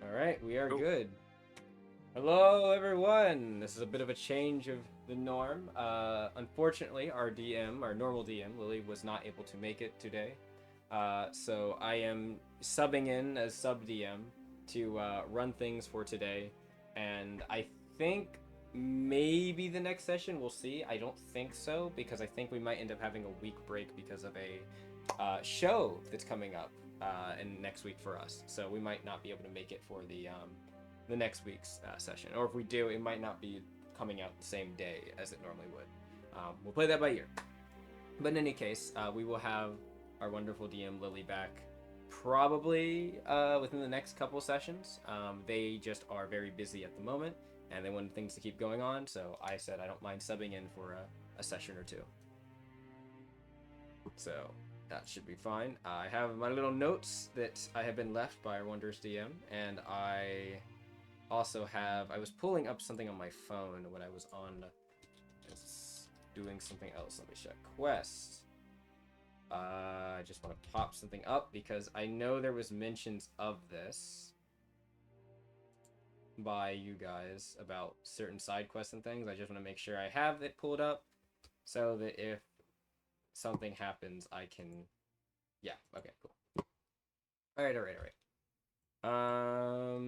All right, we are Oh. good. Hello, everyone. This is a bit of a change of the norm. Unfortunately, our DM, our normal DM, Lily, was not able to make it today. So I am subbing in as sub DM to run things for today. And I think maybe the next session, we'll see. I don't think so, because I think we might end up having a week break because of a show that's coming up in next week for us. So we might not be able to make it for the next week's session, or if we do, it might not be coming out the same day as it normally would. We'll play that by ear. But in any case, we will have our wonderful DM Lily back probably within the next couple sessions. They just are very busy at the moment, and they want things to keep going on. So I said I don't mind subbing in for a session or two. So that should be fine. I have my little notes that I have been left by our wondrous DM, and I also have, I was pulling up something on my phone when I was on doing something else. Let me check. Quest. I just want to pop something up because I know there was mentions of this by you guys about certain side quests and things. I just want to make sure I have it pulled up so that if something happens, I can... Yeah, okay, cool. Alright. Oh,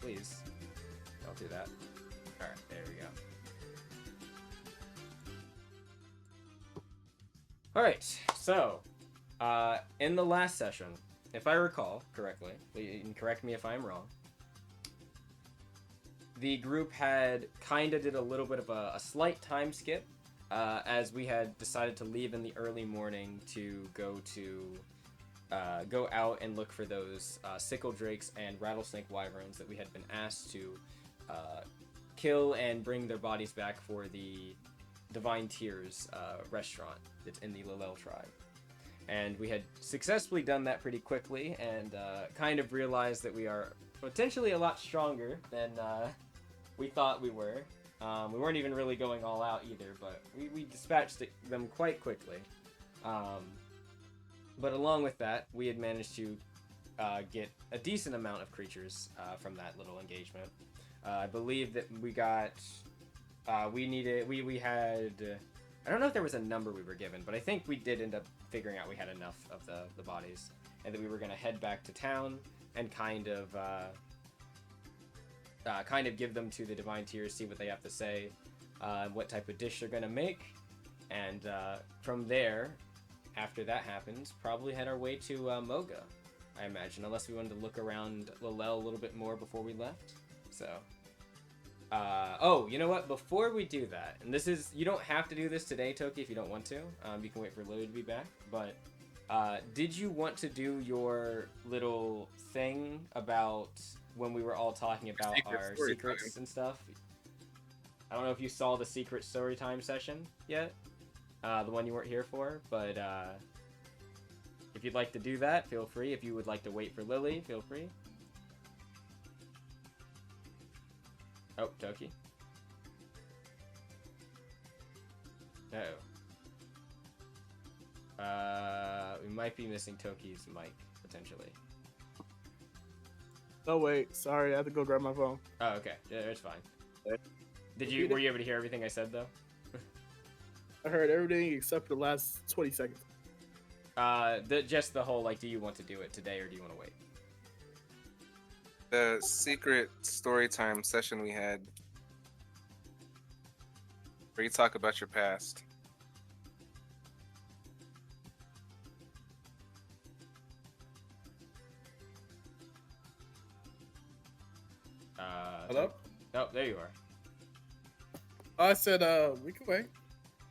please. Don't do that. Alright, there we go. Alright, so, in the last session, if I recall correctly, you can correct me if I'm wrong, the group had kind of did a little bit of a slight time skip, as we had decided to leave in the early morning to go out and look for those sickle drakes and rattlesnake wyverns that we had been asked to kill and bring their bodies back for the Divine Tears restaurant that's in the Lilel tribe. And we had successfully done that pretty quickly, and kind of realized that we are potentially a lot stronger than we thought we were. We weren't even really going all out either, but we dispatched them quite quickly. But along with that, we had managed to get a decent amount of creatures from that little engagement. I believe that we got... we had... I don't know if there was a number we were given, but I think we did end up figuring out we had enough of the bodies, and that we were going to head back to town and kind of give them to the Divine Tears, see what they have to say, what type of dish they're going to make, and from there, after that happens, probably head our way to Mogah, I imagine, unless we wanted to look around Lilel a little bit more before we left. So, oh, you know what? Before we do that, and this is, you don't have to do this today, Toki, if you don't want to. You can wait for Lily to be back, but did you want to do your little thing about when we were all talking about our secrets and stuff? I don't know if you saw the secret story time session yet, the one you weren't here for, but if you'd like to do that, feel free. If you would like to wait for Lily, feel free. Oh, Toki. Uh-oh. We might be missing Toki's mic, potentially. Oh wait, sorry, I have to go grab my phone. Oh, okay. Yeah, it's fine. Were you able to hear everything I said, though? I heard everything except for the last 20 seconds. Just the whole, like, do you want to do it today or do you want to wait? The secret story time session we had, where you talk about your past. Hello? Oh, there you are. I said, we can wait.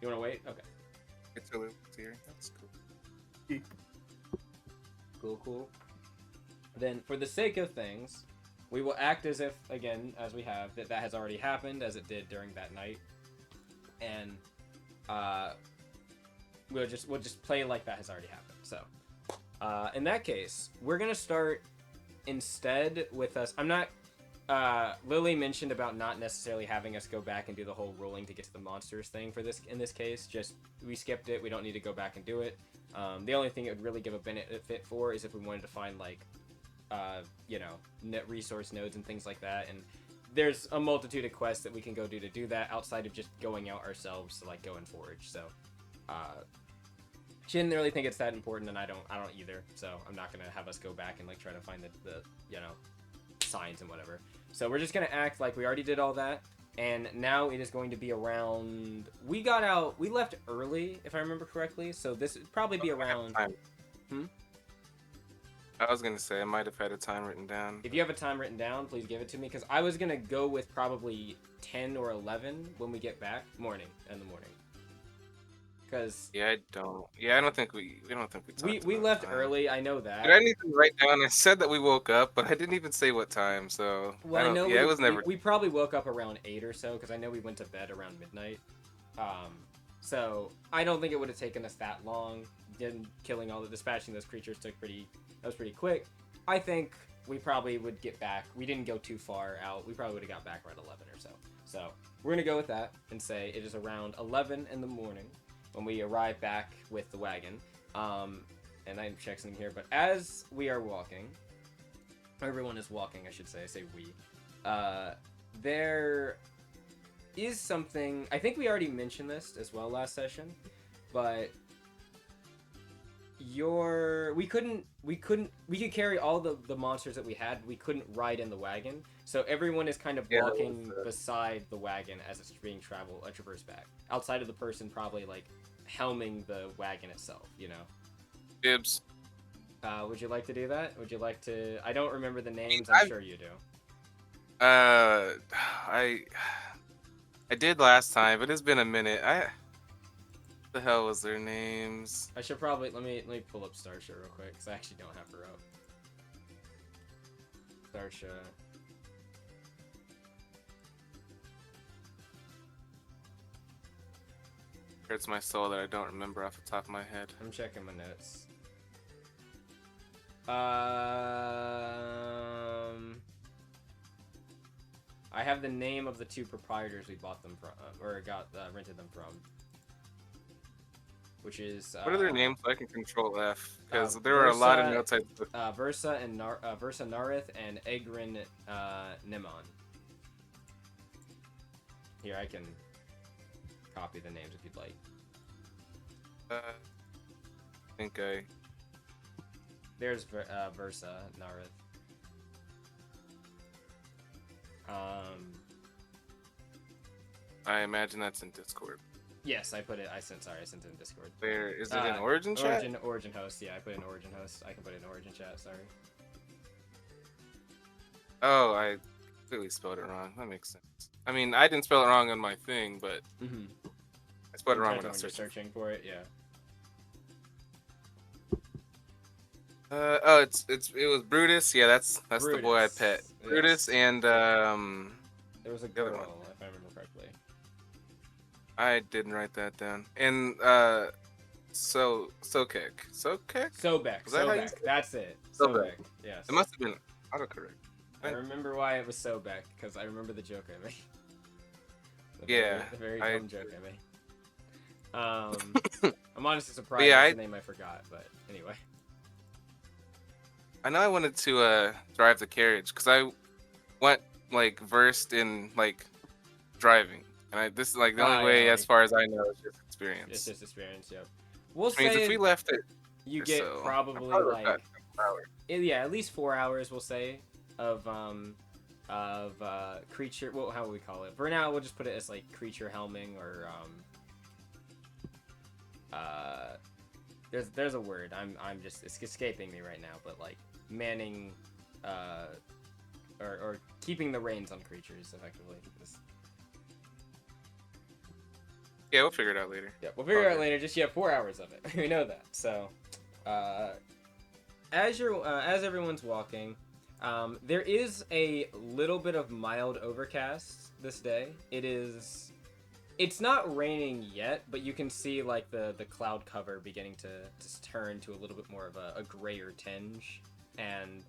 You want to wait? Okay. Get to here. That's cool. Cool. Then, for the sake of things, we will act as if, again, as we have, that has already happened, as it did during that night. And, we'll just play like that has already happened. So, in that case, we're gonna start instead with us. I'm not Lily mentioned about not necessarily having us go back and do the whole rolling to get to the monsters thing for this in this case. Just we skipped it. We don't need to go back and do it. The only thing it would really give a benefit for is if we wanted to find like, you know, net resource nodes and things like that. And there's a multitude of quests that we can go do to do that outside of just going out ourselves to like go and forage. So, she didn't really think it's that important, and I don't either. So I'm not gonna have us go back and like try to find the you know, signs and whatever. So we're just gonna act like we already did all that, and now it is going to be around. We left early, if I remember correctly. So this would probably be around. I was gonna say I might have had a time written down. If you have a time written down, please give it to me, because I was gonna go with probably 10 or 11 when we get back, in the morning. Because I don't think we talked we about left time. early. I know that. Did I need to write down? I said that we woke up, but I didn't even say what time. So Well, I know it was never. we probably woke up around 8 or so, because I know we went to bed around midnight. So I don't think it would have taken us that long. Dispatching those creatures that was pretty quick. I think we probably would get back. We didn't go too far out. We probably would have got back around 11 or so. So we're gonna go with that and say it is around 11 in the morning when we arrive back with the wagon. And I'm checking here, but as we are walking, everyone is walking, I should say. I say we. There is something. I think we already mentioned this as well last session, but we could carry all the monsters that we had. We couldn't ride in the wagon, so everyone is kind of walking beside the wagon as it's being traversed back. Outside of the person probably like helming the wagon itself, you know. Dibs. Would you like to do that? Would you like to? I don't remember the names. I'm sure you do. I did last time, but it's been a minute. The hell was their names? I should probably let me pull up Starsha real quick, because I actually don't have her up. Starsha. Hurts my soul that I don't remember off the top of my head. I'm checking my notes. I have the name of the 2 proprietors we bought them from, or rented them from. Which is what are their names so I can control F? Because there were a lot of notes I took. Versa Narith and Egrin Nemon. Here, I can copy the names if you'd like. I think There's Versa Narith. I imagine that's in Discord. Yes, I sent it in Discord. Where is it in Origin chat? Origin host, yeah, I put it in Origin host. I can put it in Origin chat, sorry. Oh, I completely spelled it wrong. That makes sense. I mean, I didn't spell it wrong on my thing, but I spelled it wrong when I was searching for it, yeah. It was Brutus. Yeah, that's Brutus. the boy I pet. Yes. Brutus and there was a girl, if I remember correctly. I didn't write that down. And Sokek. Sobek. That's it. Sobek. Yes. It must have been autocorrect. I remember why it was Sobek, because I remember the joke I made. The very dumb joke I made. I'm honestly surprised that's the name I forgot, but anyway. I know I wanted to drive the carriage because I went like versed in like driving, and this is like the only way, as far as I know, is just experience. It's just experience, yep. We'll Which means if we left it, you get probably like at least 4 hours. We'll say of creature. Well, how would we call it? For now, we'll just put it as like creature helming or There's a word. I'm just it's escaping me right now, but like manning, or keeping the reins on creatures effectively. Yeah, we'll figure it out later. Yeah, we'll figure it out later. Just 4 hours of it. We know that. So, as everyone's walking, there is a little bit of mild overcast this day. It's not raining yet, but you can see like the cloud cover beginning to turn to a little bit more of a grayer tinge, and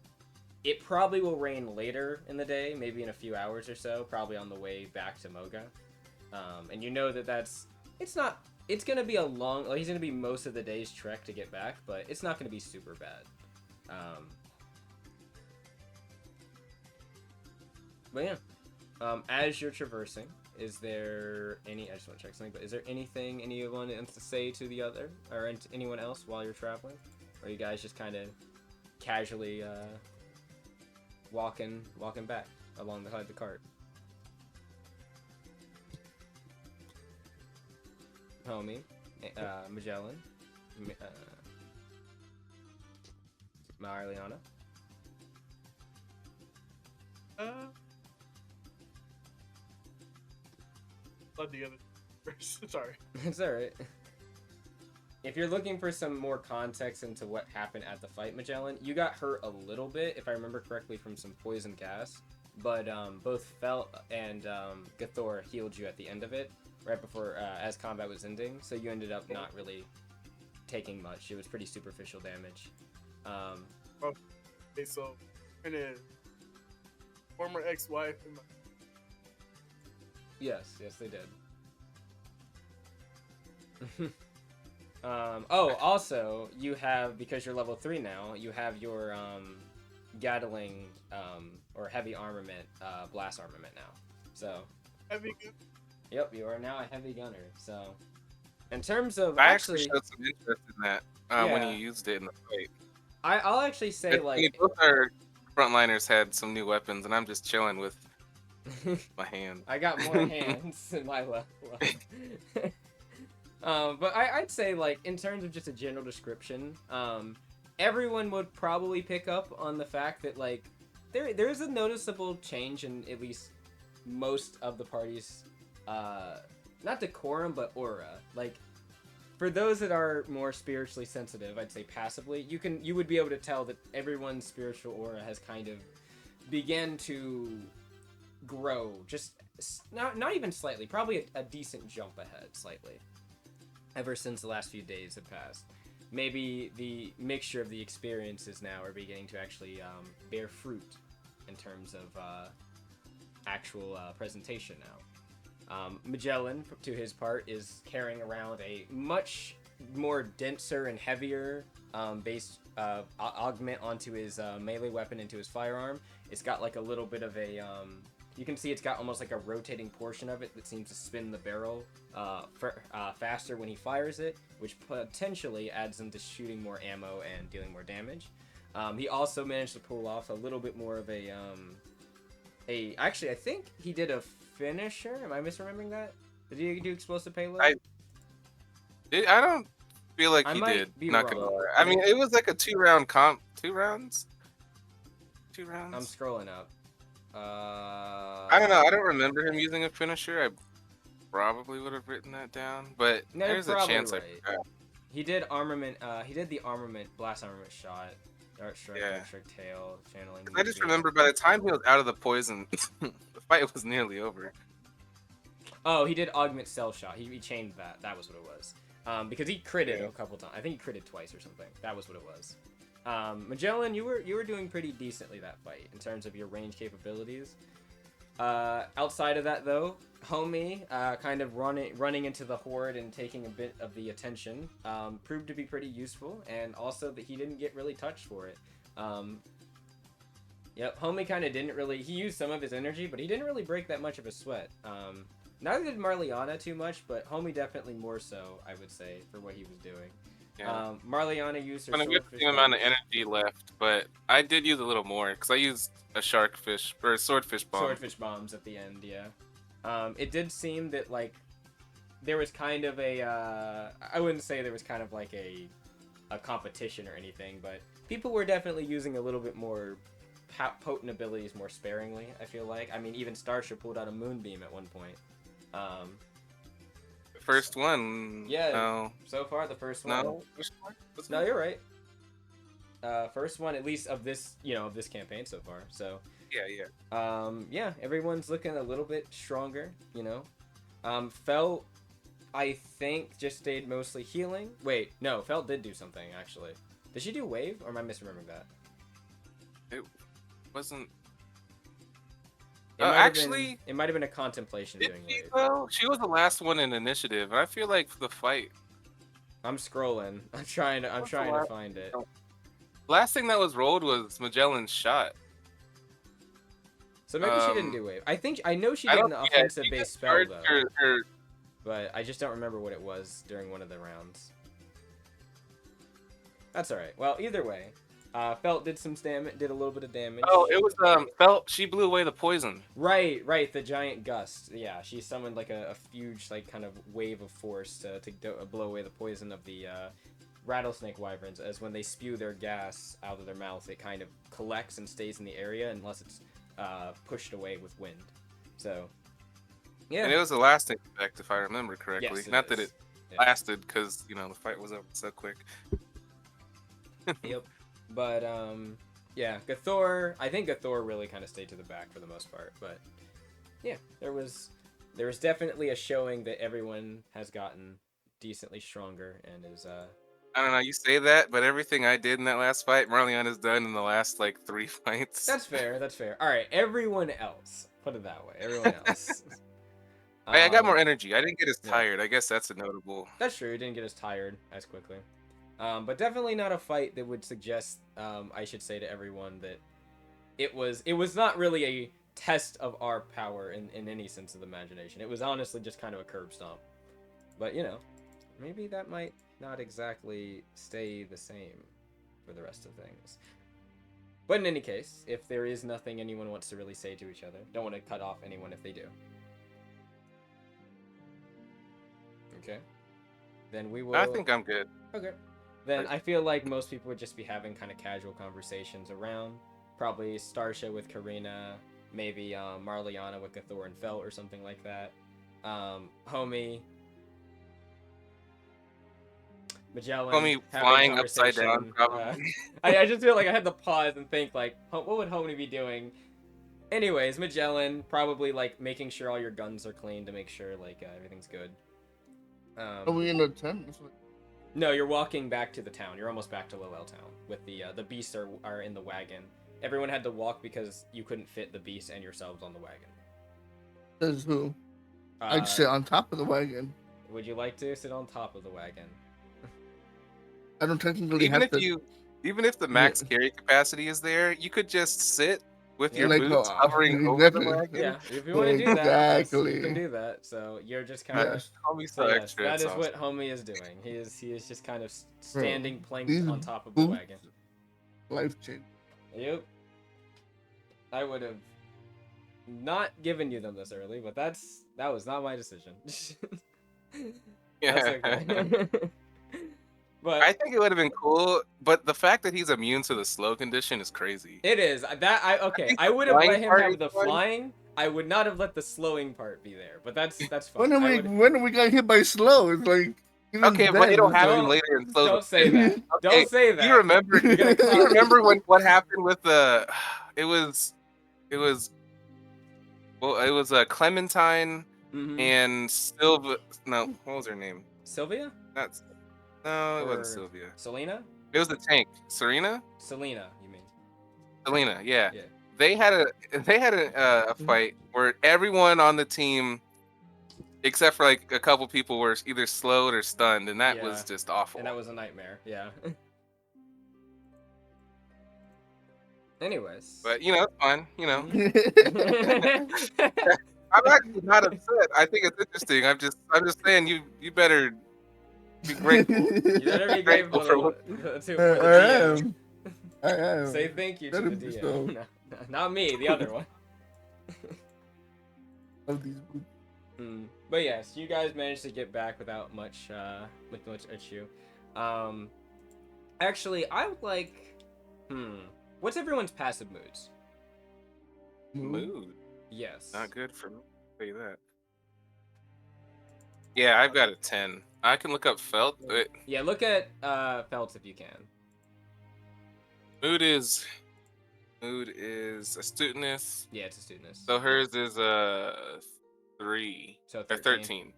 it probably will rain later in the day, maybe in a few hours or so, probably on the way back to Mogah. And you know it's gonna be a long, like, he's gonna be most of the day's trek to get back, but it's not gonna be super bad. But yeah, as you're traversing, is there any, I just want to check something, but is there anything anyone wants to say to the other, or anyone else while you're traveling? Or are you guys just kind of casually walking back along the side of the cart? Homie, Magellan, Marliana. Let the other first. Sorry. It's alright. If you're looking for some more context into what happened at the fight, Magellan, you got hurt a little bit, if I remember correctly, from some poison gas. But both Felt and Gathor healed you at the end of it, right before, as combat was ending. So you ended up not really taking much. It was pretty superficial damage. Okay, so and then former ex-wife and Yes, they did. Also, you have, because you're level 3 now, you have your Gatling or heavy armament, blast armament now. So. heavy gun. Yep, you are now a heavy gunner. So, in terms of I actually showed some interest in that when Yeah. you used it in the fight. I'll actually say like Both our frontliners had some new weapons, and I'm just chilling with my hand. I got more hands in my level. But I'd say, like, in terms of just a general description, everyone would probably pick up on the fact that, like, there is a noticeable change in at least most of the party's, not decorum, but aura. Like, for those that are more spiritually sensitive, I'd say passively, you would be able to tell that everyone's spiritual aura has kind of began to grow, just not even slightly, probably a decent jump ahead slightly, ever since the last few days have passed. Maybe the mixture of the experiences now are beginning to actually bear fruit in terms of actual presentation now. Magellan, to his part, is carrying around a much more denser and heavier base augment onto his melee weapon, into his firearm. It's got like a little bit of a you can see it's got almost like a rotating portion of it that seems to spin the barrel faster when he fires it, which potentially adds him to shooting more ammo and dealing more damage. He also managed to pull off a little bit more of actually, I think he did a finisher. Am I misremembering that? Did he do explosive payload? I don't feel like I he might did. be Not wrong. gonna lie. I mean, it was like a 2-round comp. 2 rounds? 2 rounds? I'm scrolling up. I don't know. I don't remember him using a finisher. I probably would have written that down, but No, there's a probably chance right. I forgot. He did armament. He did the armament, blast armament shot, dart strike, Yeah. dart strike tail, channeling. I just remember by the time he was out of the poison, the fight was nearly over. Oh, he did augment cell shot. He chained that. That was what it was. Because he critted a couple times. I think he critted twice or something. That was what it was. Magellan, you were doing pretty decently that fight in terms of your range capabilities. Outside of that, though, Homie, kind of running into the horde and taking a bit of the attention, proved to be pretty useful, and also that he didn't get really touched for it. Yep, Homie kind of didn't really. He used some of his energy, but he didn't really break that much of a sweat. Neither did Marliana too much, but Homie definitely more so, I would say, for what he was doing. Yeah. Marliana used her We have the same amount of energy left, but I did use a little more because I used a sharkfish or a swordfish bomb. Swordfish bombs at the end, yeah. It did seem that, like, there was kind of a I wouldn't say there was kind of like a competition or anything, but people were definitely using a little bit more potent abilities more sparingly, I feel like. I mean, even Starship pulled out a moonbeam at one point. The first one. Yeah. No. So far, the first one. No. No, you're right. First one, at least of this, of this campaign so far. So. Yeah. Yeah, everyone's looking a little bit stronger, Felt, I think, just stayed mostly healing. Wait, no, Felt did do something, actually. Did she do wave, or am I misremembering that? wasn't. It might Actually, have been, it might have been a contemplation did doing she wave. though? She was the last one in initiative, and I feel like the fight. I'm scrolling. I'm trying to find it. Last thing that was rolled was Magellan's shot. So maybe she didn't do wave. I know she I did don't. an Yeah, offensive she based just spell charged though, her. but I just don't remember what it was during one of the rounds. That's all right. Well, either way, Felt did some damage, did a little bit of damage. Oh, it was Felt. She blew away the poison. Right, the giant gust. Yeah, she summoned like a huge like kind of wave of force to blow away the poison of the rattlesnake wyverns. As when they spew their gas out of their mouth, it kind of collects and stays in the area unless it's pushed away with wind. So, yeah. And it was a lasting effect, if I remember correctly. Yes, Not that it lasted, because the fight was over so quick. Yep. But yeah, Gathor. I think Gathor really kind of stayed to the back for the most part. But yeah, there was definitely a showing that everyone has gotten decently stronger and is I don't know. You say that, but everything I did in that last fight, Marliana's done in the last like 3 fights. That's fair. That's fair. All right, everyone else. Put it that way. Everyone else. I got more energy. I didn't get as yeah. tired. I guess that's a notable. That's true. You didn't get as tired as quickly. But definitely not a fight that would suggest, I should say to everyone that it was not really a test of our power in any sense of the imagination. It was honestly just kind of a curb stomp. But, maybe that might not exactly stay the same for the rest of things. But in any case, if there is nothing anyone wants to really say to each other, don't want to cut off anyone if they do. Okay. Then we will... I think I'm good. Okay. Then I feel like most people would just be having kind of casual conversations around. Probably Starsha with Corina, maybe Marliana with Gathor and Felt or something like that. Homie... Magellan Homie flying upside down, probably. I just feel like I had to pause and think, like, what would Homie be doing? Anyways, Magellan, probably, like, making sure all your guns are clean to make sure, like, everything's good. Are we in a tent? No, you're walking back to the town. You're almost back to Lowell Town. With the beasts are in the wagon. Everyone had to walk because you couldn't fit the beast and yourselves on the wagon. Says who? I'd sit on top of the wagon. Would you like to sit on top of the wagon? I don't technically have to. Even if the max carry capacity is there, you could just sit with your like, boots hovering over the wagon. Yeah, if you want to do that, Exactly. you can do that. So you're just kind of. Homie's So so yes, extra. that it's is awesome. what Homie is doing. He is just kind of standing planked these on top of the wagon. Life change. Yep. I would have not given you them this early, but that was not my decision. Yeah. That's okay. But I think it would have been cool, but the fact that he's immune to the slow condition is crazy. it is okay. I would have let him have the flying. I would not have let the slowing part be there, but that's fine. When we got hit by slow, it's like Okay, but it'll happen later in slow. Don't say that. Okay, Don't say that. Do you remember? Do you remember what happened with the? It was Clementine and Silva. No, what was her name? Sylvia? No, it Or wasn't Sylvia. Selena? It was the tank. Serena? Selena, you mean? Selena, yeah. Yeah. They had a fight where everyone on the team, except for like a couple people, were either slowed or stunned, and that was just awful. And that was a nightmare. Yeah. Anyways. But it's fine. I'm actually not upset. I think it's interesting. I'm just saying you better be grateful. You better be grateful for the I am. Say thank you to the DM. So. No, not me, the other one. But yes, you guys managed to get back without much issue. Actually, I would like. What's everyone's passive moods? Mood. Yes. Not good for me. I'll tell you that. Yeah, I've got a 10. I can look up Felt. But yeah, look at Felt's if you can. Mood is astuteness. Yeah, it's astuteness. So hers is a 3. So or 13.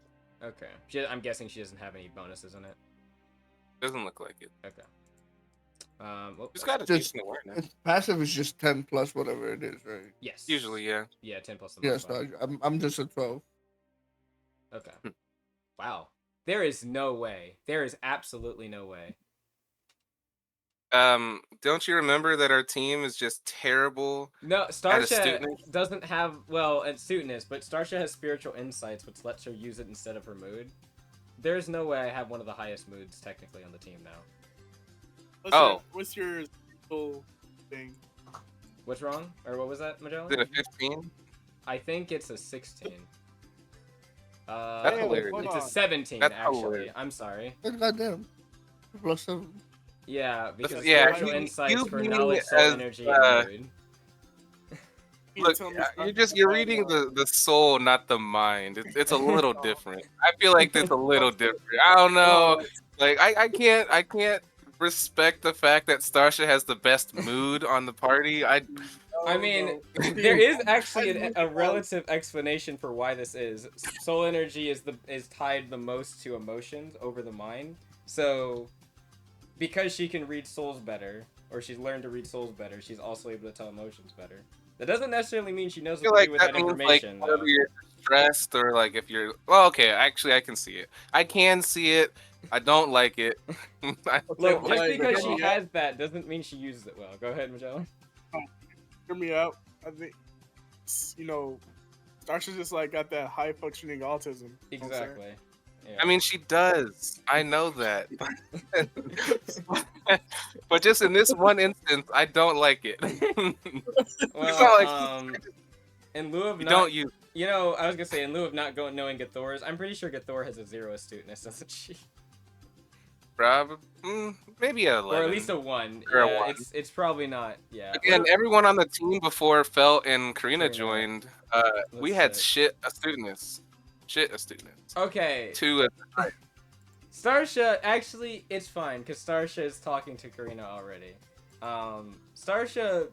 Okay. I'm guessing she doesn't have any bonuses in it. Doesn't look like it. Okay. Well, It's got a Just decent awareness. passive is just 10 plus whatever it is, right? yes. Usually, yeah. Yeah, 10 plus the Yeah, modifier. so I'm just a 12. Okay. Wow. There is no way. There is absolutely no way. Don't you remember that our team is just terrible No, at Starsha astuteness? doesn't have, well, astuteness, but Starsha has spiritual insights, which lets her use it instead of her mood. There's no way I have one of the highest moods technically on the team now. What's your spiritual thing? What's wrong? Or what was that, Magellan? Is it a 15? I think it's a 16. That's hilarious. It's a 17, That's actually. hilarious. I'm sorry. Goddamn. Plus 7. Yeah, because Yeah, spiritual you- insights you for mean knowledge, soul, as, energy, and mood. Look, you're reading the soul, not the mind. It's a little different. I feel like it's a little different. I don't know. Like I can't respect the fact that Starsha has the best mood on the party. I mean, there is actually a relative explanation for why this is. Soul energy is tied the most to emotions over the mind. So, because she can read souls better, or she's learned to read souls better, she's also able to tell emotions better. That doesn't necessarily mean she knows what to do with that information. Like, whether you're stressed or like if you're okay, actually I can see it. I can see it. I don't like it. Look, just because she has that doesn't mean she uses it well. Go ahead, Magellan. Hear me out. I think, Starsha's just like got that high functioning autism. Exactly. Yeah. I mean, she does. I know that. But just in this one instance, I don't like it. Well, in lieu of don't use. You know, I was gonna say in lieu of not knowing Gathor's, I'm pretty sure Gathor has a 0 astuteness, doesn't she? Probably, maybe a 11. Or at least a 1. Or a Yeah, 1. it's probably not. Yeah. Again, everyone on the team before Felt and Corina joined, we had shit astuteness. Okay. 2 at the time. Starsha, actually, it's fine, because Starsha is talking to Corina already. Starsha,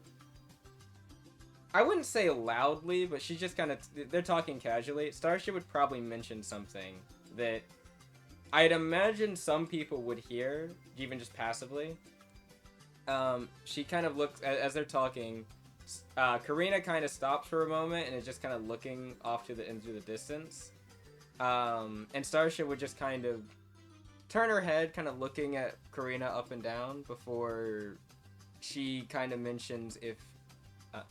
I wouldn't say loudly, but she just kind of, they're talking casually. Starsha would probably mention something that I'd imagine some people would hear, even just passively. She kind of looks, as they're talking, Corina kind of stops for a moment and is just kind of looking off into the distance. And Starsha would just kind of turn her head, kind of looking at Corina up and down before she kind of mentions if,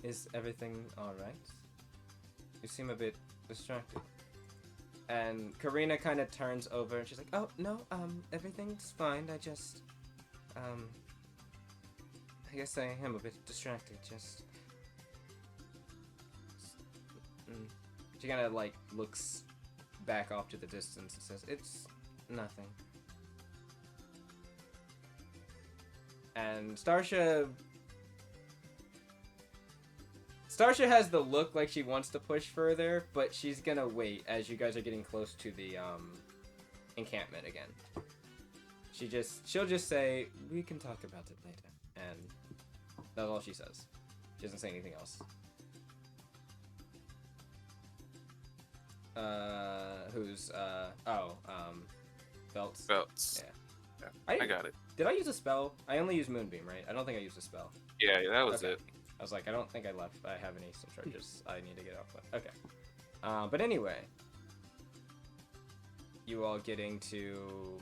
is everything alright? You seem a bit distracted. And Corina kind of turns over and she's like, oh, no, everything's fine. I just, I guess I am a bit distracted, just... She kind of, like, looks back off to the distance and says, it's nothing. And Starsha has the look like she wants to push further, but she's gonna wait as you guys are getting close to the encampment again. She'll just say, we can talk about it later. And that's all she says. She doesn't say anything else. Belts? Belts. Yeah. I got it. Did I use a spell? I only used Moonbeam, right? I don't think I used a spell. Yeah, that was it. I was like, I don't think I have any charges I need to get off with. Okay. But anyway. You all getting to...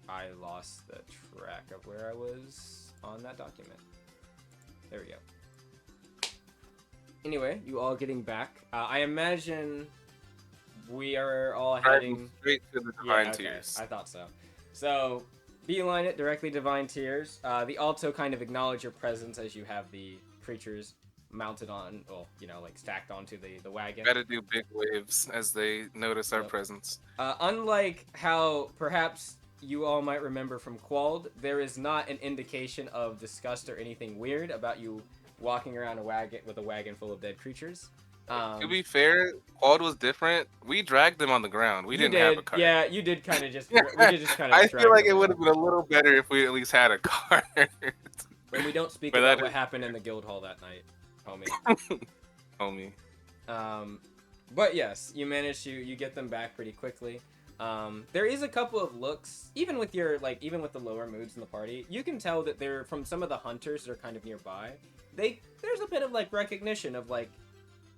I lost the track of where I was on that document. There we go. Anyway, you all getting back. I imagine we are all heading... straight to the Divine Tears. I thought so. So, beeline it directly to Divine Tears. The Alto kind of acknowledge your presence as you have the creatures mounted on, well, you know, like stacked onto the wagon. Gotta do big waves as they notice our presence. Unlike how perhaps you all might remember from Quald, there is not an indication of disgust or anything weird about you walking around a wagon full of dead creatures. To be fair, Quald was different. We dragged them on the ground. We didn't have a cart. Yeah, you did kind of just. We did just kind of. I feel like it would have been a little better if we at least had a cart. When we don't speak about what happened in the guild hall that night, homie. Homie. But yes, you manage to get them back pretty quickly. There is a couple of looks, even with your even with the lower moods in the party, you can tell that they're from some of the hunters that are kind of nearby. There's a bit of like recognition of like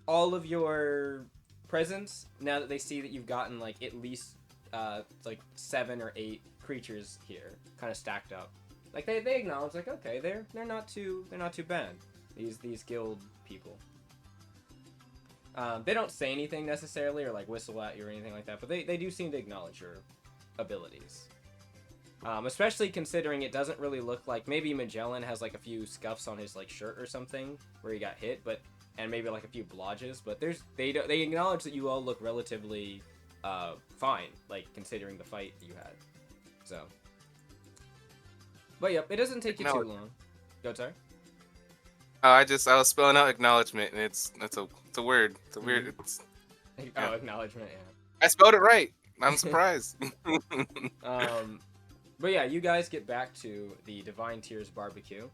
all of your presence now that they see that you've gotten like at least like 7 or 8 creatures here, kind of stacked up. Like they acknowledge like, okay, they're not too bad. These guild people. They don't say anything necessarily or like whistle at you or anything like that, but they do seem to acknowledge your abilities. Especially considering it doesn't really look like, maybe Magellan has like a few scuffs on his like shirt or something where he got hit, and maybe like a few blotches, but they acknowledge that you all look relatively fine, like considering the fight that you had. So, but yep, it doesn't take you too long. Go, sorry. I was spelling out acknowledgement, and it's a word. It's a weird. Acknowledgement. Yeah. I spelled it right. I'm surprised. But yeah, you guys get back to the Divine Tears barbecue.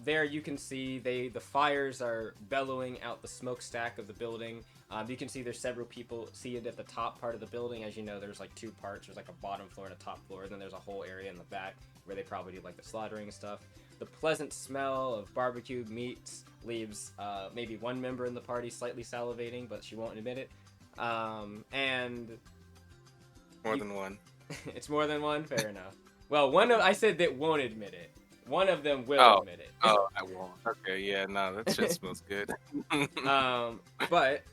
There you can see the fires are bellowing out the smokestack of the building. You can see there's several people seated at the top part of the building. As you know, there's like 2 parts. There's like a bottom floor and a top floor. And then there's a whole area in the back where they probably do like the slaughtering and stuff. The pleasant smell of barbecued meats leaves maybe one member in the party slightly salivating, but she won't admit it. And more than one. It's more than one? Fair enough. Well, I said that won't admit it. One of them will admit it. Oh, I won't. Okay, yeah, no, that shit smells good. But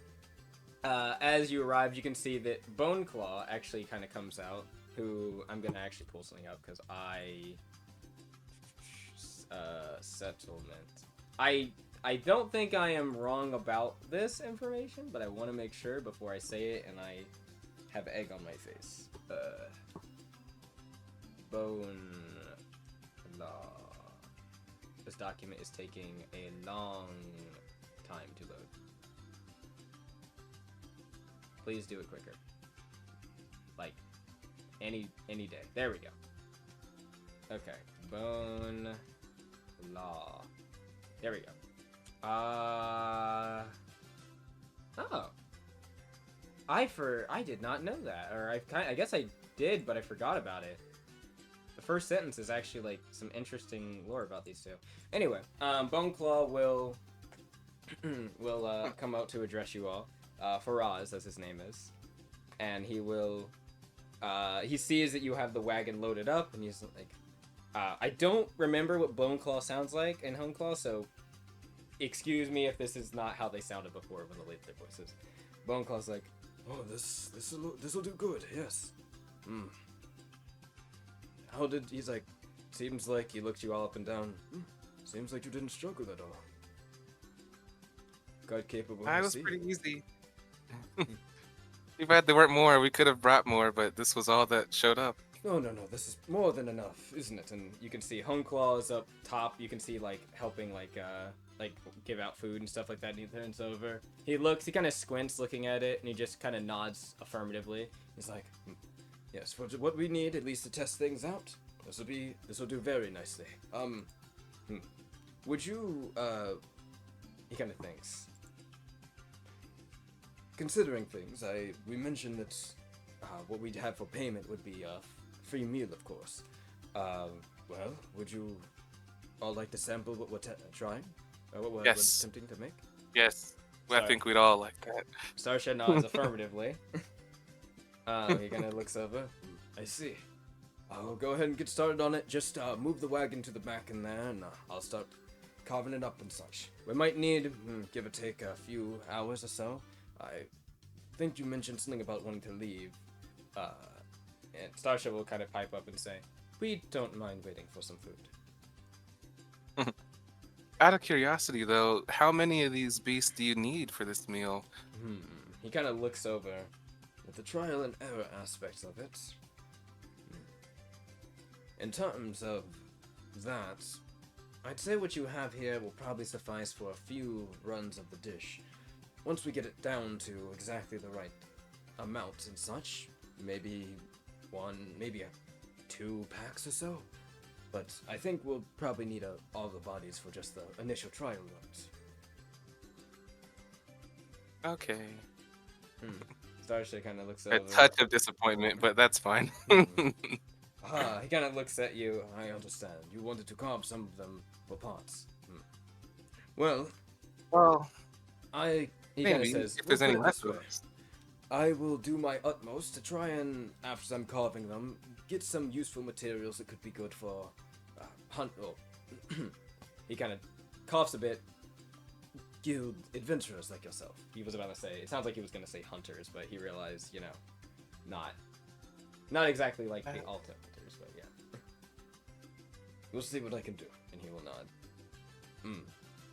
as you arrive, you can see that Bone Claw actually kind of comes out, who I'm going to actually pull something up because settlement. I don't think I am wrong about this information, but I want to make sure before I say it and I have egg on my face. Bone Law. This document is taking a long time to load. Please do it quicker. Like, any day. There we go. Okay. Bone Law. There we go. Oh. I did not know that. Or I guess I did, but I forgot about it. The first sentence is actually like some interesting lore about these two. Anyway, Boneclaw will come out to address you all. Faraz, as his name is, and he will. He sees that you have the wagon loaded up, and he's like, I don't remember what Boneclaw sounds like in Homeclaw, so excuse me if this is not how they sounded before when they laid their voices. Boneclaw's like, oh, this will do good, yes. He's like, seems like he looked you all up and down. Seems like you didn't struggle at all. Quite capable. That was pretty easy. Too bad there weren't more. We could have brought more, but this was all that showed up. No, this is more than enough, isn't it? And you can see Homeclaw is up top. You can see like helping like give out food and stuff like that. And he turns over. He kind of squints looking at it, and he just kind of nods affirmatively. He's like, yes, for what we need, at least to test things out. This will do very nicely. Would you, he kind of thinks. Considering things, we mentioned that, what we'd have for payment would be a free meal, of course. Well, would you all like to sample what we're trying? What we're attempting to make? Yes. Well, I think we'd all like that. Starshed nods affirmatively. He kind of looks over. I see. I'll go ahead and get started on it. Just move the wagon to the back in there, and I'll start carving it up and such. We might need, give or take, a few hours or so. I think you mentioned something about wanting to leave. And Starshed will kind of pipe up and say, we don't mind waiting for some food. Out of curiosity, though, how many of these beasts do you need for this meal? He kind of looks over at the trial and error aspects of it. In terms of that, I'd say what you have here will probably suffice for a few runs of the dish. Once we get it down to exactly the right amount and such, maybe 2 packs or so. But I think we'll probably need all the bodies for just the initial trial runs. Okay. Starsha kind of looks A over. touch of disappointment, but that's fine. He kind of looks at you. I understand. You wanted to carve some of them for parts. Well, he kind of maybe says, if there's "We'll any put it this way. leftovers. I will do my utmost to try and, after I'm carving them, get some useful materials that could be good for hunt. Oh, he kind of coughs a bit. Guild adventurers like yourself. He was about to say. It sounds like he was going to say hunters, but he realized, not exactly like the Alto hunters, but yeah. We'll see what I can do, and he will nod.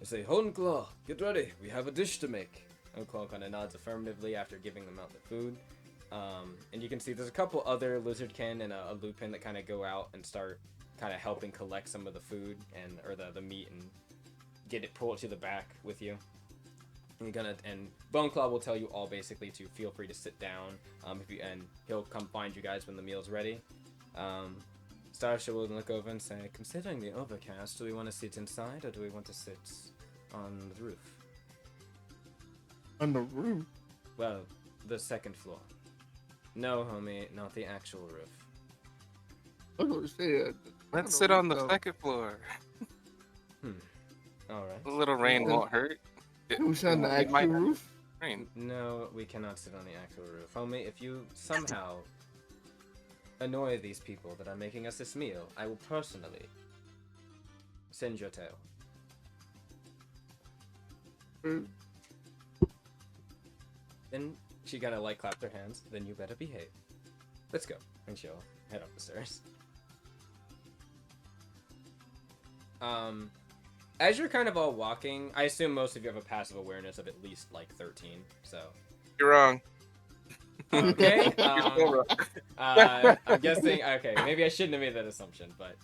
I say, Honclaw, get ready. We have a dish to make. Honclaw kind of nods affirmatively after giving them out the food. And you can see there's a couple other lizardkin and a lupin that kind of go out and start kind of helping collect some of the food or the meat and pull it to the back with you. And Boneclaw will tell you all basically to feel free to sit down. And he'll come find you guys when the meal's ready. Starsha will look over and say, considering the overcast, do we want to sit inside or do we want to sit on the roof? On the roof? Well, the second floor. No, homie, not the actual roof. I was going to say Let's sit on the second floor. Alright. A little rain won't hurt. Can we on the actual roof? Rain. No, we cannot sit on the actual roof. Homie, if you somehow annoy these people that are making us this meal, I will personally send your tail. Then she kind of clapped her hands. Then you better behave. Let's go. And she'll head up the stairs. As you're kind of all walking, I assume most of you have a passive awareness of at least 13. So You're wrong. okay. I'm guessing. Okay, maybe I shouldn't have made that assumption, but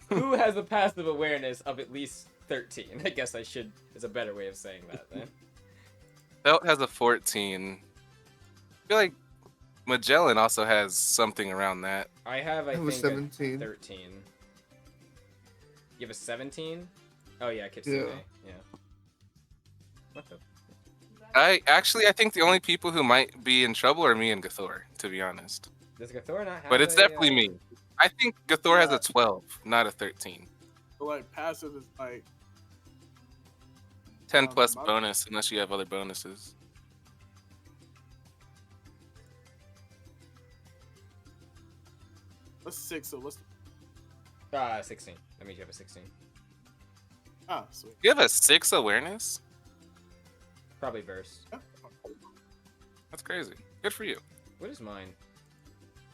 who has a passive awareness of at least 13? I guess I should is a better way of saying that then. Belt has a 14. I feel like Magellan also has something around that. I have, I think, 17. 13. You have a 17? Oh yeah, Kitsune. Yeah. What the? I think the only people who might be in trouble are me and Gathor, to be honest. Does Gathor not have But it's definitely me. I think Gathor has a 12, not a 13. So passive is 10 plus bonus, unless you have other bonuses. What's 6? So what's 16. That means you have a 16. Ah, sweet. You have a 6 awareness? Probably verse. That's crazy. Good for you. What is mine?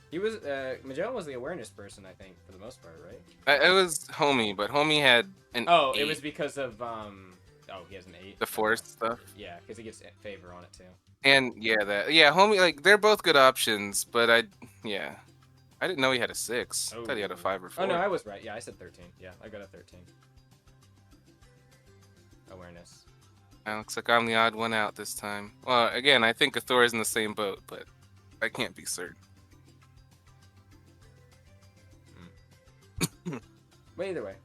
He was Magellan was the awareness person, I think, for the most part, right? It was Homie, but Homie had an 8. It was because of he has an 8. The force stuff. Yeah, because he gets favor on it too. And Homie, they're both good options, but I didn't know he had a 6. I thought he had a 5 or 4. Oh no, I was right. Yeah, I said 13. Yeah, I got a 13. Awareness. Looks like I'm the odd one out this time. Well, again, I think Gathor is in the same boat, but I can't be certain. But either way.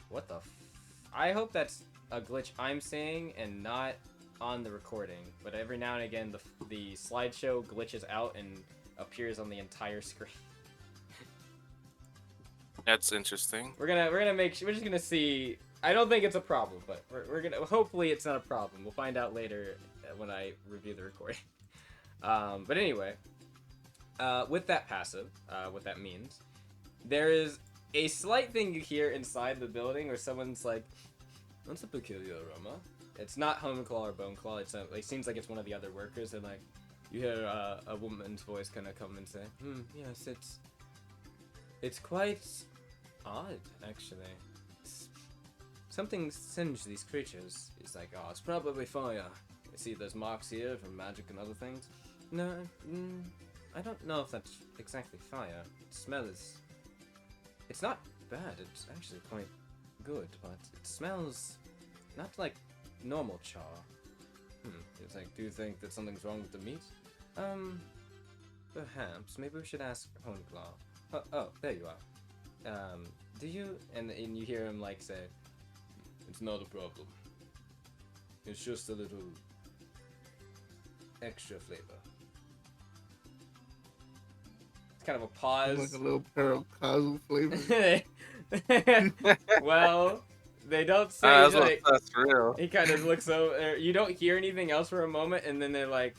What the I hope that's a glitch I'm seeing and not on the recording. But every now and again, the slideshow glitches out and appears on the entire screen. That's interesting. We're just gonna see. I don't think it's a problem, but we're gonna hopefully it's not a problem. We'll find out later when I review the recording. But anyway, with that passive, what that means, there is a slight thing you hear inside the building where someone's like, "That's a peculiar aroma." It's not Homeclaw or Boneclaw. It seems like it's one of the other workers, and you hear a woman's voice kind of come and say, "Yes, it's quite odd, actually. Something singed these creatures." It's like, "Oh, it's probably fire. You see there's marks here from magic and other things." No, I don't know if that's exactly fire. The smell it's not bad. It's actually quite good, but it smells not like normal char. It's like, do you think that something's wrong with the meat? Perhaps. Maybe we should ask Homeclaw. Oh, there you are. Do you... And you hear him, say, "It's not a problem. It's just a little extra flavor. It's kind of a Like pause. a little paracosm flavor. Well, they don't say That's like. that's real. He kind of looks over. You don't hear anything else for a moment, and then they're like,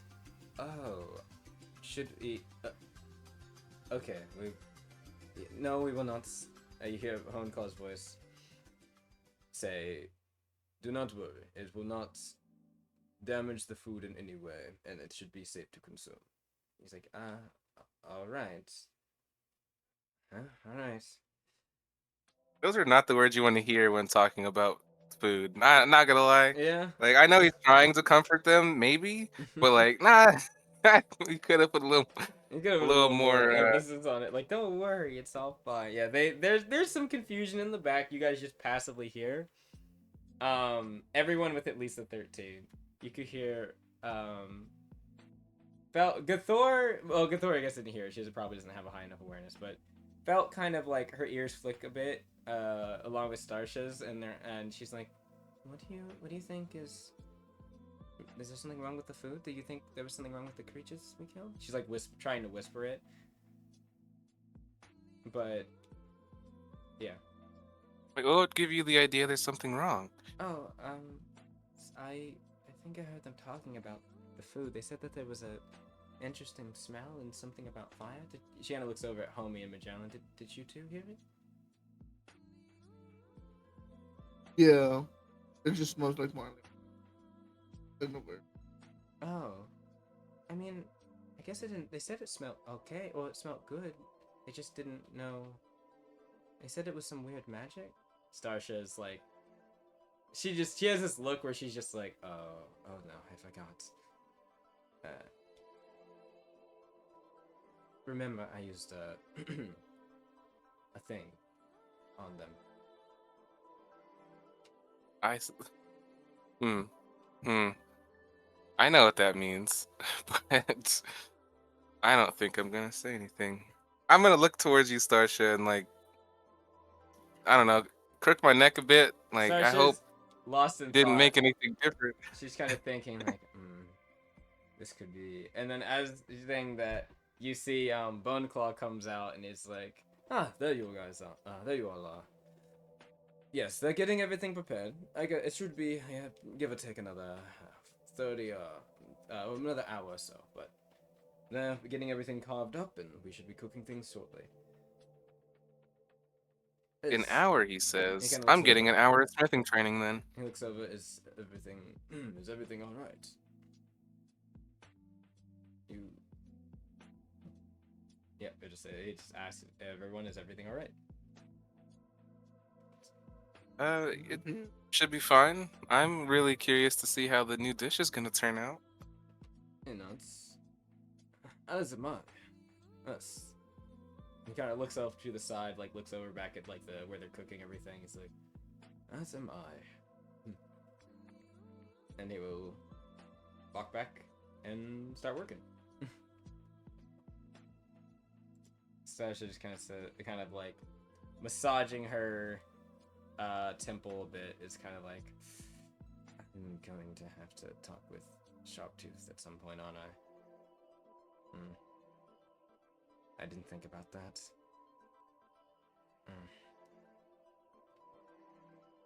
"Oh, should we? Okay, we. No, we will not." You hear Honkal's voice say, "Do not worry. It will not damage the food in any way, and it should be safe to consume." He's like, all right. Huh? All right." Those are not the words you want to hear when talking about food. Not gonna lie. Yeah. Like I know he's trying to comfort them, maybe, but like, nah. We could have put You could have a put a little little more more. emphasis on it. Like, don't worry, it's all fine. Yeah, there's some confusion in the back. You guys just passively hear. Everyone with at least a 13. You could hear. Felt Gathor. Well, Gathor I guess didn't hear it. She probably doesn't have a high enough awareness, but felt kind of like her ears flick a bit, along with Starsha's, and she's like, what do you think is there something wrong with the food? Do you think there was something wrong with the creatures we killed? She's like trying to whisper it. But yeah. Like, what would give you the idea there's something wrong? Oh, I think I heard them talking about the food. They said that there was a interesting smell and something about fire. Shanna looks over at Homie and Magellan. Did you two hear it? Yeah, it just smells like Marley. Oh, I mean, I guess it didn't. They said it smelled okay, or it smelled good. They just didn't know. They said it was some weird magic. Starsha is like, she has this look where she's just like, oh no, I forgot. Remember, I used a thing on them. I know what that means, but I don't think I'm gonna say anything. I'm gonna look towards you, Starsha, and like, I don't know, crook my neck a bit. Like, I hope Starsha's lost in didn't thought. make anything different. She's kind of thinking like, this could be. And then as the thing that you see, Bone Claw comes out and it's like, there you guys are. There you all are. Yes, they're getting everything prepared. It should be, give or take another 30 another hour or so. But they're getting everything carved up, and we should be cooking things shortly. An hour, he He says. kinda looks I'm getting over. an hour of smithing training then. He looks over. Is everything all right? Yeah, he just asks everyone, is everything all right? It should be fine. I'm really curious to see how the new dish is gonna turn out. You know, it's as am I. Us. He kind of looks off to the side, like looks over back at like where they're cooking everything. He's like, as am I. And he will walk back and start working. Sasha just kind of like massaging her temple a bit. Is kind of like, I'm going to have to talk with Sharptooth at some point, aren't I? I didn't think about that.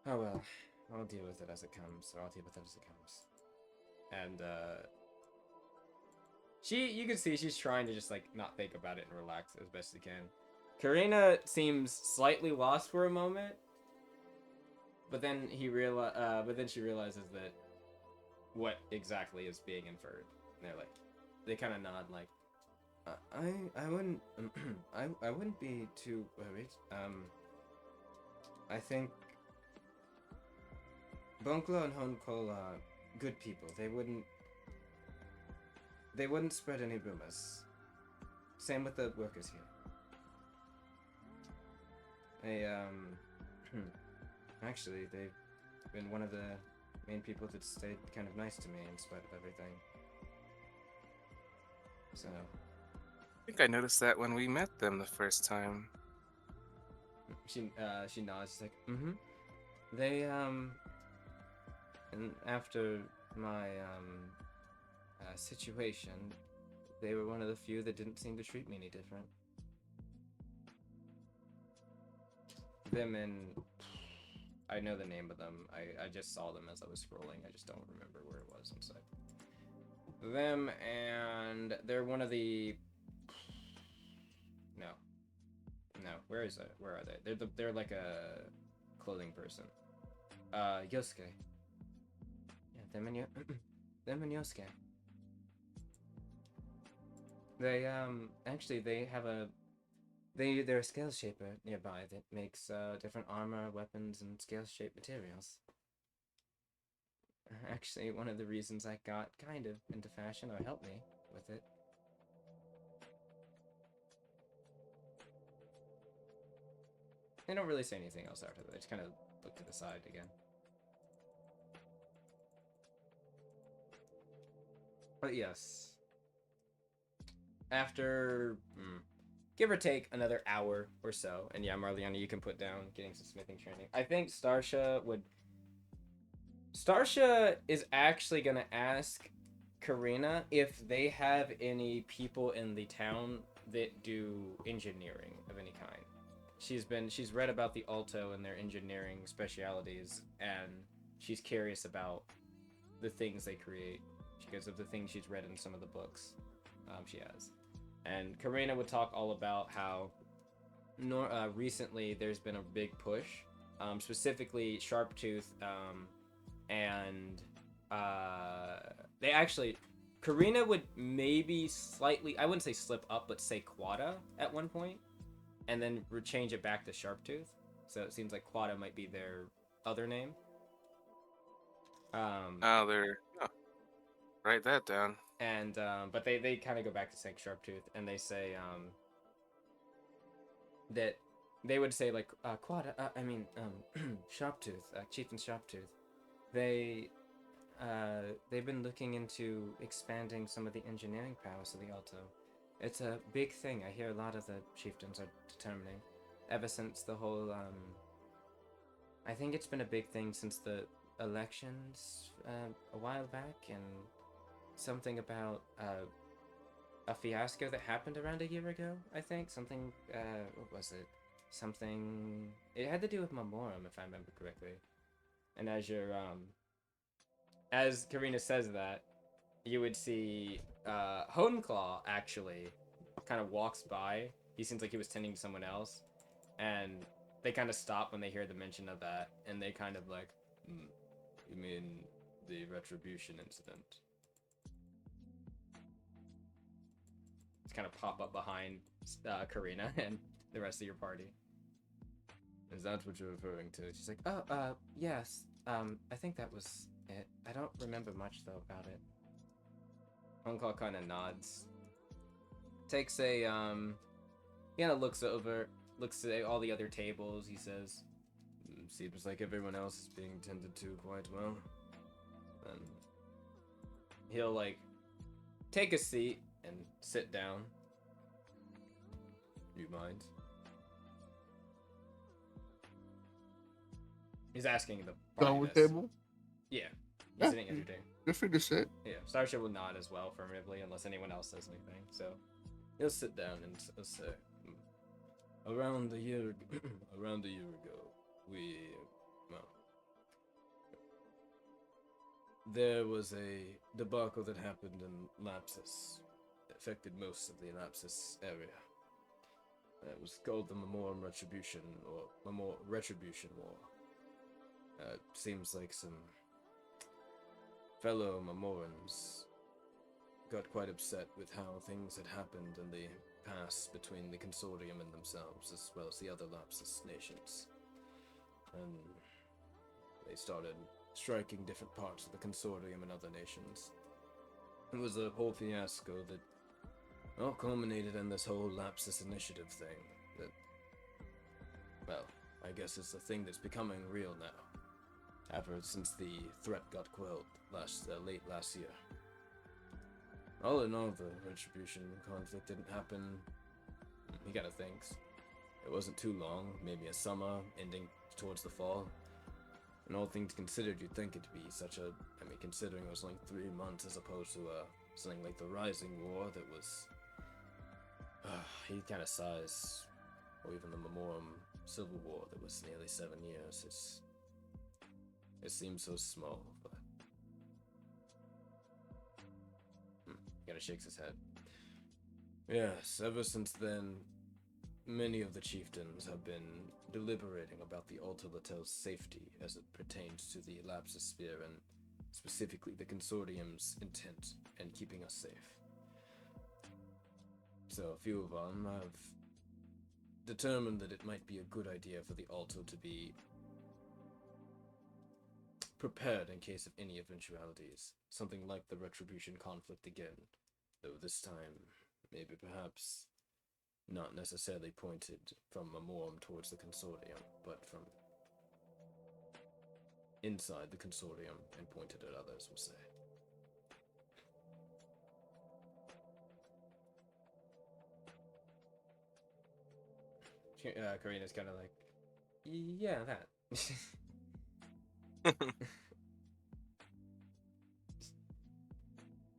Oh well, I'll deal with it as it comes, or I'll deal with it as it comes. And you can see she's trying to just like not think about it and relax as best she can. Corina seems slightly lost for a moment, but then she realizes that what exactly is being inferred. And they kind of nod like, I wouldn't I wouldn't be too worried. I think Bonklo and Honkol are good people. They wouldn't spread any rumors. Same with the workers here. They actually they've been one of the main people that stayed kind of nice to me in spite of everything. So I think I noticed that when we met them the first time. she nods. She's like, They and after my situation, they were one of the few that didn't seem to treat me any different. Them and I know the name of them. I just saw them as I was scrolling. I just don't remember where it was inside. Them and they're one of the. No. Where is it? Where are they? They're like a clothing person. Yosuke. Yeah, them and Yosuke. They actually they have a. They're a scale shaper nearby that makes different armor, weapons, and scale shaped materials. Actually, one of the reasons I got kind of into fashion, or helped me with it. They don't really say anything else after that. They just kind of look to the side again. But yes. After give or take another hour or so, and yeah, Marliana, you can put down getting some smithing training. I think Starsha is actually gonna ask Corina if they have any people in the town that do engineering of any kind. She's read about the Alto and their engineering specialities, and she's curious about the things they create because of the things she's read in some of the books she has. And Corina would talk all about how recently there's been a big push, specifically Sharptooth, and they actually, Corina would maybe slightly, I wouldn't say slip up, but say Quada at one point, and then change it back to Sharptooth. So it seems like Quada might be their other name. Write that down. And but they kind of go back to saying Sharptooth, and they say that they would say like Quada, Sharptooth, Chieftain Sharptooth. They've been looking into expanding some of the engineering powers of the Alto. It's a big thing. I hear a lot of the chieftains are determining ever since the whole I think it's been a big thing since the elections a while back, and something about a fiasco that happened around a year ago, I think. Something, what was it? Something, it had to do with Memorum, if I remember correctly. And as as Corina says that, you would see Honeclaw actually kind of walks by. He seems like he was tending to someone else, and they kind of stop when they hear the mention of that, and they kind of like, you mean the Retribution incident? It's kind of pop up behind Corina and the rest of your party. Is that what you're referring to? She's like, oh, yes. I think that was it. I don't remember much though about it. Honeclaw kind of nods. Takes a he kind of looks at all the other tables. He says, seems like everyone else is being tended to quite well. And he'll like take a seat and sit down. You mind? He's asking the party with table? Yeah. He's sitting at your table. Good for the sit. Yeah. Starsha will nod as well affirmatively unless anyone else says anything. So he'll sit down and say, around a year ago, there was a debacle that happened in Lapsus. It affected most of the Lapsus area. It was called the Memorum Retribution, or Retribution War. Seems like some fellow Memorans got quite upset with how things had happened in the past between the Consortium and themselves, as well as the other Lapsus nations. And they started striking different parts of the Consortium and other nations. It was a whole fiasco that all culminated in this whole Lapsus initiative thing that, well, I guess it's a thing that's becoming real now, since the threat got quelled late last year. All in all, the Retribution conflict didn't happen, he kinda thinks. It wasn't too long, maybe a summer, ending towards the fall. And all things considered, you'd think it'd be considering it was only 3 months as opposed to something like the Rising War that was... he kind of sighs. Or even the Memorum Civil War that was nearly 7 years. It seems so small, but... He kind of shakes his head. Yes, ever since then, many of the chieftains have been deliberating about the Alto Tale's safety as it pertains to the Elapsis Sphere and specifically the Consortium's intent in keeping us safe. So a few of them have determined that it might be a good idea for the Alto to be prepared in case of any eventualities, something like the Retribution conflict again, though this time, maybe perhaps not necessarily pointed from Memorum towards the Consortium, but from inside the Consortium and pointed at others, we'll say. Corina's kind of like, yeah, that.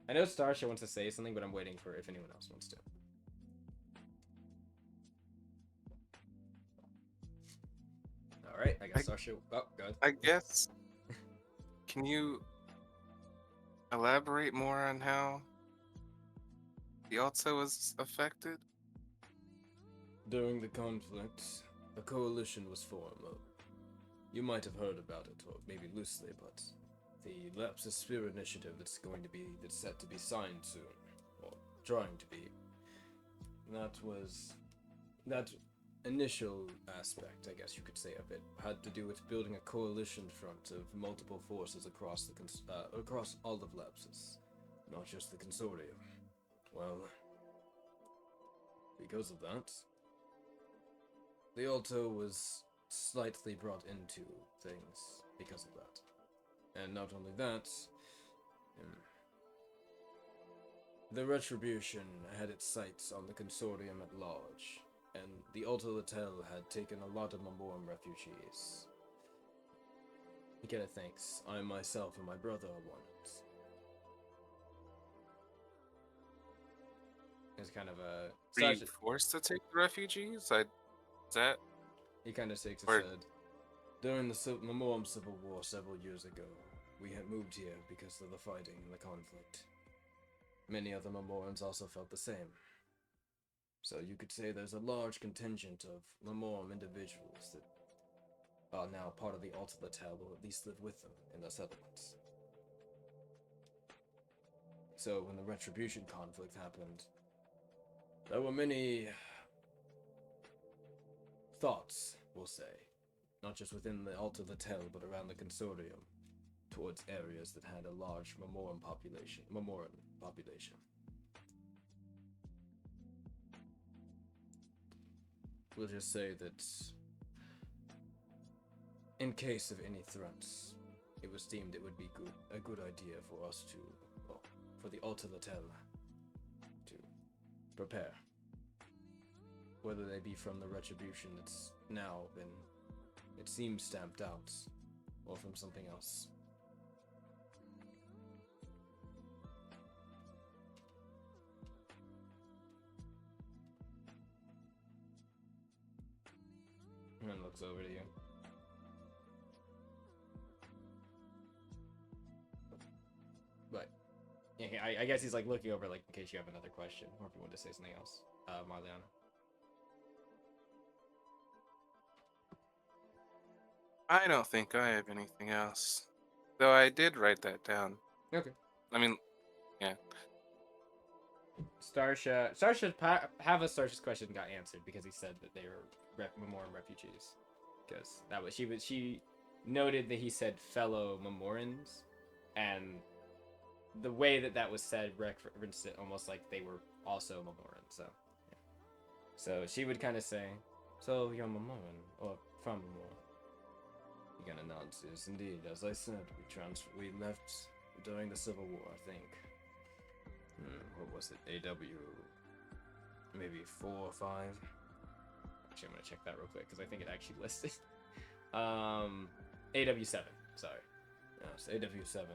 I know Starsha wants to say something, but I'm waiting for if anyone else wants to. Alright, I guess Starsha... Oh, go ahead. I guess... Can you elaborate more on how the Alto was affected? During the conflict, a coalition was formed. You might have heard about it, or maybe loosely, but the Lapsus Sphere initiative that's set to be signed soon, or trying to be. That initial aspect, I guess you could say, of it had to do with building a coalition front of multiple forces across all of Lapsus, not just the Consortium. Well, because of that, the Alto was slightly brought into things because of that. And not only that, the Retribution had its sights on the Consortium at large, and the Alto Tale had taken a lot of Memorum refugees. He kinda thinks, I myself and my brother are one. It's kind of a... Were you forced to take the refugees? He kind of shakes his head. During the Memorum Civil War several years ago, we had moved here because of the fighting and the conflict. Many other Memorums also felt the same. So you could say there's a large contingent of Memorum individuals that are now part of the Alto Tale, or at least live with them in the settlements. So when the Retribution conflict happened, there were many thoughts, we'll say, not just within the Alto Tale, but around the Consortium, towards areas that had a large Memoran population. We'll just say that, in case of any threats, it was deemed it would be a good idea for us to, well, for the Alto Tale to prepare. Whether they be from the Retribution that's now been, it seems, stamped out, or from something else. And then looks over to you. But, yeah, I guess he's like looking over, like, in case you have another question, or if you want to say something else. Marliana. I don't think I have anything else. Though I did write that down. Okay. I mean, yeah. Starsha's question got answered because he said that they were Memoran refugees. Because that was she noted that he said fellow Memorans, and the way that was said referenced it almost like they were also Memorans. So, yeah. So she would kind of say, "So you're Memoran or from Memoran?" He kind of nods. Yes, indeed. As I said, we left during the Civil War, I think. What was it? AW, maybe 4 or 5. Actually, I'm gonna check that real quick because I think it actually listed. AW7. Sorry. Yes, AW7.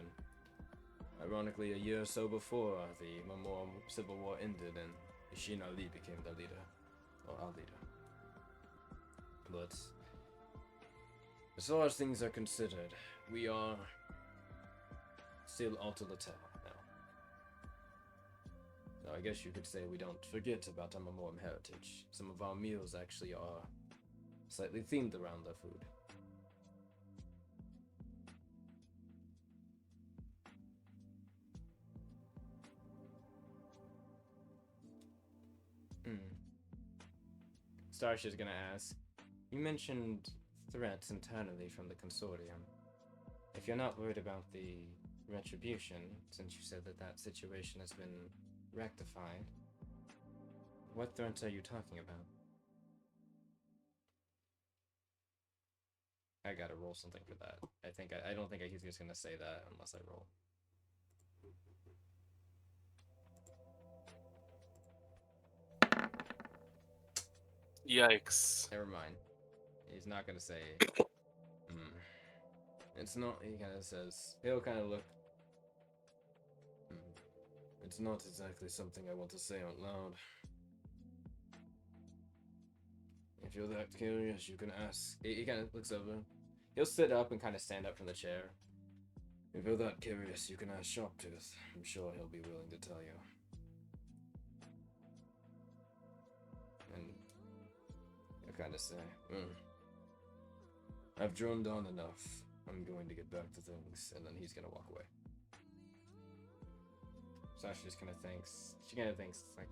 Ironically, a year or so before the Mamor Civil War ended and Ishin Ali became the leader, or our leader. But as far as things are considered, we are still Alto Tale now. Now, I guess you could say we don't forget about our Mamor heritage. Some of our meals actually are slightly themed around our food. Starshia's gonna ask, you mentioned threats internally from the consortium. If you're not worried about the retribution, since you said that that situation has been rectified, what threats are you talking about? I gotta roll something for that. I don't think he's just gonna say that unless I roll. Yikes. Never mind. He's not gonna say. It's not. He kind of says. He'll kind of look. It's not exactly something I want to say out loud. If you're that curious, you can ask. He kind of looks over. He'll sit up and kind of stand up from the chair. If you're that curious, you can ask Sharptooth. I'm sure he'll be willing to tell you. And he'll kind of say, I've droned on enough. I'm going to get back to things, and then he's gonna walk away. Sasha just kind of thinks. She kind of thinks, it's like,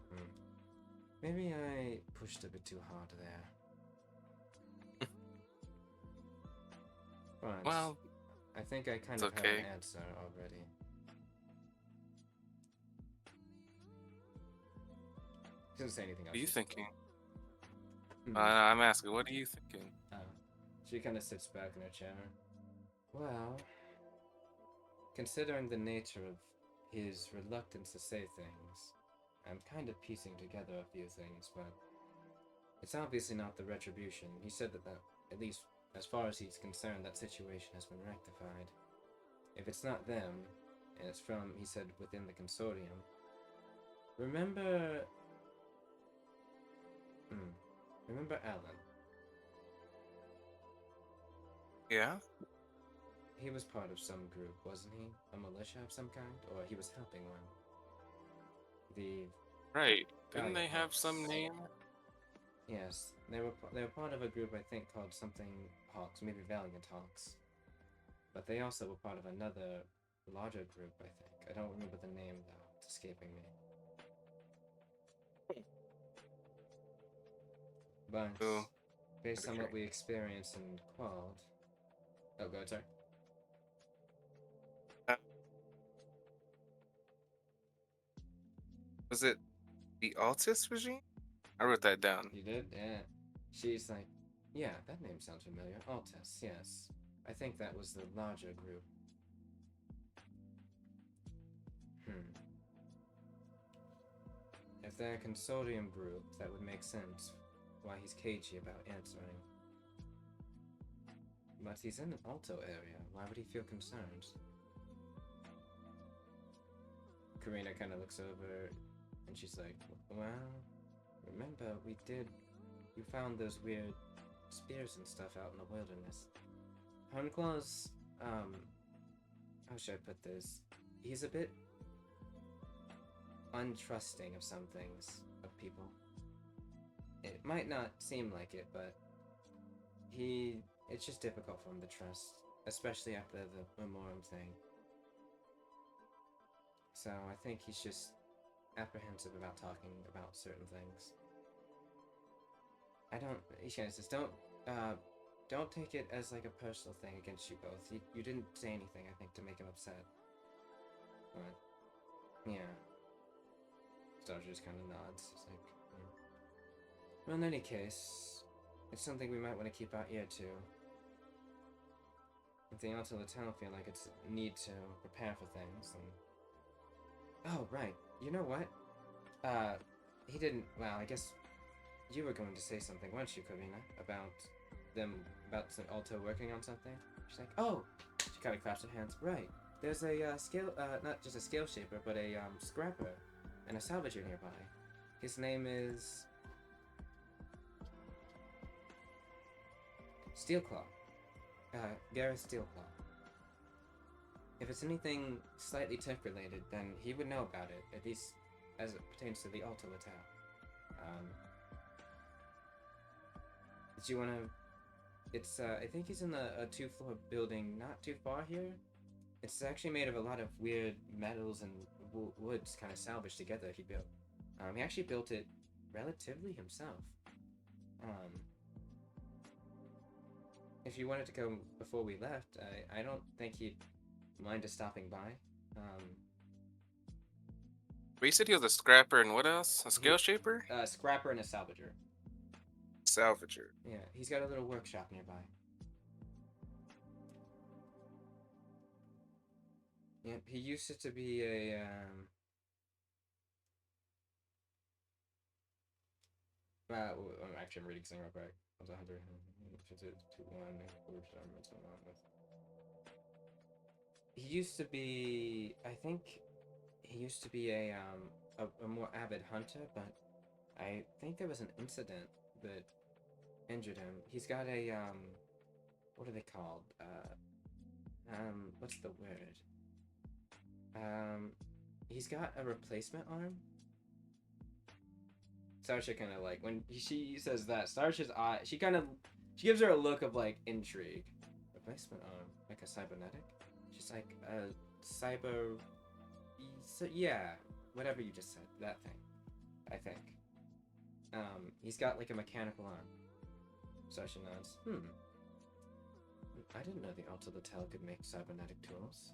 maybe I pushed a bit too hard there. But Well, I think I kind of have an answer already. She doesn't say anything else. What are you thinking? I'm asking, what are you thinking? She kind of sits back in her chair. Well, considering the nature of his reluctance to say things, I'm kind of piecing together a few things, but it's obviously not the Retribution. He said that, at least as far as he's concerned, that situation has been rectified. If it's not them, and it's from, he said, within the consortium, remember Alan? Yeah? He was part of some group, wasn't he? A militia of some kind? Or he was helping one? Right. Didn't they have some name? Yes. They were part of a group, I think, called something Hawks, maybe Valiant Hawks. But they also were part of another larger group, I think. I don't remember the name, though. It's escaping me. But, based on what we experienced in Quad... Oh, go ahead, sorry. Was it the Altus regime? I wrote that down. You did? Yeah. She's like, yeah, that name sounds familiar. Altus, yes. I think that was the larger group. If they're a consortium group, that would make sense why he's cagey about answering. But he's in an Alto area. Why would he feel concerned? Corina kind of looks over and she's like, well, remember we found those weird spears and stuff out in the wilderness. Hornclaw's, how should I put this? He's a bit untrusting of some things, of people. It might not seem like it, but it's just difficult for him to trust, especially after the Memoriam thing. So I think he's just apprehensive about talking about certain things. He says, don't take it as like a personal thing against you both. You didn't say anything, I think, to make him upset. But, yeah. Starter just kind of nods. It's like, Well, in any case, it's something we might want to keep our ear to. If the Alto Tale feel like it's need to prepare for things, then... Oh, right. You know what? He didn't... Well, I guess you were going to say something, weren't you, Corina? About Alto working on something? She's like, oh! She kind of claps her hands. Right. there's a scale, not just a scale shaper, but a scrapper and a salvager nearby. His name is Steelclaw. Gareth Steelclaw. If it's anything slightly tech related, then he would know about it, at least as it pertains to the Alto Tale. Did you want to... It's, I think he's in a 2-floor building not too far here. It's actually made of a lot of weird metals and woods kind of salvaged together he built. He actually built it relatively himself. If you wanted to go before we left, I don't think he'd mind us stopping by. But you said he was a scrapper and what else? A scale shaper? Scrapper and a salvager. Salvager. Yeah, he's got a little workshop nearby. Yep, he used it to be a, actually, I'm reading something real quick. I was 100, 2-1, he used to be, I think, he used to be a more avid hunter, but I think there was an incident that injured him. He's got a, what are they called? What's the word? He's got a replacement arm. Starsha kind of like, when she says that, Starsha's eye, she gives her a look of like intrigue. Replacement arm, like a cybernetic? She's like a cyber, so yeah, whatever you just said, that thing, I think. He's got like a mechanical arm. Starsha nods. I didn't know the Alto Tale could make cybernetic tools.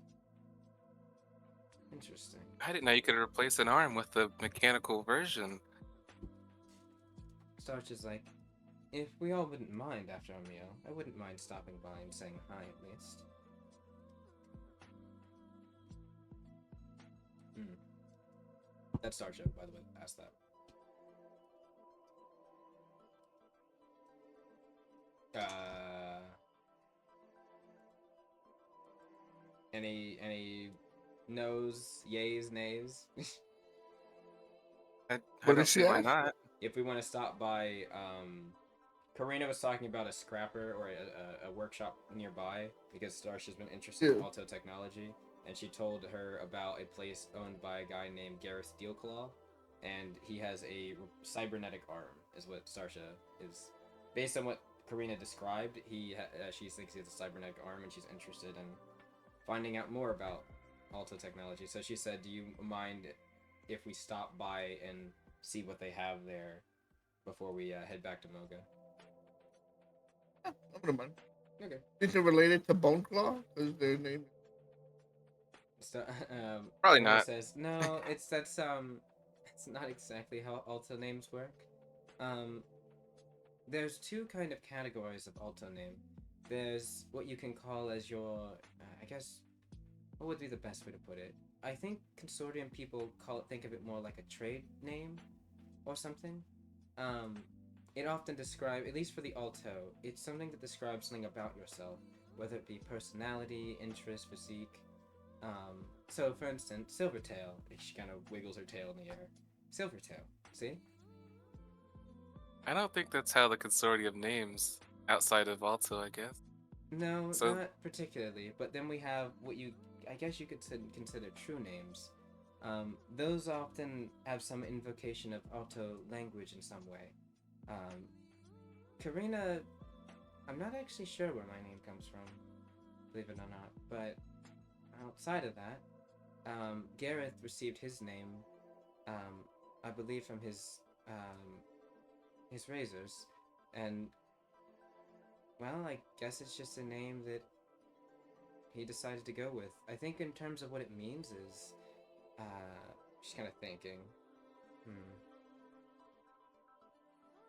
Interesting. I didn't know you could replace an arm with a mechanical version. Starsha's like, if we all wouldn't mind after a meal, I wouldn't mind stopping by and saying hi at least. That's Starsha, by the way, asked that. Any no's, yays, nays? I What don't did she see why ask? not. If we want to stop by, Corina was talking about a scrapper or a workshop nearby because Starsha's been interested in Alto technology, and she told her about a place owned by a guy named Gareth Steelclaw, and he has a cybernetic arm, is what Starsha is. Based on what Corina described, she thinks he has a cybernetic arm, and she's interested in finding out more about Alto technology. So she said, do you mind if we stop by and see what they have there before we head back to Mogah? I wouldn't mind. Okay. Is it related to Bone Claw? Is their name? So, Probably Corina not. says, no, it's not exactly how Alto names work. There's two kind of categories of Alto name. There's what you can call as your, I guess, what would be the best way to put it? I think consortium people think of it more like a trade name or something. It often describes, at least for the Alto, it's something that describes something about yourself, whether it be personality, interest, physique. So for instance, Silvertail, she kind of wiggles her tail in the air. Silvertail, see? I don't think that's how the consortium names outside of Alto, I guess. No, not particularly. But then we have what I guess you could consider true names. Those often have some invocation of Alto language in some way. Corina, I'm not actually sure where my name comes from, believe it or not. But outside of that, Gareth received his name, I believe, from his razors, and well, I guess it's just a name that he decided to go with. I think in terms of what it means is, just kind of thinking,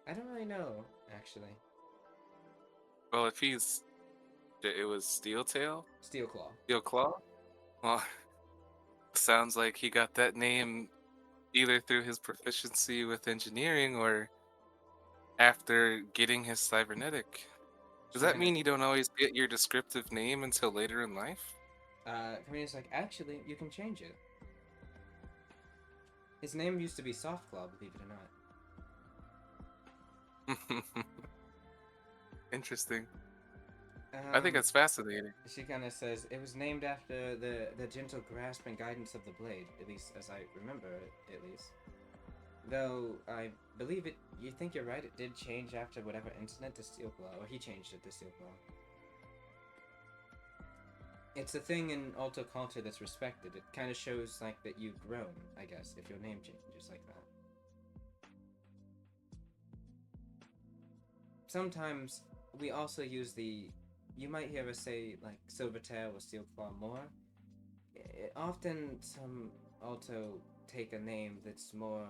I don't really know, actually. Well, if it was Steeltail? Steelclaw. Steelclaw? Well, sounds like he got that name either through his proficiency with engineering or after getting his cybernetic. Does that mean you don't always get your descriptive name until later in life? Karina's like, actually, you can change it. His name used to be Softclaw, believe it or not. Interesting. I think it's fascinating. She kind of says it was named after the gentle grasp and guidance of the blade, at least as I remember it, at least. Though I believe it, you think you're right. It did change after whatever incident to Steelclaw, or he changed it to Steelclaw. It's a thing in Alto culture that's respected. It kind of shows like that you've grown, I guess, if your name changes like that. Sometimes we also use the. You might hear us say like Silvertail or Steelclaw more. Often some Alto take a name that's more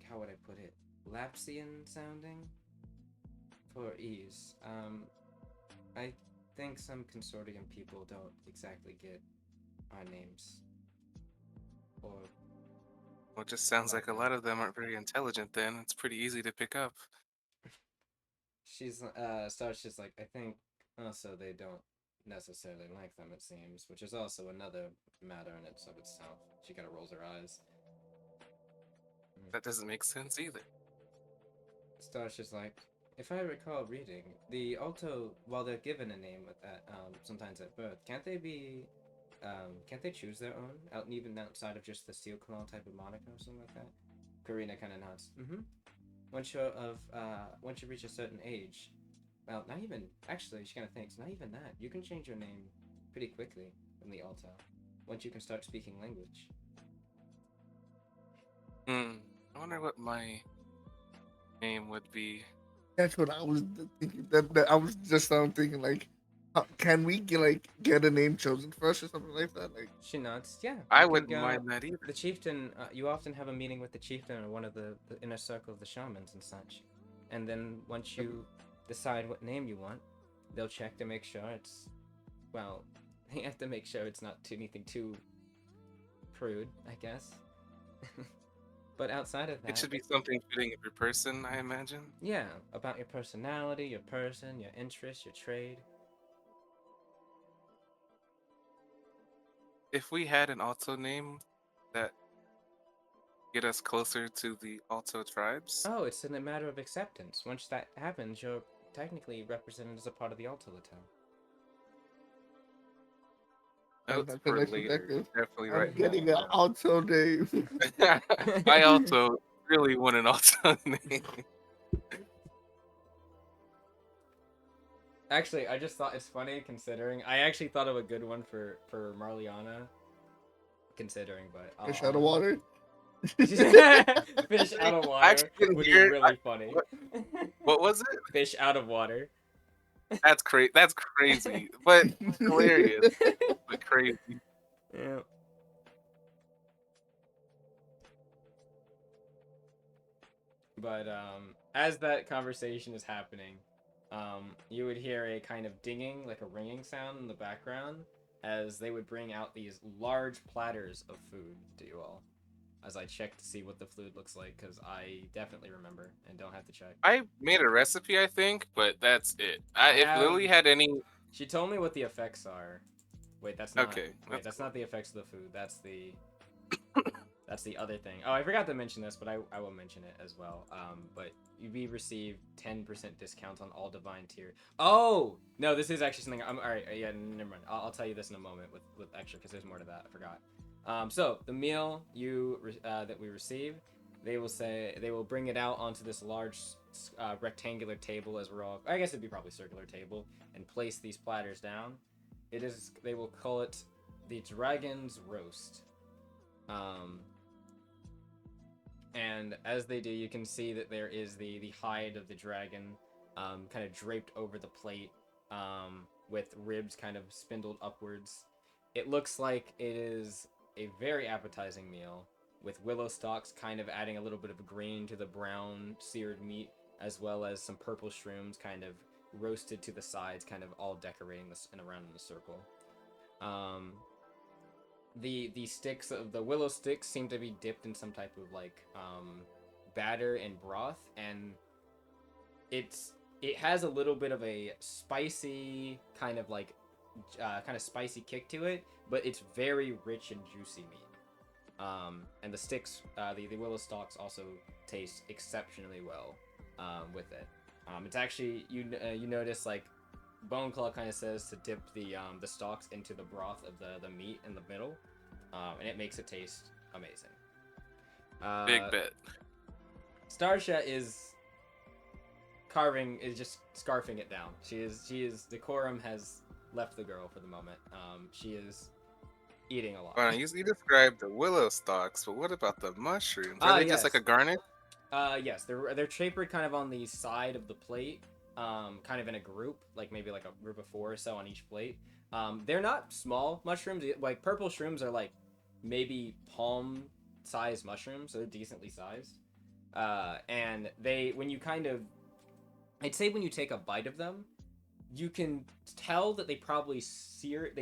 how would I put it? Lapsian sounding for ease. I think some consortium people don't exactly get our names. Or Well, it just sounds like a lot of them aren't very intelligent then. It's pretty easy to pick up. She's Star's just like, I think also they don't necessarily like them, it seems, which is also another matter in of itself. She kind of rolls her eyes. That doesn't make sense either. Star's just like, if I recall reading, the Alto, while they're given a name at sometimes at birth, can't they choose their own? Even outside of just the Steel Claw type of moniker or something like that? Corina kind of nods. Mm-hmm. Once you reach a certain age, well, not even, actually, she kind of thinks, not even that. You can change your name pretty quickly in the Alto, once you can start speaking language. I wonder what my name would be. That's what I was thinking. That I was just thinking, like, can we get a name chosen for us or something like that? Like, She nods. Yeah, I wouldn't mind that either. The chieftain. You often have a meeting with the chieftain or one of the inner circle of the shamans and such, and then once you decide what name you want, they'll check to make sure it's. Well, they have to make sure it's not anything too prude, I guess. But outside of that, it should be something fitting of your person, I imagine. Yeah, about your personality, your person, your interests, your trade. If we had an Alto name that get us closer to the Alto tribes. Oh, it's in a matter of acceptance. Once that happens, you're technically represented as a part of the Alto Town. Notes for later. Definitely right. I'm getting an Alto name. I also really want an Alto name. Actually, I just thought it's funny considering I actually thought of a good one for Marliana. Considering, but Fish out of water. Fish out of water would be really funny. What was it? Fish out of water. That's crazy. That's crazy, but hilarious. But crazy. Yeah. But as that conversation is happening, you would hear a kind of dinging, like a ringing sound in the background, as they would bring out these large platters of food to you all. As I check to see what the food looks like, because I definitely remember and don't have to check. I made a recipe, I think, but that's it. If Lily had any... She told me what the effects are. Wait, that's not... Okay. Wait, that's not the effects of the food. That's the... That's the other thing. Oh, I forgot to mention this, but I will mention it as well. But we receive 10% discount on all divine tier. Oh! No, this is actually something... Alright, yeah, never mind. I'll tell you this in a moment with extra, because there's more to that. I forgot. So the meal that we receive, they will bring it out onto this large rectangular table, as we're all, I guess it'd be probably circular table, and place these platters down. They will call it the Dragon's Roast. And as they do, you can see that there is the hide of the dragon kind of draped over the plate, with ribs kind of spindled upwards. It looks like it is a very appetizing meal, with willow stalks kind of adding a little bit of green to the brown seared meat, as well as some purple shrooms kind of roasted to the sides, kind of all decorating this and around in a circle. The sticks of the willow sticks seem to be dipped in some type of like batter and broth, and it has a little bit of a spicy kind of like kind of spicy kick to it, but it's very rich and juicy meat. And the sticks, the willow stalks also taste exceptionally well with it. It's actually you notice like Bone Claw kind of says to dip the stalks into the broth of the meat in the middle, and it makes it taste amazing. Big bet. Starsha is just scarfing it down. She is decorum has left the girl for the moment. She is eating a lot. You described the willow stalks, but what about the mushrooms? Are they just like a garnish? Yes, they're tapered kind of on the side of the plate, kind of in a group, like maybe like a group of 4 or so on each plate. They're not small mushrooms. Like purple shrooms are like maybe palm-sized mushrooms, so they're decently sized. And I'd say when you take a bite of them, you can tell that they probably seared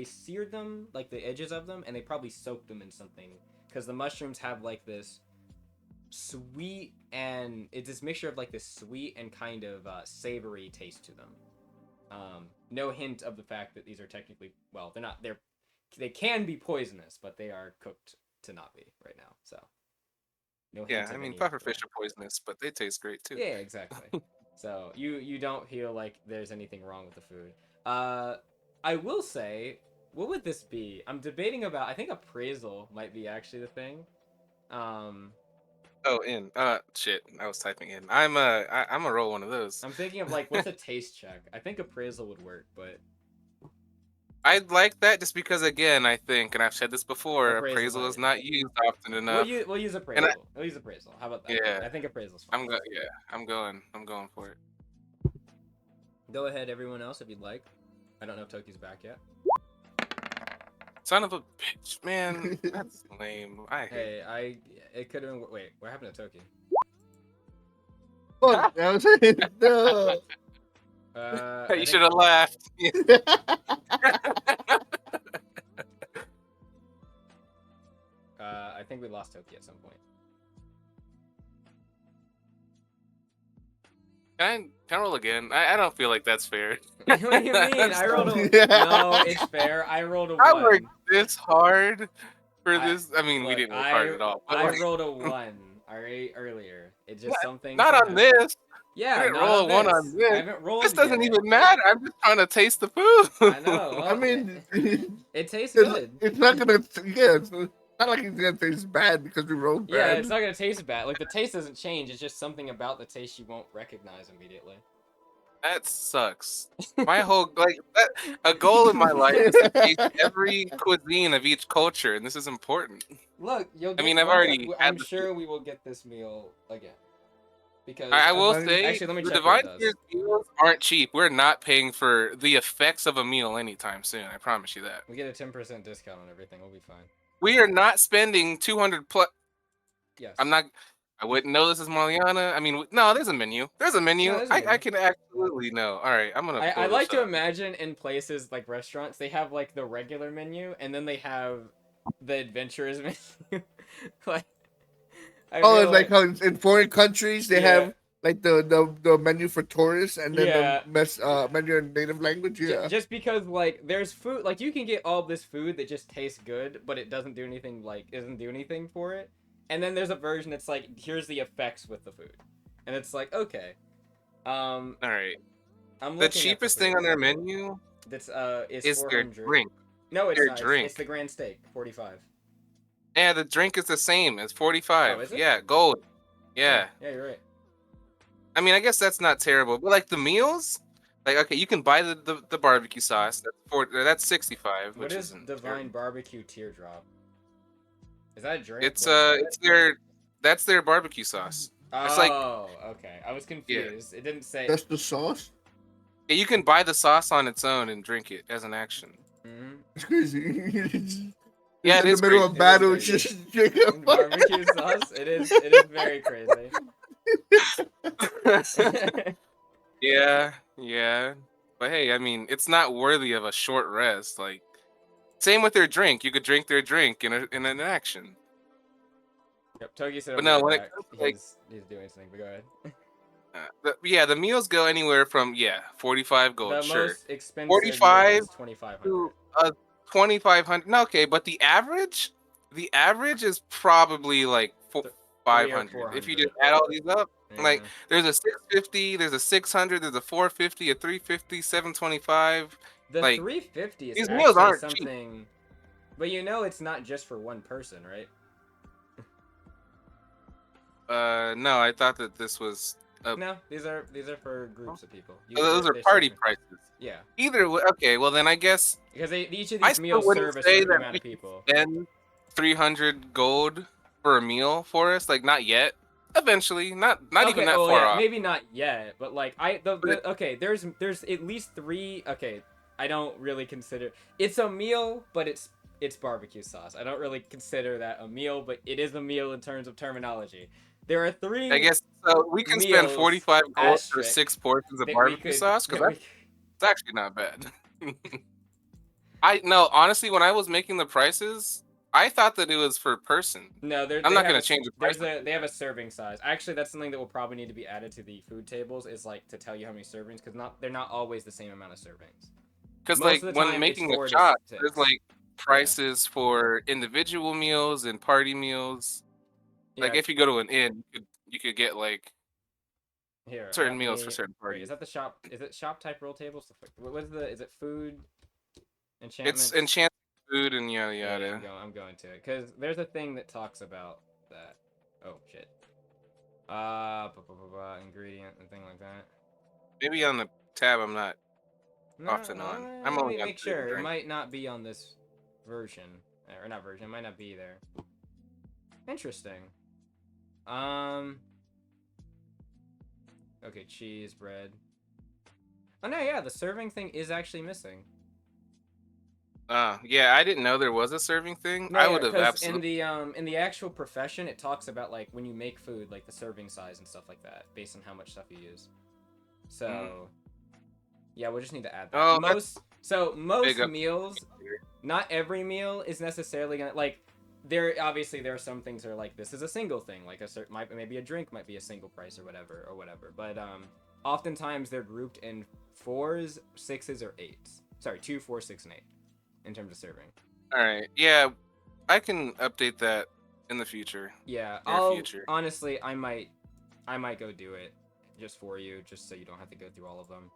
them, like the edges of them, and they probably soaked them in something, because the mushrooms have like this sweet, and it's this mixture of like this sweet and kind of savory taste to them. No hint of the fact that these are technically, well, they can be poisonous, but they are cooked to not be right now. So no hint. Yeah, I mean pufferfish are poisonous, but they taste great too. Yeah, exactly. So you don't feel like there's anything wrong with the food. I will say, what would this be? I'm debating about. I think appraisal might be actually the thing. Shit, I was typing in. I'm gonna roll one of those. I'm thinking of like, what's a taste check? I think appraisal would work, but I'd like that just because, again, I think, and I've said this before, appraisal is not used often enough. We'll use appraisal. We'll use appraisal. How about that? Yeah, I think appraisal's fine. I'm going for it. Go ahead, everyone else, if you'd like. I don't know if Toki's back yet. Son of a bitch, man. That's lame. It could have been. Wait, what happened to Toki? Oh, that was it. No. You should have laughed. I think we lost Toki at some point. Can I roll again? I don't feel like that's fair. What do you mean? I rolled a... No, it's fair. I rolled a 1. I worked this hard for this. I mean, we didn't work hard at all. I rolled a 1 earlier. It's just something... Not on this. Yeah, I didn't roll a 1 on this. I haven't rolled this doesn't even matter. I'm just trying to taste the food. I know. Well, I mean... it tastes good. It's not gonna... Yeah, it's not like it's gonna taste bad because we rolled bad. Yeah, it's not gonna taste bad. Like, the taste doesn't change. It's just something about the taste you won't recognize immediately. That sucks. My whole a goal in my life is to taste every cuisine of each culture, and this is important. Look, I'm sure we will get this meal again. Because I will say, actually, let me check the Divine Tears meals aren't cheap. We're not paying for the effects of a meal anytime soon. I promise you that. We get a 10% discount on everything. We'll be fine. We are not spending 200 plus. Yes. I wouldn't know this is Marliana. I mean, no, there's a menu. There's a menu. No, I can absolutely know. All right, I'm gonna. I like to imagine in places like restaurants, they have like the regular menu, and then they have the adventurers menu. Like, like how in foreign countries they have like the menu for tourists, and then the menu in native language. Yeah. Just because like there's food, like you can get all this food that just tastes good, but it doesn't do anything. Doesn't do anything for it. And then there's a version that's like, here's the effects with the food, and it's like, okay. All right. The cheapest thing on their menu is their drink. No, it's their not. Drink. It's the grand steak, 45. Yeah, the drink is the same. It's 45. Oh, is it? Yeah, gold. Yeah. Yeah, you're right. I mean, I guess that's not terrible, but like the meals, like okay, you can buy the barbecue sauce. That's 65. What is Divine Barbecue Teardrop? Is that a drink? That's their barbecue sauce. Oh, okay. I was confused. Yeah. It didn't say. That's the sauce. Yeah, you can buy the sauce on its own and drink it as an action. Mm-hmm. It's crazy. Yeah, in the middle of battle, just drink barbecue sauce. It is very crazy. Yeah. But hey, I mean, it's not worthy of a short rest. Like, same with their drink. You could drink their drink in an action. Yep, Togi said. But no, when he's doing something. But go ahead. The meals go anywhere from 45 gold, The sure. most expensive 45 is 2,500. to 2,500. No, okay, but the average is probably like 500. If you just add all these up, like there's a 650, there's a 600, there's a 450, a 350, 725. The like 350 is these actually meals aren't something, cheap. but you know it's not just for one person, right? No, I thought that this was. No, these are for groups of people. Those are party prices. Yeah. Either way, okay. Well, then I guess because each of these meals serve a certain amount of people. Spend 300 gold for a meal for us, like not yet. Eventually, not even that far off. Maybe not yet, but like okay, there's at least 3. Okay, I don't really consider it's a meal, but it's barbecue sauce. I don't really consider that a meal, but it is a meal in terms of terminology. There are 3. I guess so. We can spend 45 gold for 6 portions of barbecue sauce because it's actually not bad. Honestly, when I was making the prices, I thought that it was for person. No, I'm not gonna change the price. They have a serving size. Actually, that's something that will probably need to be added to the food tables. Is like to tell you how many servings, because they're not always the same amount of servings. Because like when making a shot, there's like prices for individual meals and party meals. Like if you go to an inn, you could get like certain meals for certain parties. Wait, is that the shop? Is it shop type roll tables? What is the? Is it food? Enchantments? It's enchanted food and yada yada. Yeah, I'm going to it because there's a thing that talks about that. Oh shit. Ingredient and thing like that. Maybe on the tab I'm not often on. I'm only on make sure. It might not be on this version. Or not version, it might not be there. Interesting. Okay, cheese, bread. Oh no, yeah, the serving thing is actually missing. Yeah, I didn't know there was a serving thing. I would have absolutely. In the actual profession, it talks about like when you make food, like the serving size and stuff like that, based on how much stuff you use. So, yeah, we'll just need to add that. Oh, most meals, not every meal is necessarily gonna like. There are some things that are like this is a single thing, like maybe a drink might be a single price or whatever. But oftentimes they're grouped in 4s, 6s, or 8s. Sorry, 2, 4, 6, and 8. In terms of serving. All right. Yeah, I can update that in the future. Yeah, honestly, I might go do it just for you, just so you don't have to go through all of them.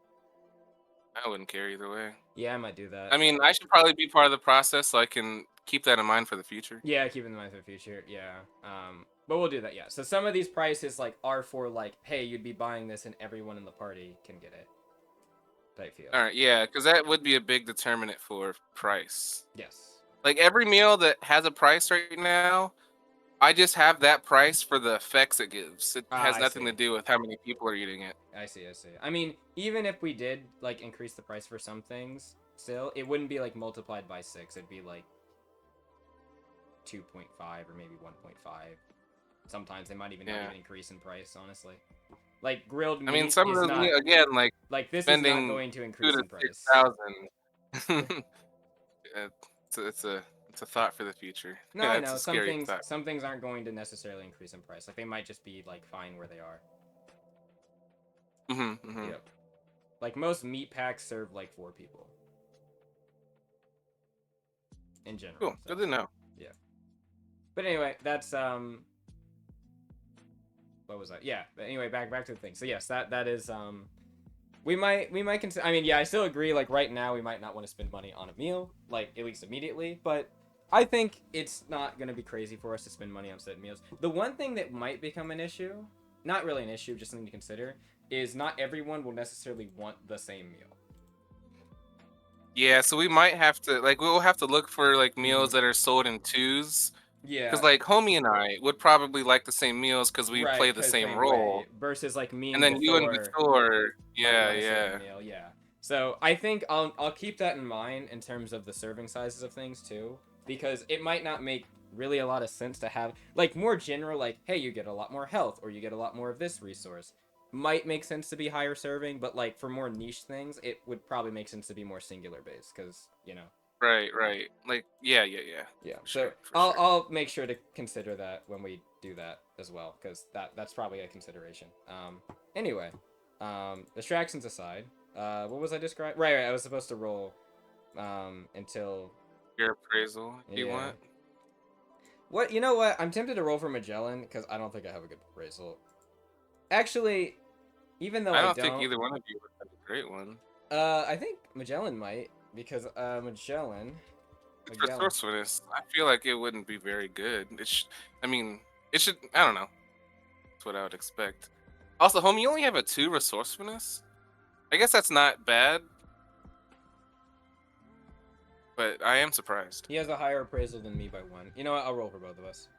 I wouldn't care either way. Yeah, I might do that. I mean, I should probably be part of the process so I can keep that in mind for the future. Yeah, keep it in mind for the future. Yeah. But we'll do that. Yeah. So some of these prices like are for like, hey, you'd be buying this and everyone in the party can get it. Type feel. All right, yeah, because that would be a big determinant for price. Yes. Like every meal that has a price right now, I just have that price for the effects it gives. It has nothing to do with how many people are eating it. I see. I mean, even if we did like increase the price for some things, still, it wouldn't be like multiplied by 6. It'd be like 2.5 or maybe 1.5. Sometimes they might even not even increase in price, honestly. Like grilled meat. I mean, some of those again, like this is not going to increase in price. 6,000. It's a thought for the future. No, I know some things aren't going to necessarily increase in price. Like they might just be like fine where they are. Yep. Like most meat packs serve like 4 people. In general. Cool. Good to know. Yeah. But anyway, that's what was that? Yeah. But anyway, back to the thing. So yes, that is we might consider. I mean, yeah, I still agree. Like right now, we might not want to spend money on a meal, like at least immediately. But I think it's not gonna be crazy for us to spend money on certain meals. The one thing that might become an issue, not really an issue, just something to consider, is not everyone will necessarily want the same meal. Yeah, so we might have to we'll have to look for like meals that are sold in 2s. Yeah. Because like Homie and I would probably like the same meals because we play the same role. Versus like me and then you and Victor, yeah. Meal, yeah. So I think I'll keep that in mind in terms of the serving sizes of things too, because it might not make really a lot of sense to have like more general like, hey, you get a lot more health or you get a lot more of this resource. Might make sense to be higher serving, but like for more niche things, it would probably make sense to be more singular based because Right. Like, yeah. So I'll make sure to consider that when we do that as well, because that's probably a consideration. Anyway, distractions aside, what was I describing? Right, I was supposed to roll until your appraisal. You want? What? You know what? I'm tempted to roll for Magellan because I don't think I have a good appraisal. Actually, even though I don't think either one of you would have a great one. I think Magellan might, because Magellan. For resourcefulness, I feel like it wouldn't be very good. It should. I don't know. That's what I would expect. Also, homie, you only have a 2 resourcefulness. I guess that's not bad, but I am surprised. He has a higher appraisal than me by 1. You know what? I'll roll for both of us.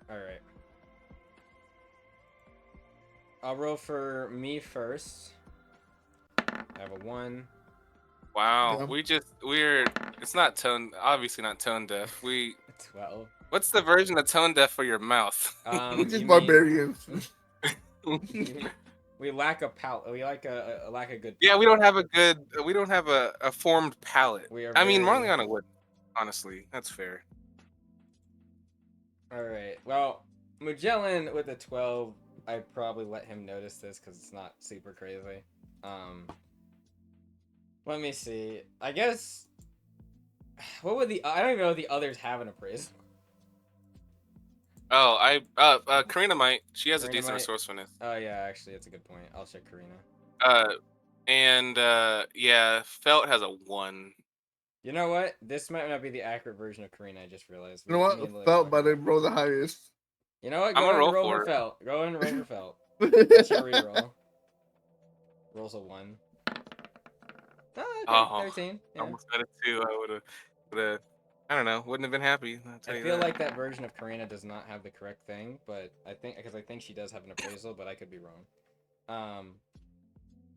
All right. I'll roll for me first. I have a 1. Wow, it's not obviously not tone deaf. 12. What's the version of tone deaf for your mouth? Which is barbarians. We lack a palate. We lack a lack a good palate. Yeah, we don't have a formed palate. Marliana would, honestly. That's fair. All right. Well, Magellan with a 12, I'd probably let him notice this because it's not super crazy. Let me see. I guess. What would I don't even know if the others have an appraisal. Oh, Corina might. She has a decent resourcefulness. Oh yeah, actually, that's a good point. I'll check Corina. Yeah, Felt has a 1. You know what? This might not be the accurate version of Corina. I just realized. You know what? Felt, but they roll the highest. You know what? Go ahead and roll for Felt. Go ahead and roll for Felt. That's your reroll. Rolls a 1. Oh, okay, 13. Yeah. Almost got a 2. I would have. I don't know. Wouldn't have been happy. I feel like that version of Corina does not have the correct thing, but I think she does have an appraisal, but I could be wrong.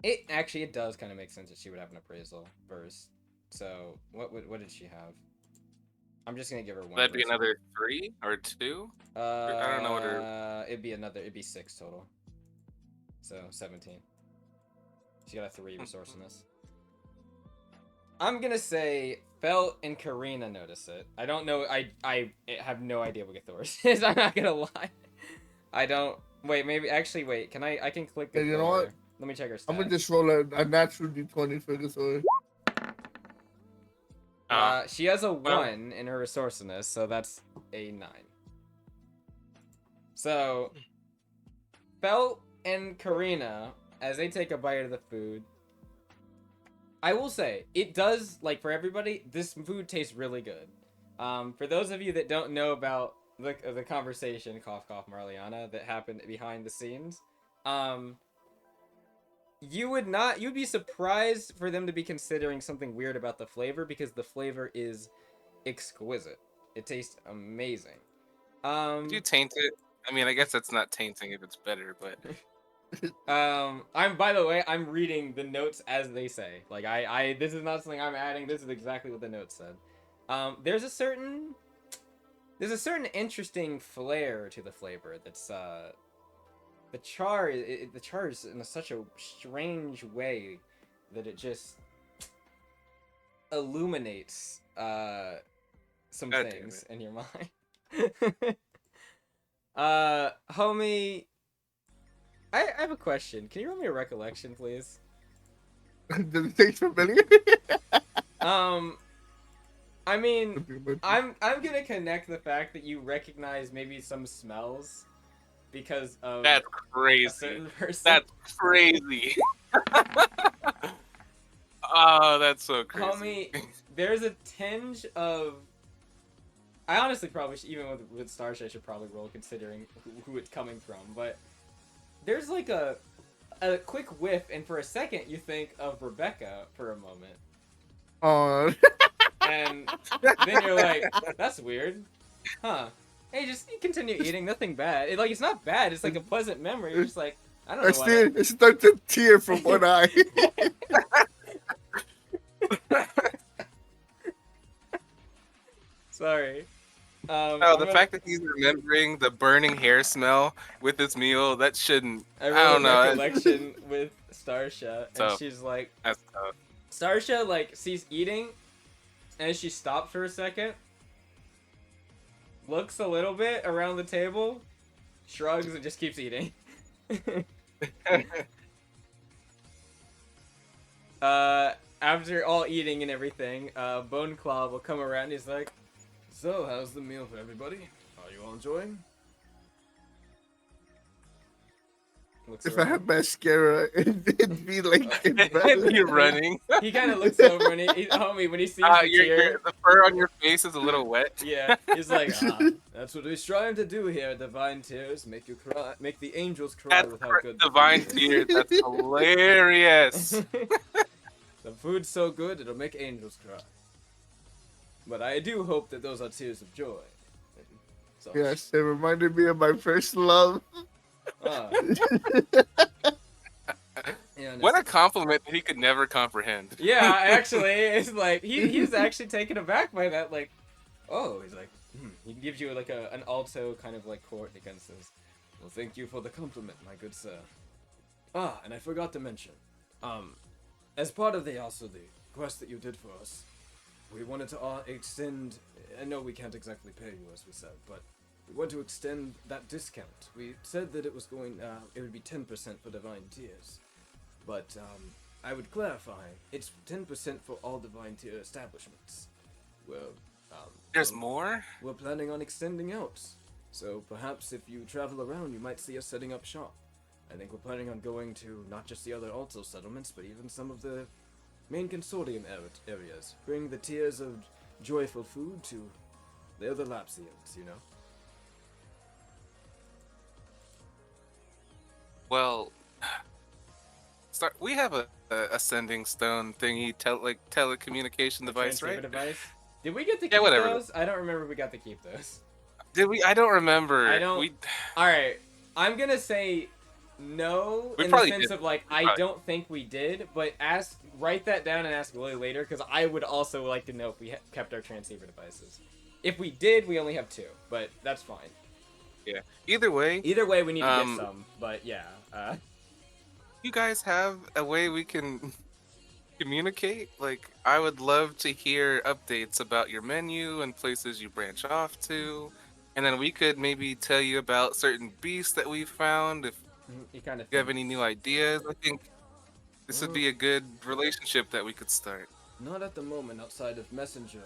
It does kind of make sense that she would have an appraisal first. So what did she have? I'm just gonna give her 1. That'd be another 3 or 2. I don't know what her. It'd be 6 total. So 17. She got a 3 resourcefulness. I'm gonna say Felt and Corina notice it. I don't know. I have no idea what Githor's is. I'm not gonna lie. I don't. Wait, maybe. Actually, wait. I can click. Hey, you know what? Let me check her stats. I'm gonna just roll a natural d20 for Githor. She has a 1 in her resourcefulness, so that's a 9. So, Felt and Corina, as they take a bite of the food, I will say, it does, like, for everybody, this food tastes really good. For those of you that don't know about the conversation, cough, cough, Marliana, that happened behind the scenes, you'd be surprised for them to be considering something weird about the flavor, because the flavor is exquisite. It tastes amazing. Did you taint it? I mean, I guess that's not tainting if it's better, but... by the way, I'm reading the notes as they say. Like, this is not something I'm adding. This is exactly what the notes said. There's a certain interesting flair to the flavor that's, the char is in such a strange way that it just illuminates some things in your mind. Homie, I have a question. Can you roll me a recollection, please? Does it taste familiar? I mean, I'm gonna connect the fact that you recognize maybe some smells because of that's crazy. A certain person. That's crazy. Oh, that's so crazy. Homie, there's a tinge of. I honestly probably should, even with Starship, I should probably roll considering who it's coming from, but there's like a quick whiff, and for a second you think of Rebecca for a moment. Oh. And then you're like, that's weird. Huh. Hey, just continue eating, nothing bad. It's not bad, it's like a pleasant memory. You're just like, I don't know why. It starts to tear from one eye. Sorry. The fact that he's remembering the burning hair smell with his meal, that shouldn't. I don't know. Recollection with Starsha, and she's like, that's tough. Starsha like sees eating, and she stopped for a second, looks a little bit around the table, shrugs, and just keeps eating. After all eating and everything, Bone Claw will come around. He's like, "So, how's the meal for everybody? Are you all enjoying?" If I had mascara, it'd be like it'd be running. He kind of looks over and homie, when he sees the tear, the fur on your face is a little wet. Yeah, he's like, that's what we strive to do here, Divine Tears. Make you cry, make the angels cry with how good Divine Tears. That's hilarious. The food's so good it'll make angels cry. But I do hope that those are tears of joy. So, yes, it reminded me of my first love. What a compliment that he could never comprehend. Yeah, actually, it's like he's actually taken aback by that. Like, oh, he's like, he gives you like an alto kind of like chord against this. Well, thank you for the compliment, my good sir. And I forgot to mention, as part of the quest that you did for us, we wanted to extend. I know we can't exactly pay you as we said, but we want to extend that discount. We said that it was going, it would be 10% for Divine Tears. But, I would clarify, it's 10% for all Divine Tier establishments. Well, there's more? We're planning on extending out. So perhaps if you travel around, you might see us setting up shop. I think we're planning on going to not just the other Alto settlements, but even some of the main consortium areas. Bring the tiers of joyful food to the other Lapsians, you know? Well, we have a ascending stone thingy, telecommunication device, right? Device. Did we get to keep those? I don't remember we got to keep those. Did we? I don't remember. I don't. All right, I'm gonna say no in the sense of like I don't think we did, but write that down and ask Willie later because I would also like to know if we kept our transceiver devices. If we did, we only have 2, but that's fine. Yeah. Either way, we need to get some. But yeah. You guys have a way we can communicate? Like, I would love to hear updates about your menu and places you branch off to, and then we could maybe tell you about certain beasts that we found. If you have any new ideas, I think this would be a good relationship that we could start. Not at the moment, outside of messenger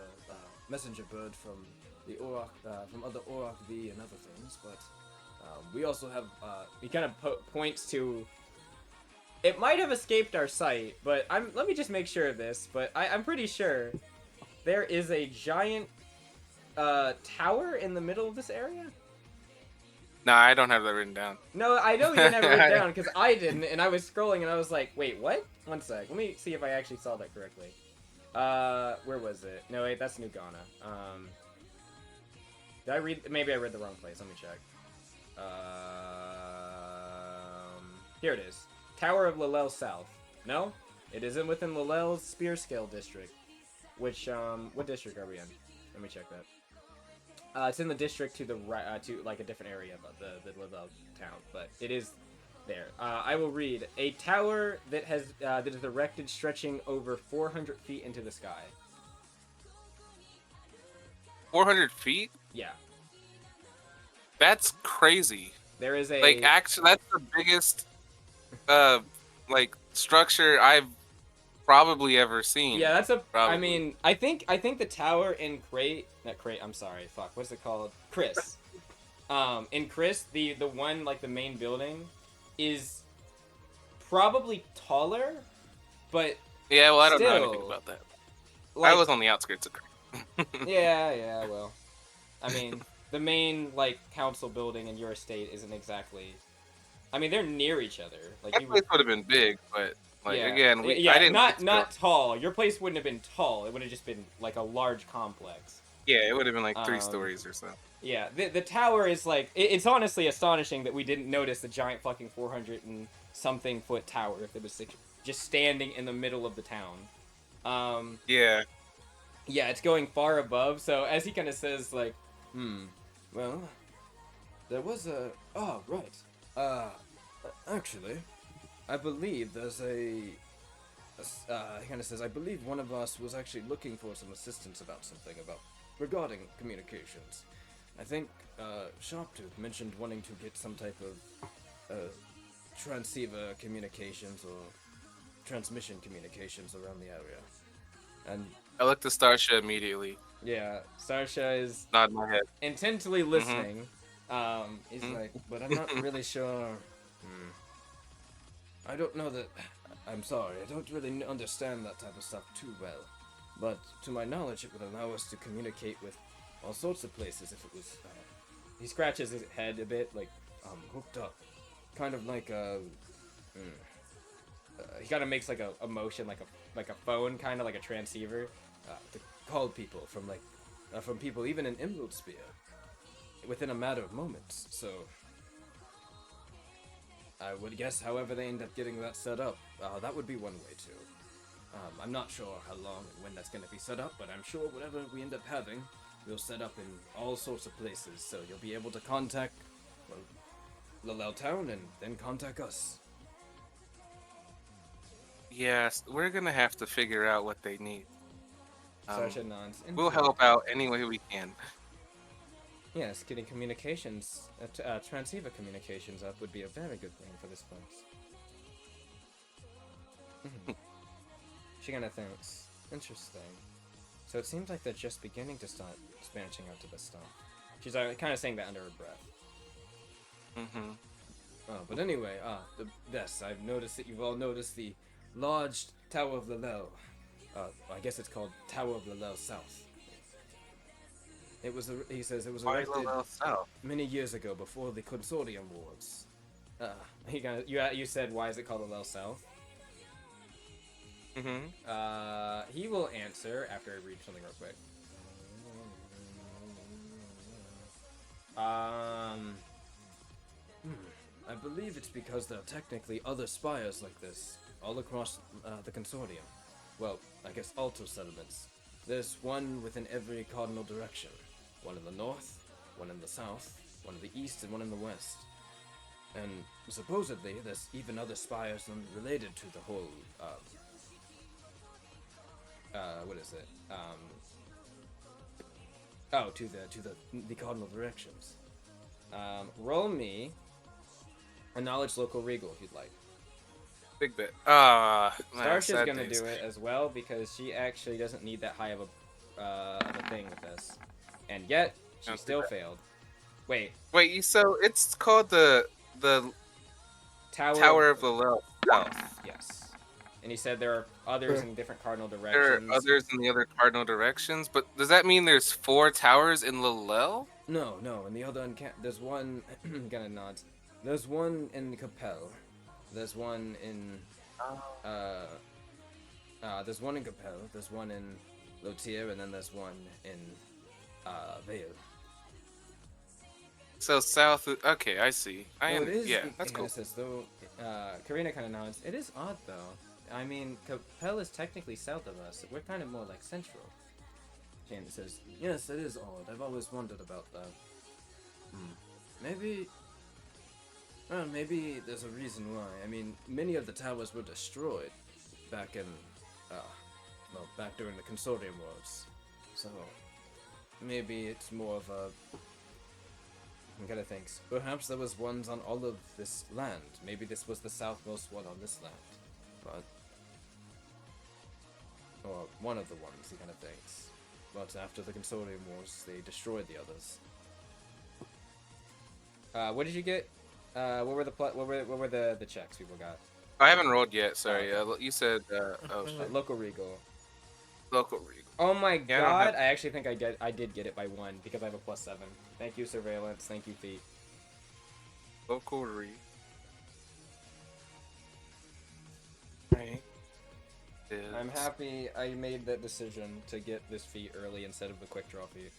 bird from the Auroch, from other Auroch V and other things, but we also have. He kind of points to. It might have escaped our sight, but let me just make sure of this. But I'm pretty sure there is a giant tower in the middle of this area. Nah, I don't have that written down. No, I know you didn't have it written down because I didn't, and I was scrolling and I was like, wait, what? One sec. Let me see if I actually saw that correctly. Where was it? No, wait, that's New Ghana. Did I read? Maybe I read the wrong place. Let me check. Here it is. Tower of Lalel South. No? It isn't within Lalel's Spear Scale district. Which, what district are we in? Let me check that. It's in the district to the right, to, like, a different area of the Lalel town. But it is there. I will read. A tower that is erected stretching over 400 feet into the sky. 400 feet? Yeah. That's crazy. There is a... Like, actually, that's the biggest... like structure I've probably ever seen. Yeah, that's a. Probably. I mean, I think the tower in I'm sorry. Fuck. What's it called? Chris. In Chris, the one like the main building, is probably taller, but yeah. Well, I don't know anything about that. Like, I was on the outskirts of Chris. Yeah. Well, I mean, the main like council building in your estate isn't exactly. I mean, they're near each other. Like that place would have been big, but like again, I didn't. Not tall. Your place wouldn't have been tall. It would have just been like a large complex. Yeah, it would have been like 3 stories or so. Yeah, the tower is like it's honestly astonishing that we didn't notice the giant fucking 400 and something foot tower if it was like, just standing in the middle of the town. Yeah. Yeah, it's going far above. So as he kind of says, like, well, there was a. Oh, right. Actually, I believe there's he kind of says, I believe one of us was actually looking for some assistance about something regarding communications. I think Sharptooth mentioned wanting to get some type of transceiver communications or transmission communications around the area. And I looked at Starsha immediately. yeah, Starsha is nodding my head, intently listening. He's like, but I'm not really sure. I don't know that. I'm sorry, I don't really understand that type of stuff too well. But to my knowledge, it would allow us to communicate with all sorts of places if it was. He scratches his head a bit, like hooked up, kind of like a. He kind of makes like a motion, like a phone, kind of like a transceiver, to call people from people even in Emerald Sphere, within a matter of moments. So I would guess, however they end up getting that set up, that would be one way too. I'm not sure how long and when that's going to be set up, but I'm sure whatever we end up having, we'll set up in all sorts of places, so you'll be able to contact, well, Lalel Town and then contact us. Yes, we're gonna have to figure out what they need. Starsha nods. We'll help out any way we can. Yes, getting communications, transceiver communications up would be a very good thing for this place. She kind of thinks, interesting. So it seems like they're just beginning to start branching out to this stuff. She's kind of saying that under her breath. But anyway, yes, I've noticed that you've all noticed the large Tower of Lalel. I guess it's called Tower of Lalel South. It was, he says, it was erected many years ago before the Consortium Wars. You said, why is it called Lalel South? He will answer after I read something real quick. I believe it's because there are technically other spires like this all across the Consortium. Well, I guess Alto settlements. There's one within every cardinal direction. One in the north, one in the south, one in the east, and one in the west. And supposedly, there's even other spires related to the whole, what is it? To the cardinal directions. Roll me a knowledge local regal if you'd like. Big bit. Starsha's gonna do it as well because she actually doesn't need that high of a thing with this, and yet she still failed. Wait. So it's called the Tower of Lalel South. Yes. And he said there are others in different cardinal directions. There are others in the other cardinal directions, but does that mean there's 4 towers in Lalel? No. In the other there's one. Gonna nod. There's one in Capel. There's one in. There's one in Capel. There's one in Lotier, and then there's one in Vale. So south. Okay, I see. Yeah, that's cool. Though, Corina kind of nods. It is odd though. I mean, Capel is technically south of us. We're kind of more like central. Janet says, yes, it is odd. I've always wondered about that. Maybe there's a reason why. I mean, many of the towers were destroyed back in, back during the Consortium Wars. So, maybe it's more of a... I'm gonna think. Perhaps there was ones on all of this land. Maybe this was the southmost one on this land. But... or one of the ones, he kind of thinks. But after the Consortium Wars, they destroyed the others. What did you get? What were the checks people got? I haven't rolled yet. Sorry. You said local regal. Local regal. Oh my god! I actually think I did get it by 1 because I have a +7. Thank you, surveillance. Thank you, feet. Local regal. Right. I'm happy I made that decision to get this feat early instead of the quick draw feat.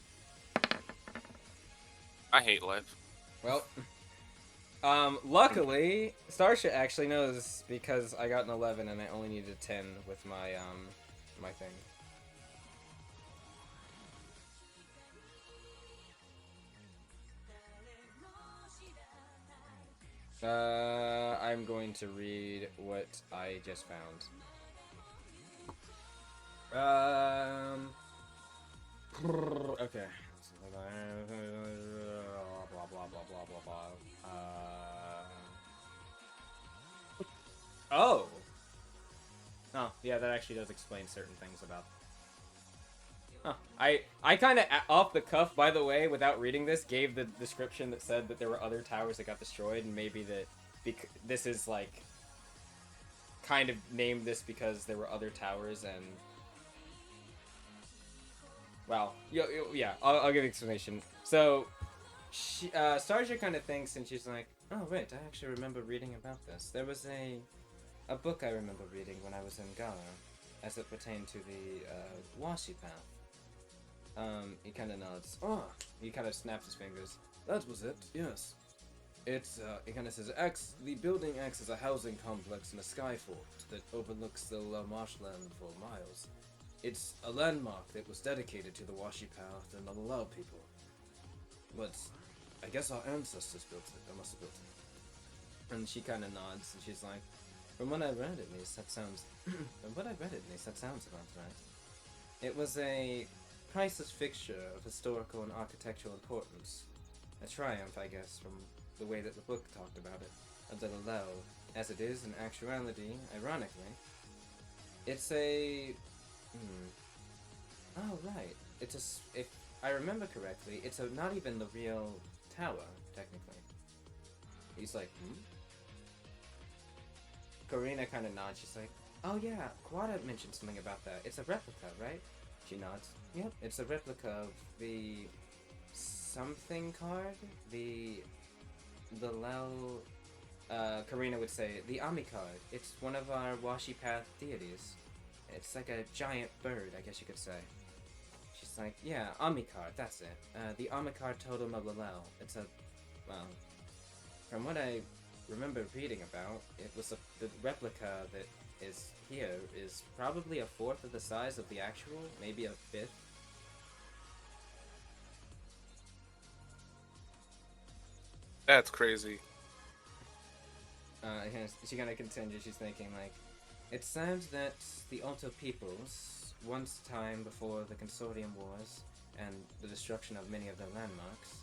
I hate life. Well, luckily, Starsha actually knows because I got an 11 and I only needed 10 with my, my thing. I'm going to read what I just found. Okay. Blah blah blah blah blah blah. Oh. Oh, yeah, that actually does explain certain things about. Huh. I kind of off the cuff, by the way, without reading this, gave the description that said that there were other towers that got destroyed, and maybe that this is like kind of named this because there were other towers and. Well, yeah, I'll give explanation. So, Sarja kind of thinks, and she's like, "Oh wait, I actually remember reading about this. There was a book I remember reading when I was in Gala, as it pertained to the Washi Path." He kind of nods. Oh, he kind of snaps his fingers. That was it. Yes. It's he kind of says, the building acts as a housing complex in a skyfort that overlooks the marshland for miles. It's a landmark that was dedicated to the Washi Path and the Lao people. But I guess our ancestors built it. They must have built it. And she kind of nods, and she's like, from what I read at least, that sounds... about right. It was a priceless fixture of historical and architectural importance. A triumph, I guess, from the way that the book talked about it, of the Lao, as it is in actuality, ironically. It's a... Oh, right. If I remember correctly, it's not even the real tower, technically. He's like, Corina kind of nods. She's like, oh yeah, Quada mentioned something about that. It's a replica, right? She nods. Yep, it's a replica of the something card? The Lao... Corina would say, the Ami card. It's one of our Washi Path deities. It's like a giant bird, I guess you could say. She's like, yeah, Ami card, that's it. The Ami card totem of the Lao. It's a... well... From what I remember reading about, it was the replica that is here is probably a fourth of the size of the actual, maybe a fifth. That's crazy. She kind of continues, she's thinking like, it seems that the Alto peoples, once time before the Consortium Wars and the destruction of many of their landmarks,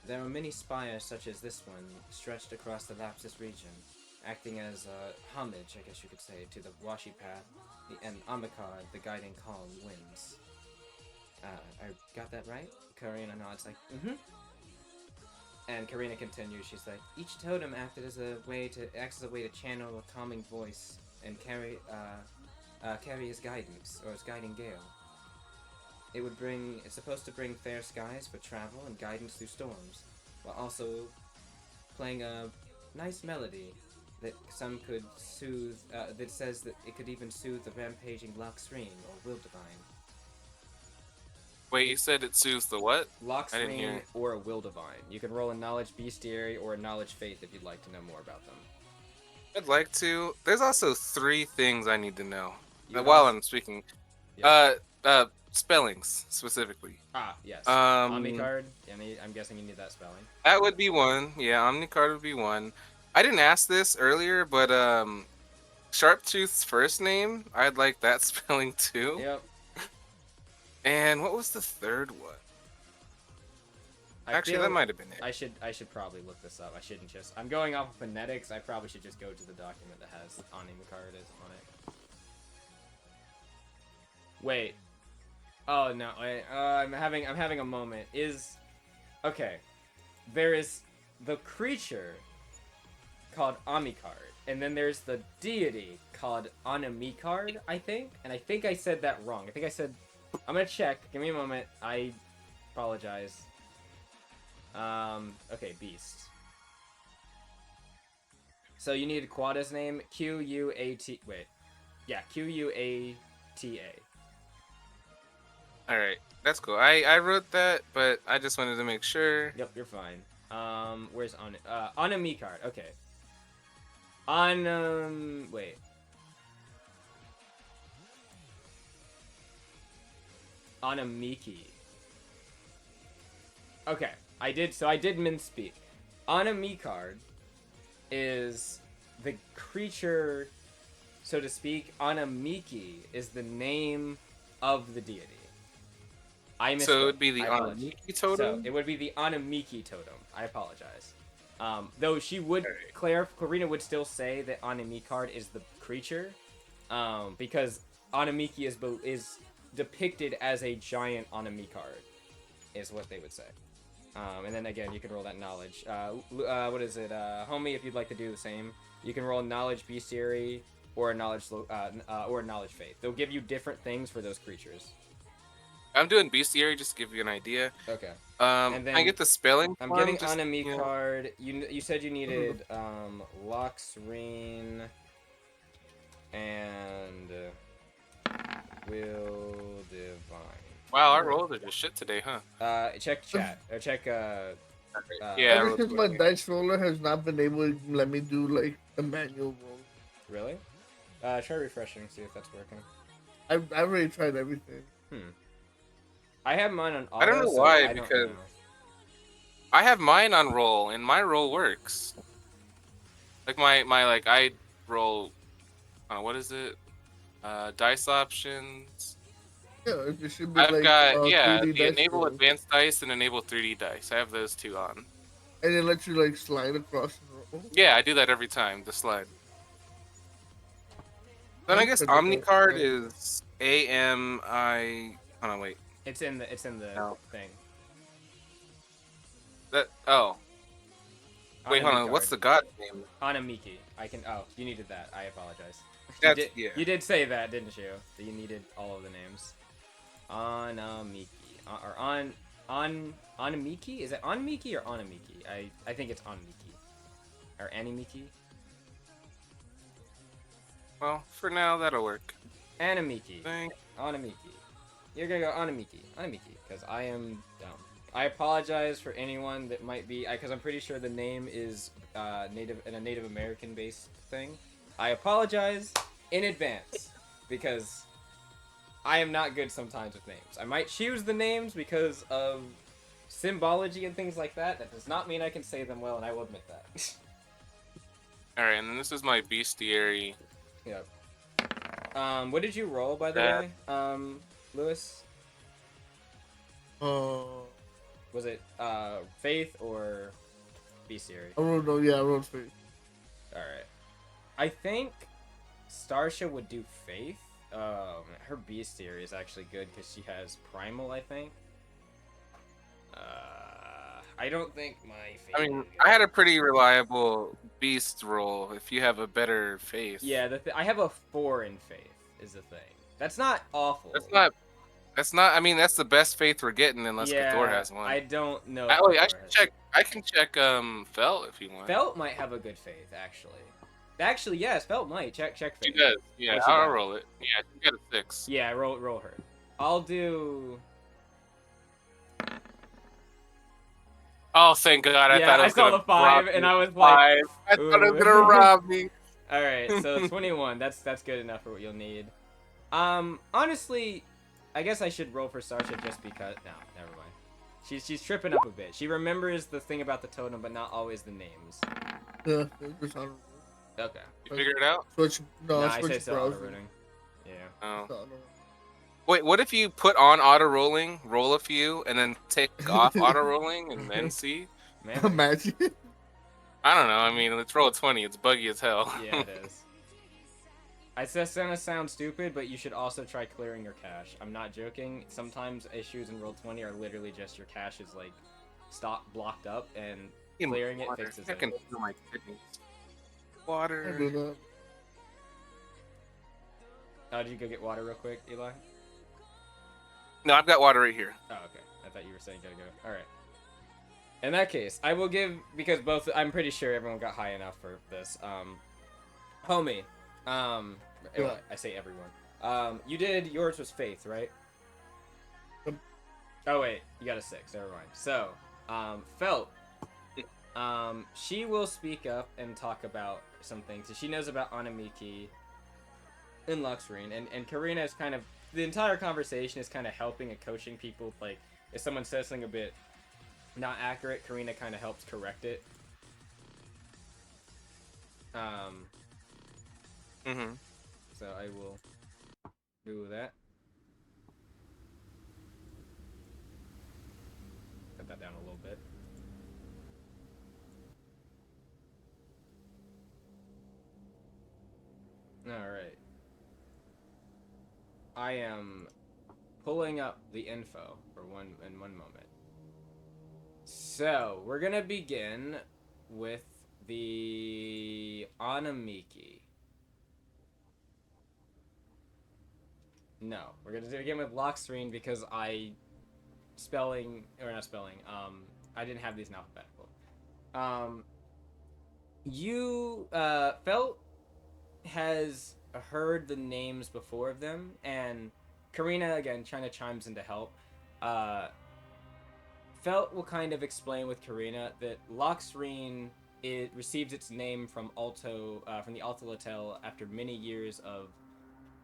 there were many spires such as this one stretched across the Lapsus region, acting as homage, I guess you could say, to the Washi Path and Amikar, the guiding calm winds. I got that right? Karina nods like, And Karina continues, she's like, each totem acted as a way to channel a calming voice and carry his guidance, or his guiding gale. It's supposed to bring fair skies for travel and guidance through storms, while also playing a nice melody that some could soothe, that says that it could even soothe the rampaging Loxreen or Will Divine. Wait, you said it soothes the what? Loxreen or a Will Divine. You can roll a Knowledge Bestiary or a Knowledge Faith if you'd like to know more about them. I'd like to. There's also 3 things I need to know while I'm speaking. Yeah. Spellings, specifically. Yes. Omnicard, I'm guessing you need that spelling. That would be one. Yeah, Omnicard would be one. I didn't ask this earlier, but Sharptooth's first name, I'd like that spelling too. Yep. And what was the third one? Actually, that might have been it. I should probably look this up. I shouldn't just... I'm going off of phonetics. I probably should just go to the document that has Omnicard on it. Wait. Oh no! I'm having a moment. Okay? There is the creature called Amikard, and then there's the deity called Anamikard, I think. And I think I said that wrong. I think I said. I'm gonna check. Give me a moment. I apologize. Okay, beast. So you need Quada's name. Q-U-A-T. Wait. Yeah, Q-U-A-T-A. Alright, that's cool. I wrote that, but I just wanted to make sure. Yep, you're fine. Where's Anamikard? Okay. Wait. Anamiki. Okay, I did misspeak. Anamikard is the creature, so to speak. Anamiki is the name of the deity. I misspoke. So it would be the I apologize. Anamiki totem? So it would be the Anamiki totem. I apologize. Though she would, Corina would still say that Anami card is the creature, because Anamiki is depicted as a giant Anami card, is what they would say. And then again, you can roll that knowledge. What is it, homie? If you'd like to do the same, you can roll knowledge bestiary or a knowledge faith. They'll give you different things for those creatures. I'm doing bestiary just to give you an idea. Okay. And then I get the spelling. I'm getting Anami card. You said you needed Luxreen and Will Divine. Wow, our rolls are just shit today, huh? Check chat or check. Yeah. Ever since my dice roller has not been able to let me do like a manual roll. Really? Try refreshing, see if that's working. I've already tried everything. I have mine on auto. I don't know why, because I have mine on roll, and my roll works. Like my I roll. What is it? Dice options. Yeah, it should be I've got the enable advanced dice and enable 3D dice. I have those two on. And it lets you like slide across the roll. Yeah, I do that every time. The slide. Then I guess Omni card is AMI. Hold on, wait. It's in the thing. Wait, hold on. What's the god name? Anamiki. You needed that. I apologize. You did say that, didn't you? That you needed all of the names. Anamiki. Anamiki? Is it Anamiki or Anamiki? I think it's Anamiki. Or Animiki? Well, for now, that'll work. Anamiki. Anamiki. You're gonna go Anamiki, because I am dumb. I apologize for anyone that might be, because I'm pretty sure the name is a Native American based thing. I apologize in advance, because I am not good sometimes with names. I might choose the names because of symbology and things like that. That does not mean I can say them well, and I will admit that. Alright, and then this is my bestiary. Yep. What did you roll, by the way, Lewis? Was it faith or bestiary? I rolled faith. Alright. I think Starsha would do faith. Her bestiary is actually good because she has primal, I think. I don't think my faith. I mean, I had a pretty reliable beast roll. If you have a better faith. Yeah, I have a 4 in faith. Is the thing. That's not awful. That's not. I mean, that's the best faith we're getting unless Cthor has one. I don't know. I should check. I can check Felt if you want. Felt might have a good faith, actually. Actually, yes, Felt might. Check faith. She does. Yeah, I'll roll it. Yeah, she got a 6. Yeah, roll her. I'll do. Oh, thank God! I saw the 5, and I was like, I thought it was gonna rob me. All right, so 21. That's good enough for what you'll need. Honestly, I guess I should roll for Sarsha just because. No, never mind. She's tripping up a bit. She remembers the thing about the totem, but not always the names. Yeah, it's not. Okay. You figured it out? I say still auto routing. Yeah. Oh. Wait, what if you put on auto rolling, roll a few, and then take off auto rolling, and then see? Man, imagine. I don't know. I mean, let's roll a 20. It's buggy as hell. Yeah, it is. It's gonna sound stupid, but you should also try clearing your cache. I'm not joking. Sometimes issues in Roll20 are literally just your cache is like blocked up, and clearing it fixes it. I can feel my kidneys. Water. Did you go get water real quick, Eli? No, I've got water right here. Oh, okay. I thought you were saying gotta go. All right. In that case, I will give, because I'm pretty sure everyone got high enough for this. Homie. I say everyone. Yours was faith, right? Oh wait, you got a 6. Never mind. So, Felt. She will speak up and talk about some things. So she knows about Anamiki and Luxreen, and Corina is kind of, the entire conversation is kind of helping and coaching people. Like, if someone says something a bit not accurate, Corina kind of helps correct it. So I will do that. cut that down a little bit. All right. I am pulling up the info in one moment. So we're gonna begin with the Anamiki. No, we're gonna begin with Lockscreen because I didn't have these in alphabetical. You Felt has heard the names before of them, and Corina again trying to chimes in to help. Felt will kind of explain with Corina that Locksreen receives its name from the Alto Tale after many years of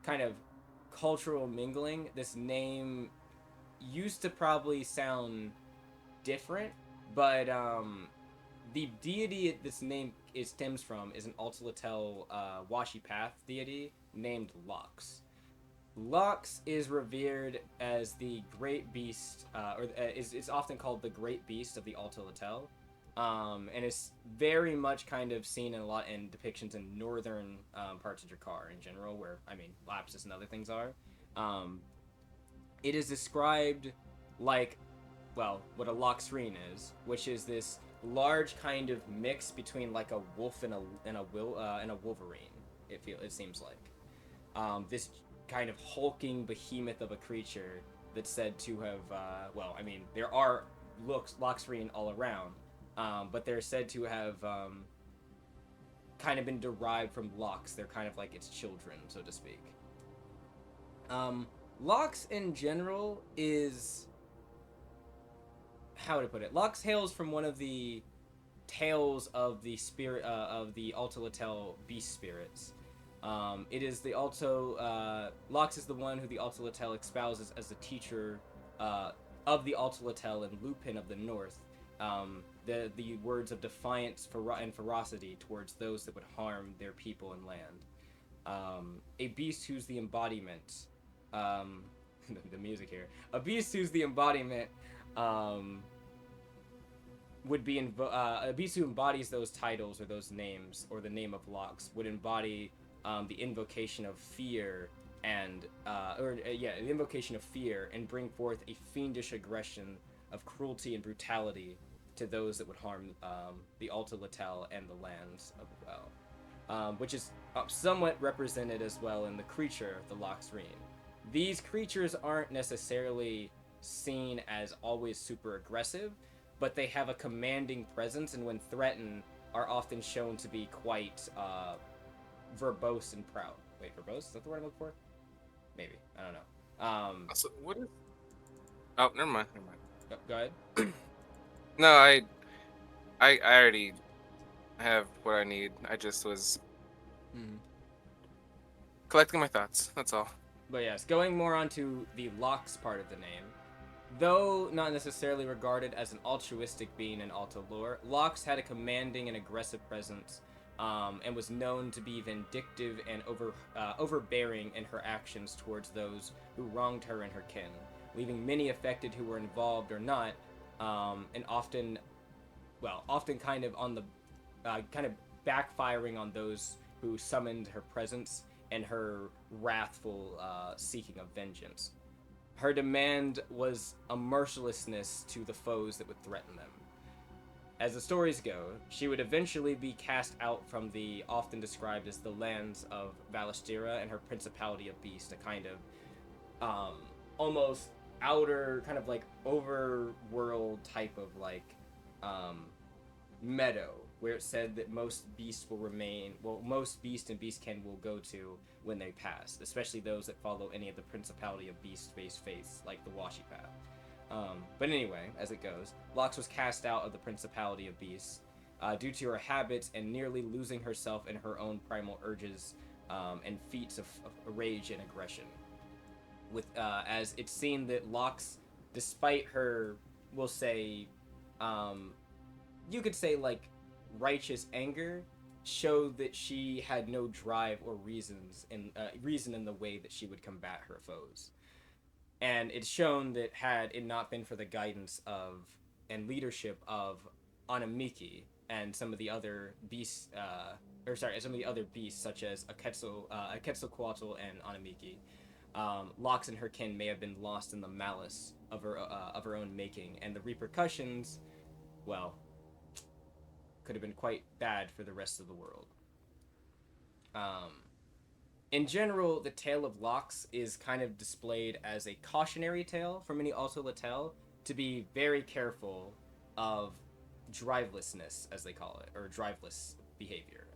kind of cultural mingling. This name used to probably sound different, but the deity this name stems from is an Alto Tale Washi Path deity named Lox. Lox is revered as the great beast, is often called the great beast of the Alto Tale, and is very much kind of seen in depictions in northern parts of Jakar in general, where Lapsus and other things are. It is described like, well, what a Locksreen is, which is this large kind of mix between like a wolf and a wolverine. It seems like this kind of hulking behemoth of a creature that's said to have there are Locksreen all around, but they're said to have kind of been derived from Lox. They're kind of like its children, so to speak. Lox in general is, how to put it? Lox hails from one of the tales of the spirit of the Alto Tale beast spirits. It is the Lox is the one who the Alto Tale espouses as the teacher of the Alto Tale and Lupin of the North. The words of defiance and ferocity towards those that would harm their people and land. A beast who's the embodiment. The music here. A beast who's the embodiment. Would be a beast who embodies those titles or those names, or the name of Lox, would embody the invocation of fear and the invocation of fear, and bring forth a fiendish aggression of cruelty and brutality to those that would harm the Alto Tale and the lands of the well, which is somewhat represented as well in the creature, the Locksreen. These creatures aren't necessarily seen as always super aggressive, but they have a commanding presence, and when threatened, are often shown to be quite verbose and proud. Wait, verbose? Is that the word I'm looking for? Maybe. I don't know. So what is... Oh, never mind. Go ahead. No, I already have what I need. I just was collecting my thoughts. That's all. But yes, going more onto the Lox part of the name. Though not necessarily regarded as an altruistic being in Alto lore, Lox had a commanding and aggressive presence, and was known to be vindictive and overbearing in her actions towards those who wronged her and her kin, leaving many affected who were involved or not, and often kind of on the kind of backfiring on those who summoned her presence and her wrathful seeking of vengeance. Her demand was a mercilessness to the foes that would threaten them. As the stories go, she would eventually be cast out from the often described as the lands of Valastira and her Principality of Beast, a kind of almost outer, kind of like overworld type of like meadow, where it said that most beast and beastkin will go to when they pass, especially those that follow any of the Principality of Beast-based faiths, like the Washi Path. But anyway, as it goes, Lox was cast out of the Principality of Beasts due to her habits and nearly losing herself in her own primal urges and feats of rage and aggression. As it's seen that Lox, despite her, we'll say, you could say like righteous anger, showed that she had no drive or reason in the way that she would combat her foes. And it's shown that had it not been for the guidance of and leadership of Anamiki and some of the other beasts, some of the other beasts such as Quetzalcoatl and Anamiki. Lox and her kin may have been lost in the malice of her own making, and the repercussions, well, could have been quite bad for the rest of the world. In general, the tale of Lox is kind of displayed as a cautionary tale for many Alto Tale to be very careful of drivelessness, as they call it, or driveless behavior.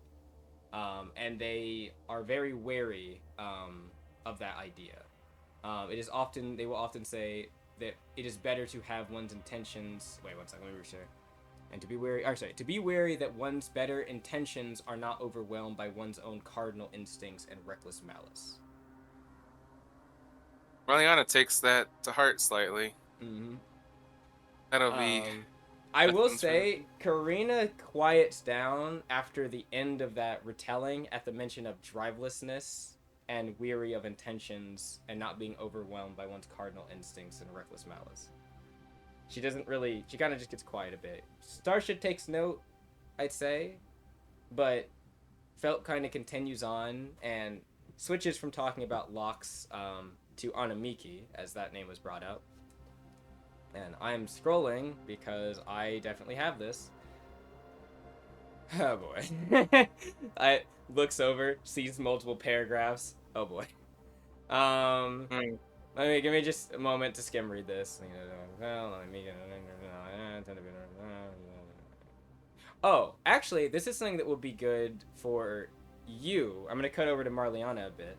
And they are very wary of that idea. They will often say that it is better to have one's intentions. Wait, one second, let me reshare. And to be wary that one's better intentions are not overwhelmed by one's own cardinal instincts and reckless malice. Marliana takes that to heart slightly. Mm-hmm. That'll be. I will say, Corina quiets down after the end of that retelling at the mention of drivelessness and weary of intentions and not being overwhelmed by one's cardinal instincts and reckless malice. She doesn't really. She kind of just gets quiet a bit. Starsha takes note, I'd say, but Felt kind of continues on and switches from talking about Lox to Anamiki, as that name was brought up. And I'm scrolling because I definitely have this. Oh boy. I looks over, sees multiple paragraphs. Oh boy. Give me just a moment to skim read this. Oh, actually, this is something that will be good for you. I'm gonna cut over to Marliana a bit.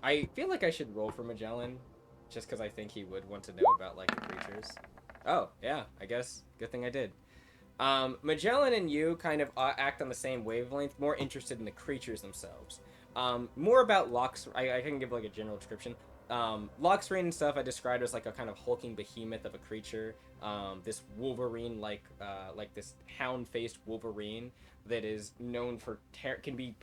I feel like I should roll for Magellan, just because I think he would want to know about like the creatures. Oh, yeah, I guess. Good thing I did. Magellan and you kind of act on the same wavelength, more interested in the creatures themselves. More about Lox. I can give like a general description. Loxrain and stuff I described as like a kind of hulking behemoth of a creature. This Wolverine like this hound-faced Wolverine that is known for can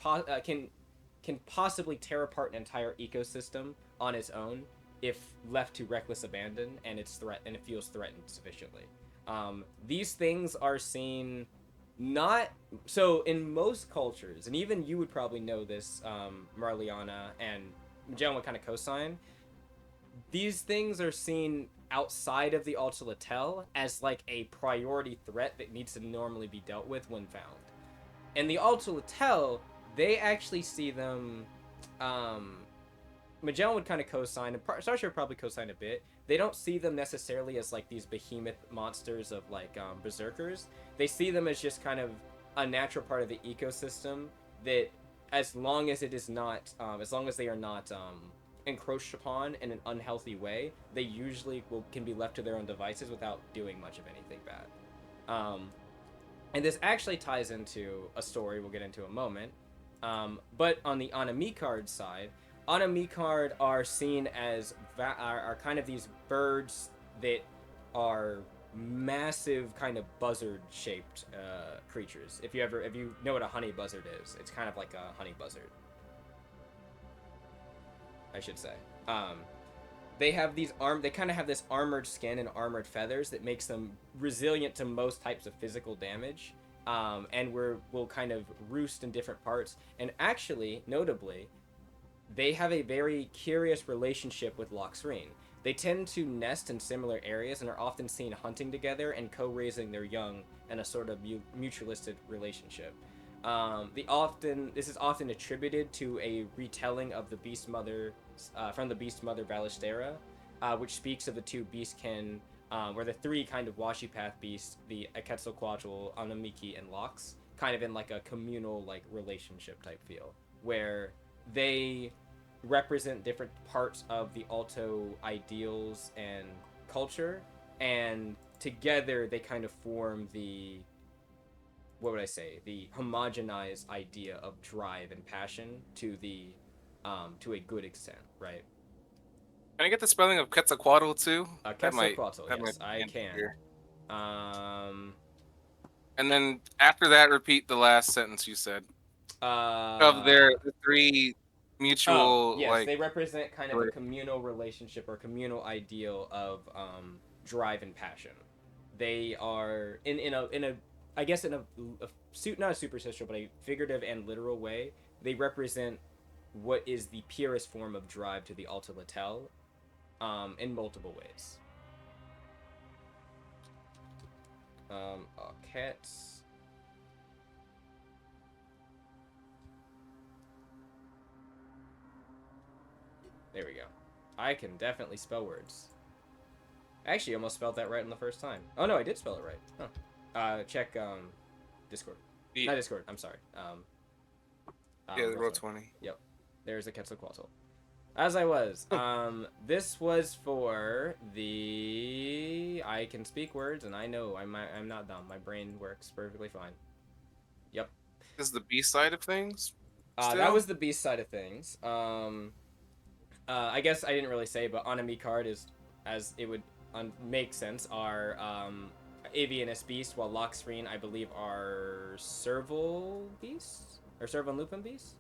possibly tear apart an entire ecosystem on its own if left to reckless abandon and it feels threatened sufficiently. These things are seen not so in most cultures, and even you would probably know this, Marliana, and Magellan would kind of cosign. These things are seen outside of the Alto Tale as like a priority threat that needs to normally be dealt with when found. In the Alto Tale, they actually see them. Magellan would kind of co-sign, and Starsha would probably co-sign a bit. They don't see them necessarily as like these behemoth monsters of like berserkers. They see them as just kind of a natural part of the ecosystem that, as long as it is not, as long as they are not encroached upon in an unhealthy way, they usually can be left to their own devices without doing much of anything bad. And this actually ties into a story we'll get into in a moment. But on the Anamikard side, Anamikard are seen as are kind of these birds that are massive, kind of buzzard-shaped creatures. If you know what a honey buzzard is, it's kind of like a honey buzzard, I should say. They have these they kind of have this armored skin and armored feathers that makes them resilient to most types of physical damage. And will kind of roost in different parts. And actually, notably, they have a very curious relationship with Loxrain. They tend to nest in similar areas and are often seen hunting together and co-raising their young in a sort of mutualistic relationship. This is often attributed to a retelling of the Beast Mother from the Beast Mother Ballestera, which speaks of the two beastkin, where the three kind of Washi Path beasts, the Quetzalcoatl, Anamiki, and Lox, kind of in like a communal like relationship type feel, where they represent different parts of the Alto ideals and culture, and together they kind of form the homogenized idea of drive and passion to a good extent, right? Can I get the spelling of Quetzalcoatl too? Quetzalcoatl, yes, I can. Here. And then after that, repeat the last sentence you said. Of the three mutual yes, they represent kind of a communal relationship or communal ideal of drive and passion. They are in a I guess in a not a superficial but a figurative and literal way. They represent what is the purest form of drive to the Alto Tale, in multiple ways. Cats. There we go. I can definitely spell words. I actually almost spelled that right on the first time. Oh no, I did spell it right. Huh. Check Discord. Not Discord. I'm sorry. Yeah, Roll20. Yep. There's a Quetzalcoatl. As I was, this was for the. I can speak words, and I know I'm not dumb. My brain works perfectly fine. Yep. This is the B side of things. That was the B side of things. I guess I didn't really say, but on a me card is, as it would make sense, are Avianus Beast, while lock screen I believe are Serval Beast or Serval Lupin Beast.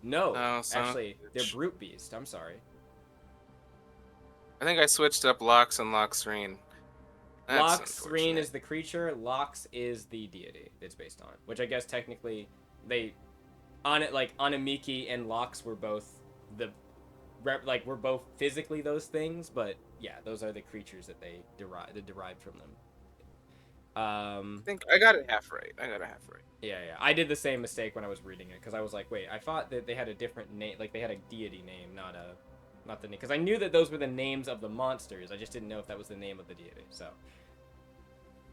No, actually, they're Brute Beast. I'm sorry. I think I switched up Lox and Loxreen. Loxreen is the creature. Lox is the deity it's based on, which I guess technically they on it like Anamiki and Lox were both we're both physically those things, but yeah, those are the creatures that they derived from them. I think I got it half right. Yeah. I did the same mistake when I was reading it because I was like, wait, I thought that they had a different name, like they had a deity name, not the name. Because I knew that those were the names of the monsters. I just didn't know if that was the name of the deity. So,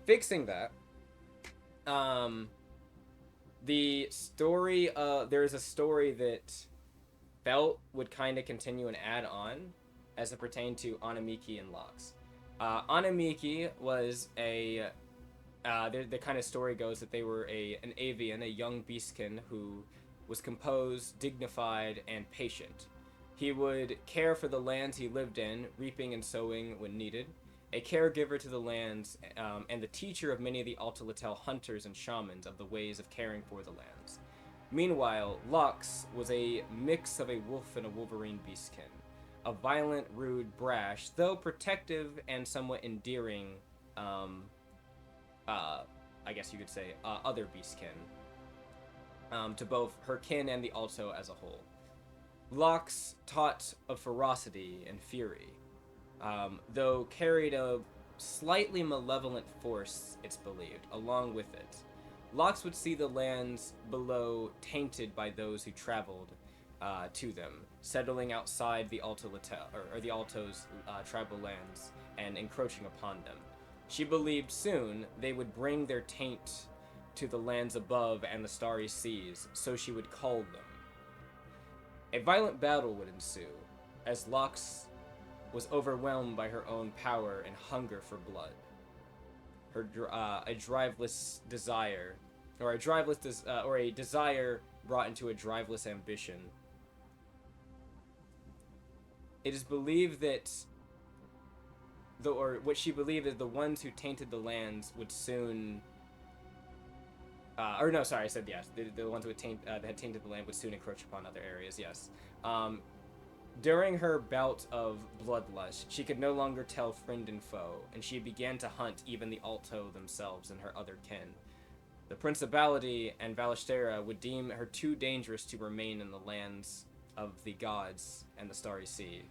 fixing that. The story. There is a story that felt would kind of continue and add on, as it pertained to Anamiki and Lox. Anamiki was a. The kind of story goes that they were an avian, a young beastkin who was composed, dignified, and patient. He would care for the lands he lived in, reaping and sowing when needed, a caregiver to the lands, and the teacher of many of the Alto Tale hunters and shamans of the ways of caring for the lands. Meanwhile, Lux was a mix of a wolf and a wolverine beastkin, a violent, rude, brash, though protective and somewhat endearing, I guess you could say, other beastkin, to both her kin and the Alto as a whole. Lox taught of ferocity and fury, though carried a slightly malevolent force, it's believed, along with it. Lox would see the lands below tainted by those who traveled to them, settling outside the Alto Tale, or the Alto's tribal lands, and encroaching upon them. She believed soon they would bring their taint to the lands above and the starry seas, so she would cull them. A violent battle would ensue, as Lox was overwhelmed by her own power and hunger for blood. A driveless desire, or a desire brought into a driveless ambition. It is believed that what she believed is the ones who tainted the lands would soon. I said yes. The ones that had tainted the land would soon encroach upon other areas. Yes. During her bout of bloodlust, she could no longer tell friend and foe, and she began to hunt even the Alto themselves and her other kin. The Principality and Valistera would deem her too dangerous to remain in the lands of the gods and the Starry Sea.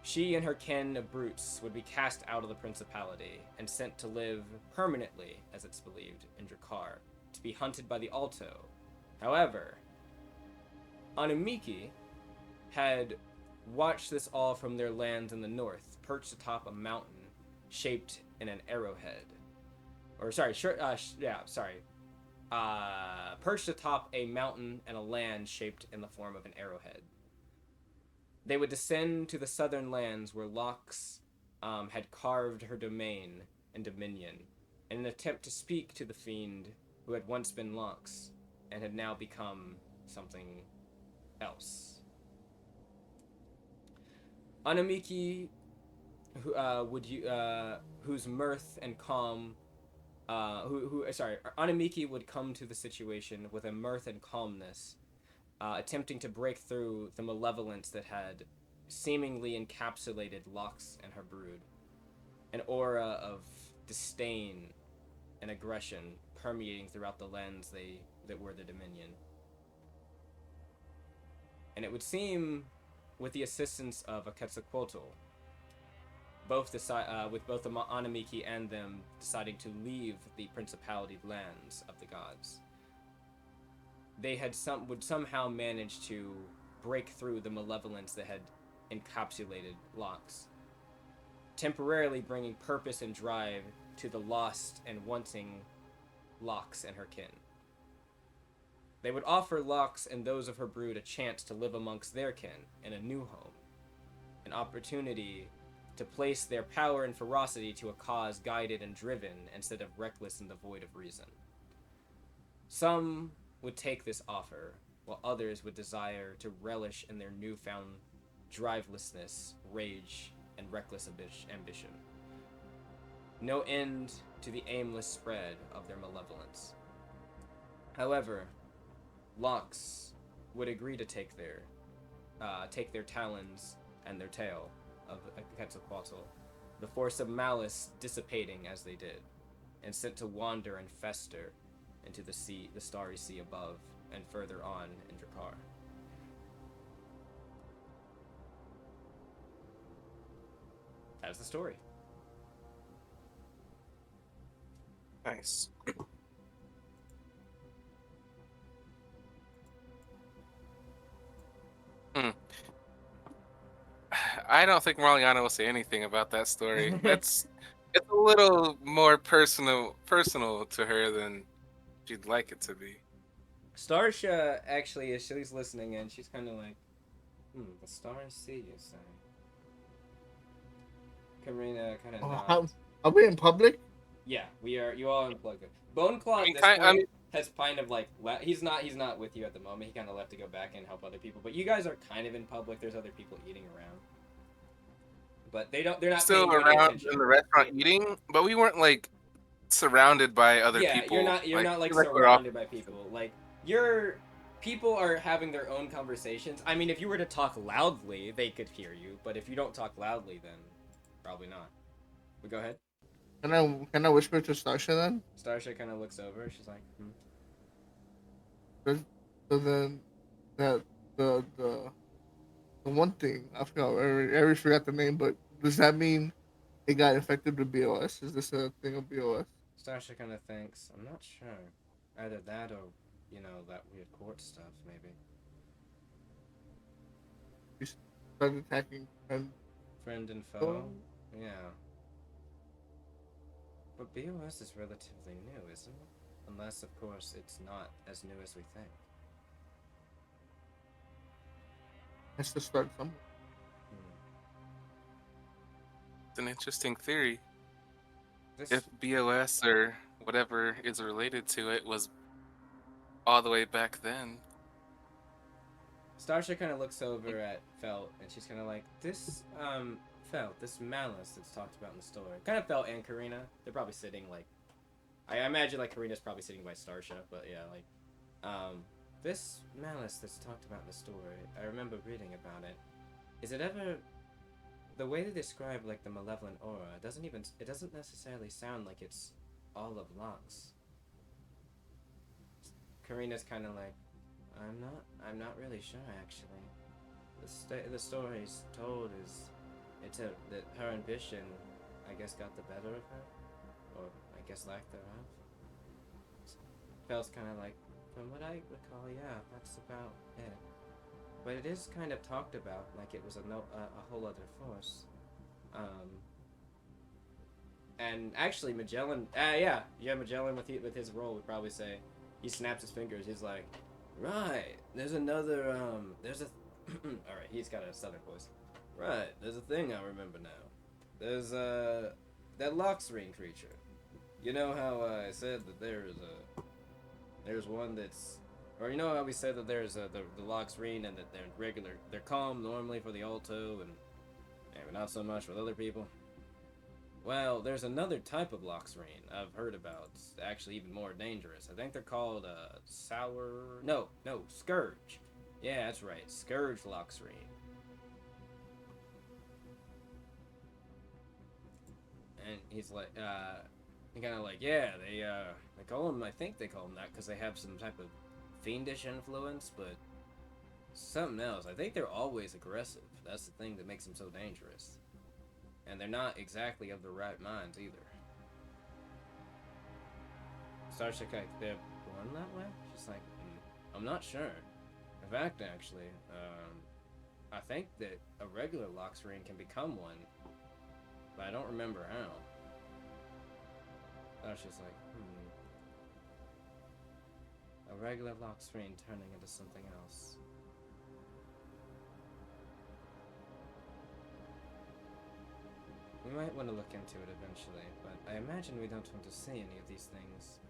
She and her kin of brutes would be cast out of the Principality and sent to live permanently, as it's believed, in Drakkar, to be hunted by the Alto. However, Anamiki had watched this all from their lands in the north, perched atop a mountain shaped in an arrowhead. Perched atop a mountain and a land shaped in the form of an arrowhead. They would descend to the southern lands where Lox had carved her domain and dominion in an attempt to speak to the fiend who had once been Lox and had now become something else. Anamiki, whose mirth and calm, Anamiki would come to the situation with a mirth and calmness, attempting to break through the malevolence that had seemingly encapsulated Locks and her brood. An aura of disdain and aggression permeating throughout the lands that were the Dominion. And it would seem, with the assistance of a Quetzalcoatl, with both the Anamiki and them deciding to leave the principality lands of the gods, they would somehow manage to break through the malevolence that had encapsulated Locks, temporarily bringing purpose and drive to the lost and wanting Locks and her kin. They would offer Locks and those of her brood a chance to live amongst their kin in a new home, an opportunity to place their power and ferocity to a cause guided and driven instead of reckless and devoid of reason. Some would take this offer, while others would desire to relish in their newfound drivelessness, rage, and reckless ambition. No end to the aimless spread of their malevolence. However, Locks would agree to take their talons and their tail of Quetzalcoatl, the force of malice dissipating as they did, and sent to wander and fester into the sea, the starry sea above, and further on in Drakkar. That's the story. Nice. I don't think Marliana will say anything about that story. It's a little more personal to her than she'd like it to be. Starsha actually, as she's listening in, she's kind of like, the starry sea, you say? Corina kind of nods. Are we in public? Yeah, we are. You all unplugged. Boneclaw at this point has kind of like he's not with you at the moment. He kind of left to go back and help other people. But you guys are kind of in public. There's other people eating around, but they're not still around in the restaurant eating. But we weren't like surrounded by other people. Yeah, you're not like surrounded by people. Like people are having their own conversations. I mean, if you were to talk loudly, they could hear you. But if you don't talk loudly, then probably not. But go ahead. Can I whisper to Starsha then? Starsha kind of looks over. She's like, So then, the one thing I forgot. I already forgot the name. But does that mean it got infected with BOS? Is this a thing of BOS? Starsha kind of thinks. I'm not sure. Either that or, that weird court stuff, maybe. You started attacking friend and foe. Yeah. But BOS is relatively new, isn't it? Unless, of course, it's not as new as we think. Has to start somewhere. It's an interesting theory. If BOS or whatever is related to it was all the way back then. Starsha kind of looks over at Felt, and she's kind of like, this, Felt, this malice that's talked about in the story. Kind of Felt and Corina. They're probably sitting, like, I imagine, like, Karina's probably sitting by Starsha, but yeah, like, this malice that's talked about in the story, I remember reading about it. Is it ever, the way they describe, like, the malevolent aura, it doesn't necessarily sound like it's all of Locks. Karina's kind of like, I'm not really sure, actually. The story's told is, that her ambition, I guess, got the better of her, or I guess lack thereof. Felt's kind of like, from what I recall, yeah, that's about it. But it is kind of talked about like it was a whole other force. And actually, Magellan, Magellan with his role would probably say, he snaps his fingers. He's like, right, there's another all right, he's got a southern voice. Right, there's a thing I remember now. There's that Loxreen creature. You know how I said that there's one that's, or you know how we said that there's the Loxreen and that they're calm normally for the Alto and maybe not so much with other people. Well, there's another type of Loxreen I've heard about. It's actually even more dangerous. I think they're called Scourge. Yeah, that's right. Scourge Loxreen. And he's like, he kind of like, yeah, they call him, I think they call him that because they have some type of fiendish influence, but something else. I think they're always aggressive. That's the thing that makes them so dangerous. And they're not exactly of the right minds either. Starsha, like, they're born that way? She's like, I'm not sure. In fact, actually, I think that a regular Loxreen can become one, but I don't remember how. Starsha's like, a regular Loxreen turning into something else. We might want to look into it eventually, but I imagine we don't want to see any of these things.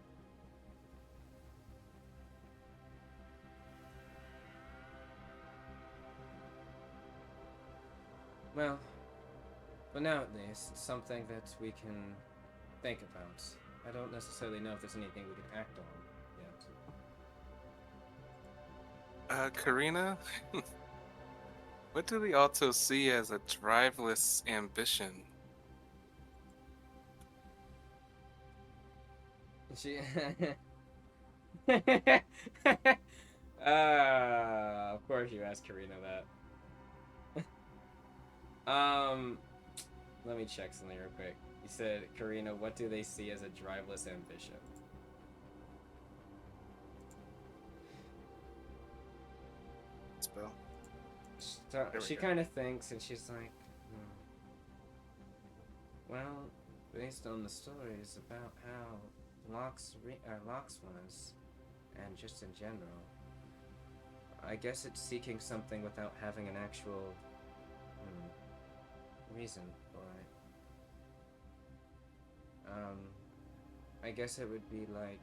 Well, for now at least, it's something that we can think about. I don't necessarily know if there's anything we can act on yet. Corina, what do the Alto see as a driveless ambition? She. Of course you asked Karina that. Let me check something real quick. You said, Karina, what do they see as a driveless ambition? Spell. She kind of thinks, and she's like, well, based on the stories about how Lox was, and just in general, I guess it's seeking something without having an actual reason for it. I guess it would be like,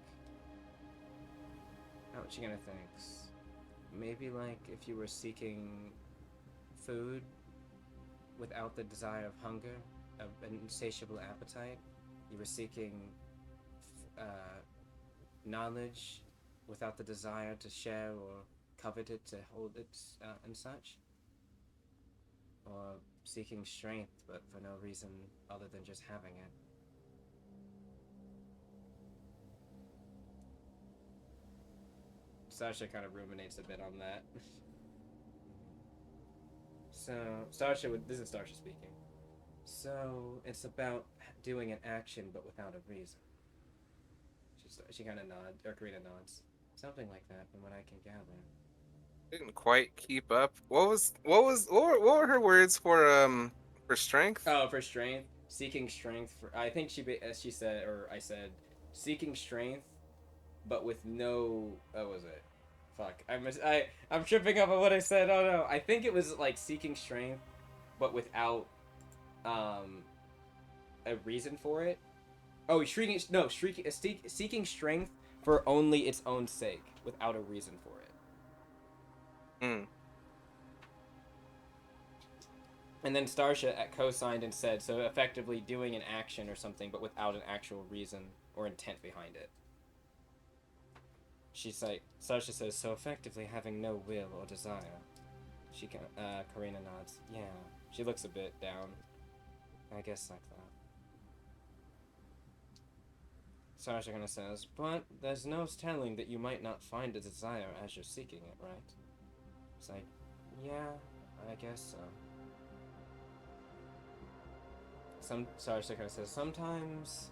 how much you gonna think? Maybe like if you were seeking food without the desire of hunger, an insatiable appetite. You were seeking knowledge without the desire to share or covet it, to hold it, and such. Or seeking strength, but for no reason other than just having it. Sasha kind of ruminates a bit on that. So, this is Starsha speaking. So, it's about doing an action but without a reason. She kind of nods, or Karina nods. Something like that, from what I can gather. Didn't quite keep up. What were her words for strength? Oh, for strength, seeking strength. I think she said, or I said, seeking strength, but with no. What was it? Fuck. I'm tripping up on what I said. Oh no. I think it was like seeking strength, but without a reason for it. Oh, seeking strength for only its own sake, without a reason for it. And then Starsha co-signed and said, so effectively doing an action or something, but without an actual reason or intent behind it. She's like, Starsha says, so effectively having no will or desire. Karina nods. Yeah. She looks a bit down. I guess like that. Starsha kind of says, but there's no telling that you might not find a desire as you're seeking it, right? It's like, yeah, I guess so. Starsha kind of says, sometimes...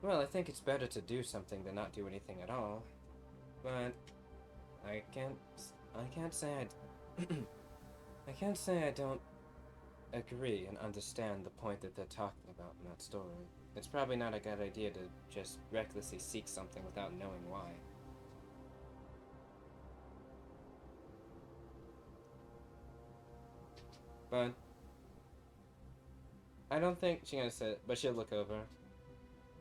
Well, I think it's better to do something than not do anything at all. But I can't say I can't say I don't agree and understand the point that they're talking about in that story. It's probably not a good idea to just recklessly seek something without knowing why. But I don't think she's gonna say it, but she'll look over.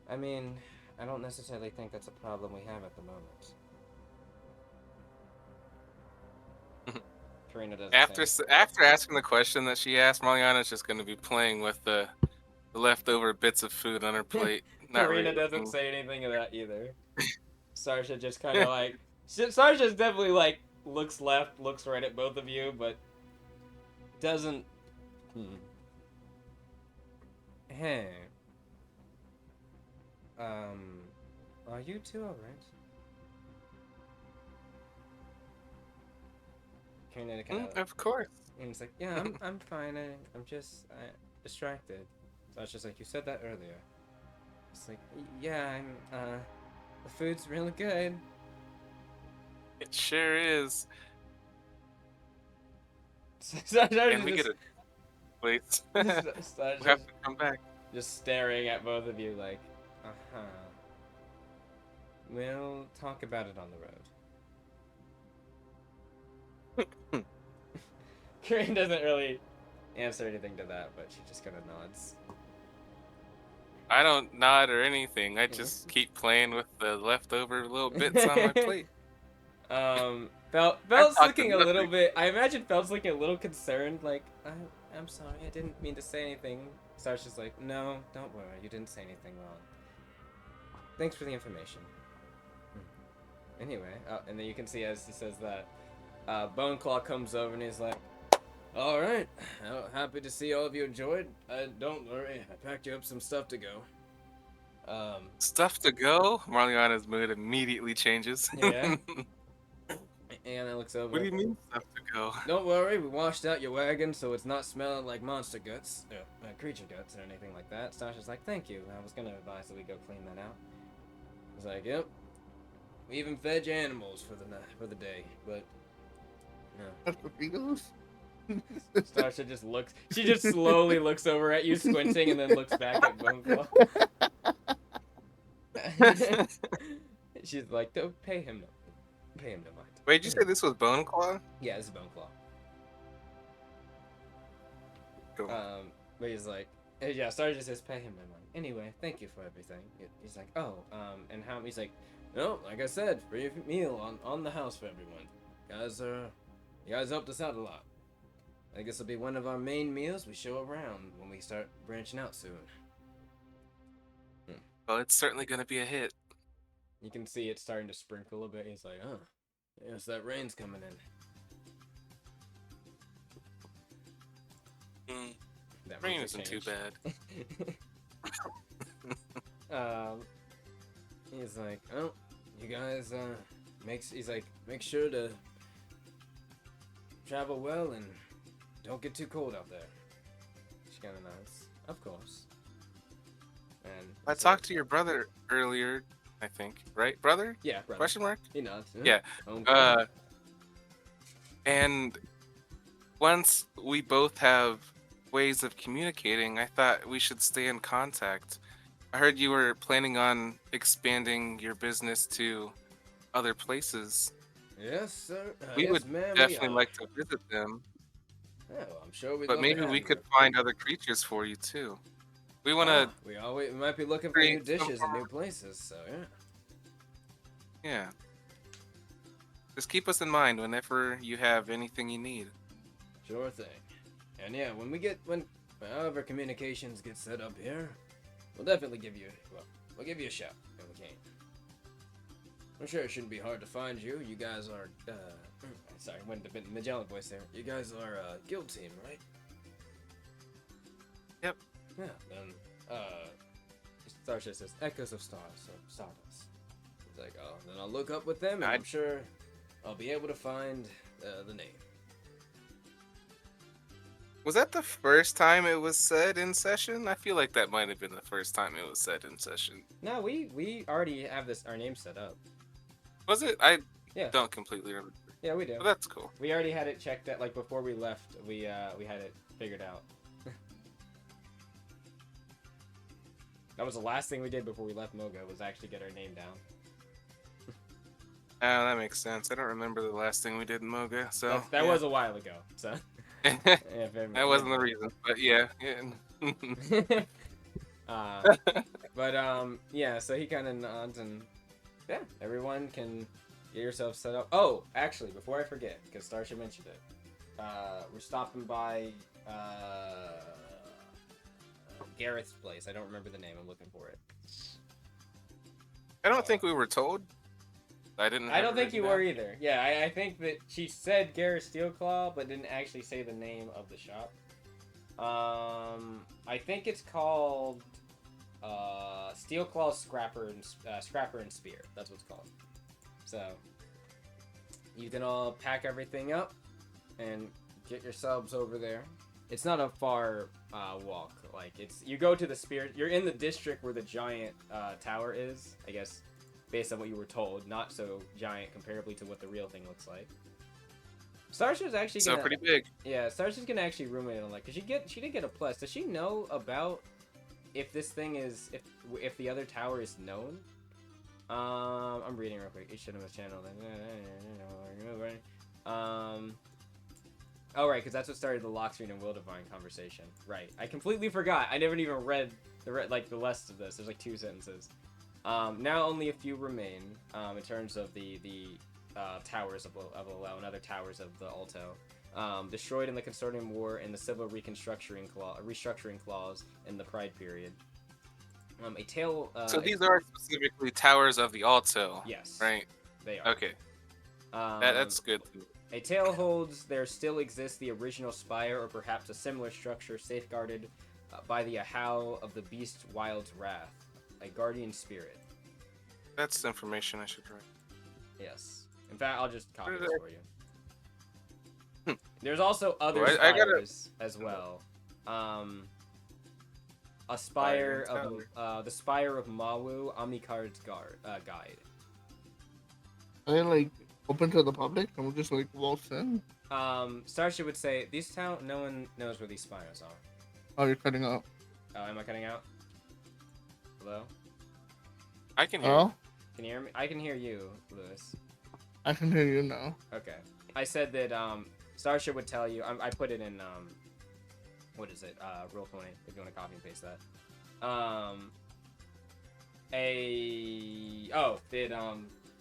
I mean, I don't necessarily think that's a problem we have at the moment. Karina doesn't after asking the question that she asked, Marliana's just going to be playing with the leftover bits of food on her plate. Karina doesn't say anything of that either. Sarsha just kind of like... Sarsha's definitely like looks left, looks right at both of you, but doesn't. Hey. Are you two alright? Kind Of course. and he's like, yeah, I'm fine. I'm just distracted. So I was just like, you said that earlier. It's like, yeah, the food's really good. It sure is. And we get a place. We just have to come back. just staring at both of you like, uh-huh. We'll talk about it on the road. Corinne doesn't really answer anything to that, but she just kind of nods. I don't nod or anything. I just keep playing with the leftover little bits on my plate. Felt's looking a little bit. I imagine Felt's looking a little concerned. Like, I'm sorry, I didn't mean to say anything. Sasha's like, no, don't worry, you didn't say anything wrong. Thanks for the information. Anyway, and then you can see as he says that, Boneclaw comes over and he's like, all right, happy to see all of you enjoyed. Don't worry, I packed you up some stuff to go. Stuff to go? Marliana's mood immediately changes. Yeah. And it looks over. What do you mean stuff to go? Don't worry, we washed out your wagon so it's not smelling like monster guts, creature guts or anything like that. Stasha's like, thank you. I was gonna advise that we go clean that out. He's like, yep. We even fed your animals for the day, but no. Torpedoes? Stasha just looks. She just slowly looks over at you, squinting, and then looks back at Boneclaw. She's like, don't pay him no mind. Wait, did you say this was Boneclaw? Yeah, this is Boneclaw. Cool. But he's like, yeah, Stasha just says, pay him no mind. Anyway, thank you for everything. He's like, oh, and how? He's like, no, like I said, free meal on the house for everyone. You guys helped us out a lot. I guess it'll be one of our main meals we show around when we start branching out soon. Well, it's certainly gonna be a hit. You can see it starting to sprinkle a bit. He's like, oh, yes, that rain's coming in. That Rain makes a isn't too change. bad. He's like, oh, you guys, make sure to travel well and don't get too cold out there. She kind of nods. Of course. And I talked to your brother earlier, I think. Right, brother? Yeah, brother. Question mark? He nods. Yeah. Okay. And once we both have ways of communicating, I thought we should stay in contact. I heard you were planning on expanding your business to other places. Yes, sir. We yes, would ma'am, definitely like to visit them. Yeah, well, I'm sure we'd But love to maybe have we you. could find other creatures for you too. We want to. We might be looking for new create some dishes and new places. So yeah. Yeah. Just keep us in mind whenever you have anything you need. Sure thing. And yeah, whenever communications get set up here, we'll definitely give you a shout when we can. I'm sure it shouldn't be hard to find you. You guys are sorry, went a bit in Magellan voice there. You guys are a guild team, right? Yep. Yeah. Then Starship says Echoes of Stars, so Stardust. He's like, oh, then I'll look up with them, and I'm sure I'll be able to find the name. Was that the first time it was said in session? I feel like that might have been the first time it was said in session. No, we already have our name set up. Was it? I Yeah. don't completely remember. Yeah, we do. But that's cool. We already had it checked out, like before we left. We had it figured out. That was the last thing we did before we left Mogah, was actually get our name down. That makes sense. I don't remember the last thing we did in Mogah, so That yeah. was a while ago. So That wasn't the reason, but yeah. Yeah. So he kind of nods, and yeah, everyone can get yourself set up. Oh, actually, before I forget, because Starsha mentioned it, we're stopping by Gareth's place. I don't remember the name. I'm looking for it. I don't think we were told. I didn't. I don't think you were either. Yeah, I think that she said Garrett Steelclaw, but didn't actually say the name of the shop. I think it's called Steelclaw Scrapper and Spear. That's what's called. So you can all pack everything up and get yourselves over there. It's not a far walk. Like you go to the spear. You're in the district where the giant tower is. I guess based on what you were told, not so giant comparably to what the real thing looks like. Starsha's actually gonna, pretty big. Yeah, Starsha's gonna actually ruminate on like, cause she did get a plus. Does she know about if this thing is if the other tower is known? I'm reading real quick. Each of his channel. Oh right, because that's what started the Lockscreen and Will Divine conversation. Right, I completely forgot. I never even read the rest of this. There's like 2 sentences. Now only a few remain in terms of the towers of Allo and other towers of the Alto. Destroyed in the Consortium War and the Civil Restructuring Clause in the Pride period. A tale. So these are specifically towers of the Alto. Yes. Right. They are. Okay. That's good. A tale holds there still exists the original spire, or perhaps a similar structure safeguarded by the Ahau of the Beast Wild's wrath, a guardian spirit. That's information I should write. Yes. In fact, I'll just copy this for you. There's also other I spires as well. A spire of the spire of Mawu, Omnicard's guide. Are they like open to the public? And we'll just like waltz in. Starship would say these no one knows where these spires are. Oh, you're cutting out. Oh, am I cutting out? Hello? I can hear. Oh, Can you hear me? I can hear you, Lewis. I can hear you now. Okay. I said that Starship would tell you. I put it in what is it? Roll 20. If you want to copy and paste that.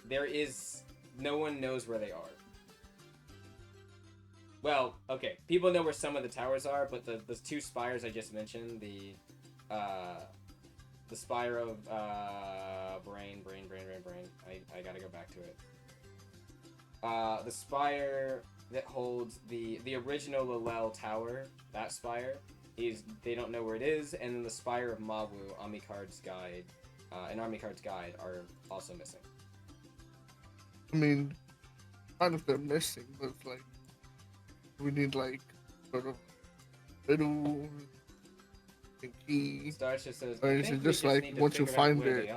There is no one knows where they are. Well, okay. People know where some of the towers are, but the 2 spires I just mentioned, the spire of brain. I gotta go back to it. The spire that holds the original Lilel tower, that spire, they don't know where it is, and then the spire of Mawu, Omnicard's guide, and Omnicard's guide are also missing. I mean, not if they're missing, but it's like we need like sort of little key. Starship says, Or is it just like once you find it?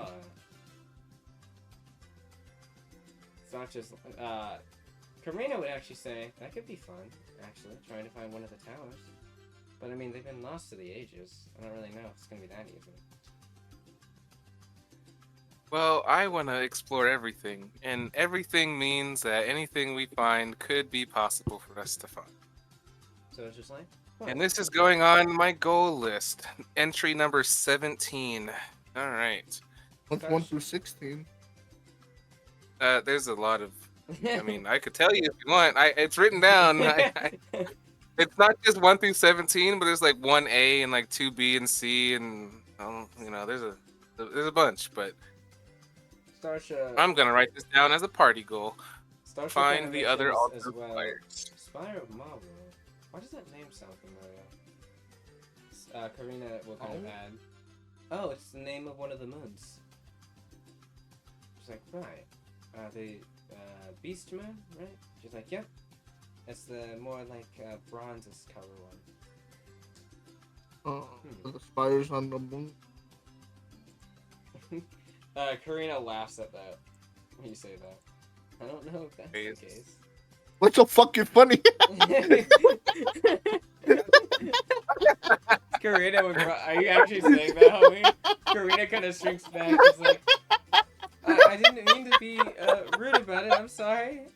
It's not just Corina would actually say that could be fun. Actually, trying to find one of the towers, but I mean they've been lost to the ages. I don't really know if it's gonna be that easy. Well, I want to explore everything, and everything means that anything we find could be possible for us to find. So it's just like. And this is going on my goal list. Entry number 17. All right. What's 1 through 16? There's a lot of. I mean, I could tell you if you want. It's written down. It's not just 1 through 17, but there's like 1A and like 2B and C, and there's a bunch. But Starship. I'm gonna write this down as a party goal. Starship Find the other animations Alto spires. Spire of Mawu. Why does that name sound familiar? Corina will kind of add. Oh, it's the name of one of the moons. She's like, right. The Beast Moon, right? She's like, yep. It's the more like bronze color one. The spires on the moon. Corina laughs at that when you say that. I don't know if that's the case. What's so fucking funny? Corina are you actually saying that, homie? Corina kind of shrinks back. She's like, I didn't mean to be rude about it. I'm sorry.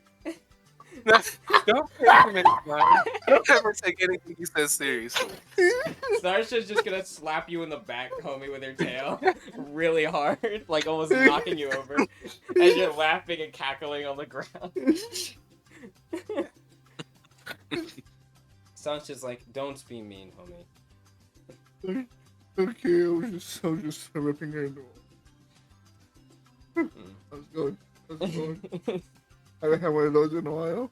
Don't ever take anything he says seriously. Starsha's just gonna slap you in the back, homie, with her tail really hard, like almost knocking you over, as you're laughing and cackling on the ground. Starsha's like, don't be mean, homie. Okay, I was just ripping her into. That was good. That's cool. I haven't had one of those in a while.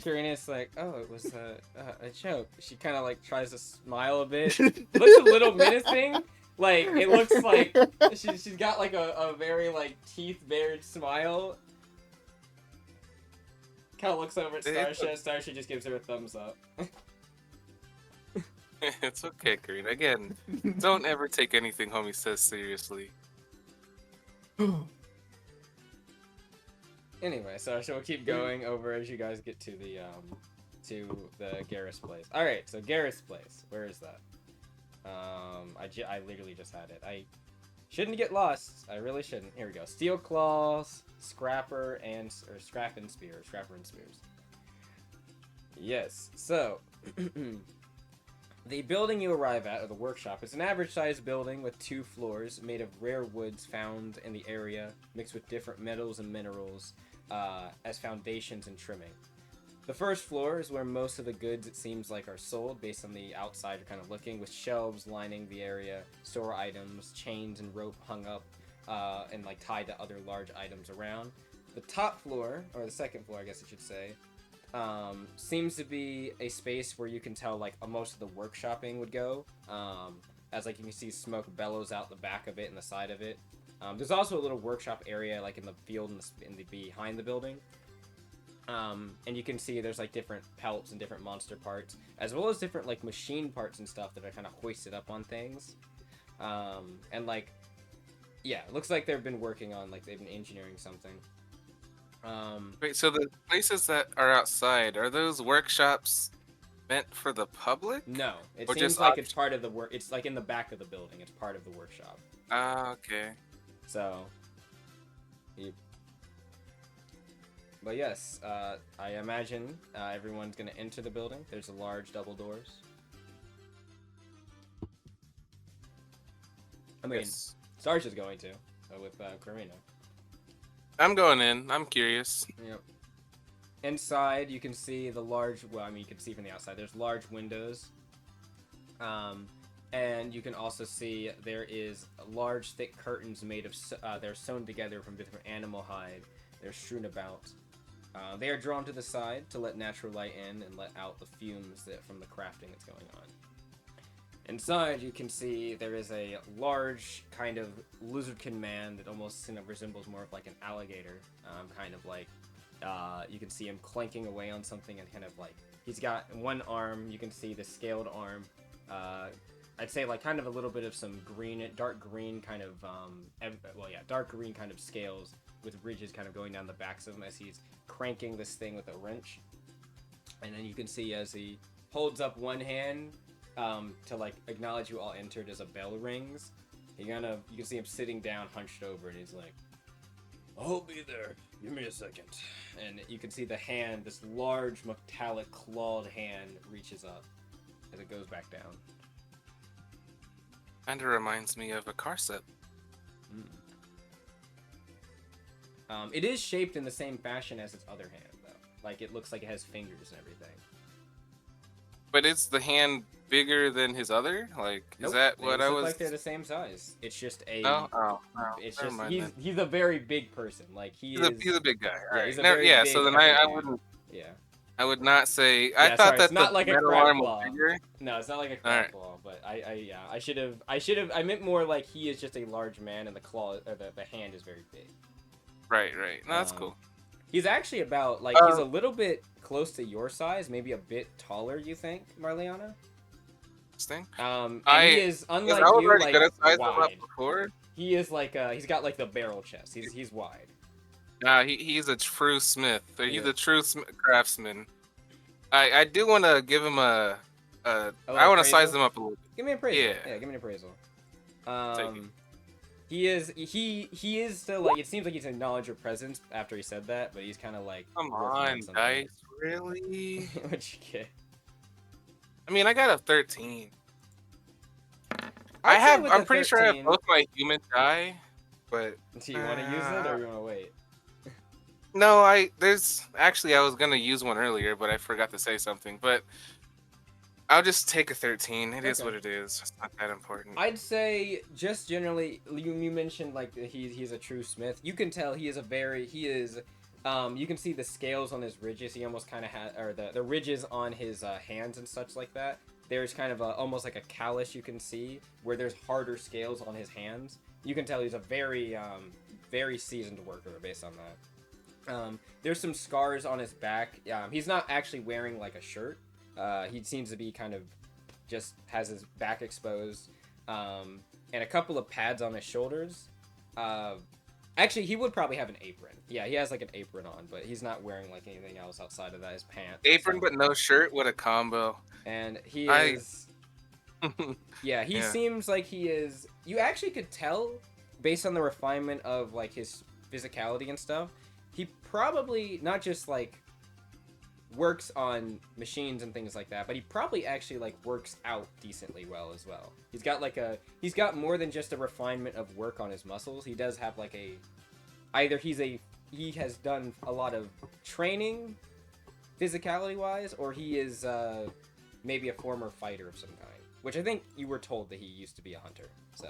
Karina's like, oh, it was a joke. She kind of like tries to smile a bit. It looks a little menacing. Like it looks like she's got like a very like teeth bared smile. Kind of looks over at Starsha. Starsha just gives her a thumbs up. It's okay, Karina. Again, don't ever take anything homie says seriously. Anyway, so we'll keep going over as you guys get to the Garrus place. All right, so Garrus place. Where is that? I literally just had it. I shouldn't get lost. I really shouldn't. Here we go. Steel claws, scrapper and spears. Scrapper and spears. Yes. So. The building you arrive at, or the workshop, is an average-sized building with 2 floors made of rare woods found in the area, mixed with different metals and minerals as foundations and trimming. The first floor is where most of the goods, it seems like, are sold, based on the outside you're kind of looking, with shelves lining the area, store items, chains and rope hung up, and like tied to other large items around. The top floor, or the second floor, I guess I should say, seems to be a space where you can tell like most of the workshopping would go, as like you can see smoke bellows out the back of it and the side of it. There's also a little workshop area like in the field in the behind the building, and you can see there's like different pelts and different monster parts, as well as different like machine parts and stuff that are kind of hoisted up on things, and like yeah, it looks like they've been working on, like they've been engineering something. Wait, so the places that are outside, are those workshops meant for the public? No, it or seems just like it's part of the work. It's like in the back of the building. It's part of the workshop. Ah, okay. So, but yes, I imagine everyone's gonna enter the building. There's large double doors. I mean, Yes. Starsha's going to with Corina. I'm going in. I'm curious. Yep. Inside, you can see the large. Well, I mean, you can see from the outside. There's large windows, and you can also see there is large, thick curtains made of. They're sewn together from different animal hide. They're strewn about. They are drawn to the side to let natural light in and let out the fumes from the crafting that's going on. Inside, you can see there is a large kind of lizardkin man that almost resembles more of like an alligator. Kind of like, you can see him clanking away on something and kind of like, he's got one arm, you can see the scaled arm. I'd say like kind of a little bit of some green, dark green kind of, dark green kind of scales with ridges kind of going down the backs of him as he's cranking this thing with a wrench. And then you can see as he holds up one hand, to like acknowledge you all entered as a bell rings. You can see him sitting down, hunched over, and he's like, "I'll be there. Give me a second." And you can see the hand, this large metallic clawed hand, reaches up as it goes back down. Kinda reminds me of a car set. It is shaped in the same fashion as its other hand, though. Like it looks like it has fingers and everything. But is the hand bigger than his other? Like, Nope, is that they what just I look was? like they're the same size. It's just a. No? Oh, It's never just mind then. he's a very big person. Like he's He's a big guy. All right. he's a No, very yeah. big, So then hefty I dude. wouldn't. Yeah. I would not say. Yeah, I thought sorry, that it's not the like a metal crab arm claw. was bigger. No, it's not like a claw Alright. claw, but I meant more like he is just a large man and the claw or the hand is very big. Right. No, that's Um, cool. He's actually about like he's a little bit close to your size, maybe a bit taller. You think, Marliana? Interesting. And I- he is unlike I was you, already like gonna size him up wide. before. He is like he's got like the barrel chest. He's wide. Nah, he's a true smith. He's Yeah. a true craftsman. I do want to give him I little want to size appraisal? him up a little bit. Give me an appraisal. Yeah. Yeah, give me an appraisal. Take it. He is still like it seems like he's acknowledged your presence after he said that, but he's kind of like Come working on, something. dice. Really? What'd you get? I mean, I got a 13. I'd say with I'm the pretty sure I have 13 both my human die, but Do you want to use it or you want to wait? no, I was gonna use one earlier, but I forgot to say something. But I'll just take a 13. It is Okay. what it is. It's not that important. I'd say just generally, you mentioned like he's a true smith. You can tell he is. You can see the scales on his ridges. He almost kind of had, or the ridges on his hands and such like that. There's kind of almost like a callus you can see where there's harder scales on his hands. You can tell he's a very seasoned worker based on that. There's some scars on his back. He's not actually wearing like a shirt. He seems to be kind of just has his back exposed, and a couple of pads on his shoulders. Actually, he would probably have an apron. Yeah, he has like an apron on, but he's not wearing like anything else outside of that. His pants. Apron but no shirt. What a combo. And he is. Yeah, he Yeah. seems like he is. You actually could tell based on the refinement of like his physicality and stuff. He probably not just like works on machines and things like that, but he probably actually like works out decently well as well. He's got more than just a refinement of work on his muscles. He does have like he has done a lot of training physicality wise, or he is maybe a former fighter of some kind, which I think you were told that he used to be a hunter. So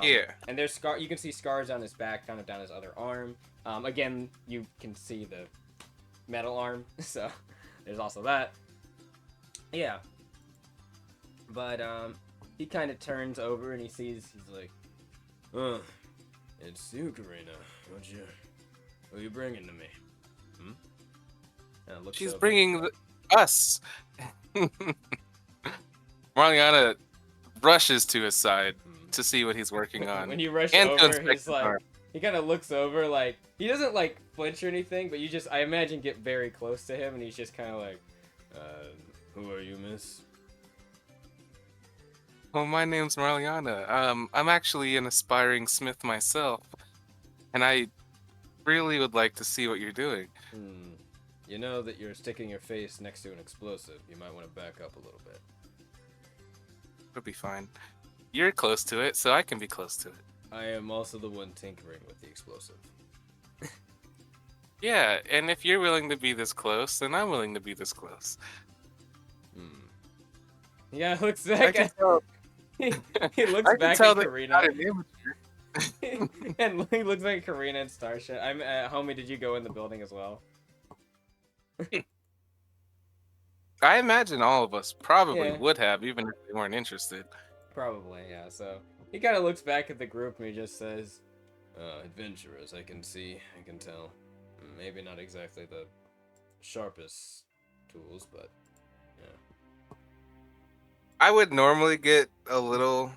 Yeah. And there's you can see scars on his back, kind of down his other arm. Again, you can see the metal arm, so there's also that. Yeah. But he kind of turns over and he's like, it's you, Corina. What are you bringing to me? And She's over. bringing us. Marliana rushes to his side to see what he's working on. When you rush and over, he's like, he kind of looks over, like, he doesn't like flinch or anything, but you just, I imagine, get very close to him, and he's just kind of like, who are you, miss? Well, my name's Marliana. I'm actually an aspiring smith myself, and I really would like to see what you're doing. You know that you're sticking your face next to an explosive. You might want to back up a little bit. It'll be fine. You're close to it, so I can be close to it. I am also the one tinkering with the explosive. Yeah, and if you're willing to be this close, then I'm willing to be this close. Yeah, looks back at he looks back at Corina. And he looks like Corina and Starship. Homie, did you go in the building as well? I imagine all of us probably would have, even if they weren't interested. Probably, yeah. So he kind of looks back at the group and he just says, adventurers, I can tell. Maybe not exactly the sharpest tools, but yeah. I would normally get a little,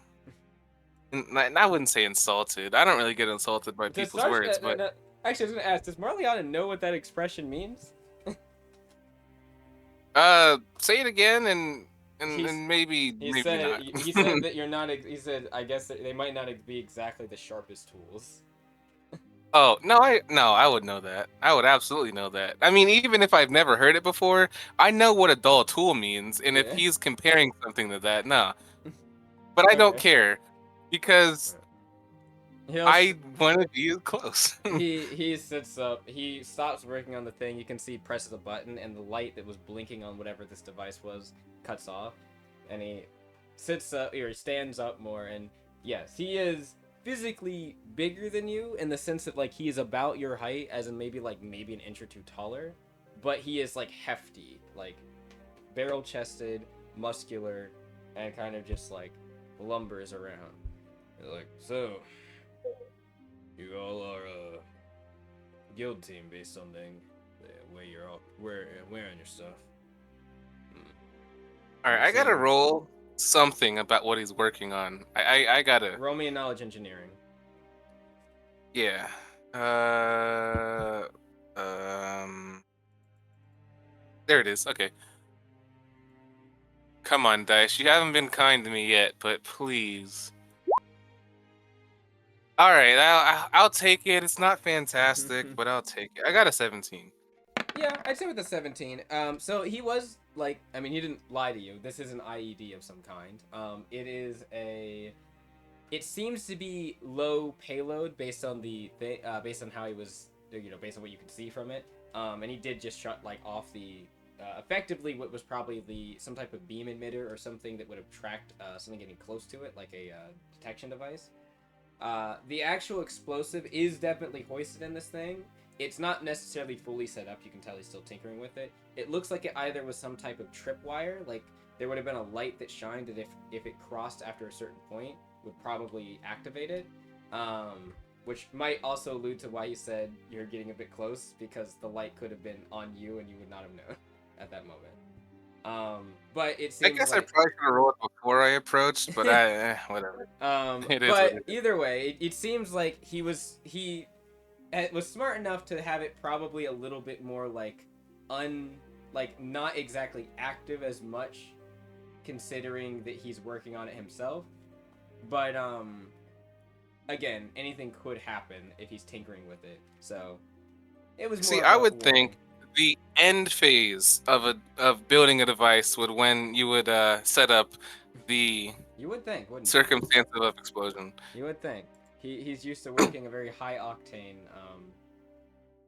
I wouldn't say insulted. I don't really get insulted by people's words, but... Actually, I was going to ask, does Marliana know what that expression means? Say it again and maybe said not. He said that you're not. He said, I guess that they might not be exactly the sharpest tools. Oh no, I would know that. I would absolutely know that. I mean, even if I've never heard it before, I know what a dull tool means, and if he's comparing something to that, nah. But I don't care because I want to be close. he sits up. He stops working on the thing. You can see he presses a button, and the light that was blinking on whatever this device was cuts off, and he sits up or stands up more. And yes, he is physically bigger than you in the sense that like he is about your height, as in maybe an inch or two taller, but he is like hefty, like barrel chested, muscular, and kind of just like lumbers around. You're like, so you all are a guild team based on the way you're all wearing your stuff. All right, I gotta roll something about what he's working on. I gotta roll me a knowledge engineering. Yeah. There it is. Okay. Come on, dice. You haven't been kind to me yet, but please. All right, I'll take it. It's not fantastic, but I'll take it. I got a 17. Yeah, I'd say with a 17. So he was like, I mean, he didn't lie to you. This is an IED of some kind. It seems to be low payload based on based on how he was, based on what you can see from it. And he did just shut like off the effectively what was probably some type of beam emitter or something that would have tracked something getting close to it, like a detection device. The actual explosive is definitely hoisted in this thing. It's not necessarily fully set up. You can tell he's still tinkering with it. It looks like it either was some type of tripwire, like there would have been a light that shined that if it crossed after a certain point would probably activate it. Which might also allude to why you said you're getting a bit close, because the light could have been on you and you would not have known at that moment. But it seems I guess I like probably should have rolled before I approached, but whatever. It is what but it is. either way, it seems like he was smart enough to have it probably a little bit more like not exactly active as much, considering that he's working on it himself. But again, anything could happen if he's tinkering with it. So it was more See, of I a would warning. think the end phase of building a device would when you would set up the You would think, wouldn't you? circumstance of explosion. You would think. He's used to working a very high octane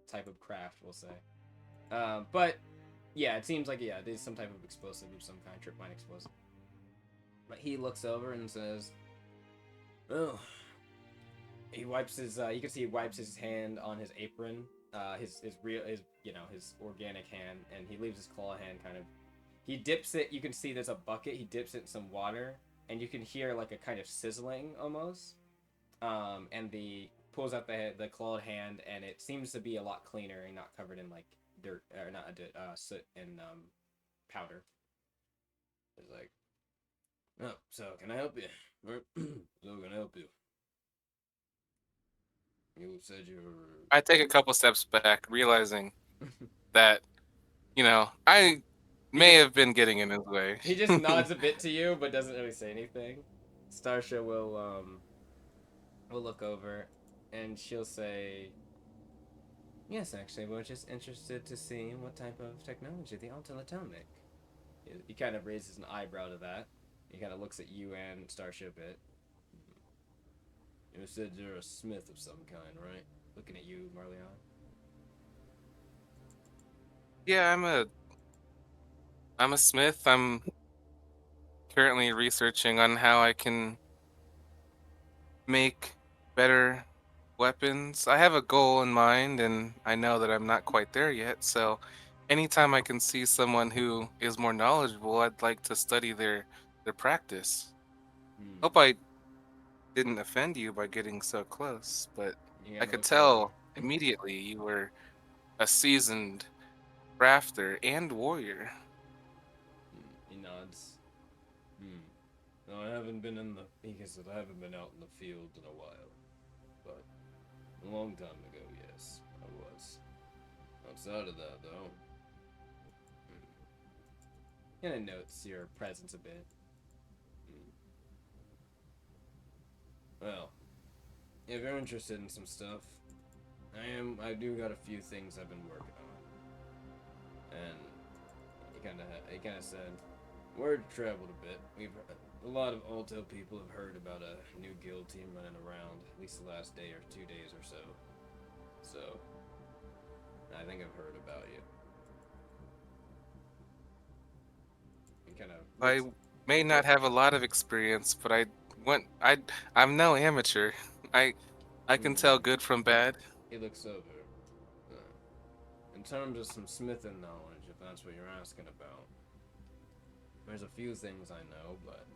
type of craft, we'll say. But yeah, it seems like there's some type of explosive of some kind, tripwire explosive. But he looks over and says, "Oh." He wipes his. You can see he wipes his hand on his apron, his organic hand, and he leaves his claw hand kind of. He dips it. You can see there's a bucket. He dips it in some water, and you can hear like a kind of sizzling almost. And the pulls out the clawed hand, and it seems to be a lot cleaner and not covered in like dirt or not soot and powder. It's like, oh, so can I help you? So can I help you? You said you were. I take a couple steps back, realizing that, I may have been getting in his way. He just nods a bit to you, but doesn't really say anything. Starsha will look over, and she'll say, "Yes, actually, we're just interested to see what type of technology the Alto Tale make." He kind of raises an eyebrow to that. He kind of looks at you and Starsha a bit. You said you're a smith of some kind, right? Looking at you, Marliana. Yeah, I'm a smith. I'm currently researching on how I can make better weapons. I have a goal in mind, and I know that I'm not quite there yet. So, anytime I can see someone who is more knowledgeable, I'd like to study their practice. Hope I didn't offend you by getting so close, but I could tell immediately you were a seasoned crafter and warrior. He nods. No, I haven't been in the. He said I haven't been out in the field in a while, but a long time ago, yes, I was. Outside of that, though, kind of notes your presence a bit. Well, if you're interested in some stuff, I do got a few things I've been working on, and he kind of said, word traveled a bit. A lot of Alto people have heard about a new guild team running around, at least the last day or 2 days or so. So, I think I've heard about you. He kind of. I may not have a lot of experience, but I'm no amateur. I can tell good from bad. He looks over. In terms of some smithing knowledge, if that's what you're asking about, there's a few things I know, but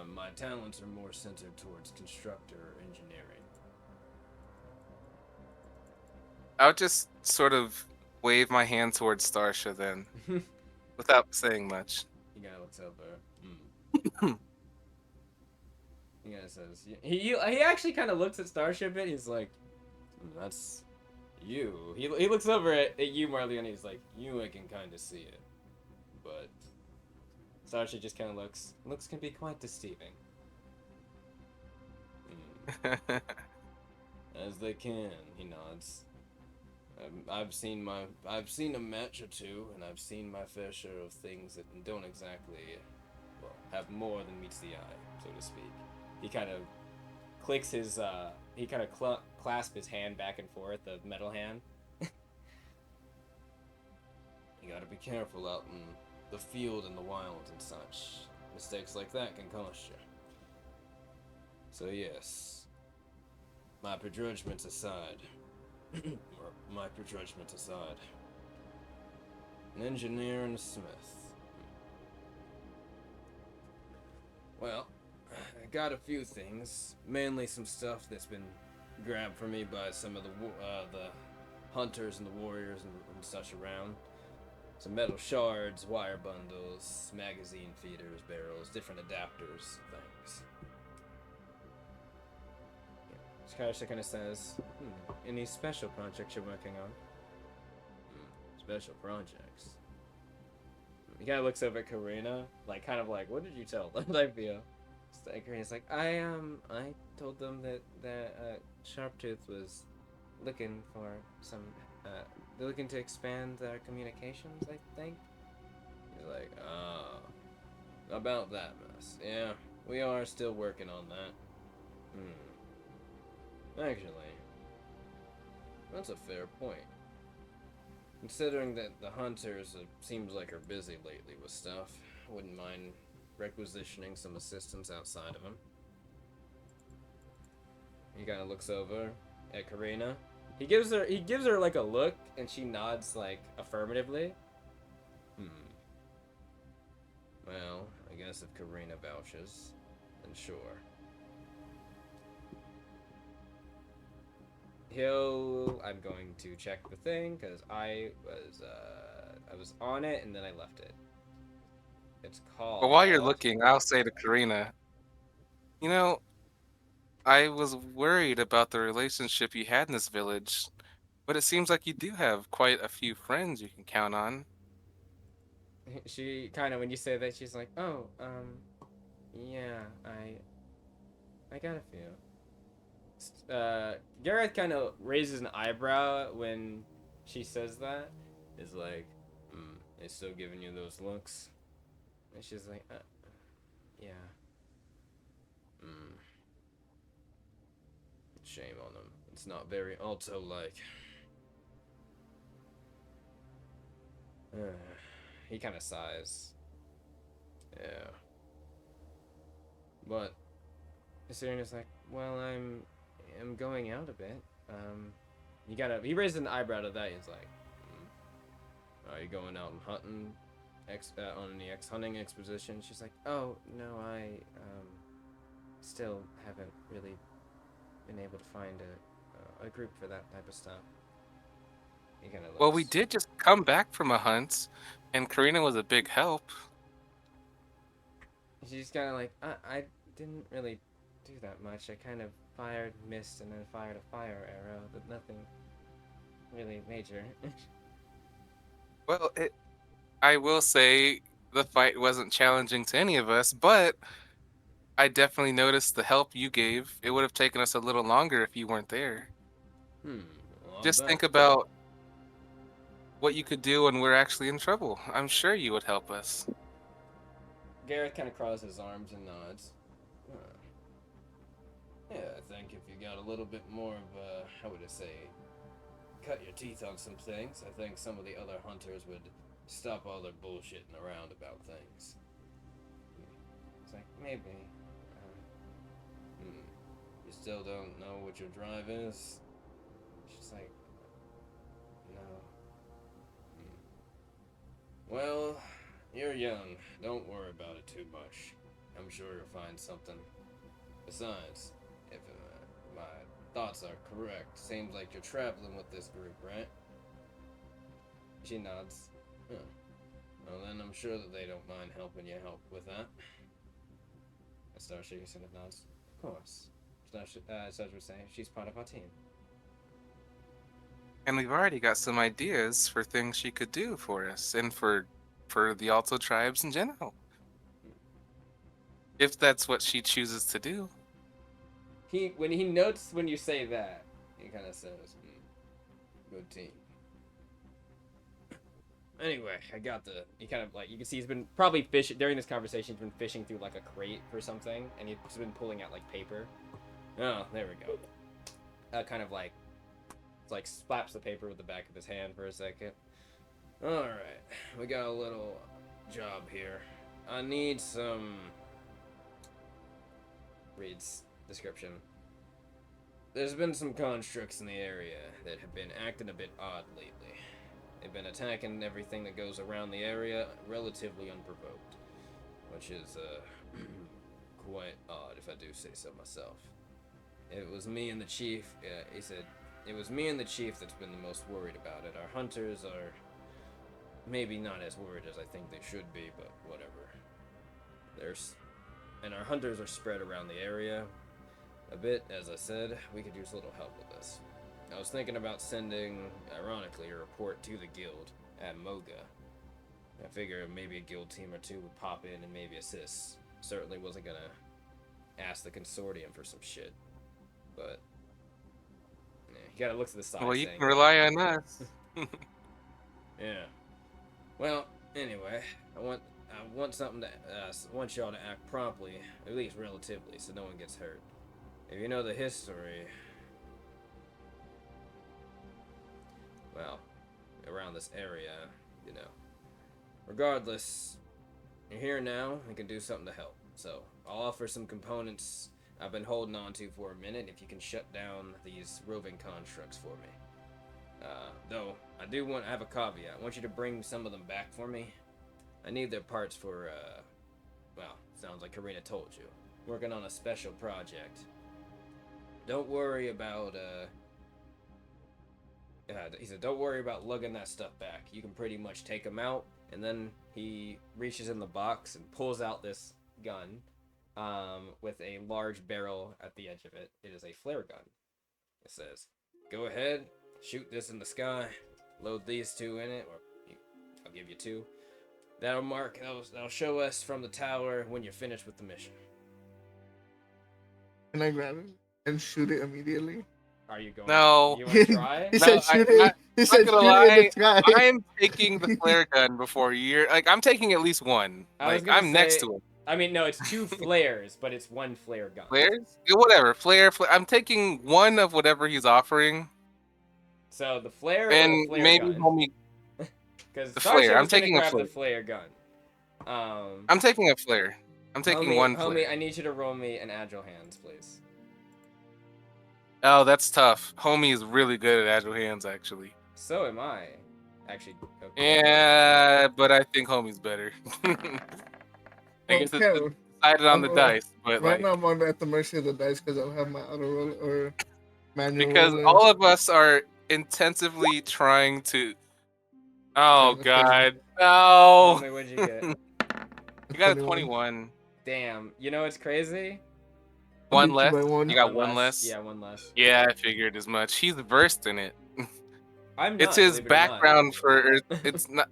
my talents are more centered towards constructor or engineering. I'll just sort of wave my hand towards Starsha then, without saying much. He kind of looks over. He kind of says, he actually kind of looks at Starship and he's like, that's you. He looks over at you, Marley, and he's like, you, I can kind of see it. But Starship just kind of looks can be quite deceiving. As they can, he nods. I've seen a match or two, and I've seen my fair share of things that don't exactly, have more than meets the eye, so to speak. He kind of clicks his, clasps his hand back and forth, the metal hand. He You gotta be careful out in the field and the wild and such. Mistakes like that can cost you. So yes, my prejudgments aside, an engineer and a smith. Well, I got a few things, mainly some stuff that's been grabbed from me by some of the hunters and the warriors and such around. Some metal shards, wire bundles, magazine feeders, barrels, different adapters, things. Skysha kind of says, any special projects you're working on? Special projects. He kind of looks over at Corina, like, kind of like, what did you tell them? I feel. Corina's like, I told them that Sharptooth was looking for some, they're looking to expand their communications, I think. He's like, about that mess. Yeah, we are still working on that. Actually, that's a fair point. Considering that the hunters seems like are busy lately with stuff, I wouldn't mind requisitioning some assistance outside of them. He kind of looks over at Corina. He gives her like a look, and she nods like affirmatively. Well, I guess if Corina vouches, then sure. I'm going to check the thing because I was on it and then I left it. It's called. But while you're looking, I'll say to Corina, you know, I was worried about the relationship you had in this village, but it seems like you do have quite a few friends you can count on. She kind of, when you say that, she's like, oh, yeah, I got a few. Gareth kind of raises an eyebrow when she says that. Is like, they still giving you those looks? And she's like, yeah. Shame on them. It's not very Alto-like. He kind of sighs. Yeah. But Serena's like, well, I'm going out a bit. He raises an eyebrow to that. He's like, are you going out and hunting? On any hunting expedition? She's like, oh no, I still haven't really been able to find a group for that type of stuff. He kind of looks. Well, we did just come back from a hunt, and Corina was a big help. She's kind of like, I didn't really do that much. I kind of fired, missed, and then fired a fire arrow, but nothing really major. Well, I will say the fight wasn't challenging to any of us, but I definitely noticed the help you gave. It would have taken us a little longer if you weren't there. Well, Just think about what you could do when we're actually in trouble. I'm sure you would help us. Gareth kind of crosses his arms and nods. Yeah, I think if you got a little bit more of how would I say, cut your teeth on some things, I think some of the other hunters would stop all their bullshitting around about things. It's like, maybe. You still don't know what your drive is? She's like, no. Well, you're young. Don't worry about it too much. I'm sure you'll find something. Besides, if my thoughts are correct, seems like you're traveling with this group, right? She nods. Well, then I'm sure that they don't mind helping you help with that. Starship kind of nods. Of course. Starship would say, she's part of our team. And we've already got some ideas for things she could do for us and for the Alto tribes in general. If that's what she chooses to do. When he notes when you say that, he kind of says, good team. Anyway, he kind of like, you can see he's been probably fishing, during this conversation, he's been fishing through like a crate for something, and he's been pulling out like paper. Oh, there we go. Kind of like slaps the paper with the back of his hand for a second. Alright, we got a little job here. I need some... Reads description. There's been some constructs in the area that have been acting a bit odd lately. They've been attacking everything that goes around the area relatively unprovoked, which is quite odd if I do say so myself. It was me and the chief, he said, it was me and the chief that's been the most worried about it. Our hunters are maybe not as worried as I think they should be, but whatever. And our hunters are spread around the area a bit, as I said. We could use a little help with this. I was thinking about sending, ironically, a report to the guild at Mogah. I figure maybe a guild team or two would pop in and maybe assist. Certainly wasn't gonna ask the consortium for some shit, but yeah, you gotta look to the side. Well, you can rely on us. Yeah. Well, anyway, I want something to want y'all to act promptly, at least relatively, so no one gets hurt. If you know the history, well, around this area, you know. Regardless, you're here now and can do something to help. So I'll offer some components I've been holding on to for a minute if you can shut down these roving constructs for me. Though I have a caveat. I want you to bring some of them back for me. I need their parts for, well, sounds like Corina told you. Working on a special project. Don't worry about, he said, don't worry about lugging that stuff back. You can pretty much take them out. And then he reaches in the box and pulls out this gun, with a large barrel at the edge of it. It is a flare gun. It says, go ahead, shoot this in the sky, load these two in it, or I'll give you two. That'll show us from the tower when you're finished with the mission. Can I grab it and shoot it immediately? Are you going? No. You want to try? He said shoot it. He said shoot it in the sky. I'm taking the flare gun before you're like. I'm taking at least one. Like I'm next to it. I mean, no, it's two flares, but it's one flare gun. Flares? Yeah, whatever. Flare. I'm taking one of whatever he's offering. So the flare and or the flare maybe gun? homie. Because the flare. I'm taking a flare. The flare gun. I'm taking a flare. I'm taking one flare. Homie, I need you to roll me an agile hands, please. Oh, that's tough. Homie is really good at agile hands, actually. So am I. Actually. Okay. Yeah, but I think homie's better. I guess it's decided on the dice, but right now I'm at the mercy of the dice because I don't have my auto roll or manual. Because all of us are intensively trying to. Oh God, no! Homie, what'd you get? You got a 21. Damn. You know what's crazy? One less. You got one less. Yeah, one less. Yeah, I figured as much. He's versed in it. I'm not, it's his background for. It's not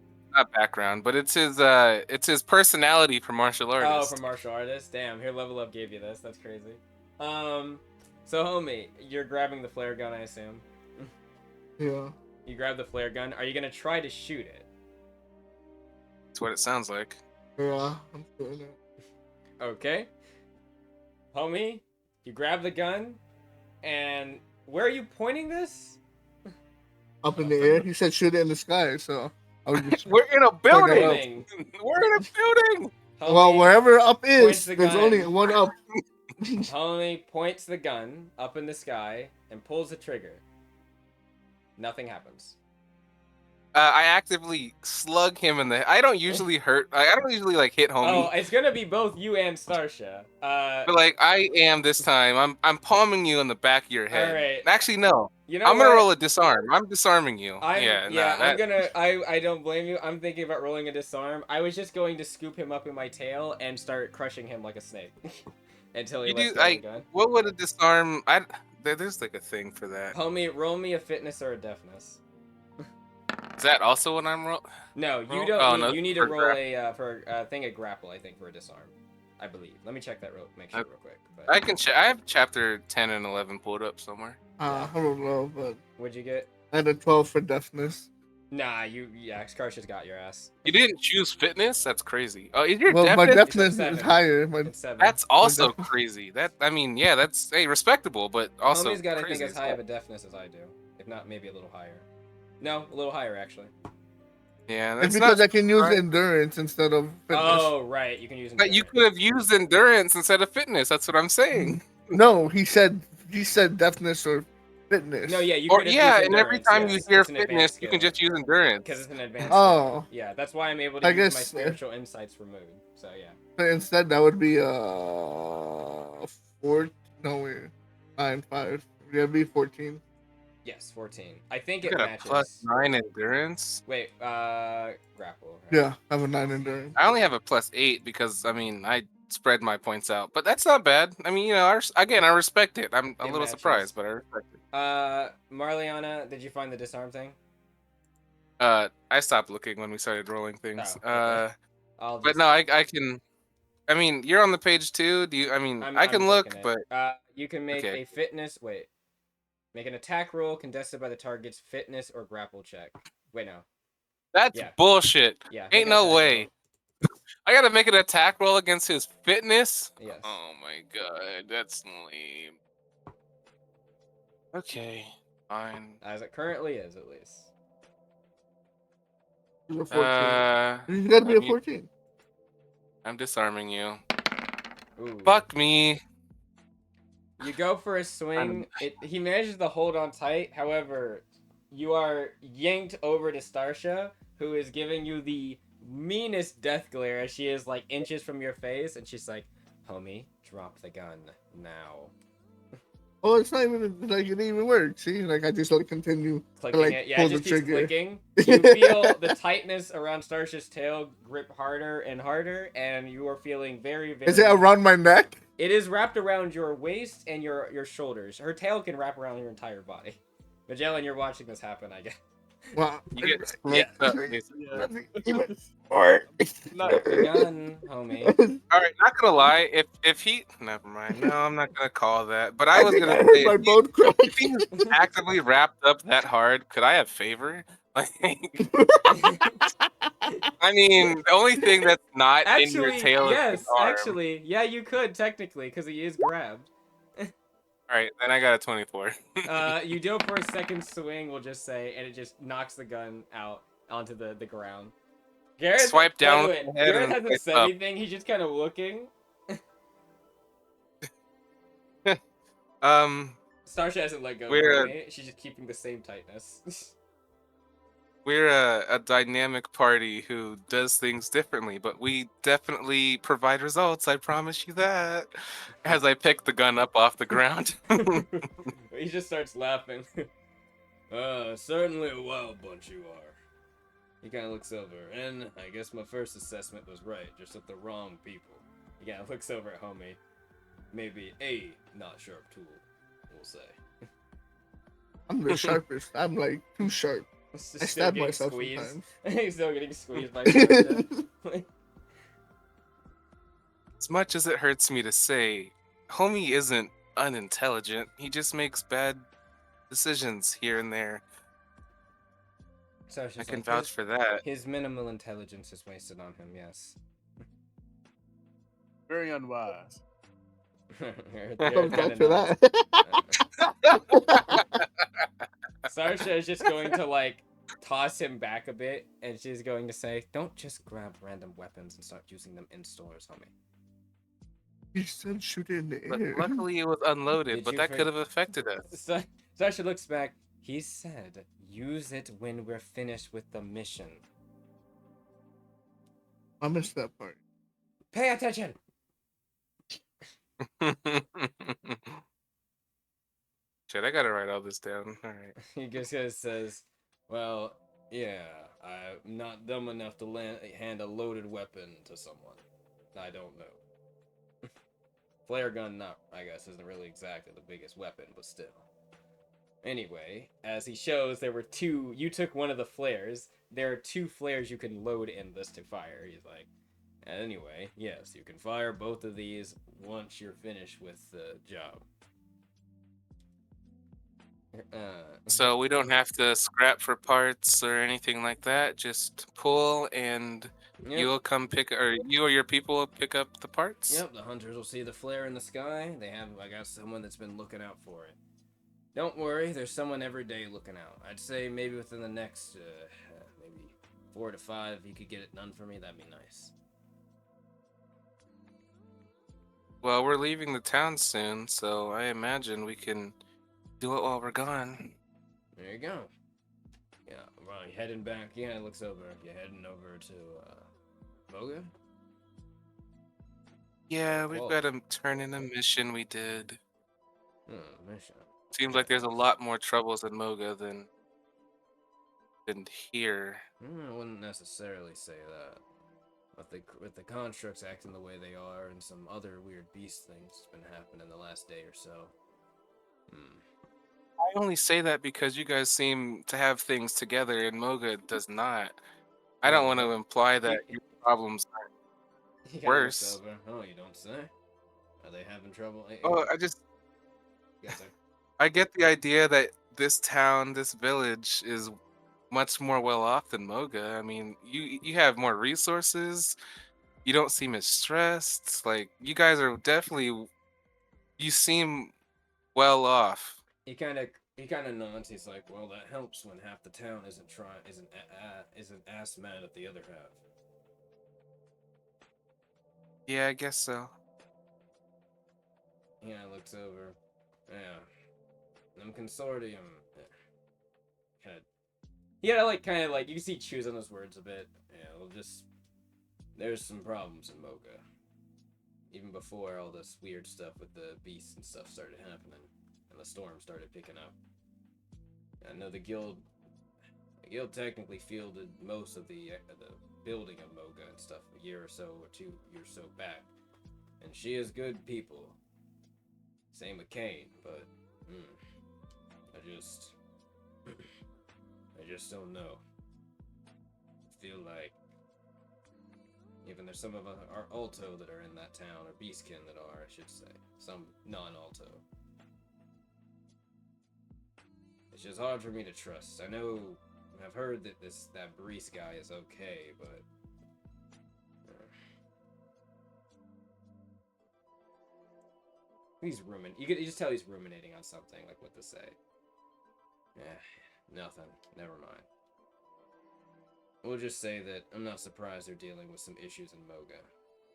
background, but it's his personality for martial artist. Oh, for martial artist. Damn. Here, Level Up gave you this. That's crazy. So homie, you're grabbing the flare gun, I assume. Yeah. You grab the flare gun. Are you gonna try to shoot it? That's what it sounds like. Yeah, I'm doing it. Okay. Homie, you grab the gun, and where are you pointing this? Up in the air. He said shoot it in the sky, so I was just We're in a building. We're in a building. Homie, well, wherever up is, there's only one up. Homie points the gun up in the sky and pulls the trigger. Nothing happens. I actively slug him in the. I don't usually hurt. I don't usually like hit homie. Oh, it's gonna be both you and Starsha. But like I am this time. I'm palming you in the back of your head. All right. Actually, no. You know I'm gonna roll a disarm. I'm disarming you. I don't blame you. I'm thinking about rolling a disarm. I was just going to scoop him up in my tail and start crushing him like a snake until he lets go of the gun. What would a disarm? There's like a thing for that. Homie, roll me a fitness or a deafness. Is that also what I'm rolling? No, you don't. Oh, you need to roll a thing a grapple, I think, for a disarm. I believe. Let me check that make sure real quick. But... I can check. I have chapter 10 and 11 pulled up somewhere. I don't know, but what'd you get? I had a 12 for deafness. Nah, Scarsha's got your ass. You didn't choose fitness? That's crazy. Oh, is your deafness? My deafness is higher. That's also crazy. That's respectable, but also Homie's got, I think, as high of a deafness as I do. If not, maybe a little higher. No, a little higher, actually. Yeah, It's that's because not. I can use Right. endurance instead of fitness. Oh, right. You can use But you endurance. could have used endurance instead of fitness. That's what I'm saying. No, he said deafness or fitness. No, yeah, you Or could have yeah, used and every endurance. time you Yes, hear it's an advanced fitness, you can skill just use because it's endurance. an advanced Oh, skill. Yeah, that's why I'm able to I use my guess spiritual insights for mood. So yeah. instead that would be 4. No, wait, 9 5. Yeah, it'd be 14. Yes, 14. I think You it got a matches. +9 endurance. Wait, grapple. Right? Yeah, I have a 9 endurance. I only have a +8 because I mean I spread my points out, but that's not bad. I mean, again, I respect it. I'm a It little matches. surprised, but I respect it. Marliana, did you find the disarm thing? I stopped looking when we started rolling things. Oh, okay. I'll But just. no, I can. I mean, you're on the page too. Do you? I mean, I I'm can clicking look, it. but You can make okay. a fitness. Wait. Make an attack roll contested by the target's fitness or grapple check. Wait, no. That's Yeah. bullshit. Yeah. Make Ain't an no attack way. roll. I gotta make an attack roll against his fitness. Yes. Oh my god, that's lame. Okay, fine. As it currently is, at least. He's a 14. He's got to be a 14. I'm disarming you. Ooh. Fuck me. You go for a swing. He manages to hold on tight. However, you are yanked over to Starsha, who is giving you the meanest death glare as she is like inches from your face, and she's like, "Homie, drop the gun now." Oh, it's not even like it didn't even work. See, like I just like continue Clicking to, like, it. Yeah, pull it the just keeps trigger. clicking. You feel the tightness around Starsha's tail grip harder and harder, and you are feeling very, very. Is it around my neck? It is wrapped around your waist and your shoulders. Her tail can wrap around your entire body. Magellan, you're watching this happen, I guess. Well, You get yeah. snaked up. Drop the gun, homie. All right, not gonna lie. If he, never mind. No, I'm not gonna call that. But I I was think gonna I heard say, my bone crack. if he's actively wrapped up that hard, could I have favor? Like, I mean, the only thing that's not in your Actually, tail is his yes. arm. Actually, yeah, you could technically, because he is grabbed. All right, then I got a 24. You do it for a second swing, we'll just say, and it just knocks the gun out onto the ground. Garrett, Swipe down by the with way, the head Garrett and hasn't swipe said up. anything. He's just kind of looking. Starsha hasn't let go, by the way. She's just keeping the same tightness. We're a dynamic party who does things differently, but we definitely provide results. I promise you that. As I pick the gun up off the ground. He just starts laughing. Certainly a wild bunch you are. He kind of looks over, and I guess my first assessment was right, just with the wrong people. He kind of looks over at homie. Maybe a not sharp tool, we'll say. I'm the sharpest. I'm like too sharp. I stab myself squeezed. sometimes. He's still getting squeezed by Starsha. As much as it hurts me to say, homie isn't unintelligent. He just makes bad decisions here and there. Starsha's I can like, vouch for that. His minimal intelligence is wasted on him, yes. Very unwise. Comes back to that. Sarsha is just going to like toss him back a bit, and she's going to say, "Don't just grab random weapons and start using them in stores, homie." You said shoot it in the But air. luckily it was unloaded, Did but you that could have affected us. Sarsha looks back. He said, "Use it when we're finished with the mission." I missed that part. Pay attention. Shit, I gotta write all this down. All right. He just says, "Well, yeah, I'm not dumb enough to hand a loaded weapon to someone. I don't know. Flare gun, not, I guess, isn't really exactly the biggest weapon, but still." Anyway, as he shows, there were two. You took one of the flares. There are two flares you can load in this to fire. He's like, anyway, yes, you can fire both of these once you're finished with the job. So we don't have to scrap for parts or anything like that. Just pull, and Yep. you'll come pick, or you or your people will pick up the parts. Yep, the hunters will see the flare in the sky. I got someone that's been looking out for it. Don't worry, there's someone every day looking out. I'd say maybe within the next, maybe 4 to 5, you could get it done for me, that'd be nice. Well, we're leaving the town soon, so I imagine we can do it while we're gone. There you go. Yeah, well, you heading back. Yeah, it looks over. You're heading over to, Mogah? Yeah, we've Well, got to turn in a mission we did. mission. Seems like there's a lot more troubles in Mogah than here. I wouldn't necessarily say that. With the constructs acting the way they are, and some other weird beast things that's been happening the last day or so. I only say that because you guys seem to have things together, and Mogah does not. I don't want to imply that your problems are He kind of looks worse. over. Oh, you don't say? Are they having trouble? Oh, Yes, sir. I get the idea that this town, this village, is much more well off than Mogah. I mean, you have more resources. You don't seem as stressed. Like, you guys are definitely. You seem well off. He kind of nods. He's like, "Well, that helps when half the town isn't ass mad at the other half." Yeah, I guess so. Yeah, looks over. Yeah, them consortium. Kind of. Yeah, kind of you can see chews on his words a bit. Yeah, there's some problems in Mogah. Even before all this weird stuff with the beasts and stuff started happening, and the storm started picking up. I know the guild technically fielded most of the building of Mogah and stuff a year or so or 2 years so back, and she is good people. Same with Kane, but I just don't know. I feel like even there's some of our Alto that are in that town, or Beastkin that are, I should say, some non-Alto. It's just hard for me to trust. I know, I've heard that that Breeze guy is okay, but he's ruminating. You just tell he's ruminating on something, like what to say. Nothing. Never mind. We'll just say that I'm not surprised they're dealing with some issues in Mogah.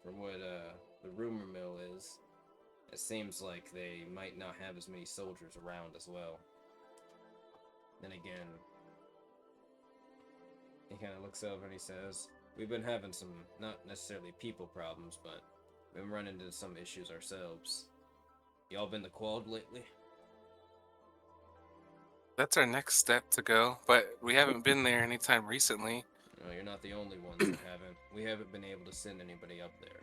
From what the rumor mill is, it seems like they might not have as many soldiers around as well. Then again, he kind of looks over and he says, "We've been having some, not necessarily people problems, but we've been running into some issues ourselves. Y'all been to Quad lately?" That's our next step to go, but we haven't been there anytime recently. No, you're not the only ones that haven't. We haven't been able to send anybody up there.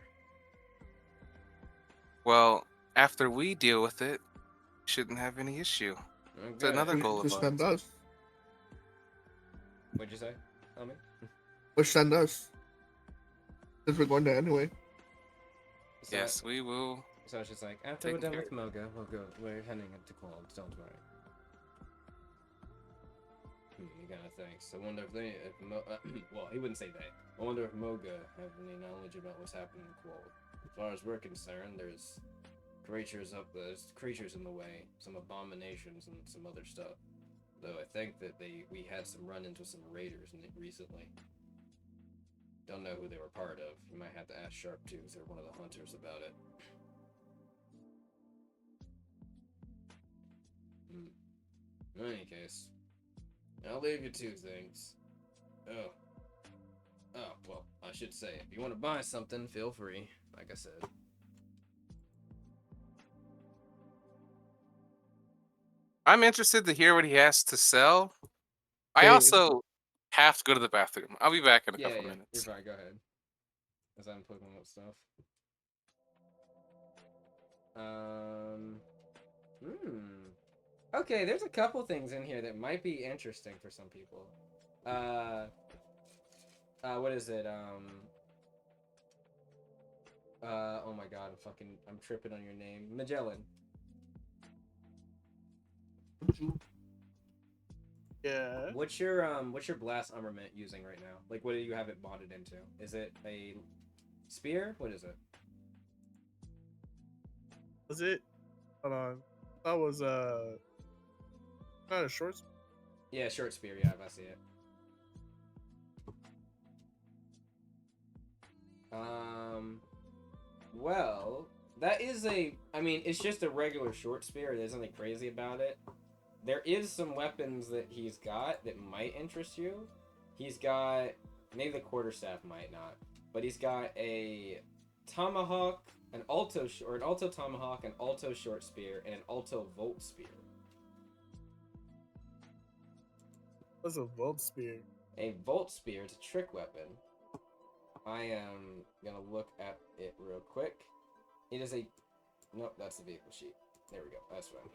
Well, after we deal with it, shouldn't have any issue. Okay. It's another goal of Just send ours. us. What'd you say? Tell me. Just send us. Because we're going there anyway. So, Yes, we will. So it's just like, after we're done with Mogah, we're heading into Qualms, don't worry. He kind of thinks. I wonder well, he wouldn't say that. I wonder if Mogah have any knowledge about what's happening in Qual. As far as we're concerned, there's creatures in the way, some abominations and some other stuff. Though I think that we had some run-ins with some raiders recently. Don't know who they were part of. You might have to ask Sharptooth or one of the hunters about it. In any case, I'll leave you 2 things. Oh, well, I should say, if you want to buy something, feel free, like I said. I'm interested to hear what he has to sell. I Hey. also have to go to the bathroom. I'll be back in a couple minutes. You're fine, go ahead. As I'm putting up stuff. Okay, there's a couple things in here that might be interesting for some people. What is it? Oh my god, I'm tripping on your name. Magellan. Yeah. What's your blast armament using right now? Like, what do you have it modded into? Is it a spear? What is it? Was it? Hold on. That was not a short. Yeah, short spear. Yeah, I see it. Well, that is I mean, it's just a regular short spear. There's nothing crazy about it. There is some weapons that he's got that might interest you. He's got, maybe the quarterstaff might not, but he's got a tomahawk, an alto tomahawk, an alto short spear, and an alto volt spear. What's a volt spear? A volt spear is a trick weapon. I am gonna look at it real quick. It is a... Nope, that's the vehicle sheet. There we go. That's what I mean.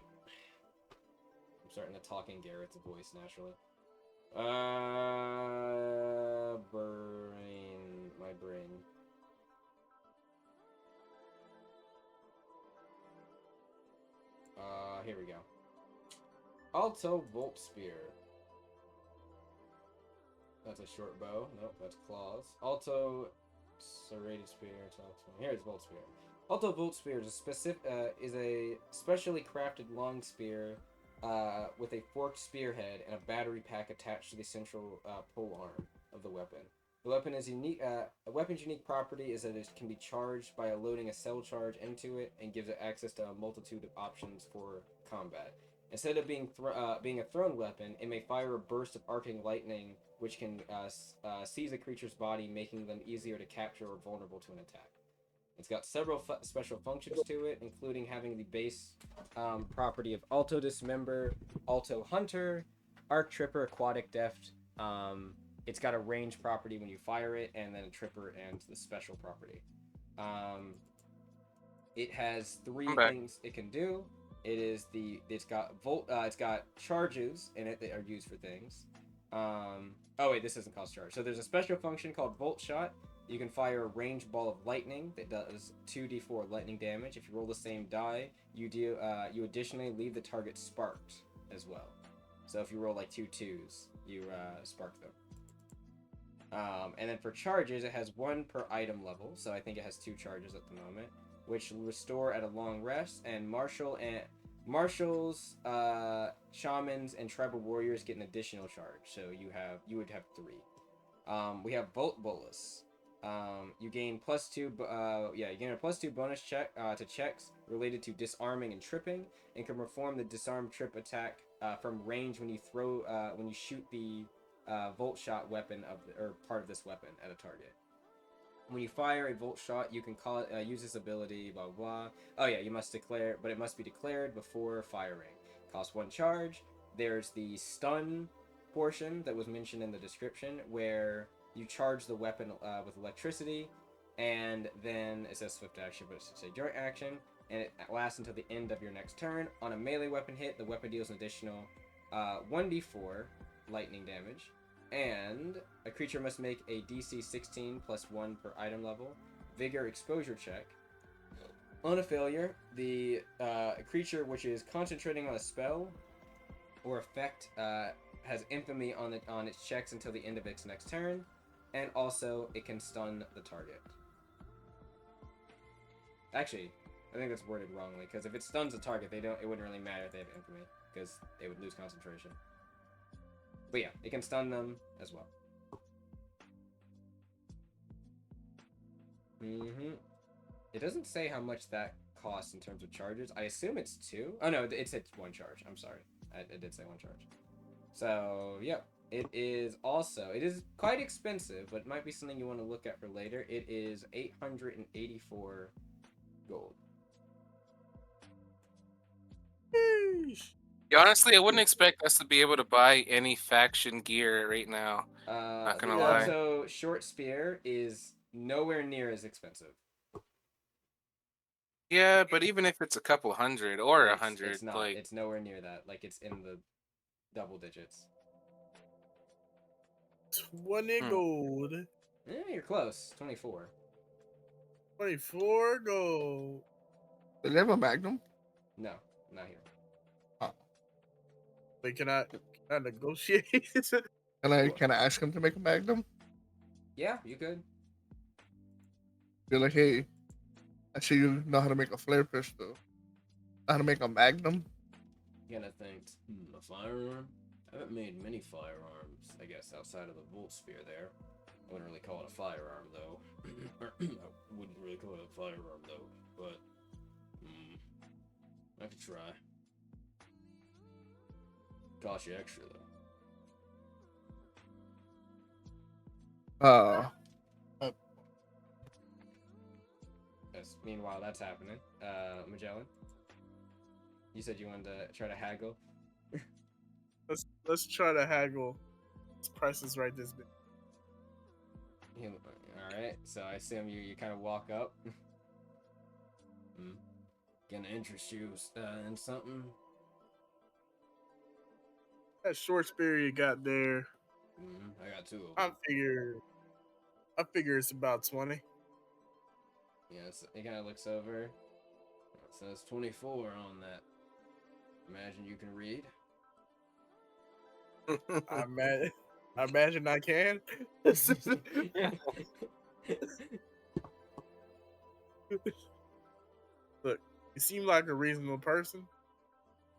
I'm starting to talk in Garrett's voice naturally. Brain. My brain. Here we go. Alto Volt Spear. That's a short bow. Nope, that's claws. Alto Serrated Spear. Here's Volt Spear. Alto Volt Spear is a specially crafted long spear with a forked spearhead and a battery pack attached to the central pole arm of the weapon. The weapon is unique. A weapon's unique property is that it can be charged by loading a cell charge into it and gives it access to a multitude of options for combat. Instead of being a thrown weapon, it may fire a burst of arcing lightning, which can seize a creature's body, making them easier to capture or vulnerable to an attack. It's got several special functions to it, including having the base property of Alto Dismember, Alto Hunter, Arc Tripper, Aquatic Deft. It's got a range property when you fire it, and then a Tripper and the special property. It has three things it can do. It's got charges in it that are used for things. Oh wait, this doesn't cost charge. So there's a special function called Volt Shot. You can fire a ranged ball of lightning that does 2d4 lightning damage. If you roll the same die, you additionally leave the target sparked as well. So if you roll like 2 2s, you spark them. And then for charges, it has 1 per item level. So I think it has 2 charges at the moment, which will restore at a long rest. And marshals, shamans, and tribal warriors get an additional charge. So you would have 3. We have Bolt Bolus. You gain you gain a +2 bonus check to checks related to disarming and tripping, and can perform the disarm trip attack from range when you shoot the volt shot weapon or part of this weapon at a target. When you fire a volt shot, you can use this ability, blah blah. Oh yeah, you must declare, but it must be declared before firing. Costs 1 charge. There's the stun portion that was mentioned in the description, where you charge the weapon with electricity, and then it says swift action, but it should say during action, and it lasts until the end of your next turn. On a melee weapon hit, the weapon deals an additional 1d4 lightning damage, and a creature must make a DC 16 +1 per item level vigor exposure check. On a failure, the creature which is concentrating on a spell or effect has infamy on its checks until the end of its next turn, and also it can stun the target. Actually, I think that's worded wrongly, because if it stuns the target, it wouldn't really matter if they have infamy, because they would lose concentration. But yeah, it can stun them as well. It doesn't say how much that costs in terms of charges. I assume it's 2. Oh no, it's 1 charge. I'm sorry. I did say 1 charge. So, yep. It is quite expensive, but it might be something you want to look at for later. It is 884 gold. Yeah, honestly, I wouldn't expect us to be able to buy any faction gear right now. Not gonna lie. Also, short spear is nowhere near as expensive. Yeah, but even if it's a couple hundred or 100, it's not. like It's nowhere near that. Like, it's in the double digits. 20 gold. Yeah, you're close. 24. 24 gold. Do they have a magnum? No, not here. Oh. Wait, can I negotiate? Can I ask him to make a magnum? Yeah, you could. Be like, hey, I see you know how to make a flare pistol. Know how to make a magnum? You gotta think, a firearm? I haven't made many firearms, I guess, outside of the Volt Spear there. I wouldn't really call it a firearm, though. wouldn't really call it a firearm though, but I could try. Cost you extra though. Yes. Meanwhile, that's happening. Magellan, you said you wanted to try to haggle. Let's try to haggle. This price is right this bit. All right. So I assume you kind of walk up. Gonna interest you in something. That short spear you got there. I got 2 of them. I figure it's about 20. Yes, he kind of looks over. It says 24 on that. Imagine you can read. I imagine I can. Look, you seem like a reasonable person.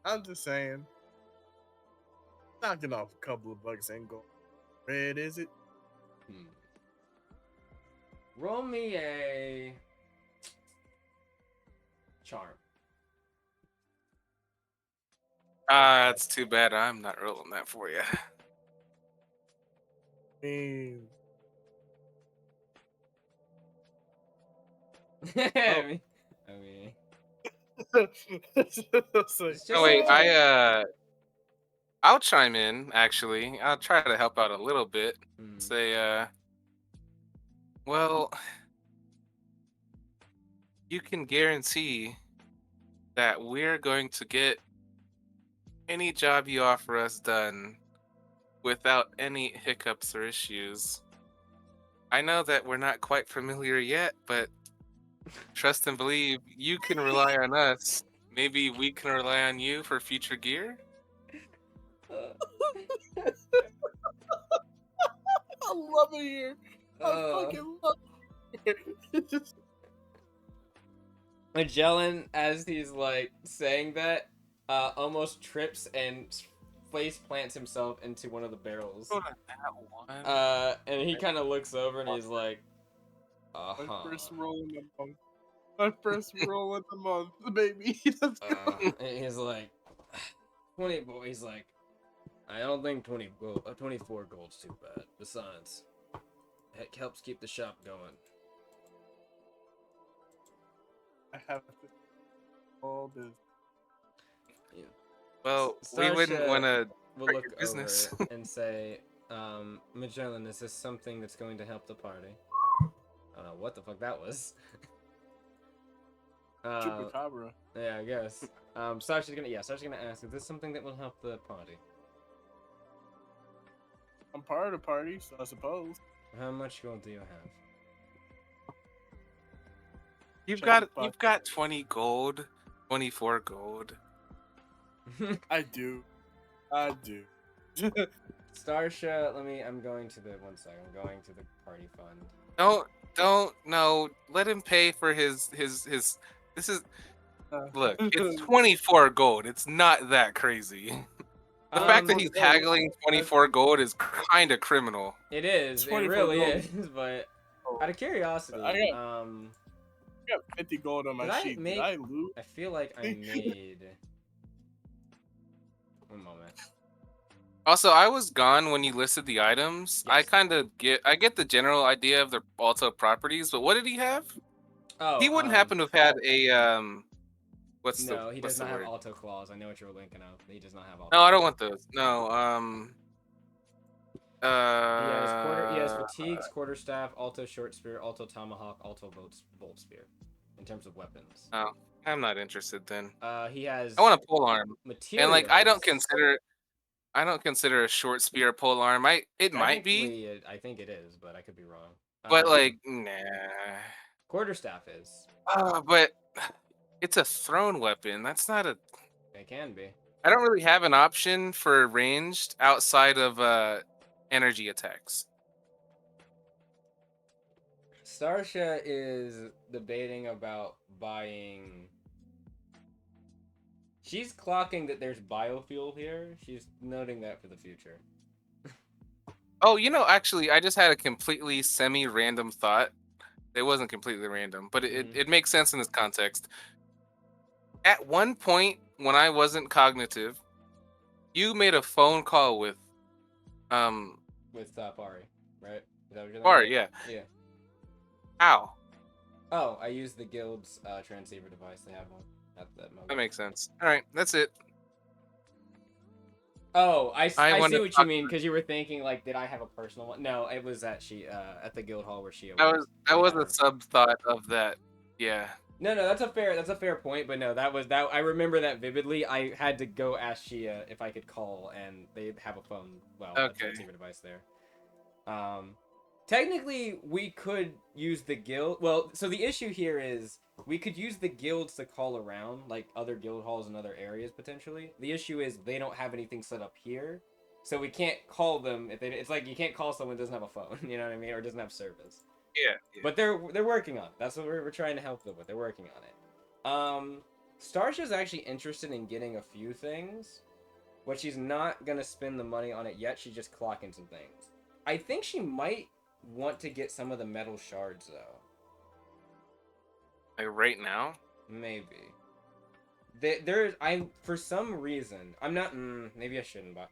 I'm just saying, knocking off a couple of bucks ain't going red, is it? Roll me a charm. That's too bad. I'm not rolling that for you. I mean. Oh wait, I'll chime in. Actually, I'll try to help out a little bit. Say, well, you can guarantee that we're going to get any job you offer us done without any hiccups or issues. I know that we're not quite familiar yet, but trust and believe you can rely on us. Maybe we can rely on you for future gear. I love it here. I fucking love it. Magellan, as he's like saying that, almost trips and face plants himself into one of the barrels. And he kind of looks over and he's like, My first roll in the month. My first roll in the month, baby. And he's like, 20. He's like, I don't think 24 gold's too bad. Besides, it helps keep the shop going. I have to all this. Yeah. Well, we wouldn't want to we'll look your business over and say, Magellan, is this something that's going to help the party? I don't know what the fuck that was. Chupacabra. Yeah, I guess. Sasha's gonna ask, is this something that will help the party? I'm part of the party, so I suppose. How much gold do you have? You've got 20 gold, 24 gold. I do. Starsha, I'm going to the party fund. No, let him pay for his this is look, it's 24 gold. It's not that crazy. The fact that he's haggling 24 gold is kind of criminal. It is. It really is. But out of curiosity, I got 50 gold on my sheet. Did I lose? I feel like I made. One moment. Also, I was gone when you listed the items. Yes. I get the general idea of the Alto properties, but what did he have? Oh, he wouldn't happen to have had a he does not have Alto claws. I know what you're linking up. He does not have Alto. No, I don't want those. No, he has fatigues, quarterstaff, Alto short spear, Alto tomahawk, Alto bolt spear. In terms of weapons. Oh, I'm not interested then. He has. I want a polearm. Materials. And I don't consider a short spear a polearm. It might be. I think it is, but I could be wrong. But nah. Quarterstaff is. But it's a thrown weapon. That's not a. It can be. I don't really have an option for ranged outside of energy attacks. Starsha is debating about buying. She's clocking that there's biofuel here. She's noting that for the future. Oh, actually, I just had a completely semi-random thought It wasn't completely random, but it, Mhm. it makes sense in this context. At one point, when I wasn't cognitive, you made a phone call with With Pari, right? Is that what you're Bar, thinking? yeah. Yeah. How? Oh, I used the guild's transceiver device. They have one at the moment. That makes sense. All right, that's it. Oh, I want see to what you mean, because you were thinking like, did I have a personal one? No, it was at at the guild hall where Shia was. That We was had a her. sub thought of that. Yeah. No, that's a fair point, but no, that was that. I remember that vividly. I had to go ask Shia if I could call, and they have a phone, a Okay. transceiver device there. Technically, we could use the guild. Well, so the issue here is we could use the guilds to call around, like other guild halls in other areas potentially. The issue is they don't have anything set up here, so we can't call them if they. It's like you can't call someone who doesn't have a phone, you know what I mean, or doesn't have service. Yeah. But they're working on it. That's what we're trying to help them with. They're working on it. Starsha's actually interested in getting a few things, but she's not gonna spend the money on it yet. She's just clocking some things. I think she might want to get some of the metal shards though. Like right now? Maybe. For some reason, I'm not. Maybe I shouldn't. But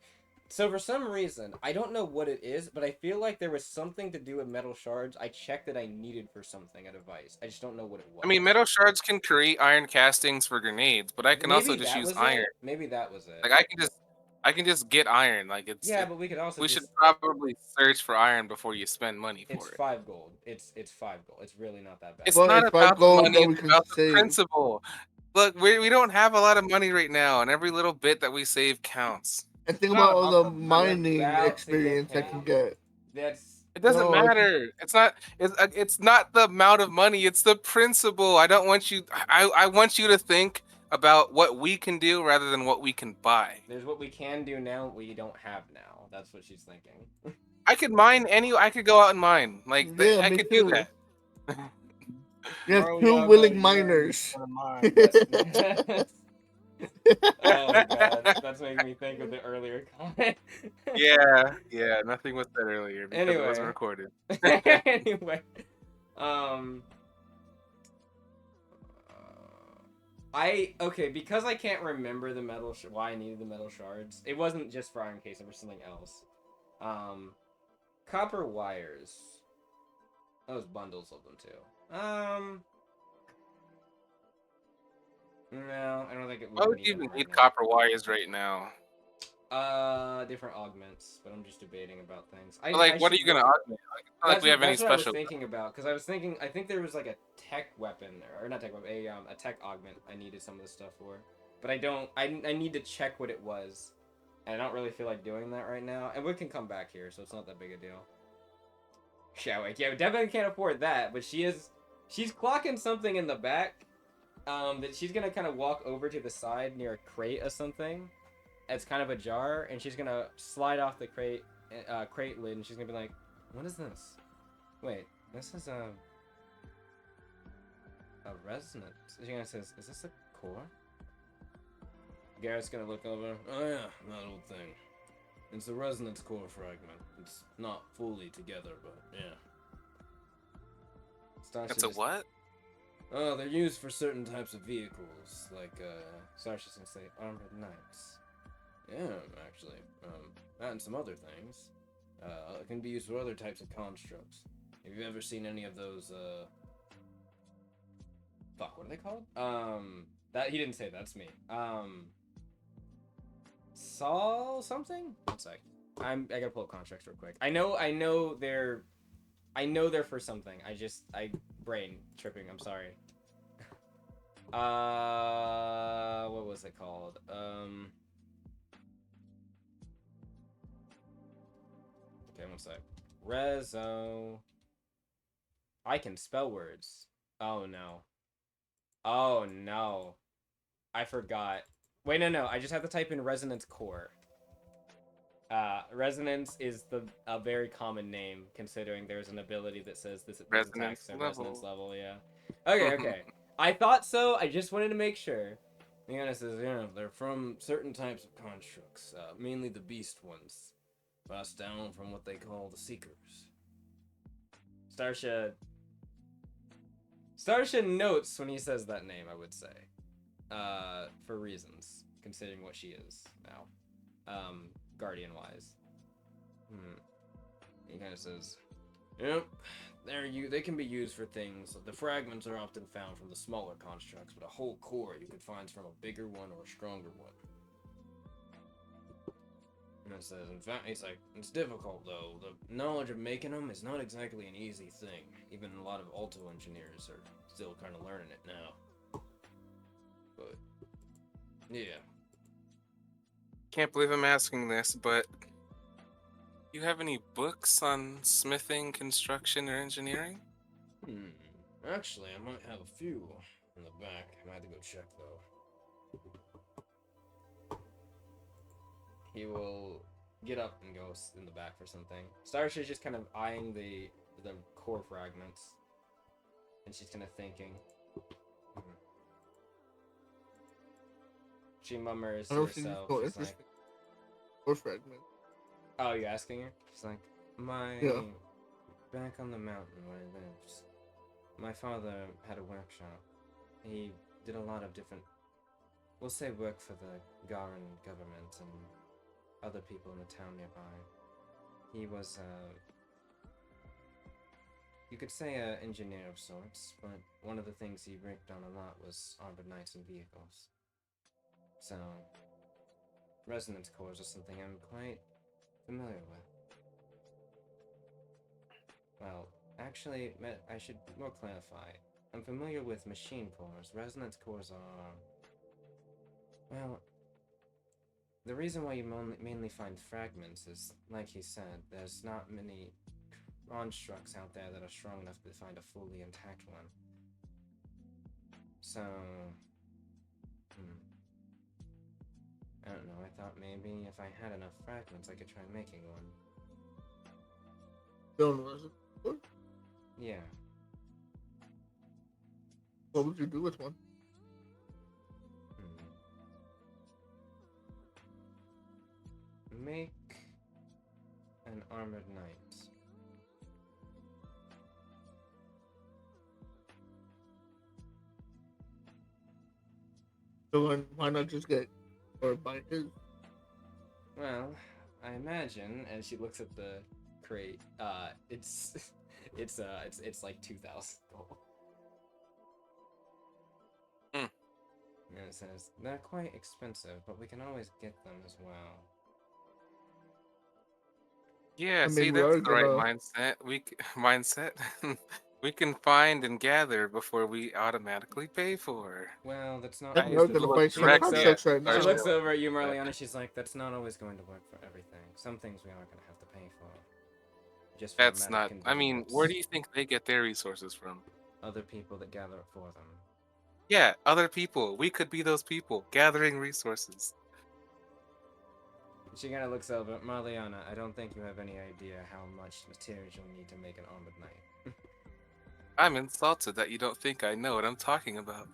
so for some reason, I don't know what it is, but I feel like there was something to do with metal shards. I checked that I needed for something, a device. I just don't know what it was. I mean, metal shards can create iron castings for grenades, but I can Maybe also just that use was iron. it. Maybe that was it. Like I can just get iron. Like Yeah, but we could also we just. should probably search for iron before you spend money It's for it. 5 gold. It's 5 gold. It's really not that bad. It's Well, not it's about 5 the gold money, that we it's can about the save. principle. Look, we don't have a lot of money right now, and every little bit that we save counts. And think Not about all about the the mining About to get experience I can paid. get. That's It doesn't No, matter. It's not the amount of money. It's the principle. I don't want you. I want you to think about what we can do rather than what we can buy. there's what we can do now, what we don't have now. That's what she's thinking. I could mine I could go out and mine. Like yeah, I me could do too. that. You have 2 Marliana, willing you miners. gotta mind. Oh god, that's making me think of the earlier comment. Yeah. Nothing was said earlier because it wasn't Anyway. recorded. Anyway, because I can't remember the why I needed the metal shards. It wasn't just for iron case, it was something else. Copper wires. Those bundles of them too. No, I don't think it would. Why would you even need copper wires right now? Different augments, but I'm just debating about things. What are you gonna augment? Like, it's not like we have any That's what I was special. thinking about, because I think there was like a tech weapon, or not tech weapon, a tech augment I needed some of the stuff for, but I need to check what it was, and I don't really feel like doing that right now, and we can come back here, so it's not that big a deal. Shawik, yeah, we definitely can't afford that, but she's clocking something in the back, that she's gonna kind of walk over to the side near a crate or something. It's kind of ajar, and she's gonna slide off the crate lid, and she's gonna be like, "What is this? Wait, this is a resonance." She's gonna say, "Is this a core?" Garrett's gonna look over. "Oh yeah, that old thing. It's a resonance core fragment. It's not fully together, but yeah." That's a what? Oh, they're used for certain types of vehicles, like Sasha's gonna say armored knights. Yeah, actually. That and some other things. It can be used for other types of constructs. Have you ever seen any of those, fuck, what are they called? That, he didn't say, that's me. Sol something? One sec. I gotta pull up constructs real quick. I know they're for something. Brain tripping, I'm sorry. What was it called? Okay, one sec. Rezo. I can spell words. Oh no. Oh no. I forgot. Wait, no. I just have to type in resonance core. Resonance is a very common name, considering there's an ability that says this Resonance attacks at level. resonance level, yeah. Okay. I thought so, I just wanted to make sure. Leona says, yeah, they're from certain types of constructs, mainly the beast ones. Passed down from what they call the Seekers. Starsha Starsha notes when he says that name, I would say. For reasons, considering what she is now. Guardian-wise. He kind of says, yep, they can be used for things. The fragments are often found from the smaller constructs, but a whole core you could find from a bigger one or a stronger one. And it says, in fact, he's like, it's difficult though. The knowledge of making them is not exactly an easy thing. Even a lot of Alto engineers are still kind of learning it now. But, yeah. Can't believe I'm asking this, but you have any books on smithing, construction, or engineering? Actually, I might have a few in the back. I might have to go check though. He will get up and go in the back for something. Starsha's just kind of eyeing the core fragments, and she's kind of thinking. She murmurs to herself. She's like, core fragment. "Oh, you asking her?" She's like, back on the mountain where he lives. My father had a workshop. He did a lot of different, we'll say, work for the Garan government and other people in the town nearby. He was, you could say an engineer of sorts, but one of the things he worked on a lot was armored knights and vehicles. So, resonance cores are something I'm quite familiar with. Well, actually, I should more clarify. I'm familiar with machine cores. Resonance cores are... Well, the reason why you mainly find fragments is, like he said, there's not many constructs out there that are strong enough to find a fully intact one. So... I don't know, I thought maybe if I had enough fragments, I could try making one. Build a resonance core? Yeah. What would you do with one? Make an armored knight. So why not just get or buy his? Well, I imagine, and she looks at the crate. It's like 2,000 gold. And it says they're quite expensive, but we can always get them as well. Yeah, I see, mean, we that's are the right gonna. mindset. We can find and gather before we automatically pay for. Well, that's not Yeah, we always are the gonna look buy She some looks directly over. at contracts right She now. looks over at you, Marliana. She's like, "That's not always going to work for everything. Some things we are going to have to pay for, just for a That's matter of not. I mean, where convenience. do you think they get their resources from? Other people that gather it for them." Yeah, other people. We could be those people gathering resources. She kind of looks over. Marliana, I don't think you have any idea how much materials you'll need to make an armored knight. I'm insulted that you don't think I know what I'm talking about.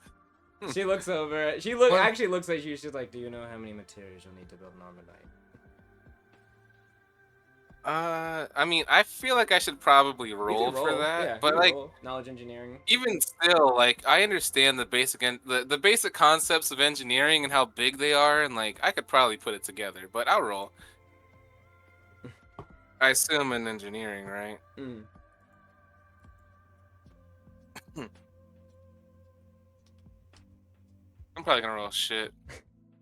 She looks over. What? Actually looks like you. She's like, "Do you know how many materials you'll need to build an armored knight?" I mean, I feel like I should probably You roll can for roll. that, Yeah, but you like, roll. Knowledge engineering. even still, like, I understand the basic the basic concepts of engineering and how big they are, and like, I could probably put it together. But I'll roll. I assume in engineering, right? Mm. I'm probably gonna roll shit.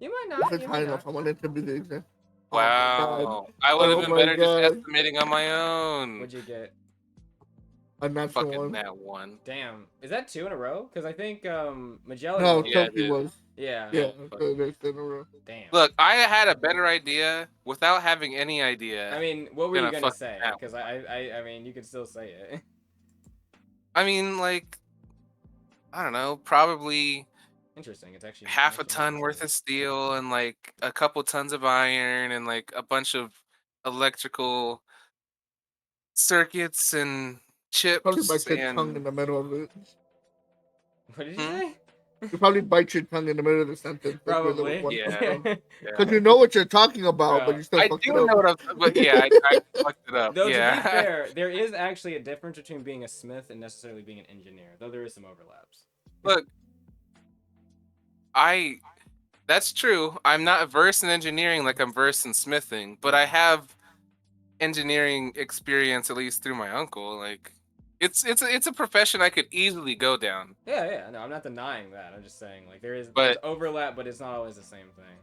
You might If not. it's You high might enough, not. I want it to be the exact. Wow, I would have Oh been my better just god! estimating on my own. What'd you get? A natural Fucking one. that one. Damn. Is that 2 in a row? Because I think Magellan. No, rolled- Yeah, Toki dude. was. Yeah. Yeah, fuck. so there's in a row. Damn. Look, I had a better idea without having any idea. I mean, what were you Gonna gonna fuck say? that Because I mean, you could still say it. I mean, like, I don't know, probably Interesting. It's actually half a actually ton worth of steel and like a couple tons of iron and like a bunch of electrical circuits and Probably chips bite your tongue in and the middle of it. What did you Hmm? say? You probably bite your tongue in the middle of the sentence. Like your little Probably. one Yeah. tongue. Yeah. Because you know what you're talking about, but Bro, you still I fucked do it up. know what but yeah, I fucked it up. Though yeah. to be fair, there is actually a difference between being a smith and necessarily being an engineer. Though there is some overlaps. Look, that's true. I'm not versed in engineering like I'm versed in smithing, but I have engineering experience at least through my uncle. Like, it's a profession I could easily go down. Yeah. No, I'm not denying that. I'm just saying like there's But overlap, but it's not always the same thing.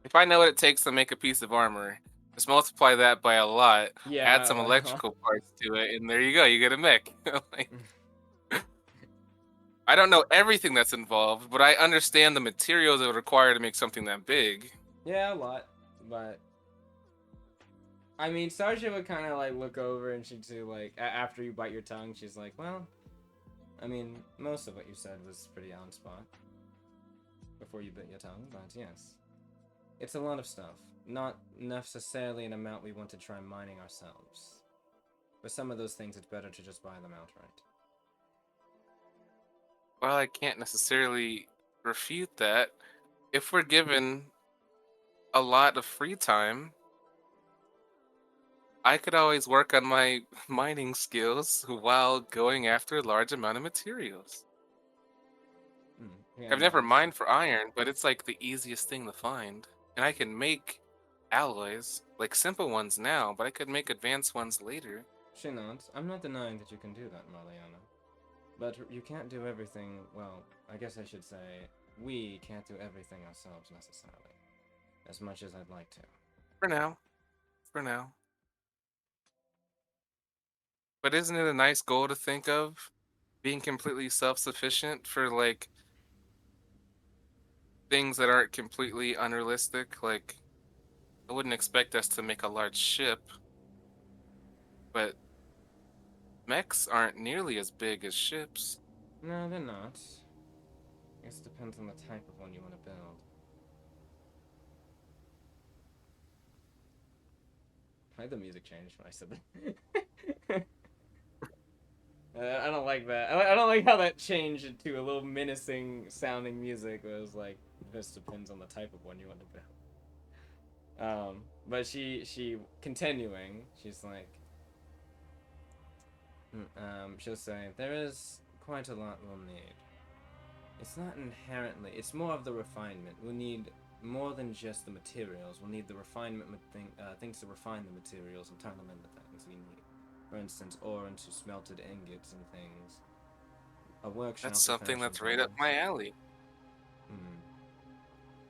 if I know what it takes to make a piece of armor, just multiply that by a lot, Yeah. add some electrical parts to it, and there you go. You get a mech. Like, I don't know everything that's involved, but I understand the materials it would require to make something that big. Yeah, a lot, but I mean, Sarja would kind of like look over and she'd say like, after you bite your tongue, she's like, well, I mean, most of what you said was pretty on spot before you bit your tongue, but yes, it's a lot of stuff, not necessarily an amount we want to try mining ourselves. For some of those things, it's better to just buy them outright. Well, I can't necessarily refute that. If we're given a lot of free time, I could always work on my mining skills while going after a large amount of materials. Yeah, I've no, never that's mined for iron, but it's like the easiest thing to find. And I can make alloys, like simple ones now, but I could make advanced ones later. She nods. I'm not denying that you can do that, Marliana. But you can't do everything, well, I guess I should say, we can't do everything ourselves necessarily. As much as I'd like to. For now. For now. But isn't it a nice goal to think of? Being completely self-sufficient for, like, things that aren't completely unrealistic? Like, I wouldn't expect us to make a large ship, but mechs aren't nearly as big as ships. No, they're not. I guess it depends on the type of one you want to build. Why did the music change when I said that? I don't like that. I don't like how that changed into a little menacing sounding music. It was like, this depends on the type of one you want to build. But she continuing, she's like, she'll say, there is quite a lot we'll need. It's not inherently, it's more of the refinement. We'll need more than just the materials. We'll need the refinement things to refine the materials and turn them into things we need. For instance, ore into smelted ingots and things. A workshop. That's something that's right up things. my alley. Hmm.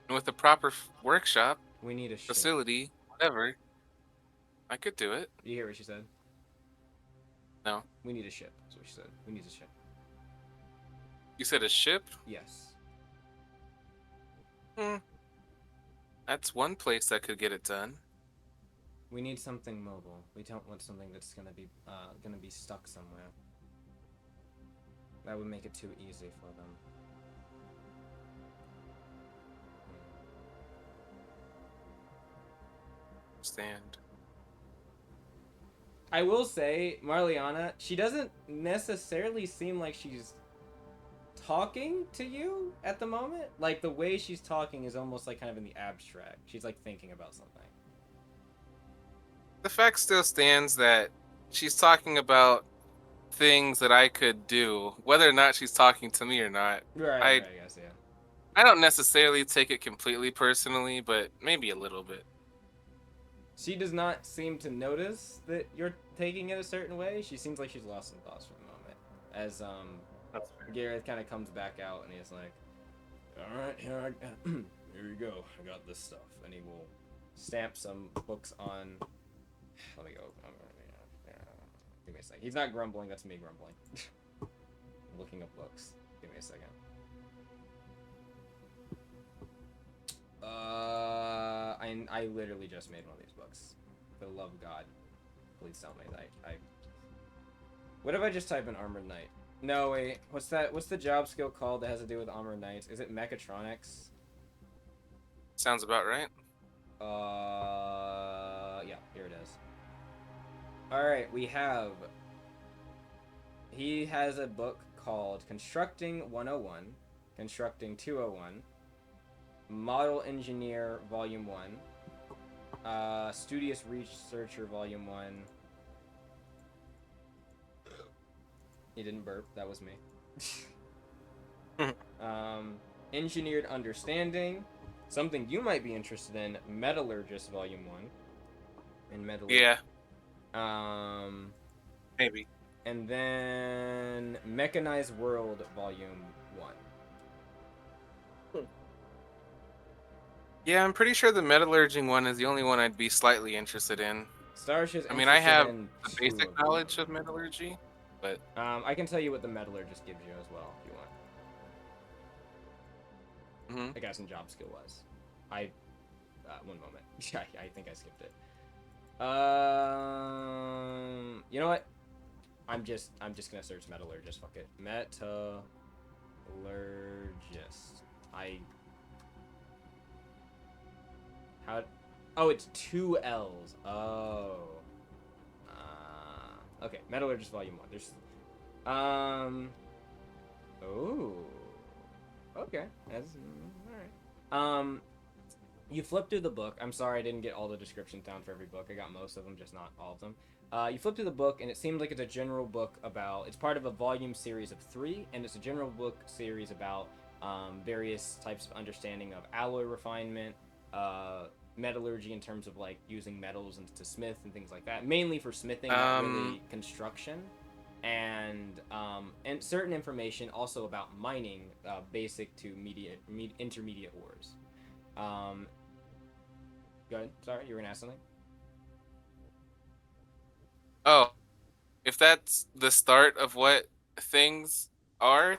And with a proper workshop, We need a ship. facility, whatever, I could do it. You hear what she said? No. We need a ship, is what she said. We need a ship. You said a ship? Yes. That's one place that could get it done. We need something mobile. We don't want something that's gonna be stuck somewhere. That would make it too easy for them. Stand. I will say, Marliana, she doesn't necessarily seem like she's talking to you at the moment. Like, the way she's talking is almost like kind of in the abstract. She's like thinking about something. The fact still stands that she's talking about things that I could do, whether or not she's talking to me or not. Right, I guess, yeah. I don't necessarily take it completely personally, but maybe a little bit. She does not seem to notice that you're taking it a certain way. She seems like she's lost in thoughts for a moment. As Gareth kind of comes back out and he's like, "Alright, here you go. I got this stuff." And he will stamp some books on. Let me go. Give me a second. He's not grumbling, that's me grumbling. I'm looking up books. Give me a second. I literally just made one of these books. For the love of God, please tell me that I. What if I just type in Armored Knight? No, wait. What's that? What's the job skill called that has to do with Armored Knights? Is it Mechatronics? Sounds about right. Yeah, here it is. Alright, we have he has a book called Constructing 101, Constructing 201, Model Engineer Volume 1, Studious Researcher Volume 1. He didn't burp, that was me. Engineered Understanding, something you might be interested in, Metallurgist Volume 1. In Metallurgist. Yeah. Maybe. And then Mechanized World Volume 1. Yeah, I'm pretty sure the metallurging one is the only one I'd be slightly interested in. Starsh is I mean, I have in the two basic of knowledge them. of metallurgy, but I can tell you what the Metallurgist gives you as well, if you want. I got some job skill wise. One moment. I think I skipped it. You know what? I'm just gonna search Metallurgist. Fuck it. Metallurgist. Oh, it's 2 L's. Oh. Okay. Metallurgist Volume 1. There's. Oh. Okay. That's all right. You flip through the book. I'm sorry I didn't get all the descriptions down for every book. I got most of them, just not all of them. You flip through the book, and it seems like it's a general book about... It's part of a volume series of 3, and it's a general book series about various types of understanding of alloy refinement, metallurgy in terms of, like, using metals to smith and things like that. Mainly for smithing, not really construction. And certain information also about mining basic to intermediate ores. Go ahead. Sorry, you were gonna ask something? oh, if that's the start of what things are,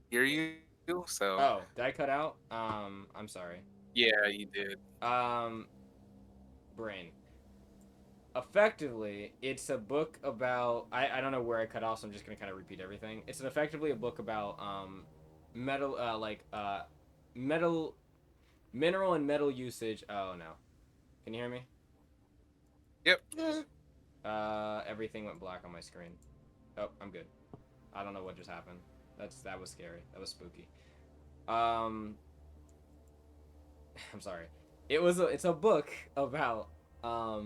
hear you. So. Oh, did I cut out? I'm sorry. Yeah, you did. Brain. Effectively, it's a book about... I don't know where I cut off, so I'm just gonna kind of repeat everything. It's effectively a book about metal, mineral and metal usage. Oh no, can you hear me? Yep. Everything went black on my screen. Oh, I'm good. I don't know what just happened. That was scary. That was spooky. I'm sorry. It's a book about how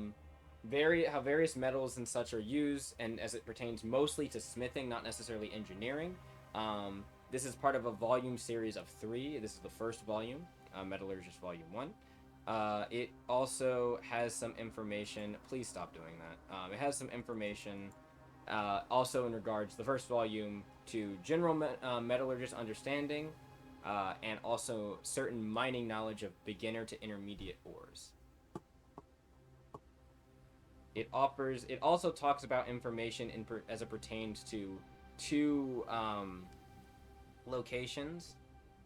various metals and such are used, and as it pertains mostly to smithing, not necessarily engineering. This is part of a volume series of 3. This is the first volume, Metallurgist Volume 1. It also has some information. Please stop doing that. It has some information also in regards to the first volume to general metallurgist understanding, and also certain mining knowledge of beginner to intermediate ores. It also talks about information as it pertains to 2 locations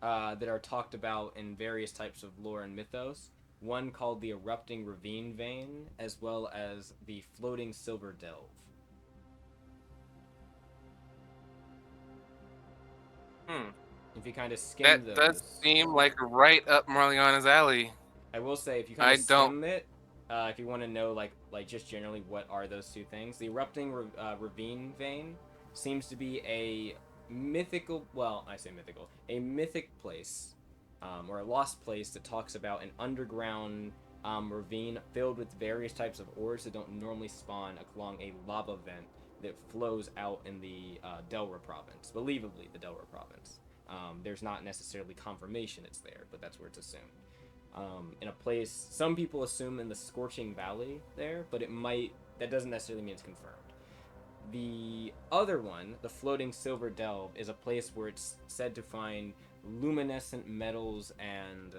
that are talked about in various types of lore and mythos. One called the Erupting Ravine Vein, as well as the Floating Silver Delve. If you kind of skim those... That does seem like right up Marliana's alley. I will say, if you kind of skim it, if you want to know, like just generally what are those 2 things, the Erupting Ravine Vein seems to be a mythical... Well, I say mythical. A mythic place, or a lost place that talks about an underground ravine filled with various types of ores that don't normally spawn along a lava vent that flows out in the Delra province. Believably, the Delra province. There's not necessarily confirmation it's there, but that's where it's assumed. In a place, some people assume in the Scorching Valley there, but that doesn't necessarily mean it's confirmed. The other one, the Floating Silver Delve, is a place where it's said to find luminescent metals and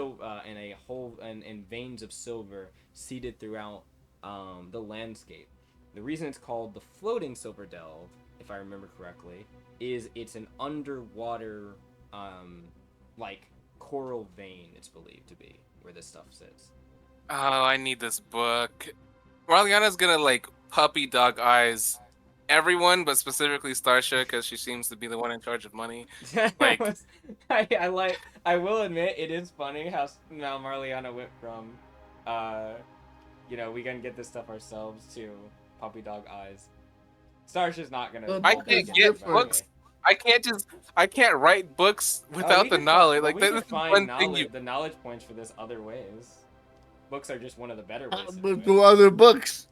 and veins of silver seeded throughout the landscape. The reason it's called the Floating Silver Delve, if I remember correctly, is it's an underwater coral vein, it's believed to be where this stuff sits. Oh, I need this book. Marliana's gonna puppy dog eyes everyone, but specifically Starsha, because she seems to be the one in charge of money. I will admit, it is funny how Marliana went from you know, we can get this stuff ourselves too. Puppy dog eyes. Star's just not gonna. Well, I hold can't back get about books. me. I can't write books Oh, without the knowledge. Well, Like we that, could that's the find one thing you. knowledge, the knowledge points for this other ways. Books are just one of the better ways to do But it. do other books.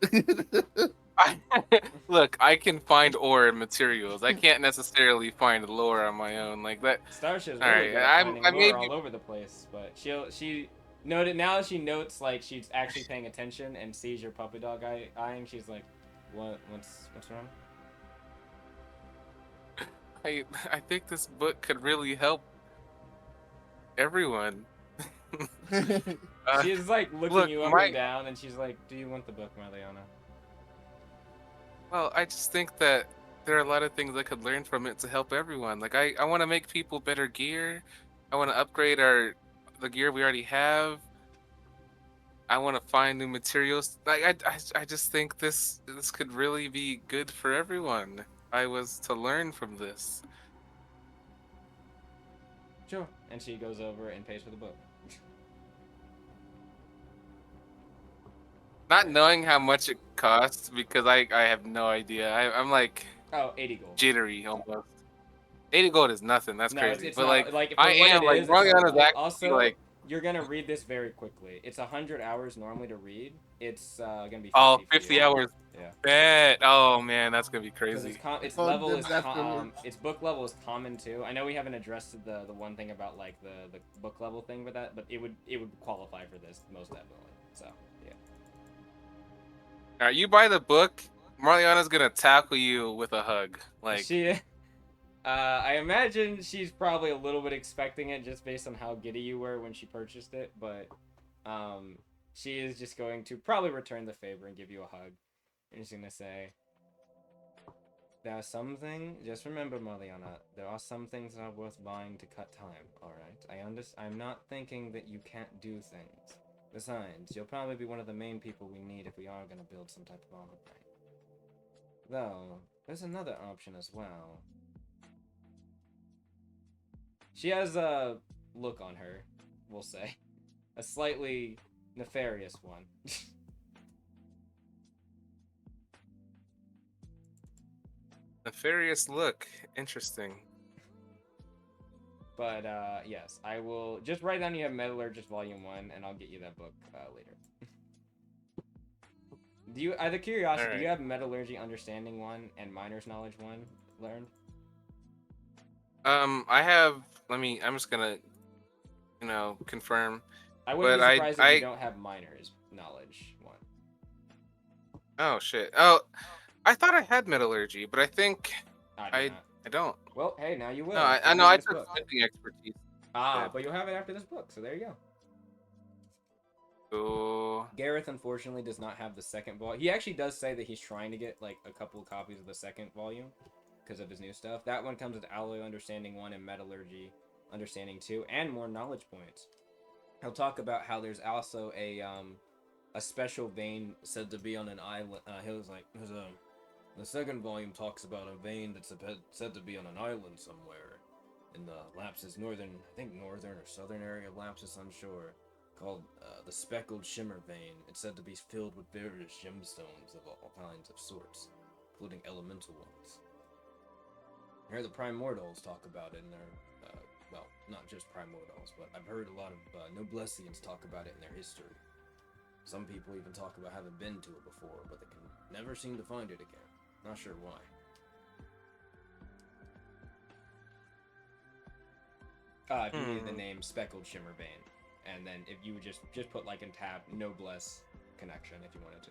Look, I can find ore and materials. I can't necessarily find lore on my own like that. Starsha's All really right, good at finding I may lore be. all over the place, but she noted now she notes like she's actually paying attention and sees your puppy dog eyeing. She's like, what's wrong? I think this book could really help everyone. She's like looking look, you up and down, and she's like, "Do you want the book, Marliana?" Well, I just think that there are a lot of things I could learn from it to help everyone. Like I want to make people better gear. I want to upgrade the gear we already have. I want to find new materials. I just think this could really be good for everyone. If I was to learn from this. Sure. And she goes over and pays for the book. Not knowing how much it costs because I have no idea. I'm like Oh, 80 gold. jittery almost. 80 gold is nothing. That's No, crazy. it's but not, like like I for what am it like is, it's not Marliana's a lot. actually Also, like you're gonna read this very quickly. It's 100 hours normally to read. It's gonna be 50 oh for 50 you. hours. Yeah. Bet. Oh man, that's gonna be Because crazy. its Oh, level that's is afterwards. its book level is common too. I know we haven't addressed the one thing about like the book level thing with that, but it would qualify for this most definitely. So yeah. All right, you buy the book. Marliana's gonna tackle you with a hug. Like She, I imagine she's probably a little bit expecting it just based on how giddy you were when she purchased it, but she is just going to probably return the favor and give you a hug. And she's gonna say, "There are some things. Just remember, Marliana. There are some things that are worth buying to cut time. All right. I'm not thinking that you can't do things. Besides, you'll probably be one of the main people we need if we are gonna build some type of armor plane. Though there's another option as well." She has a look on her, we'll say, a slightly nefarious one. nefarious look. Interesting. But yes, I will just write down you have Metallurgist Volume 1, and I'll get you that book later. Do you, out of curiosity, Right. do you have Metallurgy Understanding 1 and Miner's Knowledge 1 learned? I have. I'm just gonna, confirm. I wouldn't But be surprised if you don't have Miner's Knowledge 1. Oh shit. Oh, I thought I had metallurgy, but I think I don't. Well, hey, now you will. No, I Read know I this took book. smithing expertise. But you'll have it after this book, so there you go. So Gareth unfortunately does not have the second volume. He actually does say that he's trying to get like a couple of copies of the second volume because of his new stuff. That one comes with Alloy Understanding 1 and Metallurgy Understanding 2 and more knowledge points. He'll talk about how there's also a special vein said to be on an island. The second volume talks about a vein that's said to be on an island somewhere in the Lapsus northern or southern area of Lapsus, I'm sure, called the Speckled Shimmer Vein. It's said to be filled with various gemstones of all kinds of sorts, including elemental ones. I heard the Primordials talk about it in their, well, not just Primordials, but I've heard a lot of Noblessians talk about it in their history. Some people even talk about having been to it before, but they can never seem to find it again. Not sure why. If you needed the name Speckled Shimmer Vein, and then if you would just put like in tab Noblesse connection if you wanted to.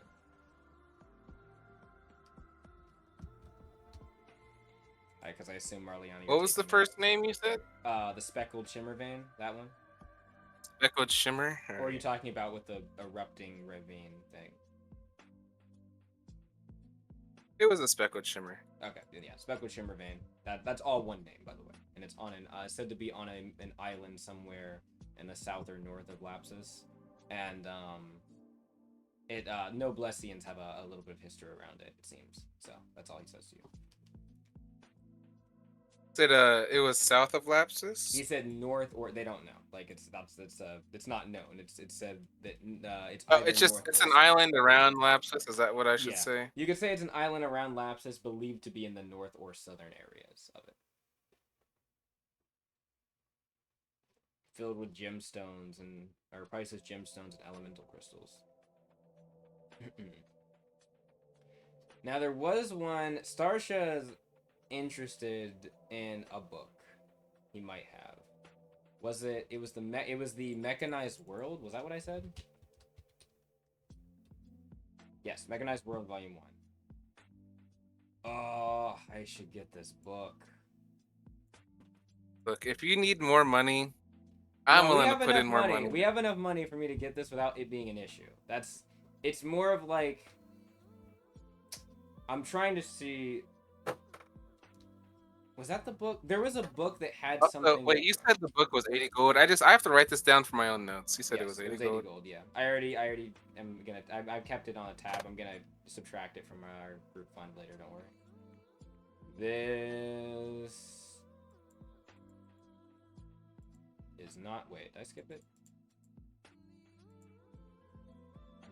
Because I assume Marliana. what was the first name you said? The Speckled Shimmer Vein, that one. Speckled Shimmer. Or are you talking about with the erupting ravine thing? It was a Speckled Shimmer. Okay, then yeah, Speckled Shimmer Vein. That's all one name, by the way, and it's on said to be on an island somewhere in the south or north of Lapsus, and Noblessians have a little bit of history around it. It seems so. That's all he says to you. said it was south of Lapsus. He said north, or they don't know. Like it's not known. It said that it's Oh, either it's just north it's or an south. island around Lapsus. Is that what I should Yeah, say? you could say it's an island around Lapsus, believed to be in the north or southern areas of it, filled with gemstones and or priceless gemstones and elemental crystals. Now there was one. Starsha's interested in a book. He might have. Was it? It was the Mechanized World. Was that what I said? Yes, Mechanized World Volume 1. Oh, I should get this book. Look, if you need more money, I'm No, we willing to have put enough in more money. money. We have enough money for me to get this without it being an issue. It's more of like, I'm trying to see. Was that the book? There was a book that had something. Wait, you said the book was 80 gold. I have to write this down for my own notes. You said Yes, it was 80 80 gold. gold. Yeah, I already am gonna. I've kept it on a tab. I'm gonna subtract it from our group fund later. Don't worry. This is not. Wait, did I skip it?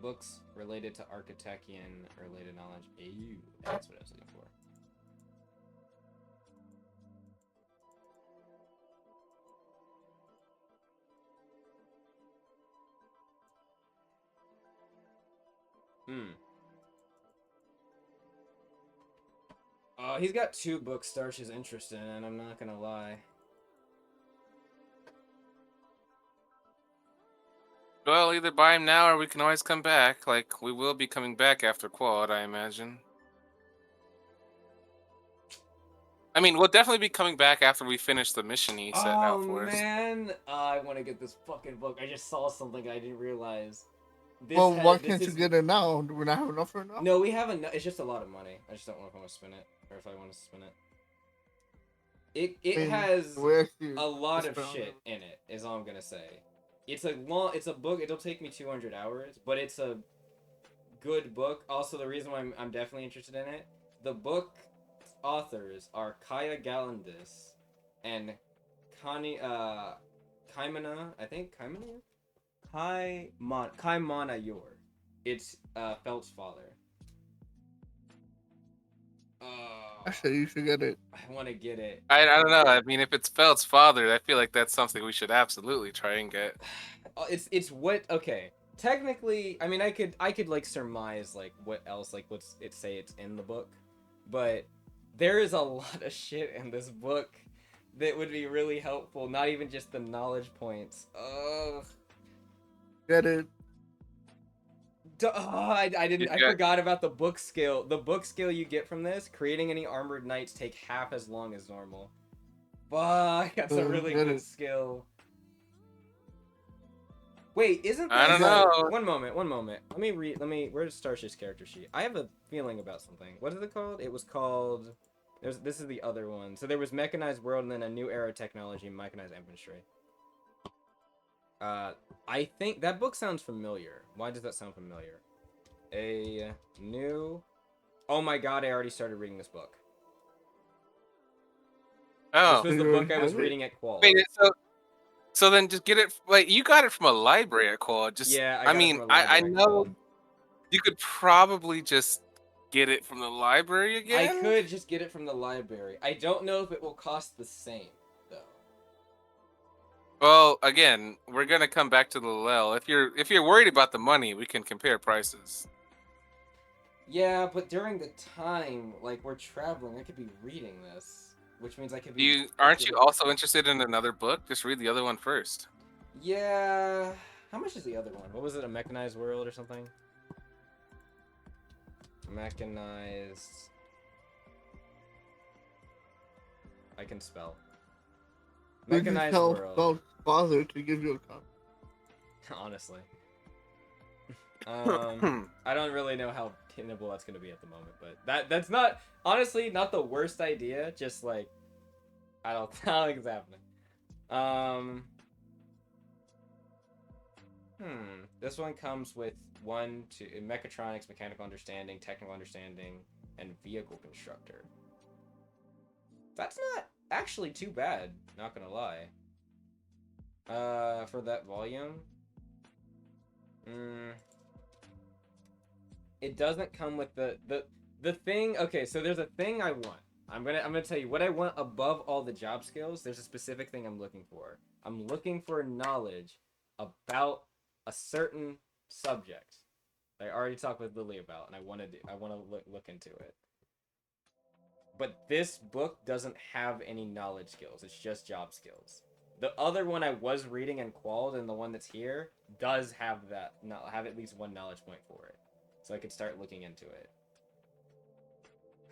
Books related to Architechian related knowledge. Ew, that's what I was looking for. He's got 2 books Starch is interested in, I'm not gonna lie. Well, either buy him now or we can always come back. Like, we will be coming back after Quad, I imagine. I mean, we'll definitely be coming back after we finish the mission he set out for us. Oh, man! I want to get this fucking book. I just saw something I didn't realize. Why can't you get it now? Do we not have enough for it now? No, we have enough. It's just a lot of money. I just don't know if I want to spend it, or if I want to spend it. It has a lot of shit in it, is all I'm gonna say. It's a book. It'll take me 200 hours, but it's a good book. Also, the reason why I'm definitely interested in it, the book authors are Kaya Galandis and Kaimana, I think Kaimana Yor. It's Felt's father. Actually, you should get it. I want to get it. I don't know. I mean, if it's Felt's father, I feel like that's something we should absolutely try and get. It's what okay. Technically, I mean, I could like surmise like what else like what's it say it's in the book, but there is a lot of shit in this book that would be really helpful. Not even just the knowledge points. Ugh. Get it. I forgot about the book skill. The book skill you get from this, creating any armored knights take half as long as normal. Fuck, that's a really good skill. Wait, isn't this... I don't know. One moment. Let me where's Starship's character sheet? I have a feeling about something. What is it called? It was called... This is the other one. So there was Mechanized World and then a new era technology, Mechanized Infantry. I think that book sounds familiar. Why does that sound familiar? A new... Oh my god, I already started reading this book. Oh. This was the book I was reading at Qual. Wait, so then just get it... Like, you got it from a library at Qual. Just, yeah, I know you could probably just get it from the library again? I could just get it from the library. I don't know if it will cost the same. Well, again, we're gonna come back to the Lel. If you're worried about the money, we can compare prices. Yeah, but during the time, like we're traveling, I could be reading this, which means I could be. Aren't you also interested in another book? Just read the other one first. Yeah. How much is the other one? What was it? A Mechanized World or something? Mechanized. I can spell. Mechanized World. Father to give you a copy. Honestly. I don't really know how tenable that's gonna be at the moment, but that's not honestly not the worst idea. Just like I don't think it's happening. This one comes with 1, 2 mechatronics, mechanical understanding, technical understanding, and vehicle constructor. That's not actually too bad. Not gonna lie. For that volume, it doesn't come with the thing. Okay, so there's a thing I want. I'm gonna tell you what I want above all the job skills. There's a specific thing I'm looking for. I'm looking for knowledge about a certain subject that I already talked with Lily about, and I want to look into it. But this book doesn't have any knowledge skills. It's just job skills. The other one I was reading and qualled, and the one that's here does have that. Have at least one knowledge point for it, so I could start looking into it.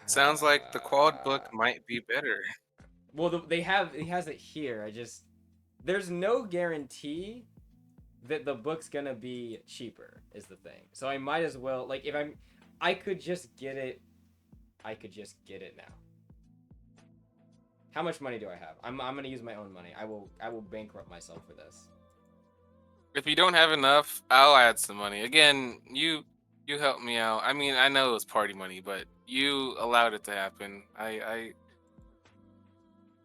Sounds like the quad book might be better. Well, he has it here. There's no guarantee that the book's gonna be cheaper. Is the thing. So I might as well I could just get it. I could just get it now. How much money do I have? I'm gonna use my own money. I will bankrupt myself for this. If you don't have enough, I'll add some money. Again, you helped me out. I mean, I know it was party money, but you allowed it to happen. I'll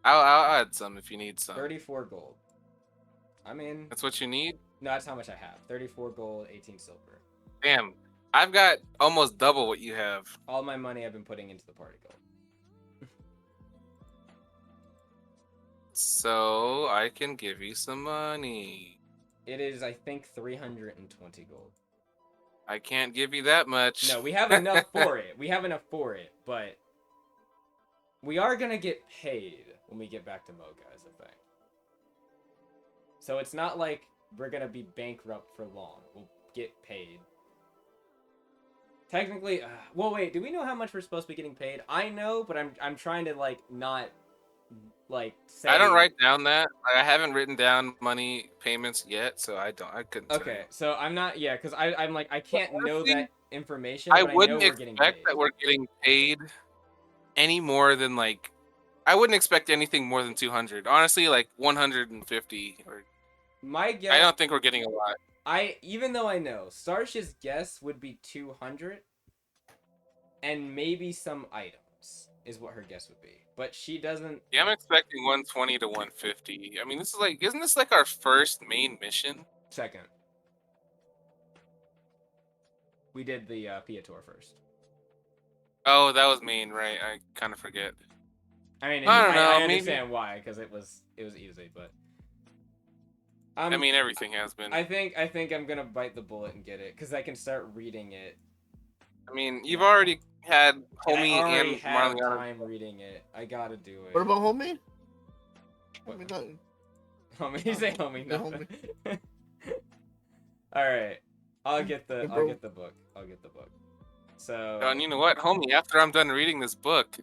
add some if you need some. 34 gold. I mean, that's what you need? No, that's how much I have. 34 gold, 18 silver. Damn. I've got almost double what you have. All my money I've been putting into the party gold. So I can give you some money. It is, I think, 320 gold. I can't give you that much. No, we have enough for it. We have enough for it, but we are gonna get paid when we get back to Mogah, is the thing. So it's not like we're gonna be bankrupt for long. We'll get paid. Technically, well, wait. Do we know how much we're supposed to be getting paid? I know, but I'm trying to not say. I don't write down that. I haven't written down money payments yet, so I couldn't. Okay, so I'm not. Yeah, because I'm I can't know that information. I but wouldn't I know we're getting expect paid. that we're getting paid any more than I wouldn't expect anything more than 200. Honestly, 150 or. My guess. I don't think we're getting a lot. Even though I know, Starsh's guess would be 200, and maybe some items is what her guess would be. But she doesn't. Yeah, I'm expecting 120 to 150. I mean, this is isn't this our first main mission? Second. We did the Piator first. Oh, that was main, right? I kind of forget. I mean, I don't know. I understand why, because it was easy, but. I mean, everything has been. I think I'm gonna bite the bullet and get it, because I can start reading it. I mean, you've already had Homie and Marliana. Time reading it. I gotta do it. What about Homie? What? Homie, Homie, you say Homie, no. nothing. All right, I'll get the book. So. And you know what, Homie? After I'm done reading this book,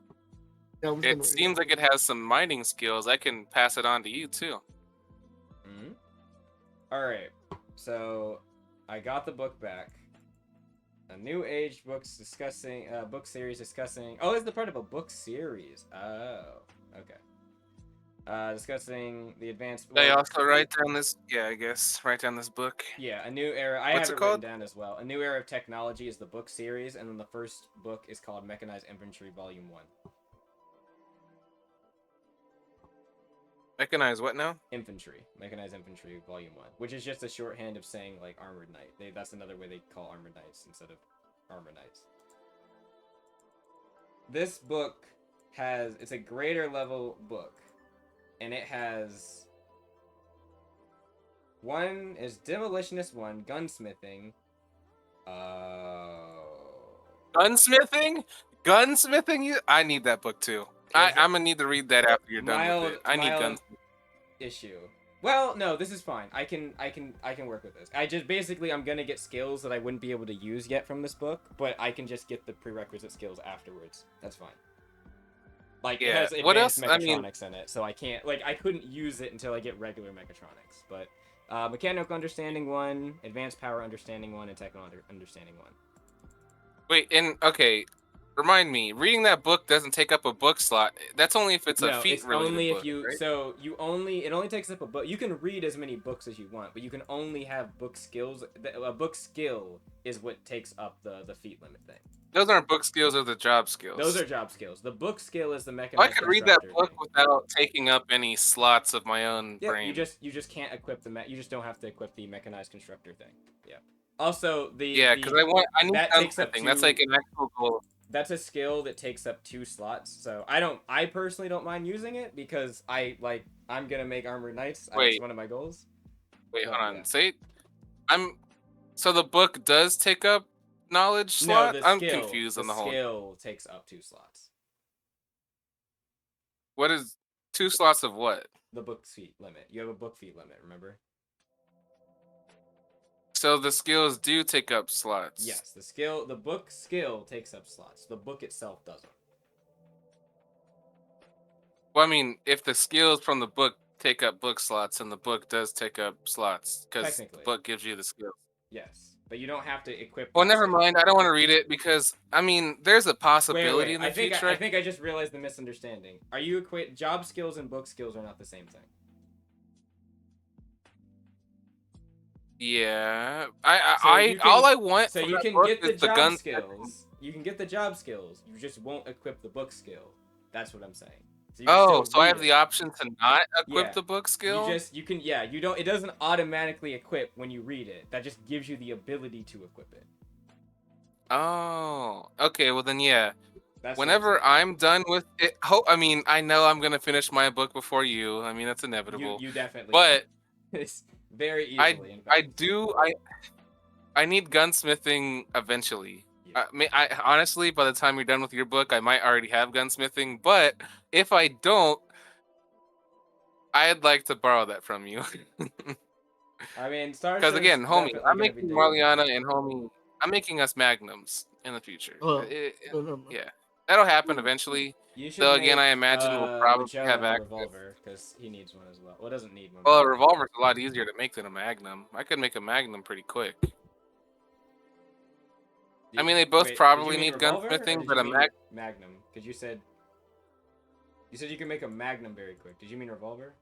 Yeah, it seems like it has some mining skills. I can pass it on to you too. Mm-hmm. All right, so I got the book back. A new age book series discussing. Oh, it's the part of a book series. Oh, okay. Discussing the advanced. They also write down this. Yeah, I guess write down this book. Yeah, a new era. I have it written down as well. A new era of technology is the book series, and then the first book is called Mechanized Infantry Volume 1. Mechanized what now? Infantry. Mechanized Infantry Volume 1. Which is just a shorthand of saying, Armored Knight. That's another way they call Armored Knights instead of Armored Knights. This book it's a greater level book. And it has... One is Demolitionist 1, Gunsmithing. Gunsmithing? Gunsmithing? I need that book too. I'm gonna need to read that after you're done with it. I need guns. Issue. Well, no, this is fine. I can work with this. I'm gonna get skills that I wouldn't be able to use yet from this book, but I can just get the prerequisite skills afterwards. That's fine. It has advanced mechatronics in it, so I can't I couldn't use it until I get regular mechatronics. But mechanical understanding 1, advanced power understanding 1, and technical understanding 1. Wait, okay. remind me, reading that book doesn't take up a book slot. That's only if it's a No, it's feat-related only if book, you. right? So it only takes up a book. You can read as many books as you want, but you can only have book skills. A book skill is what takes up the feat limit thing. Those aren't book skills; or the job skills. Those are job skills. The book skill is the I mechanized could read that constructor book thing. without taking up any slots of my own Yeah, brain. you just can't equip you just don't have to equip the mechanized constructor thing. Yeah. Also, because I need that takes up gunsmithing. That's like an actual goal. that's a skill that takes up 2 slots. So I personally don't mind using it because I'm gonna make armored knights. It's Wait. one of my goals. Wait, But, hold on. yeah. Say, so the book does take up knowledge slot? No, I'm confused on the whole. The skill takes up 2 slots. What is 2 slots of what? The book feat limit. You have a book feat limit, remember? So the skills do take up slots. Yes, the book skill takes up slots. The book itself doesn't. Well, I mean, if the skills from the book take up book slots, and the book does take up slots, because the book gives you the skills. Yes, but you don't have to equip. Well, never mind. I don't want to read it because I mean, there's a possibility in the future. I think I just realized the misunderstanding. Are you job skills and book skills are not the same thing? Yeah, all I want. So from you that can book get the is job skills. You can get the job skills. You just won't equip the book skill. That's what I'm saying. So so I have the option to not equip the book skill. You can you don't. It doesn't automatically equip when you read it. That just gives you the ability to equip it. Oh, okay. Well then, yeah. That's Whenever I'm done with it, I mean, I know I'm gonna finish my book before you. I mean, that's inevitable. You definitely. But it's very easily. In fact. I need gunsmithing eventually. I honestly, by the time you're done with your book, I might already have gunsmithing. But if I don't, I'd like to borrow that from you. I mean, because again, homie, I'm making Marliana and homie. I'm making us magnums in the future. Yeah, that'll happen eventually. Though again, I imagine we'll probably have access. Revolver because he needs one as well. Well, it doesn't need one. Well, a revolver's a lot easier to make than a magnum. I could make a magnum pretty quick. I mean, they both probably need gunsmithing, but a magnum. Because you said you can make a magnum very quick. Did you mean revolver?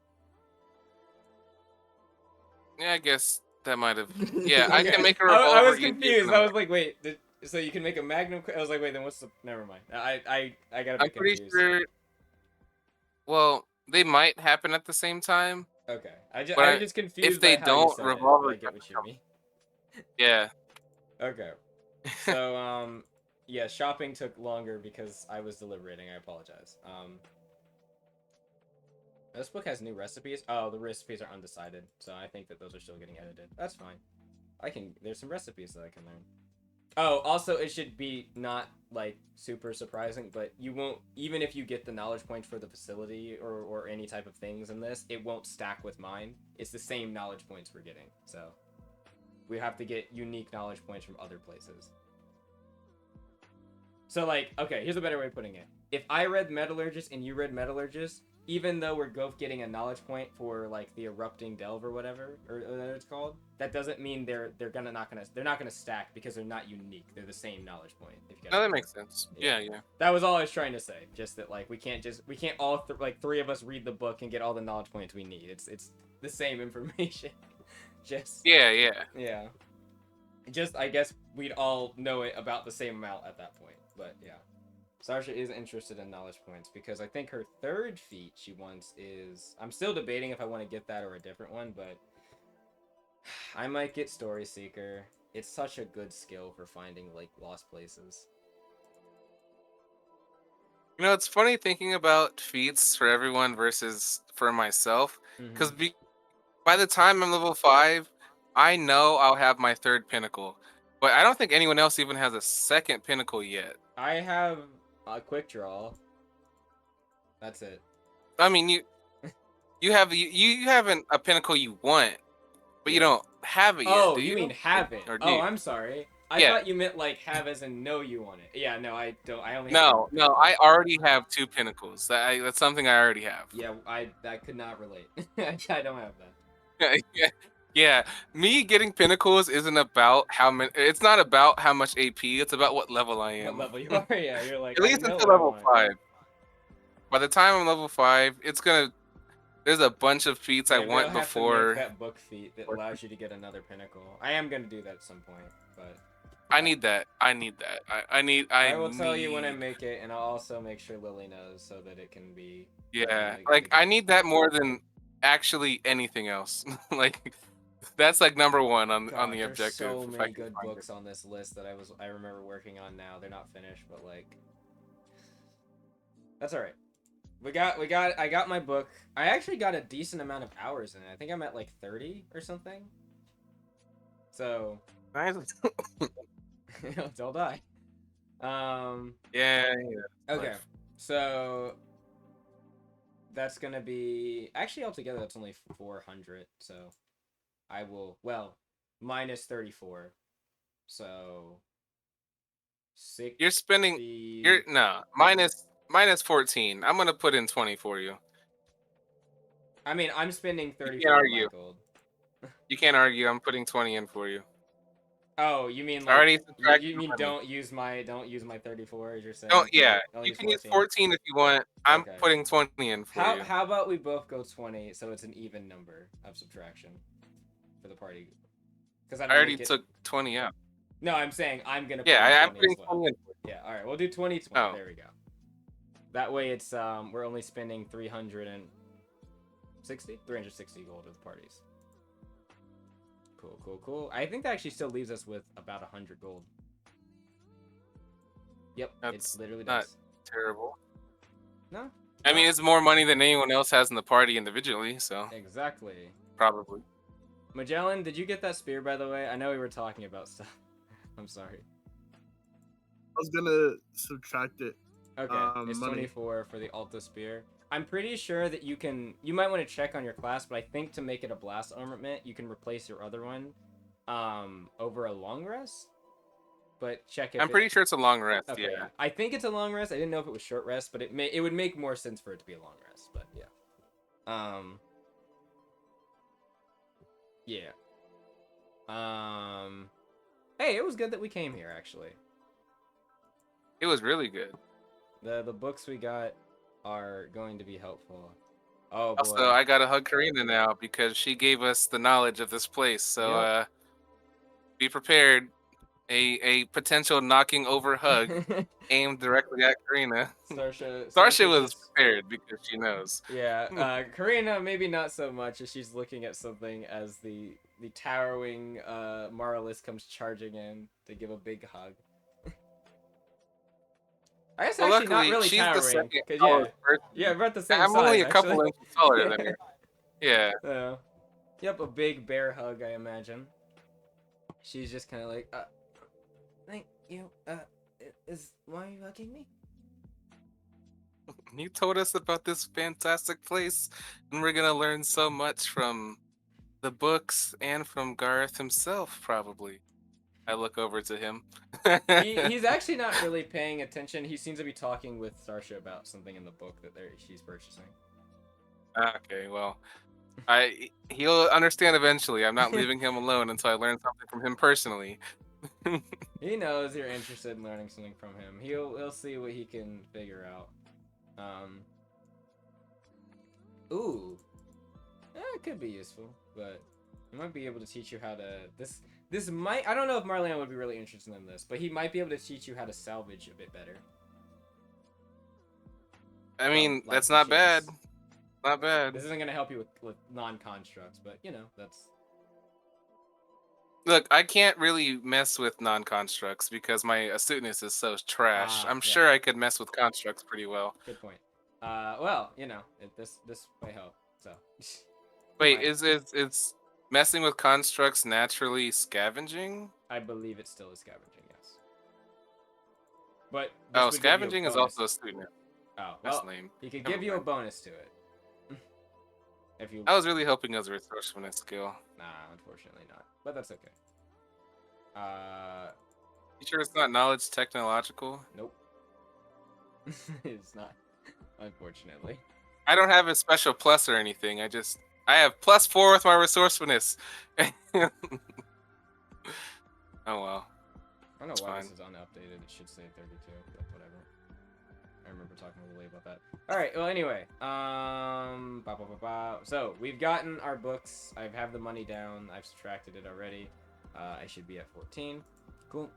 Yeah, I guess that might have. Yeah, I can make a revolver. I was confused. I was like, wait. So you can make a magnum? I was like, wait. Then what's the? Never mind. I gotta. I'm pretty sure. Well, they might happen at the same time. Okay. I'm just confused. If they don't, revolver. I get what you mean. Yeah. Okay. So yeah, shopping took longer because I was deliberating. I apologize. This book has new recipes. Oh, the recipes are undecided, so I think that those are still getting edited. That's fine. There's some recipes that I can learn. Oh, also it should be not like super surprising, but you won't, even if you get the knowledge points for the facility or any type of things in this, it won't stack with mine. It's the same knowledge points we're getting, so we have to get unique knowledge points from other places. So like, okay, here's a better way of putting it. If I read Metallurgist and you read Metallurgist, even though we're both getting a knowledge point for like the erupting delve or whatever or it's called, that doesn't mean they're not gonna stack because they're not unique. They're the same knowledge point. No, that makes sense. Yeah. That was all I was trying to say. Just that like we can't all like 3 of us read the book and get all the knowledge points we need. It's the same information. Just yeah. Just I guess we'd all know it about the same amount at that point. But yeah. Sarsha is interested in knowledge points because I think her 3rd feat she wants is... I'm still debating if I want to get that or a different one, but I might get Story Seeker. It's such a good skill for finding like lost places. You know, it's funny thinking about feats for everyone versus for myself, because by the time I'm level 5, I know I'll have my 3rd pinnacle, but I don't think anyone else even has a 2nd pinnacle yet. I have a quick draw. That's it. I mean, you haven't a pinnacle you want, but you don't have it yet. Oh, do you mean have it? Oh, I'm sorry. I thought you meant like have as in know you want it. Yeah, no, I don't. I only no. I already have 2 pinnacles. That's something I already have. Yeah, I could not relate. I don't have that. Yeah. Yeah, me getting pinnacles isn't about how many. It's not about how much AP. It's about what level I What am. level you are? Yeah, you're like, At I least know until what I level want. 5. By the time I'm level 5, it's gonna. There's a bunch of feats I Maybe I'll want have to make before. that book feat that allows you to get another pinnacle. I am gonna do that at some point, but I need that. I need that. I need. I will tell you when I make it, and I'll also make sure Lily knows so that it can be. Yeah, we like can- I need that more than actually anything else. Like that's like number one on God, the there's objective. so If I many can good find books on this list that I remember working on now. They're not finished, but like that's all right. I got my book. I actually got a decent amount of hours in it. I think I'm at like 30 or something. So it. don't die. Yeah. Okay. So that's gonna be actually altogether that's only 400. So I will minus 34. So 60. You're spending. You're no minus 14. I'm gonna put in 20 for you. I mean, I'm spending You 34 can't of argue. my gold. You can't argue. I'm putting 20 in for you. Oh, you mean I like already subtracted you the mean money. don't use my 34 as you're saying? Don't. Yeah, Only you use can use 14. 14 if you want. I'm Okay. putting 20 in for you. How about we both go 20 so it's an even number of subtraction for the party? Because I I don't already make it. took 20 out. No, I'm saying I'm gonna put Yeah, in I'm 20 putting as well. 20 in. Yeah, all right, we'll do 20. Oh. There we go. That way it's we're only spending 360 gold at the parties. Cool. I think that actually still leaves us with about 100 gold. Yep, That's it literally not does. terrible. No? I mean, it's more money than anyone else has in the party individually, so Exactly. probably. Magellan, did you get that spear, by the way? I know we were talking about stuff. I'm sorry. I was gonna subtract it. Okay, it's Money. 24 for the Alto Spear. I'm pretty sure that you might want to check on your class, but I think to make it a blast armament, you can replace your other one over a long rest. But check if I'm pretty sure it's a long rest, okay, yeah. I think it's a long rest. I didn't know if it was short rest, but it would make more sense for it to be a long rest, but yeah. Yeah. Hey, it was good that we came here actually. It was really good. The books we got are going to be helpful. Oh boy. Also, I gotta hug Corina now because she gave us the knowledge of this place. So be prepared. A potential knocking over hug aimed directly at Corina. Starsha was prepared because she knows. Yeah, Corina maybe not so much as she's looking at something as the towering Marliss comes charging in to give a big hug. I guess Well, actually luckily, not really she's towering. the second Cause tallest person. yeah, we're at the same I'm size. only a actually. couple inches taller than her. Yeah. Yep, a big bear hug, I imagine. She's just kind of like, thank you. Why are you hugging me? You told us about this fantastic place, and we're gonna learn so much from the books and from Gareth himself, probably. I look over to him. He's actually not really paying attention. He seems to be talking with Starsha about something in the book that she's purchasing. Okay, well, he'll understand eventually. I'm not leaving him alone until I learn something from him personally. He knows you're interested in learning something from him. He'll see what he can figure out. Ooh, it could be useful, but he might be able to teach you how to this might. I don't know if Marliana would be really interested in this, but he might be able to teach you how to salvage a bit better. I mean, that's not bad. Not bad. This isn't gonna help you with non-constructs, but you know that's. Look, I can't really mess with non-constructs because my astuteness is so trash. I'm sure I could mess with constructs pretty well. Good point. Well, you know, this may help. So. Wait, is messing with constructs naturally scavenging? I believe it still is scavenging, yes. But scavenging is also astuteness. Oh, well, that's lame. He could give you a bonus to it. If you. I was really hoping it was a resourcefulness skill. Nah, unfortunately not. But that's okay. You sure it's not knowledge technological? Nope. It's not. Unfortunately. I don't have a special plus or anything. I I have +4 with my resourcefulness. Oh well. I don't know It's why fine. this is unupdated. It should say 32, but whatever. I remember talking to Lily about that. All right. Well, anyway, so we've gotten our books. I have the money down. I've subtracted it already. I should be at 14. Cool.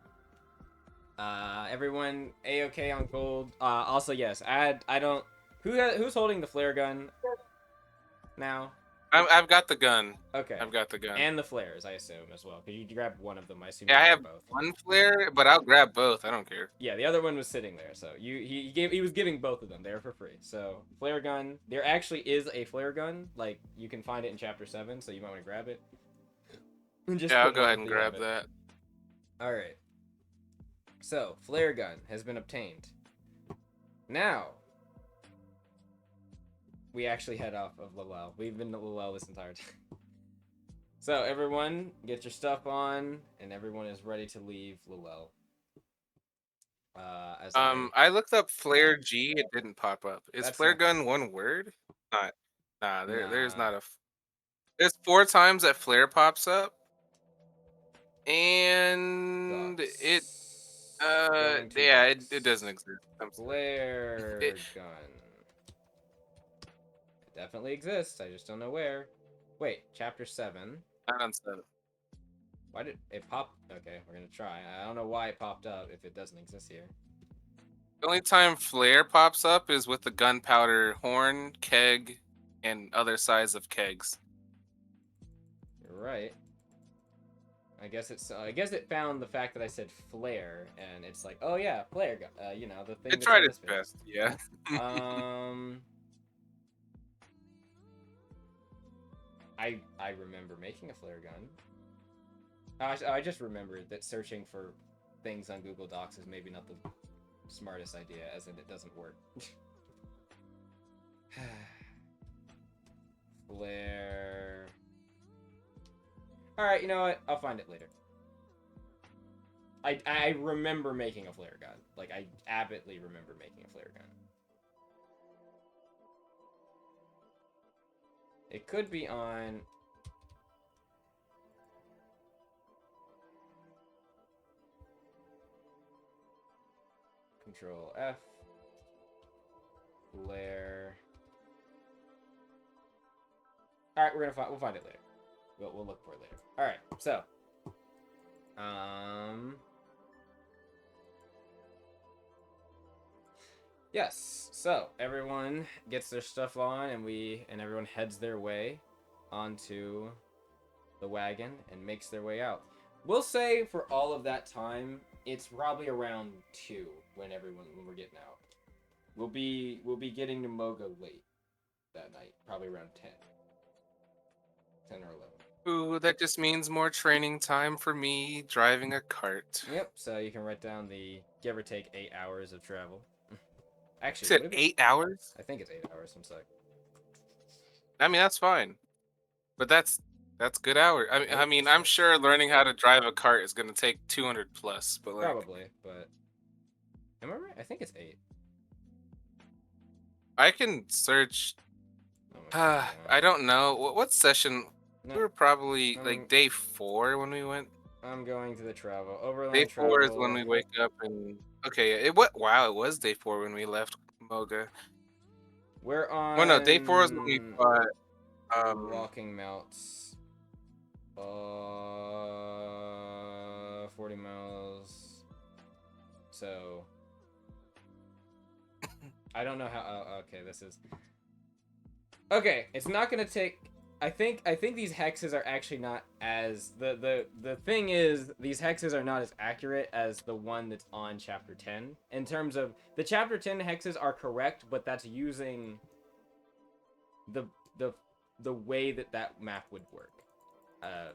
Everyone a-okay on gold. Also, yes. I don't. Who's holding the flare gun now? I've got the gun. Okay. I've got the gun. And the flares, I assume, as well. Because you grabbed one of them. I assume Yeah, I you have grabbed both. one flare, but I'll grab both. I don't care. Yeah, the other one was sitting there, so he was giving both of them. They were for free. So flare gun. There actually is a flare gun. Like you can find it in chapter 7, so you might want to grab it. Yeah, I'll go ahead and grab that. All right. So flare gun has been obtained. Now we actually head off of Lilel. We've been to Lilel this entire time. So everyone, get your stuff on, and everyone is ready to leave Lilel. I looked up flare G. It didn't pop up. Is That's flare not gun one word? Not. Nah. There's Nah. not a. There's 4 times that flare pops up, and it. Yeah, it doesn't exist. Flare gun. It definitely exists. I just don't know where. Wait, chapter 7. Not on 7. Why did it pop? Okay, we're gonna try. I don't know why it popped up if it doesn't exist here. The only time flare pops up is with the gunpowder horn, keg, and other size of kegs. You're right. I guess it found the fact that I said flare, and it's like, oh yeah, flare gun. You know, the thing. It tried its best. Yeah. I remember making a flare gun. I just remembered that searching for things on Google Docs is maybe not the smartest idea, as in it doesn't work. Flare. Alright, you know what? I'll find it later. I remember making a flare gun. Like, I avidly remember making a flare gun. It could be on... Control F. Flare. Alright, we'll find it later. We'll look for it later. Alright, so. Yes, so everyone gets their stuff on, and everyone heads their way onto the wagon and makes their way out. We'll say for all of that time, it's probably around 2 when we're getting out. We'll be getting to Mogah late that night, probably around 10 or 11. Ooh, that just means more training time for me driving a cart. Yep, so you can write down the give or take 8 hours of travel. Actually, you said 8 hours? I think it's 8 hours. I'm sorry. I mean, that's fine, but that's good hours. I mean, I'm sure learning how to drive a cart is gonna take 200 plus, but like probably. But am I right? I think it's 8. I can search. I don't know what session. No, we were probably like day 4 when we went. I'm going to the travel. Overland Day 4 travel. is when we wake up and okay. It was day 4 when we left Mogah. We're on. Well, no, day 4 is when we fought. Walking melts. 40 miles. So. I don't know how. Oh, okay, this is. Okay, it's not gonna take. I think these hexes are actually not as the thing is these hexes are not as accurate as the one that's on chapter 10 in terms of the chapter 10 hexes are correct, but that's using the way that map would work.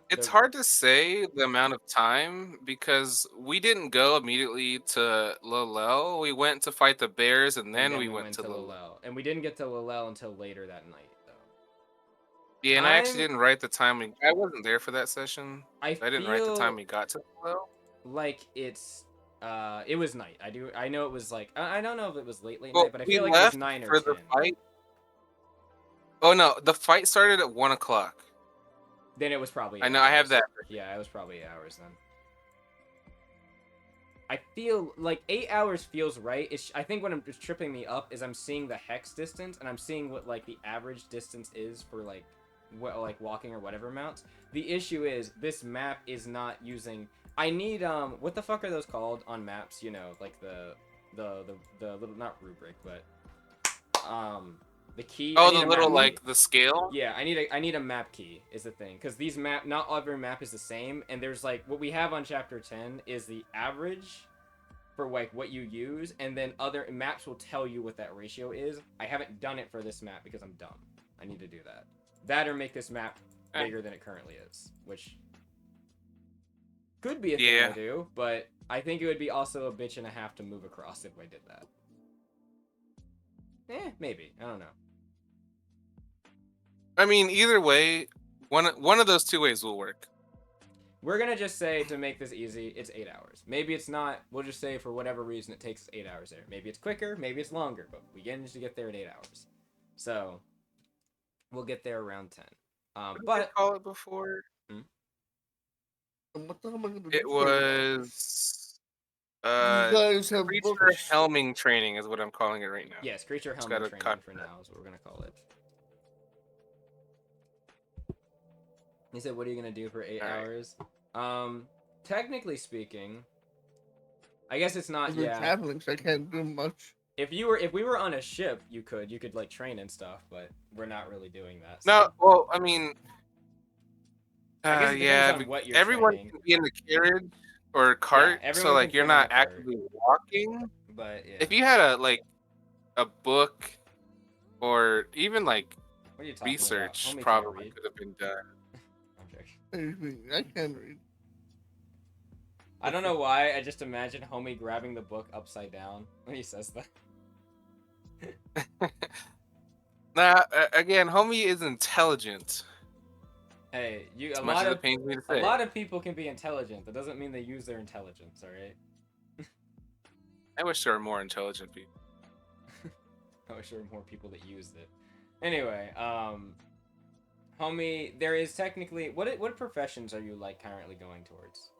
It's hard to say the amount of time because we didn't go immediately to Lilel. We went to fight the bears and then we went to Lilel. And we didn't get to Lilel until later that night, though. Yeah, and I actually didn't write the time I wasn't there for that session. I didn't write the time we got to Lilel. Like it's it was night. I know it was like I don't know if it was late Well, night, but I feel like it was 9 or 10. The fight. Oh no, the fight started at 1 o'clock. Then it was probably. I know, I have hours. that. Yeah, it was probably 8 hours then. I feel like 8 hours feels right. I think what it's tripping me up is I'm seeing the hex distance and I'm seeing what like the average distance is for like like walking or whatever mounts. The issue is this map is not using. I need what the fuck are those called on maps? You know, like the little, not rubric, but the key. Oh, the little like the scale. Yeah, I need a map key is the thing, because these not every map is the same, and there's like what we have on chapter 10 is the average for like what you use, and then other maps will tell you what that ratio is. I haven't done it for this map because I'm dumb. I need to do that. That or make this map bigger than it currently is, which could be a thing to do, but I think it would be also a bitch and a half to move across if I did that. Maybe. I don't know. I mean, either way, one of those two ways will work. We're gonna just say, to make this easy, it's 8 hours. Maybe it's not. We'll just say for whatever reason it takes 8 hours there. Maybe it's quicker, maybe it's longer, but we managed to get there in 8 hours. So we'll get there around 10. What did I call it before? What the hell am I gonna do? It was you guys have creature books. helming training is what I'm calling it right now. Yes, creature helming training for now is what we're gonna call it. He said, "What are you gonna do for 8 hours?" Technically speaking, I guess it's not. Yeah, traveling, so I can't do much. If we were on a ship, you could like train and stuff, but we're not really doing that. So. No, well, I mean, I guess it depends on what you're everyone training. can be in the carriage or cart, so like you're not actively walking. But yeah. If you had a book or even like research, probably could have been done. I can't read. I don't know why. I just imagine Homie grabbing the book upside down when he says that. Nah, again, Homie is intelligent. Hey, a lot of people can be intelligent. That doesn't mean they use their intelligence, all right? I wish there were more intelligent people. I wish there were more people that used it. Anyway, Homie, there is technically what professions are you like currently going towards?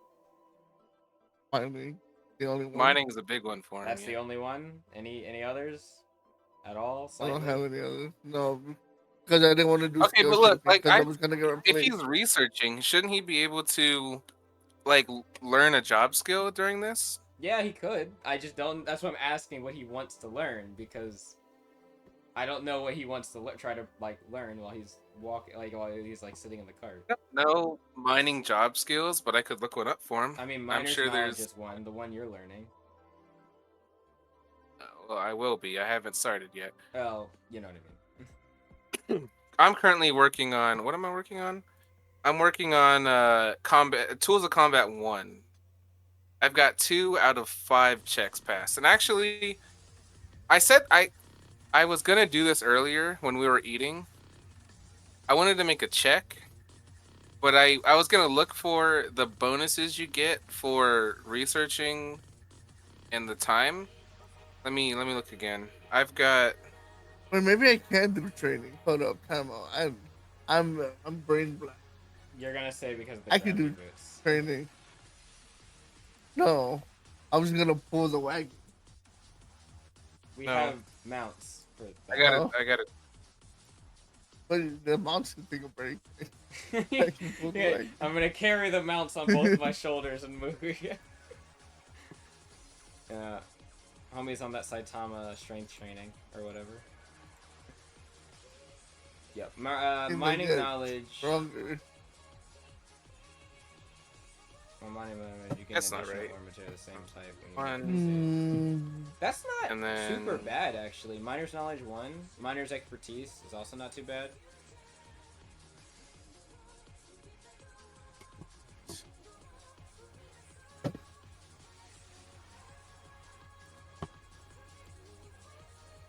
Mining, the only one. Mining is a big one for me. That's the only one. Any others at all? Slightly? I don't have any others. No, because I didn't want to do. Okay, but look, like I was gonna get if he's researching, shouldn't he be able to like learn a job skill during this? Yeah, he could. I just don't. That's what I'm asking. What he wants to learn, because I don't know what he wants to try to like learn while he's walking, like while he's like sitting in the cart. No mining job skills, but I could look one up for him. I mean, miner's knowledge is one, the one you're learning. Well, I will be. I haven't started yet. Well, you know what I mean. I'm currently working on. What am I working on? I'm working on combat tools of combat 1. I've got 2 out of 5 checks passed, and actually, I said I was gonna do this earlier when we were eating. I wanted to make a check, but I was gonna look for the bonuses you get for researching and the time. Let me look again. I've got. Well, maybe I can do training. Hold up, time out. I'm brain black. You're gonna say because of the I can do boots. Training. No, I was gonna pull the wagon. We have mounts for that. I got it. But the mounts can take a break. Yeah, I'm gonna carry the mounts on both of my shoulders and move. Yeah. Homie's on that Saitama strength training or whatever. Yep. Mining knowledge. Stronger. Well, mining knowledge. You can That's not right. Or material the same type. That's not super bad actually. Miner's knowledge 1. Miner's expertise is also not too bad.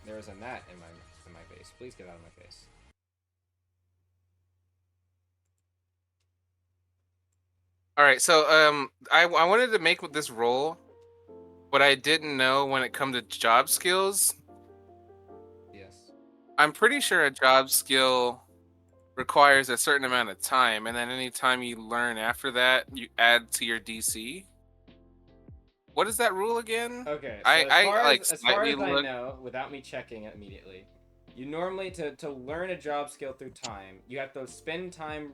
There was a gnat in my face. Please get out of my face. All right, so I wanted to make this roll, but I didn't know when it come to job skills. Yes. I'm pretty sure a job skill requires a certain amount of time, and then any time you learn after that, you add to your DC. What is that rule again? Okay, so I like as far slightly as I look. know, without me checking it immediately, you normally to learn a job skill through time, you have to spend time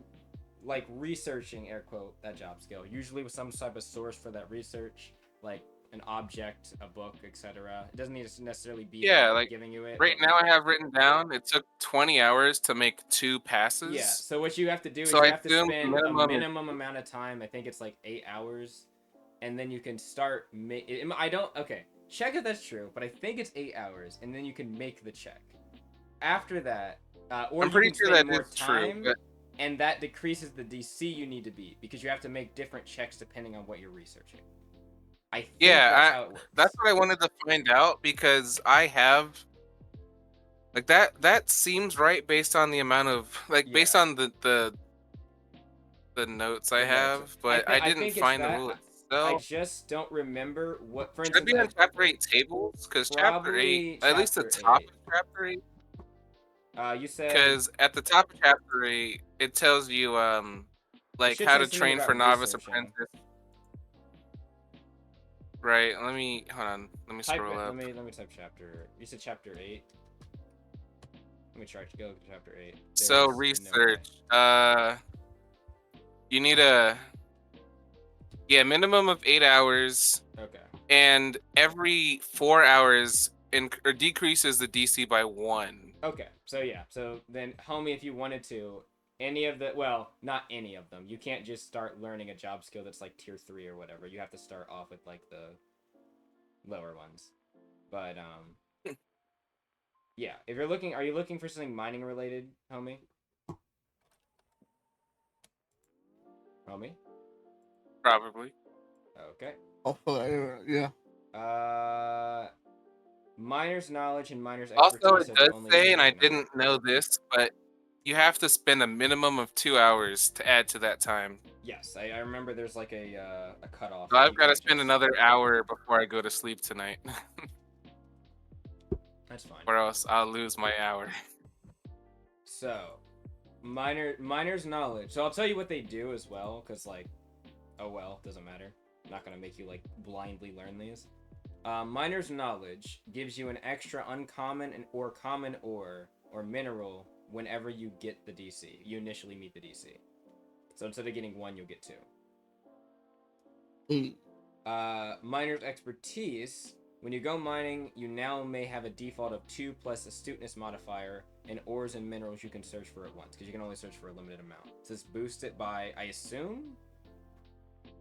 like researching air quote that job skill, usually with some type of source for that research, like an object, a book, etc. It doesn't need to necessarily be Yeah, them like giving you it, right but now like I have written down it took 20 hours to make 2 yeah. passes. So what you have to do is So you I have to assume spend a minimum is minimum amount of time. I think it's like 8 hours, and then you can start. I don't. Okay, check if that's true, but I think it's 8 hours, and then you can make the check. After that, or I'm you pretty can sure spend that more is true, time, but and that decreases the DC you need to beat because you have to make different checks depending on what you're researching. I think that's yeah, how it that's works. what I wanted to find out because I have like that seems right based on the amount of like Yeah, based on the notes I the notes. have, but I I didn't think it's find the that. rule I itself. just don't remember what. For Should it instance, be I on chapter 8 tables? Because chapter 8, probably at least the chapter top 8. of chapter 8, You said because at the top of chapter 8, it tells you it like should how say to something train for about novice researching. apprentice. Right. Let me hold on. Let me Type scroll it. up. Let me type chapter. You said chapter 8. Let me try to go to chapter 8. So There's no way. research. You need a minimum of 8 hours, Okay. and every 4 hours or decreases the DC by 1. Okay. So yeah. So then, homie, if you wanted to, any of the not any of them. You can't just start learning a job skill that's like tier 3 or whatever. You have to start off with like the lower ones. But yeah. If you're looking, are you looking for something mining related, homie? Homie. Probably. Okay. Oh, yeah. Miner's knowledge and miner's Also, expertise it are the does only say, two and that I can help. didn't know this, but you have to spend a minimum of 2 hours to add to that time. Yes, I remember there's like a cutoff. So That I've you got to can't spend just... another hour before I go to sleep tonight, That's fine. or else I'll lose my hour. So, miner's knowledge. So I'll tell you what they do as well, because like, oh well, doesn't matter. I'm not gonna make you like blindly learn these. Miner's knowledge gives you an extra uncommon or common ore or mineral whenever you get the DC. You initially meet the DC. So instead of getting 1, you'll get 2. Miner's expertise. When you go mining, you now may have a default of 2 plus astuteness modifier, and ores and minerals you can search for at once, because you can only search for a limited amount. So this boosts it by, I assume,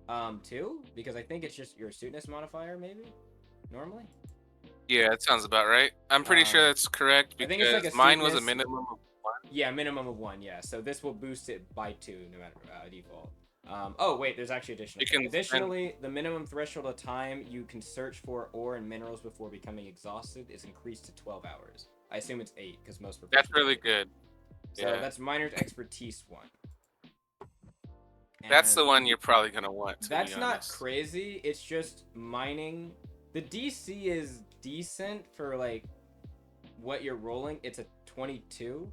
2, because I think it's just your astuteness modifier, maybe, normally. Yeah, that sounds about right. I'm pretty sure that's correct I think it's like because mine was a astuteness. minimum of 1. Yeah, minimum of 1. Yeah, so this will boost it by 2, no matter default. Oh wait, there's actually additional. Additionally, the minimum threshold of time you can search for ore and minerals before becoming exhausted is increased to 12 hours. I assume it's 8 because most That's proficiency. really good. So Yeah. that's miner's expertise 1. That's the And one you're probably gonna want. To that's be not honest. crazy. It's just mining. The DC is decent for like what you're rolling. It's a 22,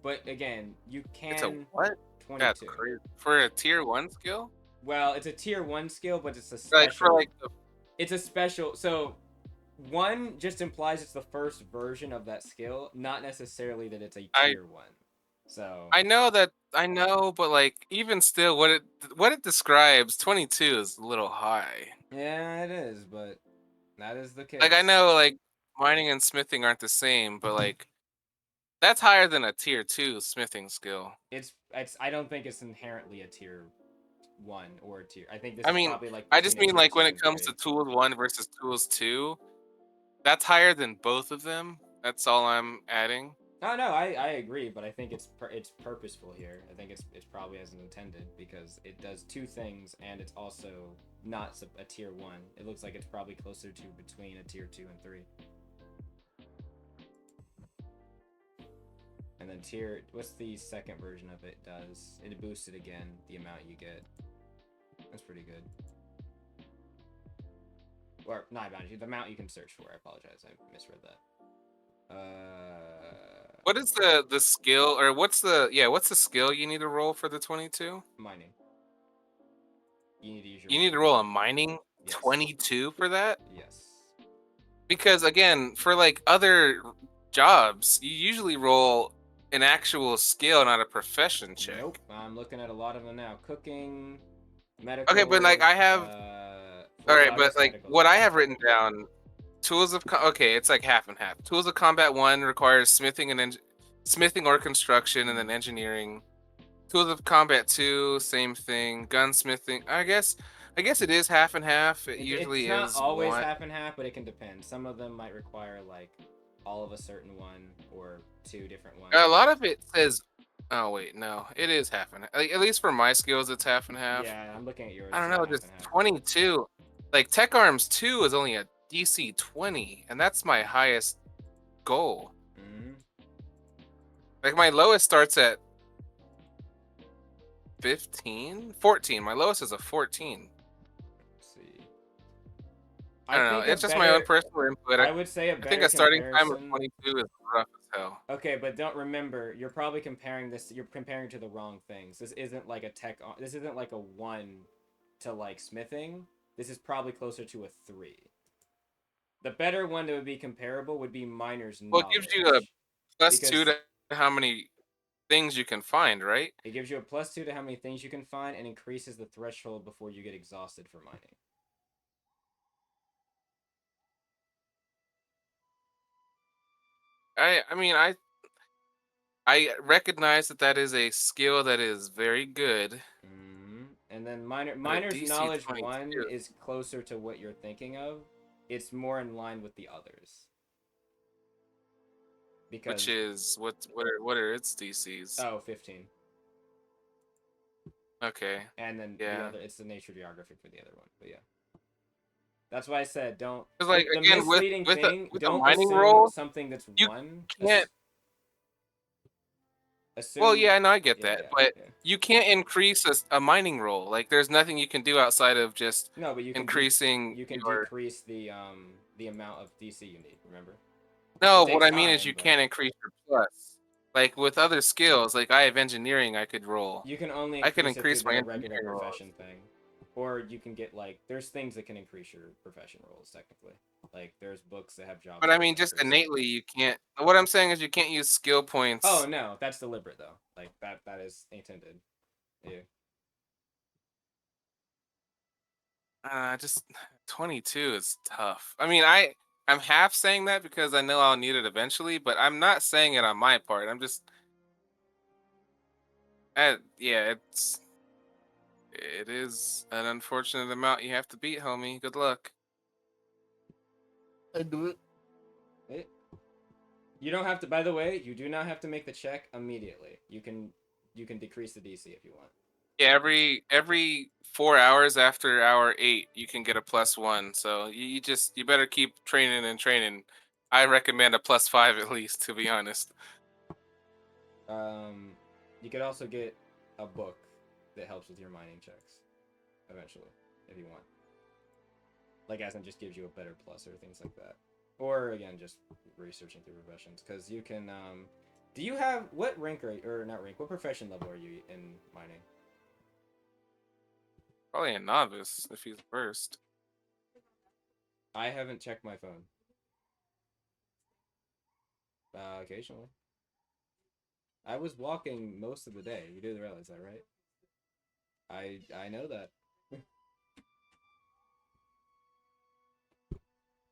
but again, you can. It's a what? 22. That's crazy. For a tier 1 skill? Well, it's a tier 1 skill, but it's a special. Like for like the... It's a special. So 1 just implies it's the first version of that skill, not necessarily that it's a tier 1. So I know, but like even still, what it describes, 22 is a little high. yeah, it is, but that is the case. Like I know, like mining and smithing aren't the same, but like that's higher than a tier 2 smithing skill. It's. I don't think it's inherently a tier 1 or a tier. I think this I is mean, probably like I just between a mean tier like 2 when and it comes 3. to tools 1 versus tools 2, that's higher than both of them. That's all I'm adding. No, I agree, but I think it's purposeful here. I think it's probably as intended because it does 2 things and it's also not a tier 1. It looks like it's probably closer to between a tier 2 and 3. And then what's the second version of it does? It boosts it again, the amount you get. That's pretty good. Or, not the amount you can search for. I apologize, I misread that. What is the skill, or what's the skill you need to roll for the 22? Mining. You need to use your You need to mining. roll a mining Yes. 22 for that? Yes. Because again, for like other jobs, you usually roll an actual skill, not a profession check. Nope. I'm looking at a lot of them now. Cooking, medical. Okay, but like I have. All right, but like what I have written down, okay, it's like half and half. Tools of combat 1 requires smithing or construction, and then engineering. Tools of combat 2, same thing. Gunsmithing. I guess it is half and half. It usually it's is not always one. half and half, but it can depend. Some of them might require like all of a certain one or 2 different ones. A lot of it says. Oh wait, no, it is half and half. Like, at least for my skills, it's half and half. Yeah, I'm looking at yours. I don't know, just 22. Like Tech Arms 2 is only a DC 20, and that's my highest goal. Mm-hmm. Like my lowest starts at 15, 14. My lowest is a 14. Let's see. I don't know. It's just my own personal input. I would say I think a starting time of 22 is rough as hell. Okay, but don't remember, you're probably comparing this. You're comparing to the wrong things. This isn't like a This isn't like a 1 to like smithing. This is probably closer to a 3. The better one that would be comparable would be miner's knowledge. Well, it gives you a +2 to how many things you can find, right? It gives you a +2 to how many things you can find and increases the threshold before you get exhausted for mining. I mean, I recognize that is a skill that is very good. Mm-hmm. And then miner's knowledge 1 is closer to what you're thinking of. It's more in line with the others. Which is what are its DCs? Oh, 15. Okay. And then yeah, the other, it's the nature geography for the other one, but yeah. That's why I said don't. Because like the again misleading with thing, a don't mining assume roll, something that's you 1. can't. Well, yeah, no, I get that, but you can't increase a mining roll. Like, there's nothing you can do outside of just but you increasing. You can decrease the amount of DC you need. Remember? No, what I mean is you can't increase your plus. Like with other skills, like I have engineering, I could roll. You can only increase my regular profession thing, or you can get like there's things that can increase your profession rolls technically. Like there's books that have jobs. But I mean, just innately, you can't. What I'm saying is, you can't use skill points. Oh no, that's deliberate though. Like that is intended. Yeah. Just 22 is tough. I mean, I'm half saying that because I know I'll need it eventually, but I'm not saying it on my part. I'm just, yeah, it is an unfortunate amount you have to beat, homie. Good luck. I do it. You don't have to. By the way, you do not have to make the check immediately. You can decrease the DC if you want. Yeah, every 4 hours after hour 8, you can get a +1. So you better keep training and training. I recommend a +5 at least, to be honest. You could also get a book that helps with your mining checks eventually, if you want. Like, as in just gives you a better plus or things like that. Or again, just researching through professions, because you can. Do you have what rank what profession level are you in mining? Probably a novice if he's first. I haven't checked my phone. Occasionally. I was walking most of the day. You do realize that, right? I know that.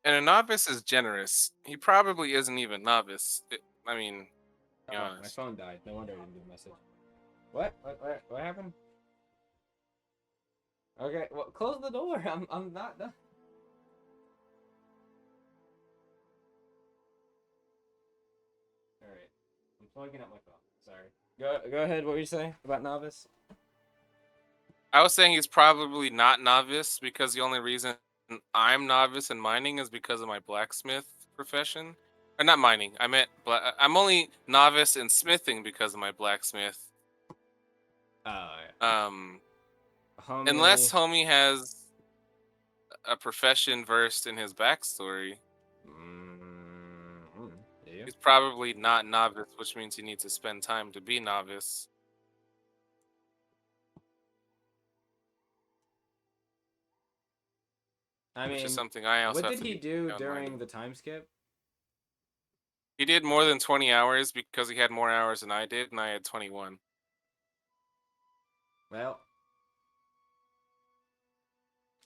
And a novice is generous. He probably isn't even novice. I mean, my phone died. No wonder I didn't get a message. What happened? Okay, well, close the door. I'm not done. All right, I'm plugging up my phone. Sorry. Go ahead. What were you saying about novice? I was saying he's probably not novice because the only reason I'm novice in mining is because of my blacksmith profession. Or not mining. I meant I'm only novice in smithing because of my blacksmith. Oh, yeah. Unless homie has a profession versed in his backstory. Do you? He's probably not novice, which means he needs to spend time to be novice. I Which is mean, something I also what have did to he do do on my during end. the time skip? He did more than 20 hours because he had more hours than I did, and I had 21. Well,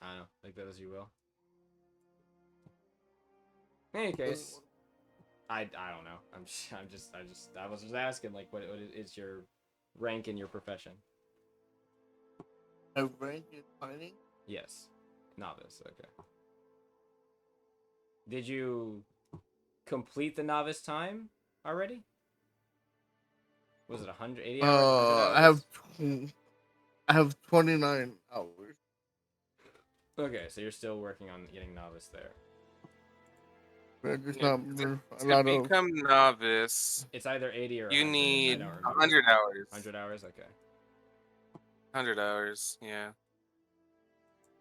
I don't know. Like that as you will. In any case, I don't know. I was just asking like what is your rank in your profession? A rank in mining? Yes, novice. Okay. Did you complete the novice time already? Was it 180 hours? 100 hours? I have 29 hours. Okay, so you're still working on getting novice there. But there's Yeah, not a to lot of. become novice, It's either 80 or you 100. I need don't remember. 100 hours. 100 hours? Okay. 100 hours, yeah.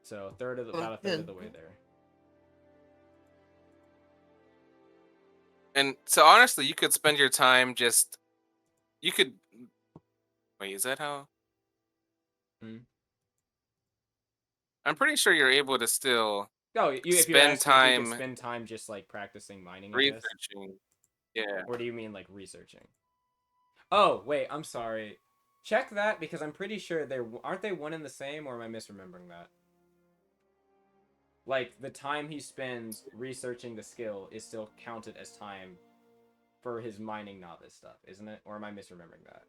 So about a third Again, of the way there. And so honestly, you could spend your time just. You could. Wait, is that how? Hmm? I'm pretty sure you're able to still Oh, if you're spend asking if you could time spend time just like practicing mining, I guess. researching. Yeah. Or do you mean like researching? Oh, wait, I'm sorry. Check that because I'm pretty sure aren't they one and the same, or am I misremembering that? Like the time he spends researching the skill is still counted as time for his mining novice stuff, isn't it? Or am I misremembering that?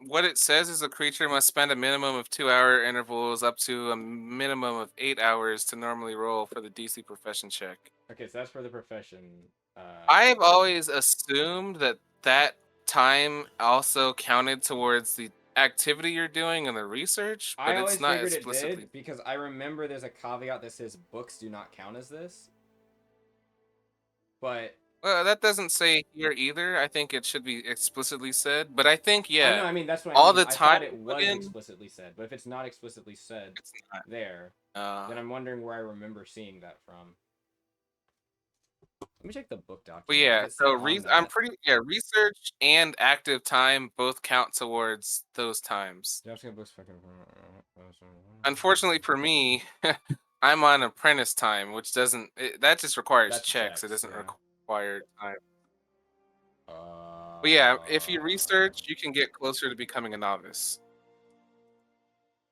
What it says is a creature must spend a minimum of 2-hour intervals up to a minimum of 8 hours to normally roll for the DC profession check. Okay, so that's for the profession. I've always assumed that that time also counted towards the activity you're doing and the research, I but it's always not figured it explicitly. did because I remember there's a caveat that says books do not count as this. But Well, that doesn't say here either. I think it should be explicitly said, but I think I yeah, know, I mean that's what I all mean. the I time thought it you put was in, explicitly said, but if it's not explicitly said it's not. there, then I'm wondering where I remember seeing that from. Let me check the book But document. Does yeah, it say so on I'm that? pretty research and active time both count towards those times. Books fucking. Unfortunately for me, I'm on apprentice time, which that just requires That's checks. It checks, doesn't yeah. require time. Uh, But yeah, if you research, you can get closer to becoming a novice.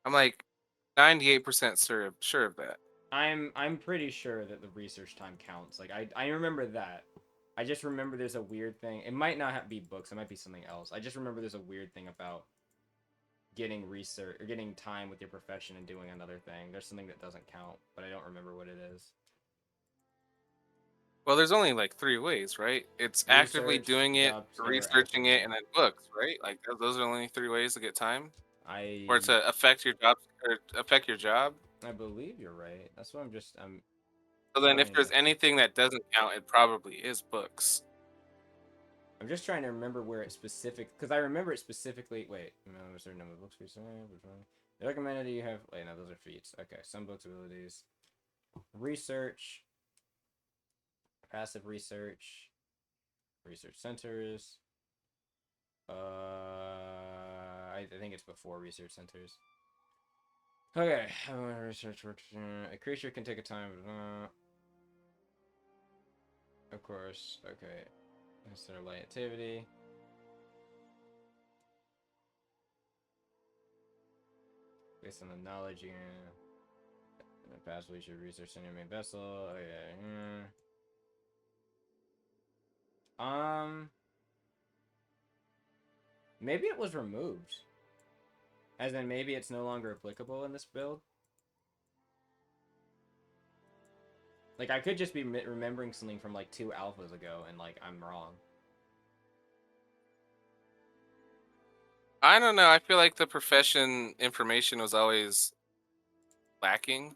I'm like 98% sure of that. I'm pretty sure that the research time counts. Like I remember that. I just remember there's a weird thing. It might not be books. It might be something else. I just remember there's a weird thing about getting research or getting time with your profession and doing another thing. There's something that doesn't count, but I don't remember what it is. Well, there's only like 3 ways, right? It's actively Research, doing it, jobs, or researching actively. it, and then books, right? Like those are the only 3 ways to get time, or I to affect your job or affect your job. I believe you're right. That's what I'm So then, trying if there's to. anything that doesn't count, it probably is books. I'm just trying to remember where it specific because I remember it specifically. Wait, no, a certain number of books we say. Which one? They recommended you have. Wait, no, those are feats. Okay, some books abilities, research, passive research, research centers. I think it's before research centers. Okay, research works. A creature can take a time. Of course. Okay, that's their light activity. Based on the knowledge you can passively should research in your main vessel. Okay. Maybe it was removed. As in, maybe it's no longer applicable in this build. Like, I could just be remembering something from, like, 2 alphas ago, and, like, I'm wrong. I don't know. I feel like the profession information was always lacking.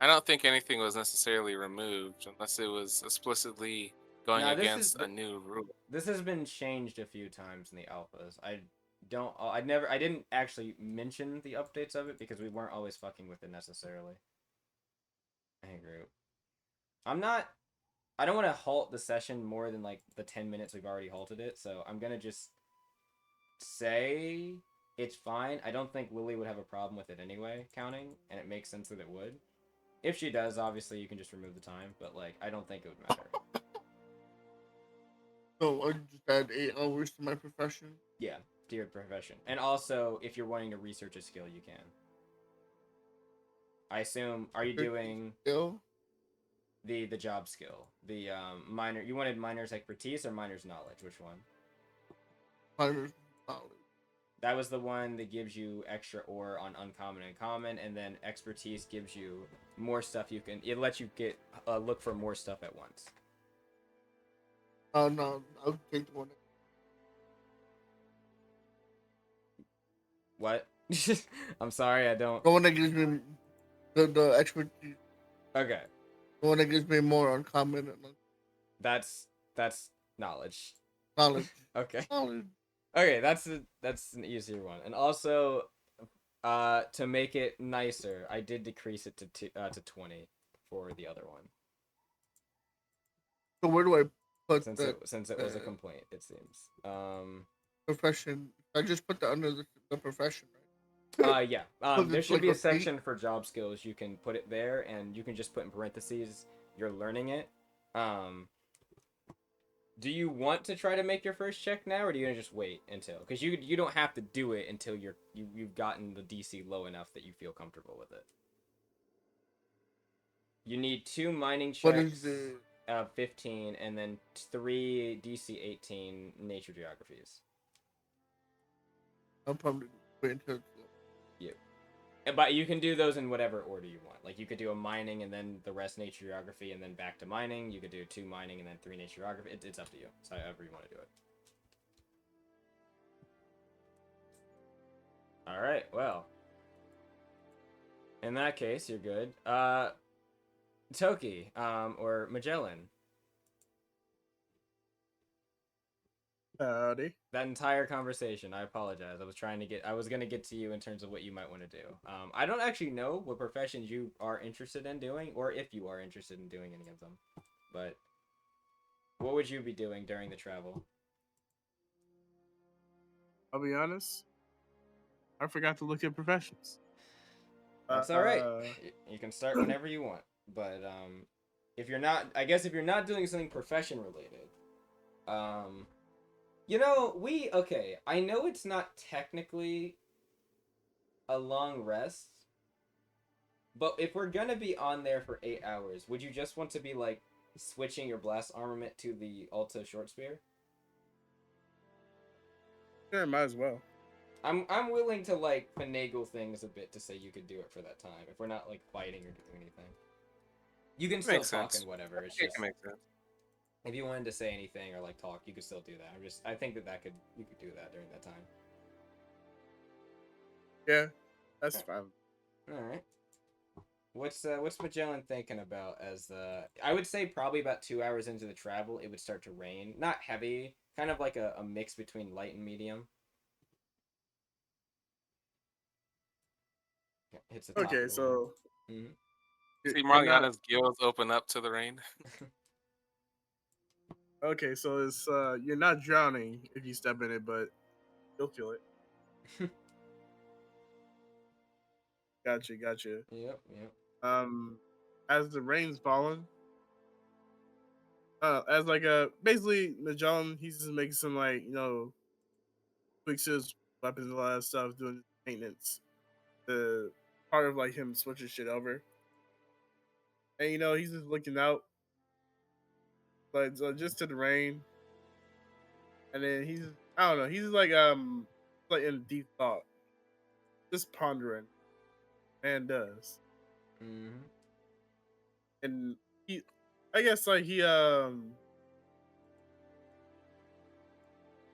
I don't think anything was necessarily removed unless it was explicitly going Now, against a new rule. this has been changed a few times in the alphas. don't. I didn't actually mention the updates of it because we weren't always fucking with it necessarily. Hey group. I'm not. I don't want to halt the session more than like the 10 minutes we've already halted it, so I'm gonna just say it's fine. I don't think Lily would have a problem with it anyway, counting, and it makes sense that it would. If she does, obviously you can just remove the time, but like I don't think it would matter. So I just add 8 hours to my profession. Yeah, to your profession, and also if you're wanting to research a skill, you can. I assume. Are you doing skill? The job skill, the minor? You wanted miner's expertise or miner's knowledge? Which one? Miner's knowledge. That was the one that gives you extra ore on uncommon and common, and then expertise gives you more stuff you can. It lets you get look for more stuff at once. No, I'll take the one. What? I'm sorry, I don't. The one that gives me the expertise. Okay. The one that gives me more uncommon and That's knowledge. knowledge. Okay. Knowledge. Okay, that's an easier one, and also, to make it nicer, I did decrease it to 20 for the other one. So where do I put since it was a complaint, it seems. Profession. I just put that under the profession, right? Yeah. There should be a section for job skills. You can put it there, and you can just put in parentheses you're learning it. Do you want to try to make your first check now, or do you want to just wait until? Because you don't have to do it until you've gotten the DC low enough that you feel comfortable with it. You need 2 mining checks of 15, and then 3 DC 18 nature geographies. I'll probably wait until it's low. But you can do those in whatever order you want. Like, you could do a mining and then the rest nature geography and then back to mining. You could do 2 mining and then 3 nature geography. It's up to you. It's however you want to do it. Alright, well. In that case, you're good. Toki, or Magellan. Howdy. That entire conversation, I apologize. I was gonna get to you in terms of what you might want to do. I don't actually know what professions you are interested in doing, or if you are interested in doing any of them. But what would you be doing during the travel? I'll be honest. I forgot to look at professions. That's all right. You can start whenever you want. But if you're not, I guess if you're not doing something profession related, you know, okay, I know it's not technically a long rest, but if we're gonna be on there for 8 hours, would you just want to be, like, switching your blast armament to the Alta short spear? Sure, might as well. I'm willing to, like, finagle things a bit to say you could do it for that time, if we're not, like, fighting or doing anything. You can still talk and whatever, it's just... Makes sense. If you wanted to say anything or like talk, you could still do that. I think you could do that during that time. Yeah, that's fine. All right. What's Magellan thinking about as I would say probably about 2 hours into the travel, it would start to rain. Not heavy, kind of like a mix between light and medium. Hits the top Okay, so see Marliana's gills open up to the rain. Okay, so it's you're not drowning if you step in it, but you'll feel it. Gotcha. Yep. As the rain's falling, as like basically Magellan, he's just making some like tweaks his weapons and all that stuff, doing maintenance. The part of like him switching shit over, and he's just looking out, like just to the rain, and then I don't know, he's like in deep thought, just pondering. Man does. Mm-hmm. And I guess like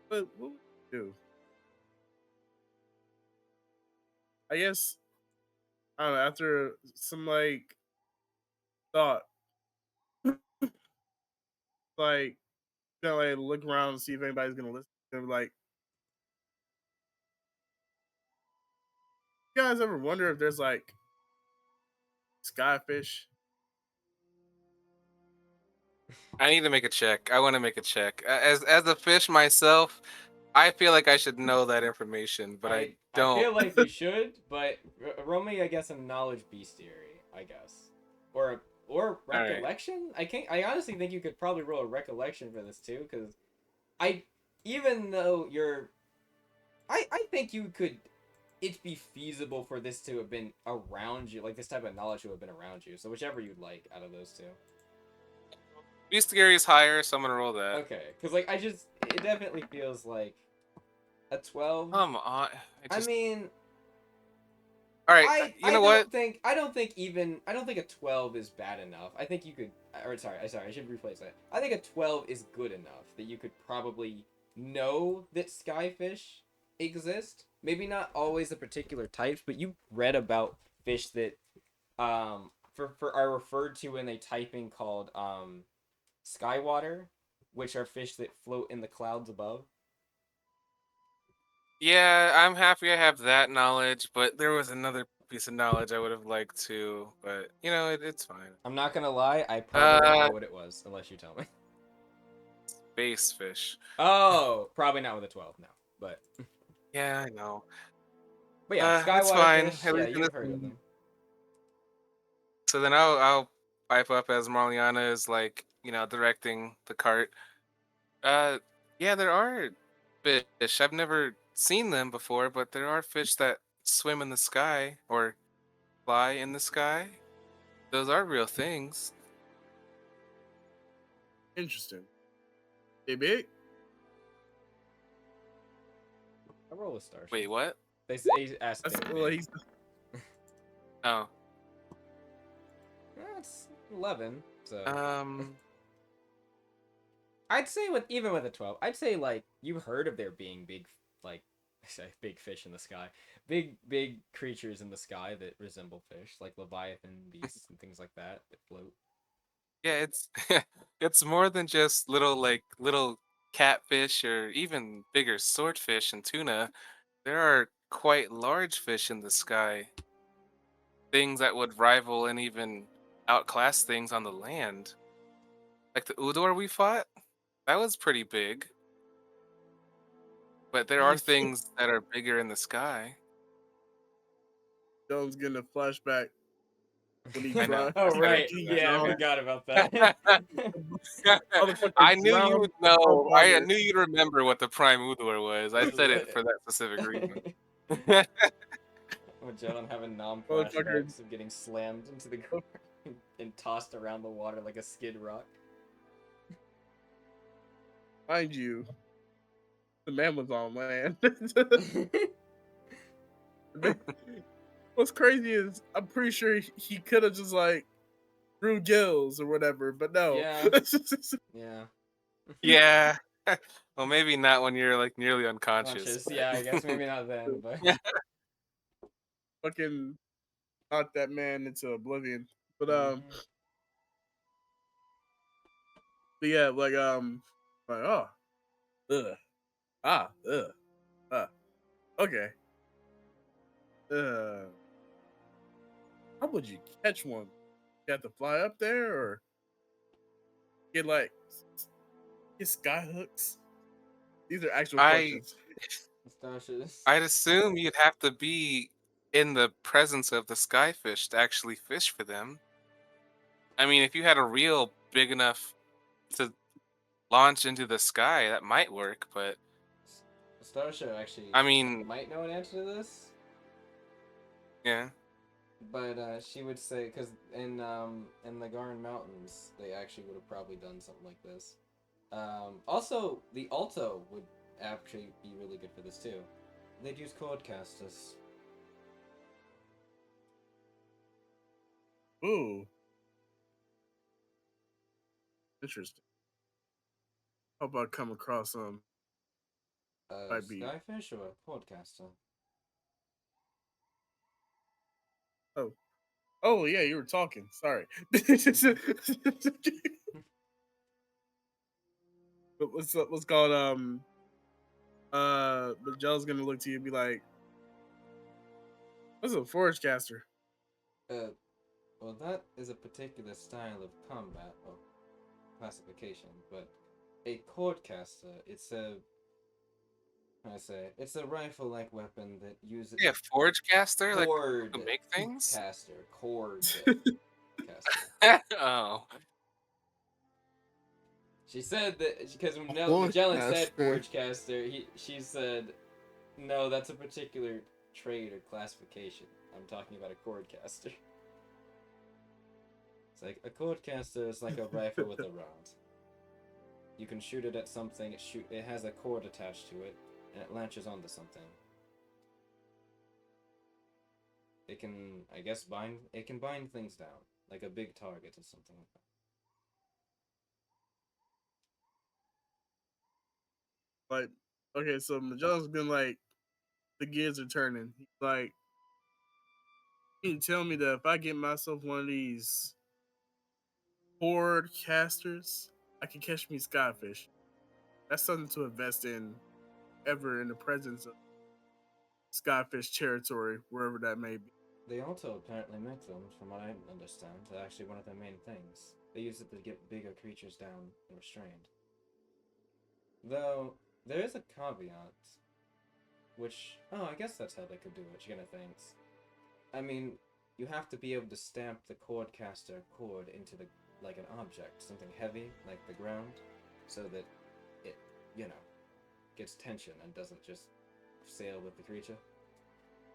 what would he do? I guess I don't know. After some like thought, like look around and see if anybody's gonna listen. And like, You guys ever wonder if there's like skyfish? I need to make a check. I want to make a check. As a fish myself, I feel like I should know that information, but I I don't. feel like you should, but roll me, I guess, a knowledge bestiary, I guess, or All right. recollection. I honestly think you could probably roll a recollection for this too, because I even though you're, I think you could. It'd be feasible for this to have been around you, like this type of knowledge to have been around you. So whichever you'd like out of those two. Bestiary is higher, so I'm gonna roll that. Okay, because like it definitely feels like a 12. Come on. I mean, all right. You know what? I don't think a 12 is bad enough. I think you could, or sorry, I should replace that. I think a 12 is good enough that you could probably know that skyfish exist. Maybe not always the particular types, but you read about fish that are referred to in a typing called skywater, which are fish that float in the clouds above. Yeah, I'm happy I have that knowledge, but there was another piece of knowledge I would have liked to, but you know, it's fine. I'm not gonna lie, I probably know Uh, what it was, unless you tell me. Space fish. Oh, probably not with a 12, no. But Yeah, I know. yeah, That's skywater fine. fish. At Yeah, least in you've this heard of them. So then I'll pipe up as Marliana is like, directing the cart. Uh yeah, there are fish. I've never seen them before, but there are fish that swim in the sky or fly in the sky. Those are real things. Interesting. They big? I roll a star. Wait, what? They asked. That's They well, big. he's Oh. That's 11. So Um I'd say even with a 12, I'd say like you've heard of there being big, like I say big fish in the sky, big creatures in the sky that resemble fish, like leviathan beasts and things like that float. yeah, it's it's more than just little catfish or even bigger swordfish and tuna. There are quite large fish in the sky. Things that would rival and even outclass things on the land. Like the Udor we fought, that was pretty big. But there are things that are bigger in the sky. Jones getting a flashback when he I know. drowned. Oh I said it. right, yeah, I forgot about that. I knew you drowned would know. I water. knew you'd remember what the Prime Udor was. I said it for that specific reason. Magellan having Motherfucker. flashbacks of getting slammed into the ground and tossed around the water like a skid rock. Mind you, the man was on land. What's crazy is I'm pretty sure he could have just like grew gills or whatever, but no. Yeah. Yeah. Yeah. Well, maybe not when you're like nearly unconscious. Conscious. Yeah, I guess maybe not then, but Fucking knocked that man into oblivion. But but yeah, like oh, ugh, okay. How would you catch one? You have to fly up there or get sky hooks? These are actual questions. I'd assume you'd have to be in the presence of the skyfish to actually fish for them. I mean, if you had a reel big enough to launch into the sky, that might work, but Starsha actually I mean, might know an answer to this. yeah. But she would say, because in the Garn Mountains, they actually would have probably done something like this. Also, the Alto would actually be really good for this too. They'd use codecasters. Ooh, interesting. How about come across some? Might be. Skyfish or a podcaster? Oh yeah, you were talking. Sorry. But let's call it Miguel's gonna look to you and be like, What's a forge caster? Well, that is a particular style of combat or classification, but a cordcaster, it's a, how do I say, it's a rifle-like weapon that uses Yeah, forge caster, like cord to make things. caster, cord caster. Oh, She said that because A Magellan said forgecaster. forge caster, she said, no, that's a particular trade or classification. I'm talking about a cord caster. It's like a cord caster is like a rifle with a rod. You can shoot it at something. It has a cord attached to it, and it latches onto something. It can, I guess, bind. It can bind things down, like a big target or something like that. Like, okay, so Magellan's been like, the gears are turning. He's like, you can tell me that if I get myself one of these horde casters, I can catch me skyfish. That's something to invest in ever in the presence of skyfish territory, wherever that may be. They also apparently make them, from what I understand. They're actually one of their main things. They use it to get bigger creatures down and restrained. Though, there is a caveat, which, I guess that's how they could do it, chicken thinks. I mean, you have to be able to stamp the cordcaster cord into like an object, something heavy, like the ground, so that it, gets tension and doesn't just sail with the creature.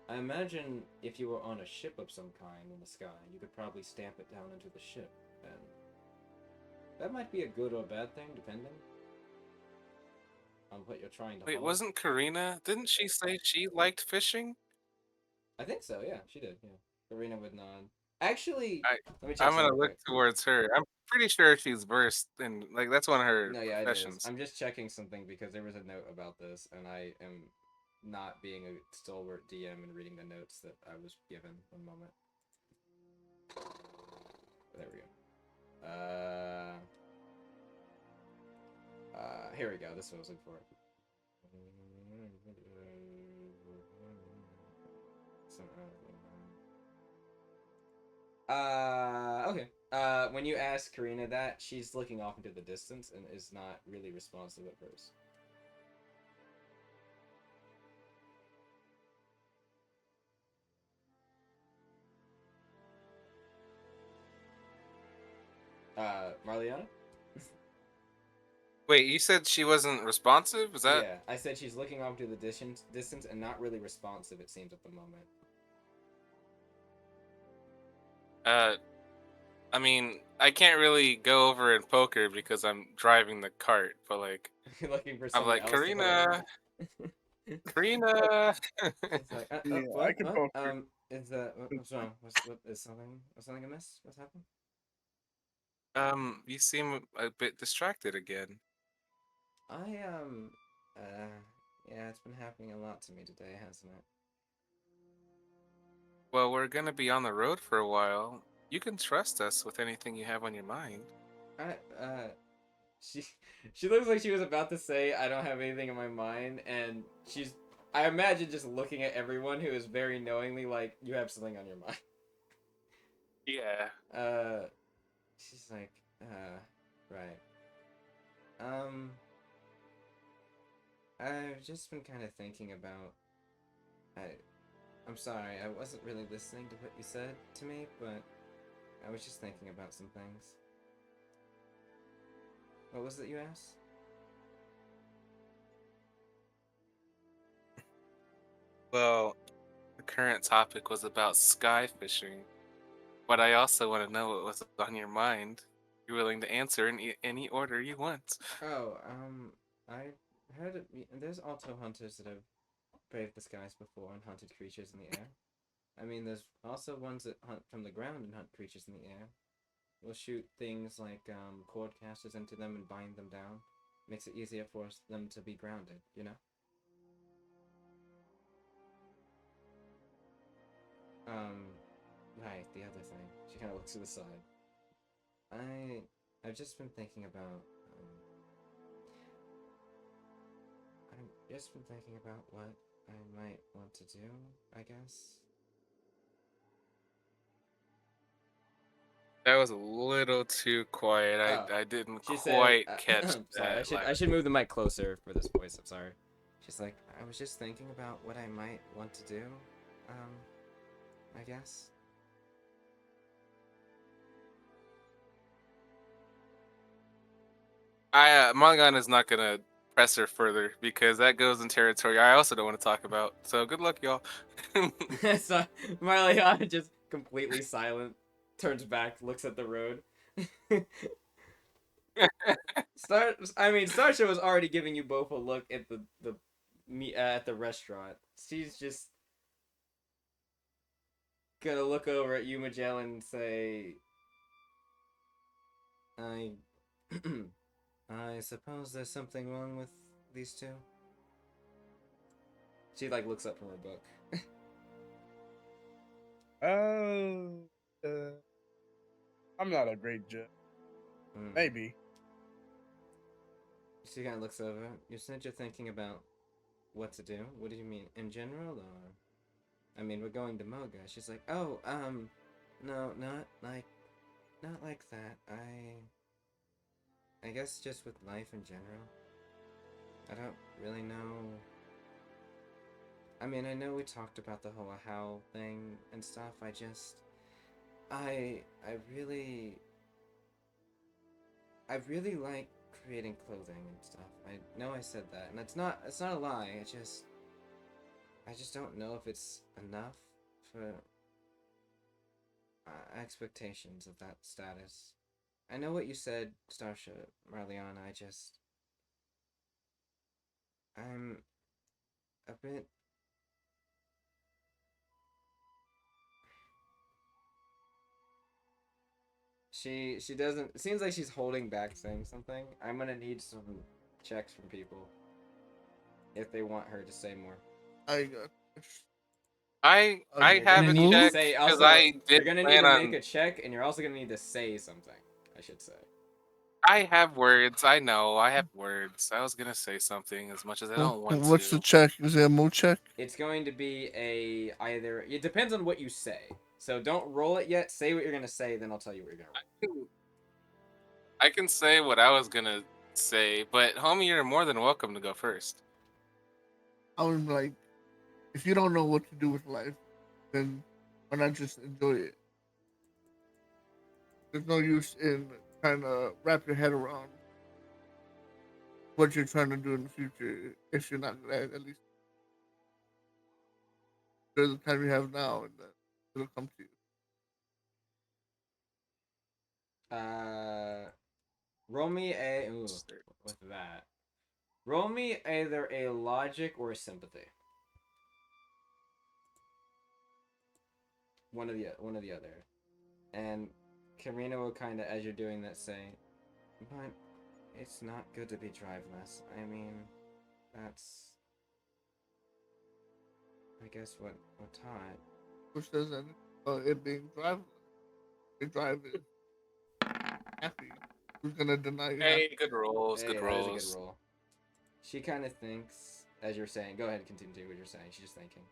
I imagine if you were on a ship of some kind in the sky, you could probably stamp it down into the ship, and that might be a good or bad thing, depending on what you're trying to wait, haul. wasn't Corina? Didn't she say she liked fishing? I think so, yeah, she did, yeah. Karina would nod. Actually, let me check I'm something gonna look quick. towards her. I'm pretty sure she's versed in like that's one of her No, yeah, it is. professions. I'm just checking something because there was a note about this, and I am not being a stalwart DM and reading the notes that I was given. One moment. There we go. Here we go. This one was looking for. Okay. When you ask Karina that, she's looking off into the distance and is not really responsive at first. Marliana? Wait, you said she wasn't responsive? Is that? Yeah, I said she's looking off to the distance and not really responsive, it seems, at the moment. I mean, I can't really go over and poke her because I'm driving the cart, but like, You're looking for I'm someone like, else to put on Karina, it. Karina. It's like, Yeah, I what? can What? poke her. Is what's wrong? What is something amiss? What's happened? You seem a bit distracted again. I yeah, it's been happening a lot to me today, hasn't it? Well, we're gonna be on the road for a while. You can trust us with anything you have on your mind. I she she looks like she was about to say I don't have anything in my mind, and she's I imagine just looking at everyone who is very knowingly like you have something on your mind. Yeah. She's like, right. Um, I've just been kind of thinking about. I'm sorry, I wasn't really listening to what you said to me, but I was just thinking about some things. What was it you asked? Well, the current topic was about sky fishing, but I also want to know what was on your mind. You're willing to answer in any order you want. Oh, I heard there's also hunters that have braved the skies before and hunted creatures in the air. I mean, there's also ones that hunt from the ground and hunt creatures in the air. We'll shoot things like cord casters into them and bind them down. Makes it easier for them to be grounded, you know? Right, the other thing. She kind of looks to the side. I've just been thinking about, I've just been thinking about what I might want to do, I guess. That was a little too quiet. Oh, I didn't she said, quite catch sorry, that. I should move the mic closer for this voice. I'm sorry. She's like, I was just thinking about what I might want to do. I guess. Mongan is not gonna press her further because that goes in territory I also don't want to talk about. So good luck, y'all. So Marliana just completely silent, turns back, looks at the road. Starsha was already giving you both a look at at the restaurant. She's just gonna look over at you, Magellan, and say, I I suppose there's something wrong with these two. She like looks up from her book. I'm not a great judge. Maybe. She kind of looks over. You said you're thinking about what to do. What do you mean, in general, or? I mean, we're going to Mogah. She's like, oh, no, not like that. I guess just with life in general. I don't really know. I mean, I know we talked about the whole how thing and stuff. I really like creating clothing and stuff. I know I said that, and it's not a lie. I just don't know if it's enough for expectations of that status. I know what you said, Starsha, Marliana. I'm a bit. She doesn't. It seems like she's holding back saying something. I'm gonna need some checks from people if they want her to say more. I got. I You're have gonna a need to check say because also. I You're did gonna need plan to on. make a check, and you're also gonna need to say something. I should say. I have words. I know. I have words. I was gonna say something as much as I don't want What's to. the check? Is it a mo check? It's going to be either. It depends on what you say. So don't roll it yet. Say what you're gonna say, then I'll tell you what you're gonna roll. I can say what I was gonna say, but homie, you're more than welcome to go first. I was like, if you don't know what to do with life, then why not just enjoy it? There's no use in trying to wrap your head around what you're trying to do in the future if you're not at least there's the time you have now and then it'll come to you. Roll me a. Ooh, with that. Roll me either a logic or a sympathy. One of the other. And Karina will kind of, as you're doing that, say, but it's not good to be driveless. I mean, that's, I guess, what we're taught. Which doesn't it being driverless. Your drive is happy. Who's gonna deny you happy? Hey, good rolls, Hey, good that rolls. is a good roll. She kind of thinks, as you're saying, go ahead and continue what you're saying. She's just thinking.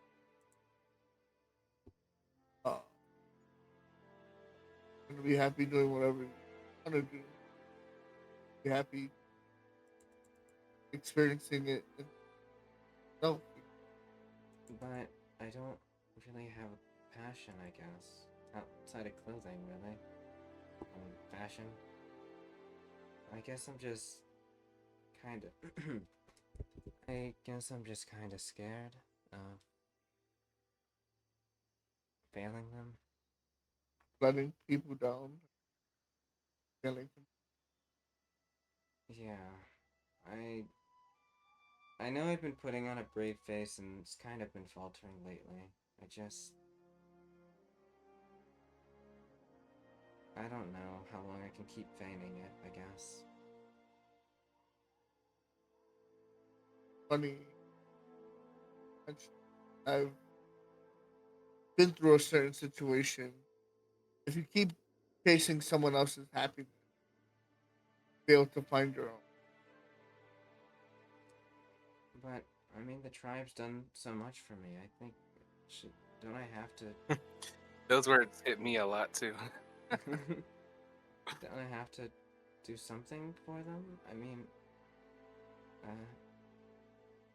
Oh. Gonna be happy doing whatever you wanna do. Be happy experiencing it. No. But I don't really have a passion, I guess. Outside of clothing, really. Fashion. I guess I'm just kind of. I guess I'm just kind of scared of failing them. Letting people down. Failing them. Yeah. I know I've been putting on a brave face and it's kind of been faltering lately. I don't know how long I can keep feigning it, I guess. Funny. I've been through a certain situation. If you keep chasing someone else's happiness, fail to find your own. But, I mean, the tribe's done so much for me. I think, don't I have to... Those words hit me a lot, too. Don't I have to do something for them? I mean, I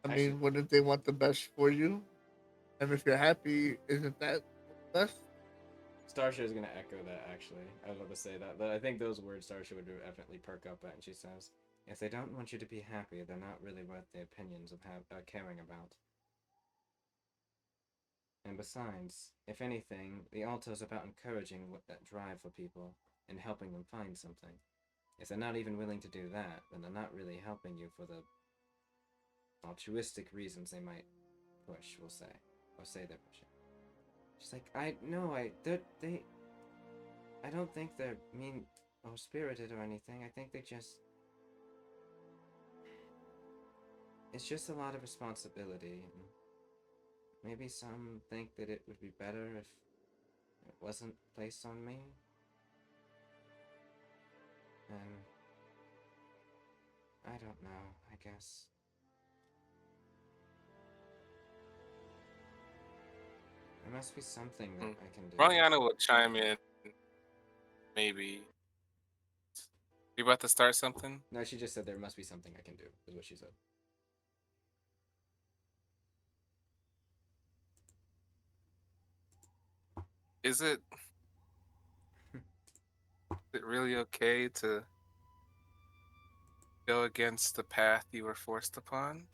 actually, mean, wouldn't they want the best for you? And if you're happy, isn't that best? Starsha is gonna echo that. Actually, I was about to say that, but I think those words Starsha would definitely perk up at, and she says, "If they don't want you to be happy, they're not really worth the opinions of caring about. And besides, if anything, the altar is about encouraging that drive for people and helping them find something. If they're not even willing to do that, then they're not really helping you for the altruistic reasons they might push, we'll say, or say they're pushing." She's like, I don't think they're mean or spirited or anything. I think they just, it's just a lot of responsibility. And maybe some think that it would be better if it wasn't placed on me. And I don't know, I guess. There must be something that I can do. Marliana will chime in. Maybe. You about to start something? No, she just said there must be something I can do, is what she said. Is it really okay to go against the path you were forced upon?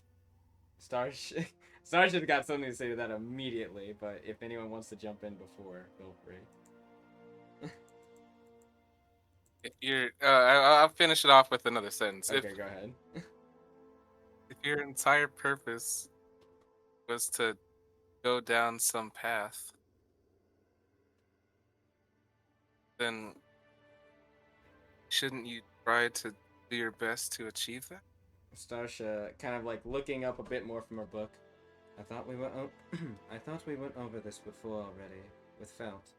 Starship Starship got something to say to that immediately, but if anyone wants to jump in before, feel free. If you're, I'll finish it off with another sentence. Okay, go ahead. If your entire purpose was to go down some path, then shouldn't you try to do your best to achieve that? Starsha kind of like looking up a bit more from her book. I thought we went I thought we went over this before already with Felt.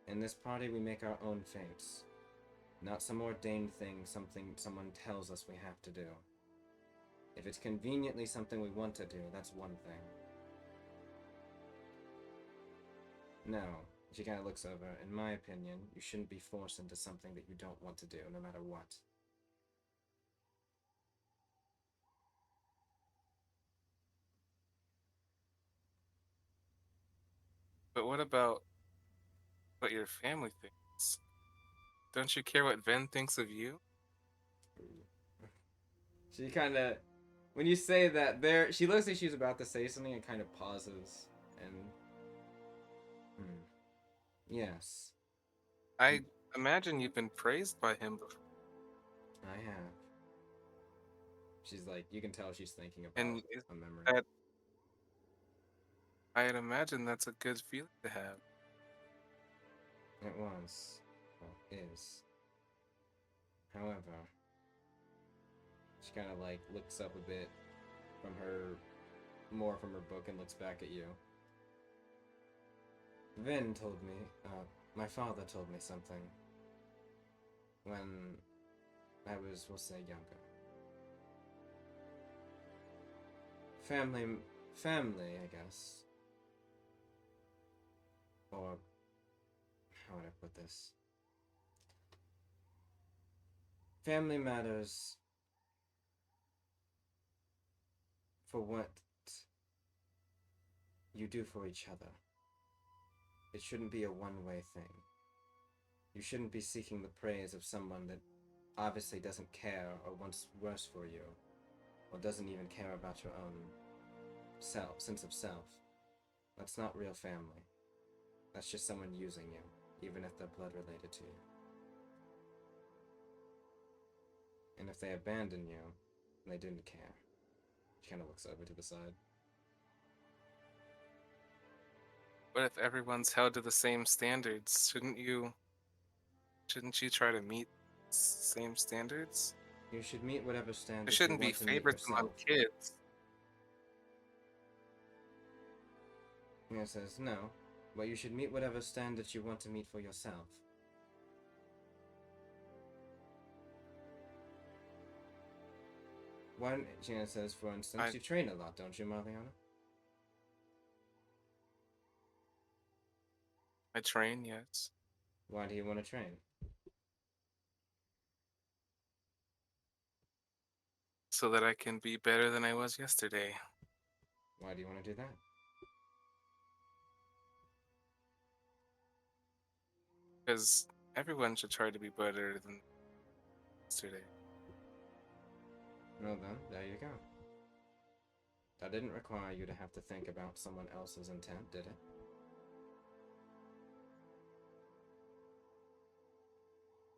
In this party we make our own fates. Not some ordained thing, something someone tells us we have to do. If it's conveniently something we want to do, that's one thing. No, she kind of looks over. In my opinion, you shouldn't be forced into something that you don't want to do, no matter what. But what about what your family thinks? Don't you care what Ven thinks of you? She kind of, when you say that, she looks like she's about to say something and kind of pauses. And, yes, I imagine you've been praised by him before. I have. She's like, you can tell she's thinking about And a memory. that, I'd imagine that's a good feeling to have. It was, well, is. However, she kind of like looks up a bit from more from her book and looks back at you. Vin told me, my father told me something when I was, we'll say, younger. Family, I guess. Or, how would I put this? Family matters for what you do for each other. It shouldn't be a one-way thing. You shouldn't be seeking the praise of someone that obviously doesn't care or wants worse for you, or doesn't even care about your own sense of self. That's not real family. That's just someone using you, even if they're blood related to you. And if they abandon you, they didn't care. She kind of looks over to the side. What if everyone's held to the same standards? Shouldn't you try to meet same standards? You should meet whatever There standards you shouldn't be want to meet favorites among yourself. kids. Mia says, no, but you should meet whatever standards you want to meet for yourself. One, Gina says, for instance, you train a lot, don't you, Marliana? I train, yes. Why do you want to train? so that I can be better than I was yesterday. Why do you want to do that? Because everyone should try to be better than yesterday. Well then, there you go. That didn't require you to have to think about someone else's intent, did it?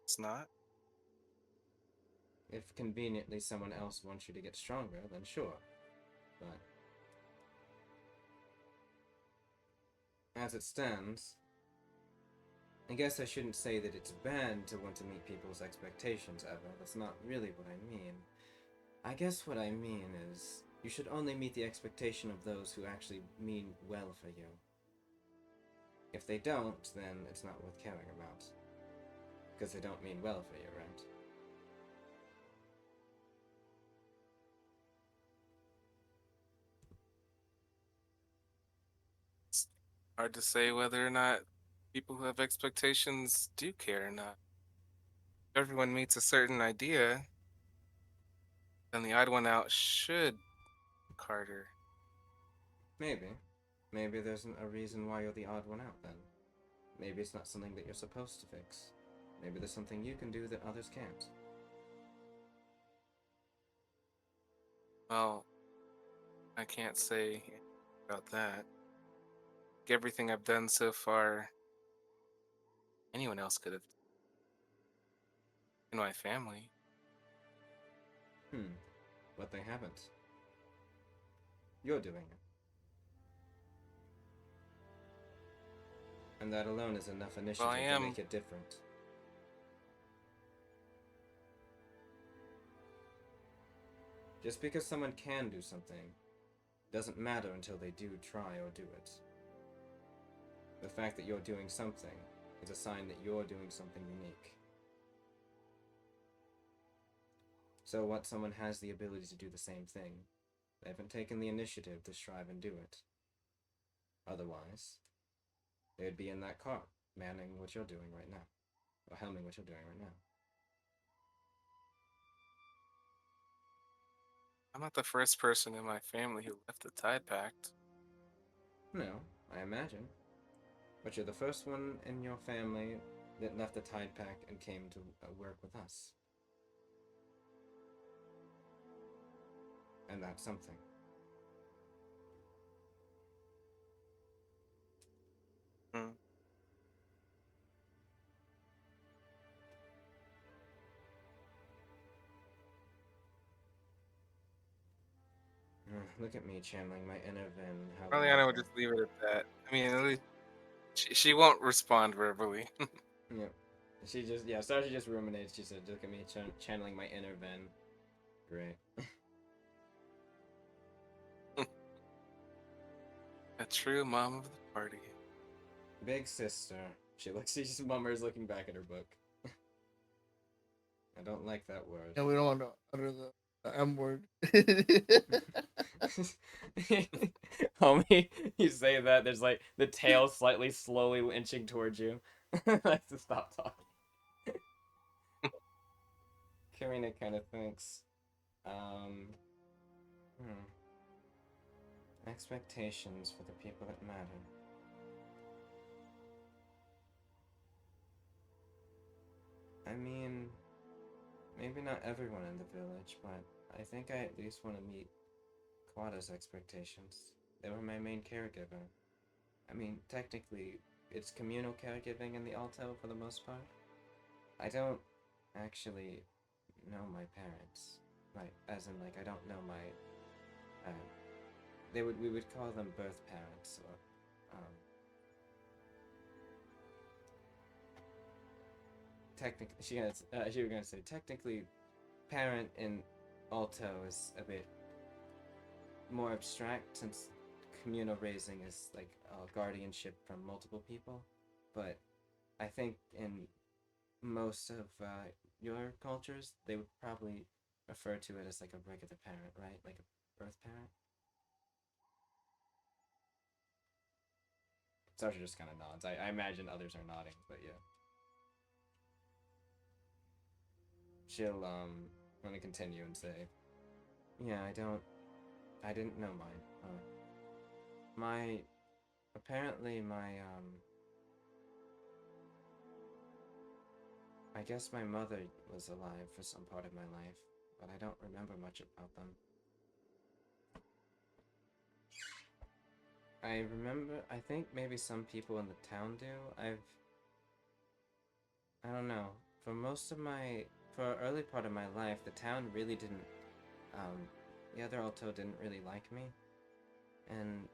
It's not. If conveniently someone else wants you to get stronger, then sure. But as it stands, I guess I shouldn't say that it's bad to want to meet people's expectations ever. That's not really what I mean. I guess what I mean is, you should only meet the expectation of those who actually mean well for you. If they don't, then it's not worth caring about. Because they don't mean well for you, right? It's hard to say whether or not people who have expectations do care or not. If everyone meets a certain idea, then the odd one out should work harder. Maybe. Maybe there isn't a reason why you're the odd one out then. Maybe it's not something that you're supposed to fix. Maybe there's something you can do that others can't. Well, I can't say about that. Everything I've done so far, anyone else could have. In my family. But they haven't. You're doing it. And that alone is enough initiative to make it different. Just because someone can do something doesn't matter until they do try or do it. The fact that you're doing something is a sign that you're doing something unique. So what someone has the ability to do the same thing, they haven't taken the initiative to strive and do it. Otherwise, they'd be in that car, manning what you're doing right now. Or helming what you're doing right now. I'm not the first person in my family who left the Tide Pact. No, I imagine. But you're the first one in your family that left the Tide Pact and came to work with us. And that's something. Look at me channeling my inner Vin. Marliana would just leave it at that. I mean, at least she won't respond verbally. Yeah. She just ruminates. She said, look at me channeling my inner Vin. Great. A true mom of the party. Big sister. She's mummers looking back at her book. I don't like that word. Yeah, we don't want to utter the M word. Homie, you say that, there's like the tail slowly inching towards you. I have to stop talking. Corina kind of thinks, expectations for the people that matter. I mean, maybe not everyone in the village, but I think I at least want to meet Quada's expectations. They were my main caregiver. I mean, technically, it's communal caregiving in the Alto for the most part. I don't actually know my parents. Like, as in, like, I don't know my, we would call them birth parents, or, technically, she was gonna say, technically, parent in Alto is a bit more abstract, since communal raising is like a guardianship from multiple people, but I think in most of your cultures, they would probably refer to it as like a regular parent, right? Like a birth parent. Sasha just kind of nods. I imagine others are nodding, but yeah. She'll want to continue and say, Yeah, I didn't know mine. Apparently I guess my mother was alive for some part of my life, but I don't remember much about them. I think maybe some people in the town do. I don't know. For early part of my life, the town really didn't, the other Alto didn't really like me. And,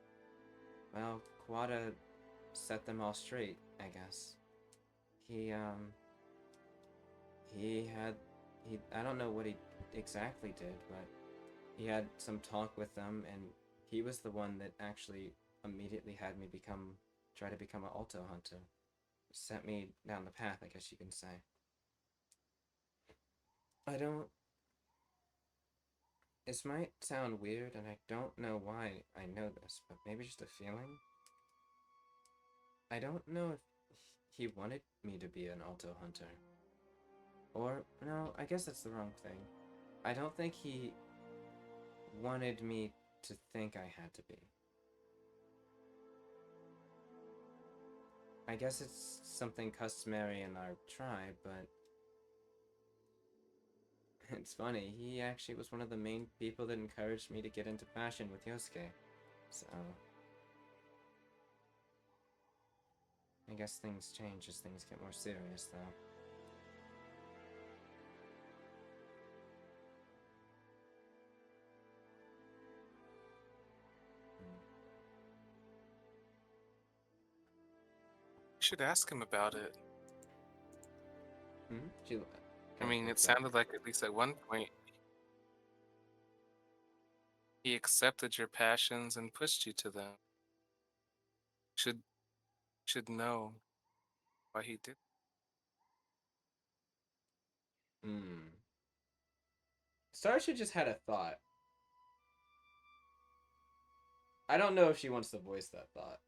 well, Quada set them all straight, I guess. He, I don't know what he exactly did, but he had some talk with them, and he was the one that actually immediately had me try to become an Alto hunter. Set me down the path, I guess you can say. I don't. This might sound weird, and I don't know why I know this, but maybe just a feeling. I don't know if he wanted me to be an Alto hunter. Or, no, I guess that's the wrong thing. I don't think he wanted me to think I had to be. I guess it's something customary in our tribe, but it's funny, he actually was one of the main people that encouraged me to get into fashion with Yosuke. So, I guess things change as things get more serious, though. You should ask him about it. I mean, it sounded like at least at one point he accepted your passions and pushed you to them. Should know why he did. Starsha just had a thought. I don't know if she wants to voice that thought.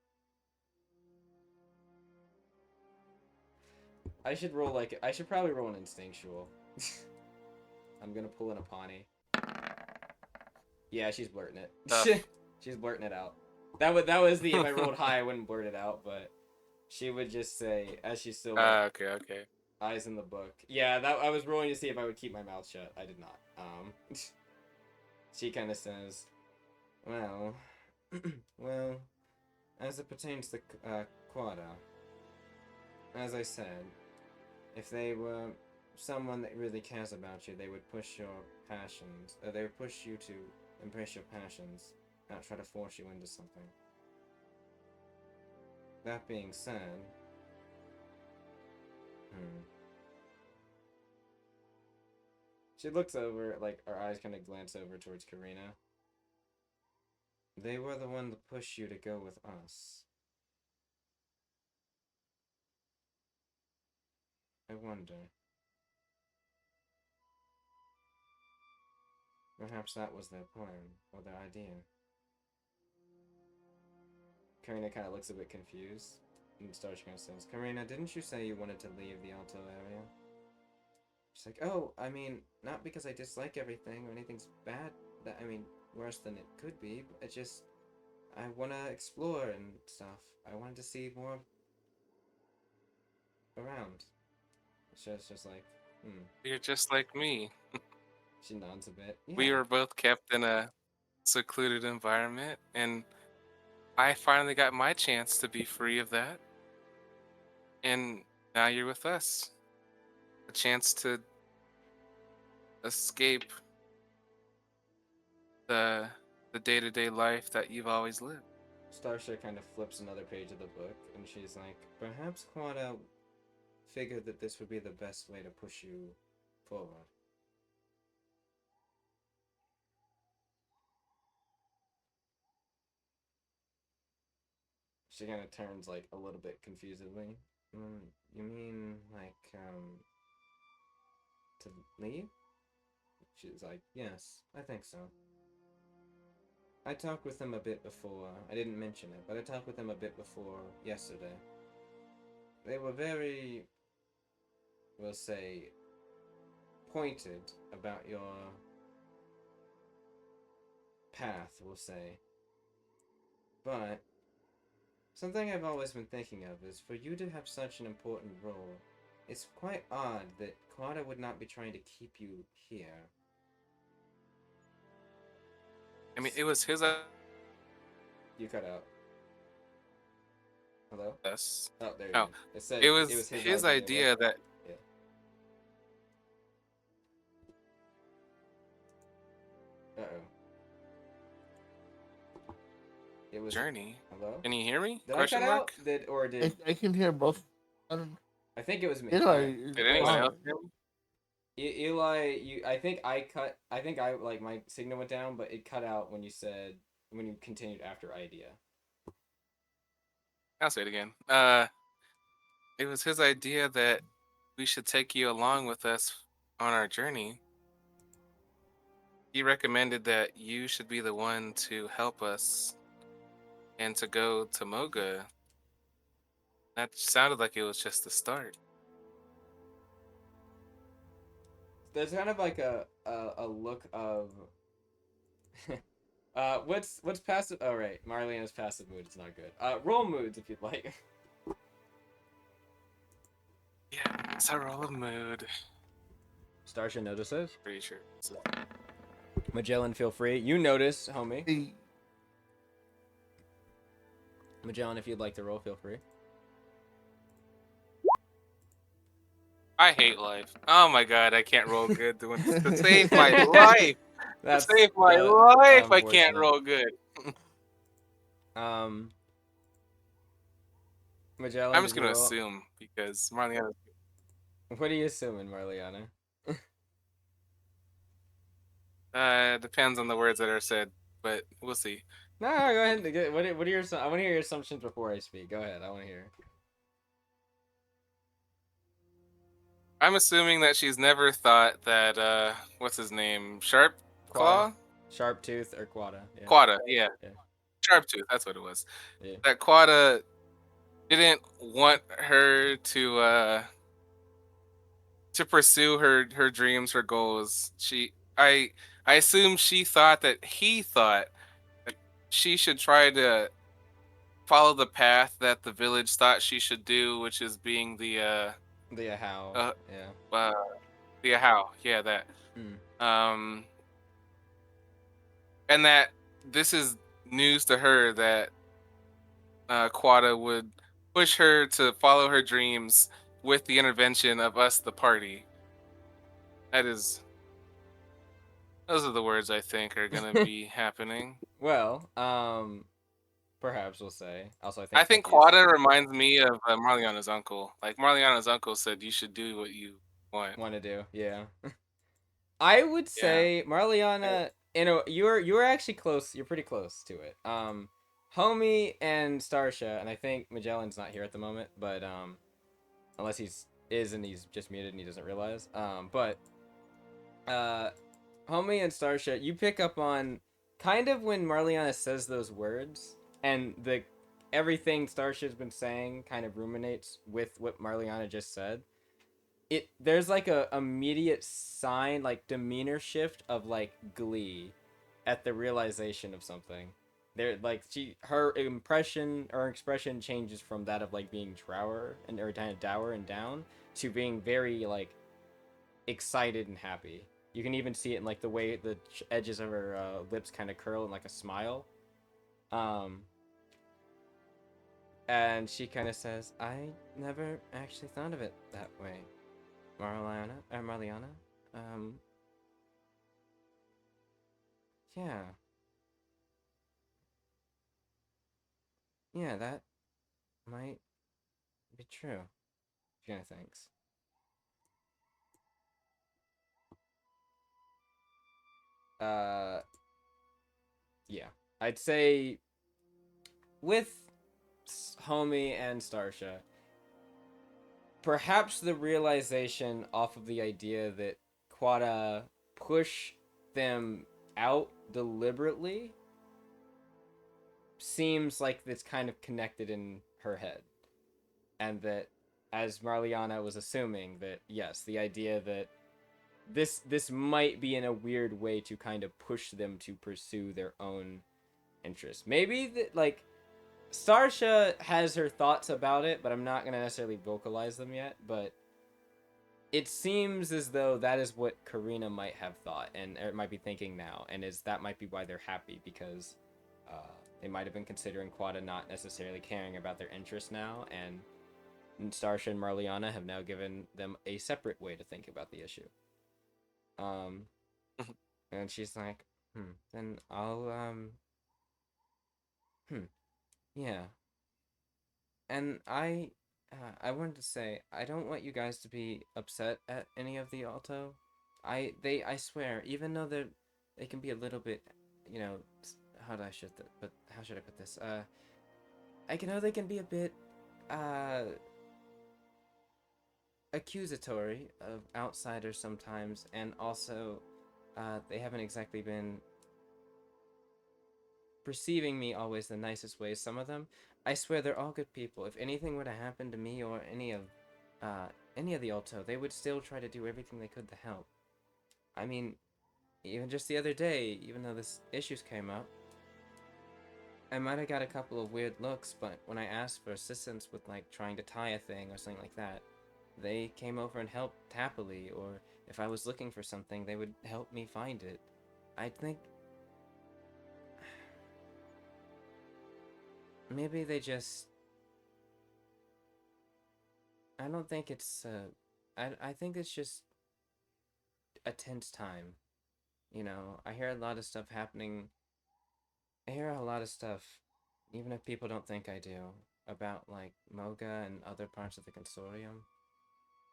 I should probably roll an instinctual. I'm gonna pull in a Pawnee. Yeah, she's blurting it. She's blurting it out. That was the if I rolled high, I wouldn't blurt it out, but she would just say as she's still Okay. eyes in the book. Yeah, I was rolling to see if I would keep my mouth shut. I did not. She kind of says, well, well, as it pertains to Quada, as I said, if they were someone that really cares about you, they would push your passions. They would push you to embrace your passions, not try to force you into something. That being said, she looks over, like her eyes kind of glance over towards Corina. They were the one to push you to go with us. I wonder. Perhaps that was their plan, or their idea. Karina kind of looks a bit confused, and Starch kind of says, Karina, didn't you say you wanted to leave the Alto area? She's like, oh, I mean, not because I dislike everything or anything's bad, worse than it could be, but it's just, I want to explore and stuff. I wanted to see more around. She's just like, You're just like me. She nods a bit. Yeah. We were both kept in a secluded environment, and I finally got my chance to be free of that. And now you're with us. A chance to escape the day-to-day life that you've always lived. Starsha kind of flips another page of the book, and she's like, perhaps Quada figured that this would be the best way to push you forward. She kind of turns, like, a little bit confusedly. You mean, like, to leave? She's like, yes, I think so. I talked with them a bit before. I didn't mention it, but I talked with them a bit before yesterday. They were very, we'll say, pointed about your path, we'll say. But something I've always been thinking of is for you to have such an important role, it's quite odd that Quada would not be trying to keep you here. I mean, it was his. You cut out. Hello? Us. Oh, there you Oh, go. It said it it was was his right? idea that. Yeah. Uh-oh. It was Journey. Hello? Can you hear me? Did I Question cut mark. out? Did I can hear both. I don't. I think it was me. Eli, Okay. is Did anyone fine. else hear me? Eli, I think I like my signal went down, but it cut out when you continued after idea. I'll say it again. It was his idea that we should take you along with us on our journey. He recommended that you should be the one to help us and to go to Mogah. That sounded like it was just the start. There's kind of like a look of what's passive? Oh right, Marliana's passive mood is not good. Roll moods if you'd like. Yeah, it's a roll of mood. Starsha notices. Pretty sure. So, Magellan, feel free. You notice, homie. Hey, Magellan, if you'd like to roll, feel free. I hate life. Oh my god, I can't roll good doing this. To save my life. That's to save my life, I can't unfortunate. roll good. Magellan, I'm just did you gonna roll? assume because Marliana. What are you assuming, Marliana? Depends on the words that are said, but we'll see. No, go ahead. What are your? I want to hear your assumptions before I speak. Go ahead. I want to hear. I'm assuming that she's never thought that what's his name? Sharp Quada, Claw? Sharp Tooth, or Quada. Yeah. Quada, yeah. Yeah. Sharp Tooth, that's what it was. Yeah. That Quada didn't want her to pursue her dreams, her goals. I assume she thought that he thought that she should try to follow the path that the village thought she should do, which is being The how. uh, Yeah. uh the how, yeah, that. Hmm. And that this is news to her that Quada would push her to follow her dreams with the intervention of us, the party. Those are the words I think are gonna be happening. Well, perhaps we'll say. Also, I think Cookie is- Quada reminds me of Marliana's uncle. Like Marliana's uncle said, you should do what you want. want to do. Yeah. I would say Marliana. You're actually close. You're pretty close to it. Homie and Starsha, and I think Magellan's not here at the moment, but unless and he's just muted and he doesn't realize. But Homie and Starsha, you pick up on kind of when Marliana says those words, and everything Starsha's been saying kind of ruminates with what Marliana just said. There's like a immediate sign, like demeanor shift of like glee at the realization of something. There, like her expression changes from that of like being or kind of dour and down to being very like excited and happy. You can even see it in like the way the edges of her lips kind of curl in like a smile. And she kind of says, "I never actually thought of it that way, Marliana. Yeah. Yeah, that might be true." She kind of thinks. Yeah. I'd say with Homie and Starsha, perhaps the realization off of the idea that Quada push them out deliberately seems like it's kind of connected in her head. And that, as Marliana was assuming, that yes, the idea that this might be in a weird way to kind of push them to pursue their own interests. Maybe like Starsha has her thoughts about it, but I'm not gonna necessarily vocalize them yet. But it seems as though that is what Corina might have thought, and or might be thinking now, and that might be why they're happy, because they might have been considering Quada not necessarily caring about their interests now, and Starsha and Marliana have now given them a separate way to think about the issue. And she's like, then I'll yeah. And I wanted to say, I don't want you guys to be upset at any of the Alto. I swear, even though they can be a little bit, you know, how should I put this? I know they can be a bit, accusatory of outsiders sometimes, and also, they haven't exactly been perceiving me always the nicest ways. Some of them, I swear, they're all good people. If anything were to happen to me or any of the Alto, they would still try to do everything they could to help. I mean, even just the other day, even though this issues came up, I might have got a couple of weird looks, but when I asked for assistance with like trying to tie a thing or something like that, they came over and helped happily. Or if I was looking for something, they would help me find it. I think maybe they just, I don't think it's I think it's just a tense time. You know, I hear a lot of stuff happening. I hear a lot of stuff, even if people don't think I do, about like Mogah and other parts of the consortium.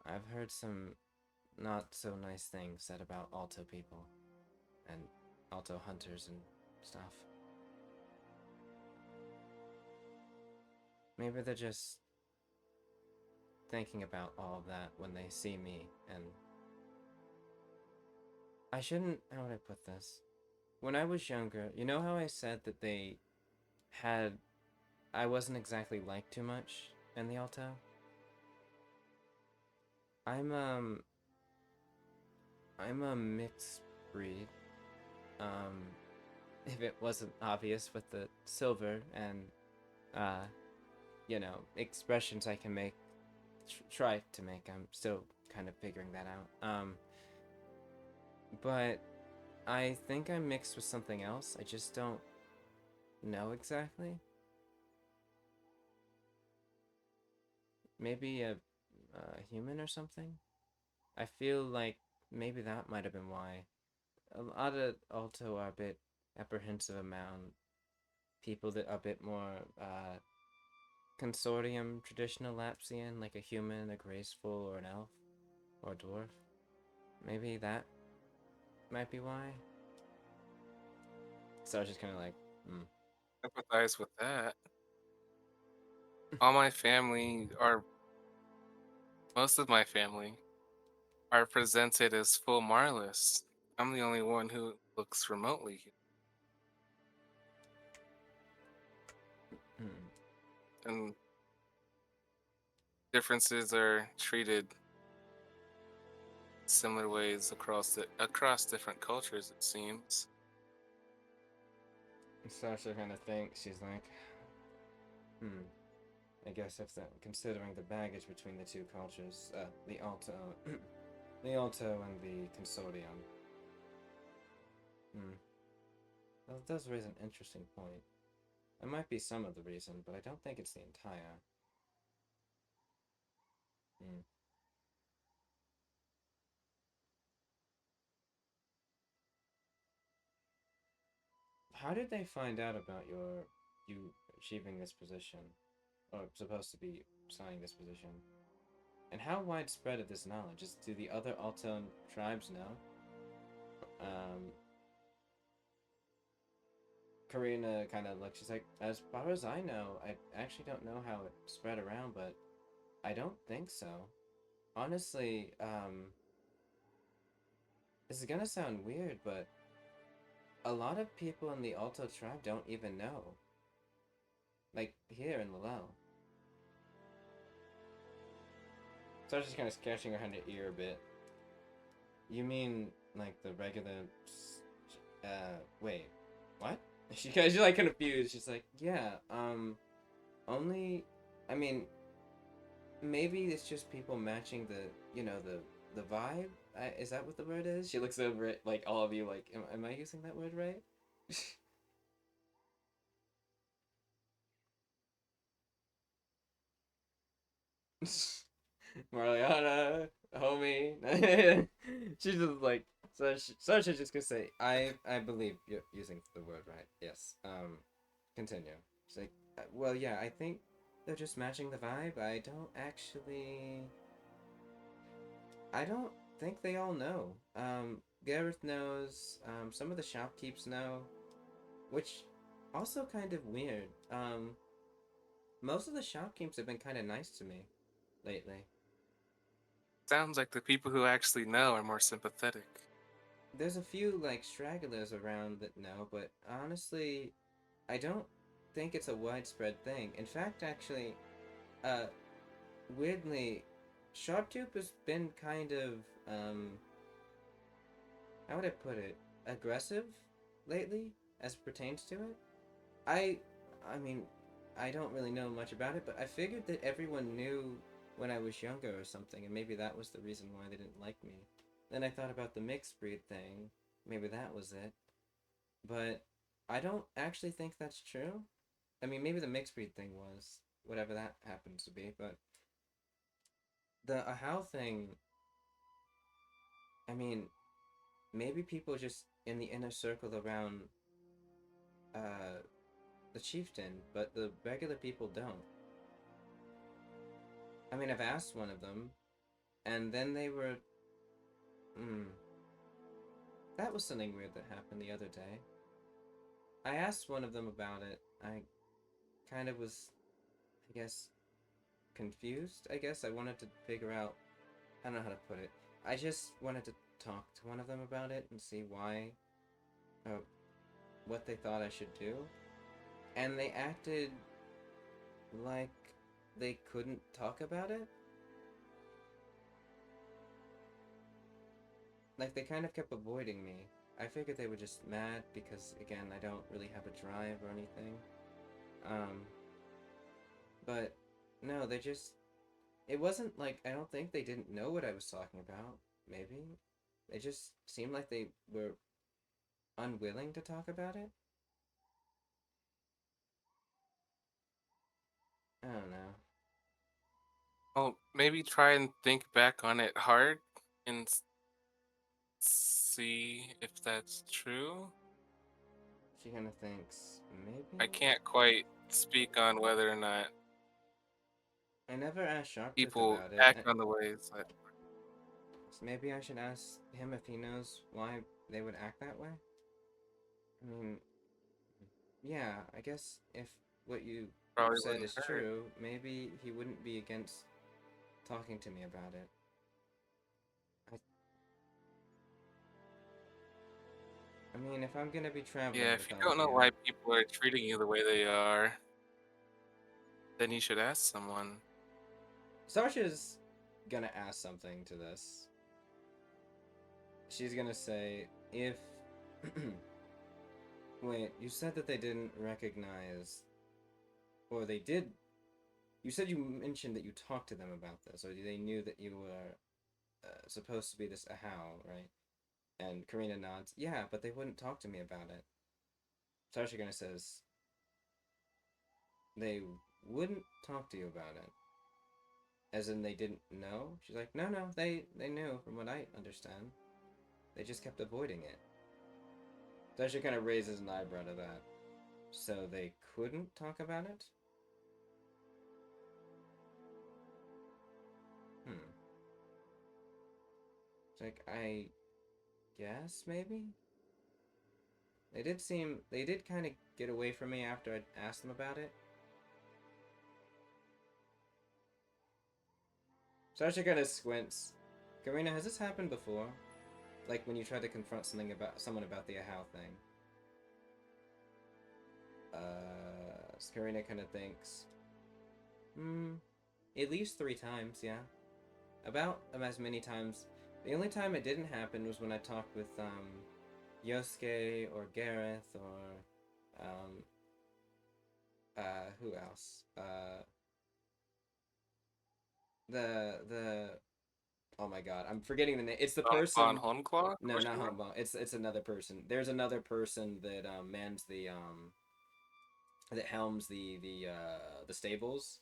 I've heard some not so nice things said about Alto people and Alto hunters and stuff. Maybe they're just thinking about all of that when they see me, and I shouldn't, how would I put this? When I was younger, you know how I said that I wasn't exactly liked too much in the Alto? I'm, I'm a mixed breed. Um, if it wasn't obvious with the silver and, uh, you know, expressions I can make, try to make. I'm still kind of figuring that out. But I think I'm mixed with something else. I just don't know exactly. Maybe a human or something? I feel like maybe that might have been why. A lot of Alto are a bit apprehensive around people that are a bit more consortium traditional Lapsian, like a human, a graceful, or an elf, or a dwarf. Maybe that might be why. So I was just kind of like, Empathize with that. All my family are, most of my family are presented as full Marliss. I'm the only one who looks remotely human. And differences are treated similar ways across different cultures, it seems. Sasha kind of thinks, she's like, I guess if that, considering the baggage between the two cultures, the Alto, the Alto and the Consortium. Well, it does raise an interesting point. It might be some of the reason, but I don't think it's the entire. How did they find out about you achieving this position, or supposed to be signing this position? And how widespread is this knowledge? Do the other Alton tribes know? Karina kind of looks, she's like, as far as I know, I actually don't know how it spread around, but I don't think so. Honestly, this is gonna sound weird, but a lot of people in the Alto tribe don't even know. Like, here in Lilel. So I was just kind of scratching her ear a bit. You mean like the regular? Wait, what? She's like confused. She's like, yeah, only. I mean, maybe it's just people matching the vibe. Is that what the word is? She looks over at like all of you. Like, am I using that word right? Marliana, homie. She's just like, so she's just gonna say, I believe you're using the word right. Yes. Continue. She's like, well, yeah, I think they're just matching the vibe. I don't think they all know. Gareth knows. Some of the shopkeepers know, which also kind of weird. Most of the shopkeepers have been kind of nice to me lately. Sounds like the people who actually know are more sympathetic. There's a few like stragglers around that know, but honestly, I don't think it's a widespread thing. In fact, actually, uh, weirdly, Sharptooth has been kind of how would I put it, aggressive lately as pertains to it. I, I mean, I don't really know much about it, but I figured that everyone knew when I was younger or something, and maybe that was the reason why they didn't like me. Then I thought about the mixed breed thing. Maybe that was it. But I don't actually think that's true. I mean, maybe the mixed breed thing was whatever that happens to be, but the Ahau thing. I mean, maybe people just in the inner circle around uh, the chieftain, but the regular people don't. I mean, I've asked one of them, and then they were. Hmm. That was something weird that happened the other day. I asked one of them about it. I kind of was, I guess, confused. I guess I wanted to figure out. I don't know how to put it. I just wanted to talk to one of them about it and see why, uh, what they thought I should do. And they acted like they couldn't talk about it. Like they kind of kept avoiding me. I figured they were just mad because, again, I don't really have a drive or anything. Um, but no, they just. It wasn't like I don't think they didn't know what I was talking about. Maybe. They just seemed like they were unwilling to talk about it. I don't know. Well, maybe try and think back on it hard and see if that's true. She kind of thinks, I maybe? can't quite speak on whether or not I never asked Sharptooth people about it. act on the ways that. So maybe I should ask him if he knows why they would act that way? I mean, yeah, I guess if what you Probably said wouldn't is hurt. true, maybe he wouldn't be against talking to me about it. I mean, if I'm gonna be traveling Yeah, if with you all don't of know you, why people are treating you the way they are, then you should ask someone. Sarsha's gonna ask something to this. She's gonna say, if. Wait, you said that they didn't recognize. Or they did. You said you mentioned that you talked to them about this, or they knew that you were supposed to be this Ahau, right? And Corina nods, yeah, but they wouldn't talk to me about it. Sarsha gonna says, they wouldn't talk to you about it. As in they didn't know? She's like, no, no, they knew from what I understand. They just kept avoiding it. Sarsha kind of raises an eyebrow to that. So they couldn't talk about it? Hmm. It's like, I guess, maybe? They did kind of get away from me after I'd asked them about it. Sasha kind of squints. Karina, has this happened before? Like when you tried to confront someone about the Ahau thing? Karina kind of thinks. At least 3 times, yeah. About as many times. The only time it didn't happen was when I talked with Yosuke or Gareth or who else? The oh my god, I'm forgetting the name. It's the person. Honqua? No, not Hongbon. It's another person. There's another person that mans the that helms the stables.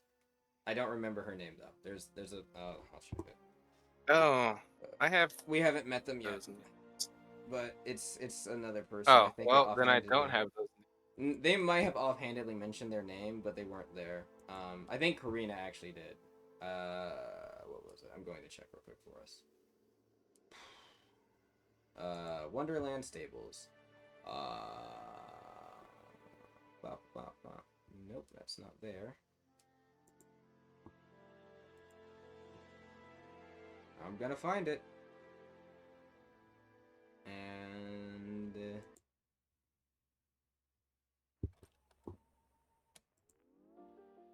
I don't remember her name though. There's a I'll show it. Oh, We haven't met them yet, those. but it's another person. Oh, I think well, then I don't have those. They might have offhandedly mentioned their name, but they weren't there. I think Corina actually did. What was it? I'm going to check real quick for us. Wonderland Stables. Bop, bop, bop. Nope, that's not there. I'm gonna find it. And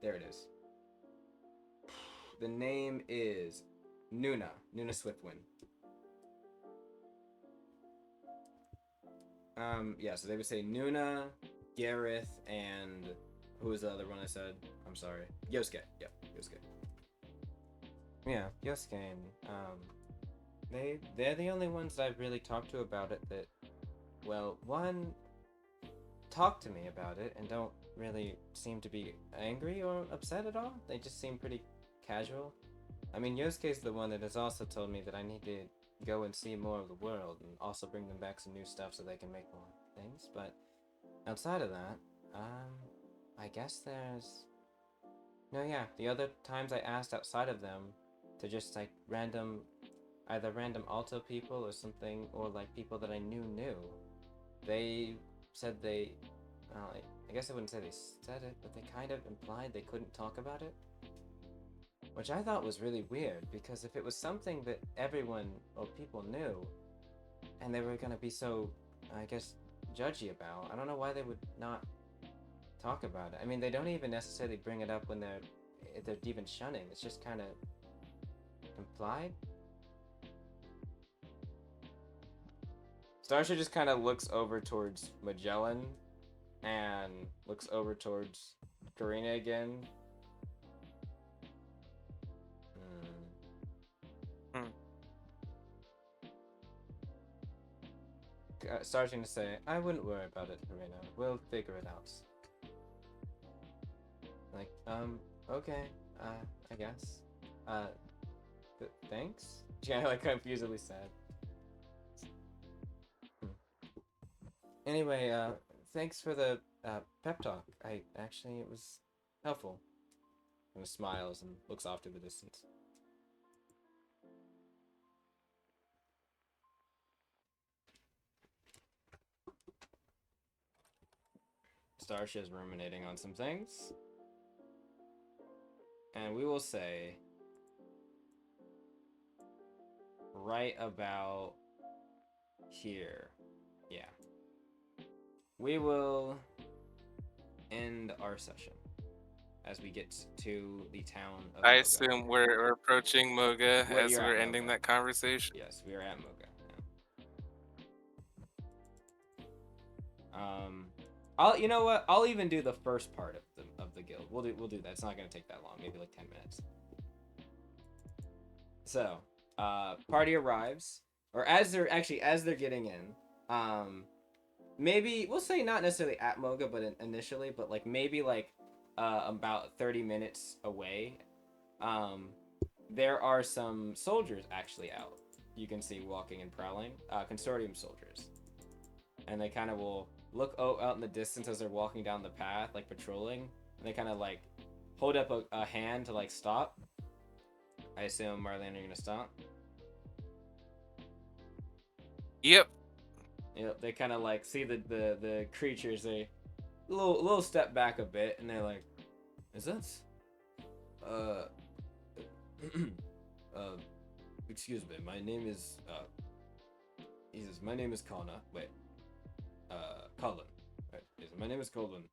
there it is. The name is Nuna Swiftwind. Yeah, so they would say Nuna, Gareth, and who was the other one I said? I'm sorry. Yosuke. Yep, Yosuke. Yeah, Yosuke and they're the only ones I've really talked to about it that, well, one talked to me about it and don't really seem to be angry or upset at all. They just seem pretty casual. I mean, Yosuke's the one that has also told me that I need to go and see more of the world and also bring them back some new stuff so they can make more things. But outside of that, I guess there's... No, yeah, the other times I asked outside of them to just, like, either random Alto people or something, or, like, people that I knew, they said they... I guess I wouldn't say they said it, but they kind of implied they couldn't talk about it. Which I thought was really weird, because if it was something that everyone or people knew, and they were gonna be so, I guess, judgy about, I don't know why they would not talk about it. I mean, they don't even necessarily bring it up when they're even shunning. It's just kind of implied. Starsha just kind of looks over towards Magellan and looks over towards Corina again. Starting to say, I wouldn't worry about it, Corina. We'll figure it out. Like, okay, I guess. Thanks? She kind of like confusedly said. Anyway, thanks for the pep talk. It was helpful. And smiles and looks off to the distance. Starsha is ruminating on some things. And we will say right about here. Yeah. We will end our session as we get to the town of I Mogah. assume we're approaching Mogah as we're ending Mogah. that conversation. Yes, we are at Mogah. Yeah. You know what? I'll even do the first part of the guild. We'll do that. It's not gonna take that long. Maybe like 10 minutes. So, party arrives, or as they're getting in. Maybe we'll say not necessarily at Mogah, but initially, but like maybe like about 30 minutes away. There are some soldiers actually out. You can see walking and prowling. Consortium soldiers, and they kind of will look out in the distance as they're walking down the path, like patrolling, and they kind of like hold up a hand to like stop. I assume Marliana, you're gonna stop. Yep. Yep. They kind of like see the creatures. They little step back a bit, and they're like, "Is that excuse me. My name is my name is Connor. Wait. Colin. Right. Yes, my name is Colin.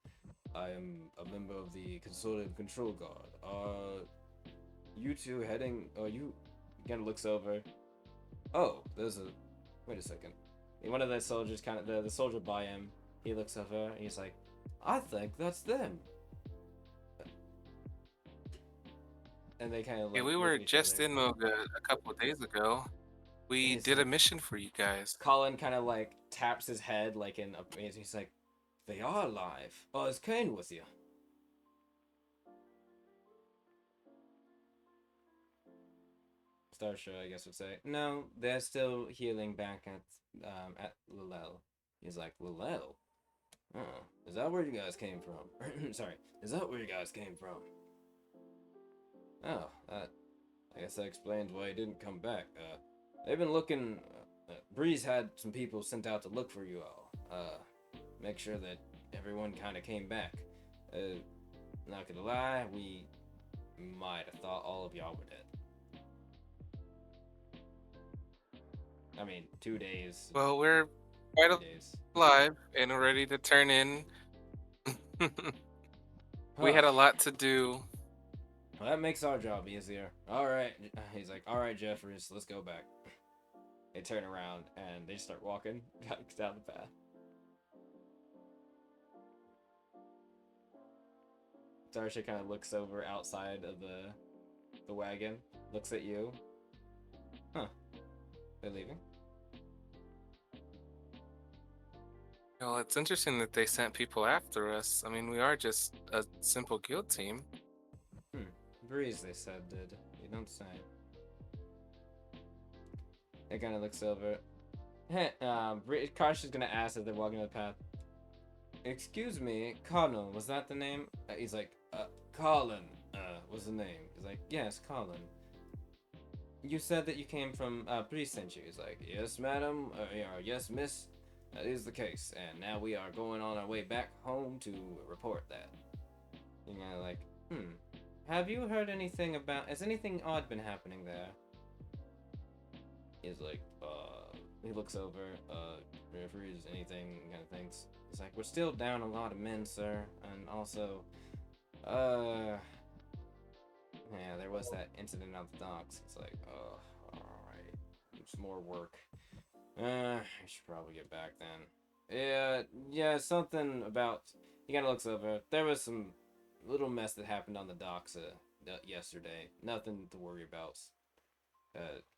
I am a member of the Consortium Control Guard. You two heading... you... Again looks over. Oh, there's a. Wait a second. And one of the soldiers the soldier by him. He looks over and he's like, I think that's them. And they kind of Hey, like we look were at each just other. in Mogah a couple of days ago. We He's did a like, mission for you guys. Colin kind of like taps his head like in a. He's like, they are alive. Oh, is Kane with you? Starsha, I guess would say, no, they're still healing back at Lilel. He's like, Lilel? Oh, is that where you guys came from? Sorry, is that where you guys came from? Oh, I guess that explains why he didn't come back. They've been looking. Breeze had some people sent out to look for you all. Make sure that everyone kind of came back. Not gonna lie, we might have thought all of y'all were dead. I mean, 2 days. Well, we're quite 3 days. alive and ready to turn in. We had a lot to do. Well, that makes our job easier. All right, he's like, all right, Jeffries, let's go back. They turn around and they start walking down the path. Darsha kind of looks over outside of the wagon, looks at you. Huh? They're leaving. Well, it's interesting that they sent people after us. I mean, we are just a simple guild team. Breeze, they said, did. You don't say. It kind of looks over. Hey, Karsh is gonna ask as they're walking up the path. Excuse me, Connell, was that the name? He's like, Colin, was the name. He's like, yes, Colin. You said that you came from, Breeze sent you. He's like, yes, madam, yes, miss. That is the case, and now we are going on our way back home to report that. You're kind of like, have you heard anything about... Has anything odd been happening there? He's like, he looks over, referees, anything, kind of things. He's like, we're still down a lot of men, sir, and also, yeah, there was that incident on the docks. It's like, oh, alright, it's more work. I should probably get back then. Yeah, something about... He kind of looks over. There was some little mess that happened on the docks yesterday. Nothing to worry about.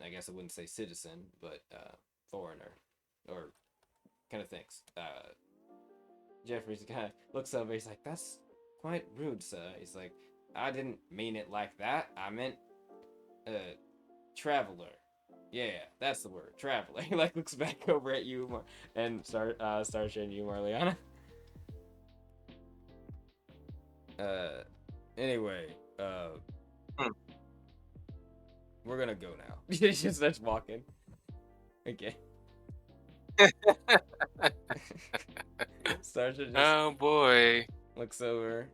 I guess I wouldn't say citizen, but foreigner, or kind of things. Jeffries kind of looks over. He's like, "That's quite rude, sir." He's like, "I didn't mean it like that. I meant, traveler. Yeah, that's the word, traveler." He like looks back over at you, and starts showing you, Marliana. Anyway, we're gonna go now. He just starts walking. Okay. Starsha just Oh boy. looks over.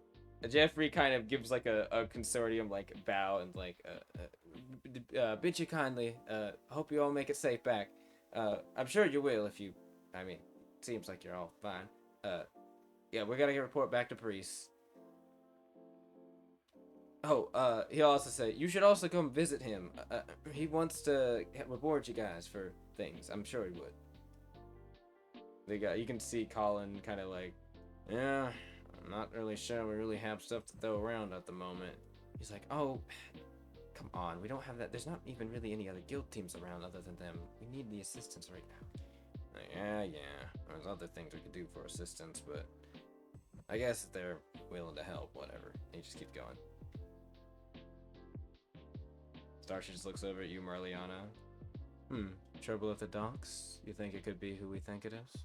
Jeffrey kind of gives like a consortium like bow and like bid you kindly. Hope you all make it safe back. I'm sure you will if you. I mean, seems like you're all fine. Yeah, we're gonna report back to Priest. Oh, he also said you should also come visit him. He wants to reward you guys for things. I'm sure he would. You can see Colin kind of like, yeah, I'm not really sure we really have stuff to throw around at the moment. He's like, oh, come on, we don't have that. There's not even really any other guild teams around other than them. We need the assistance right now. Like, yeah, there's other things we could do for assistance, but I guess if they're willing to help, whatever. And he just keeps going. Starsha just looks over at you, Marliana. Trouble at the docks? You think it could be who we think it is?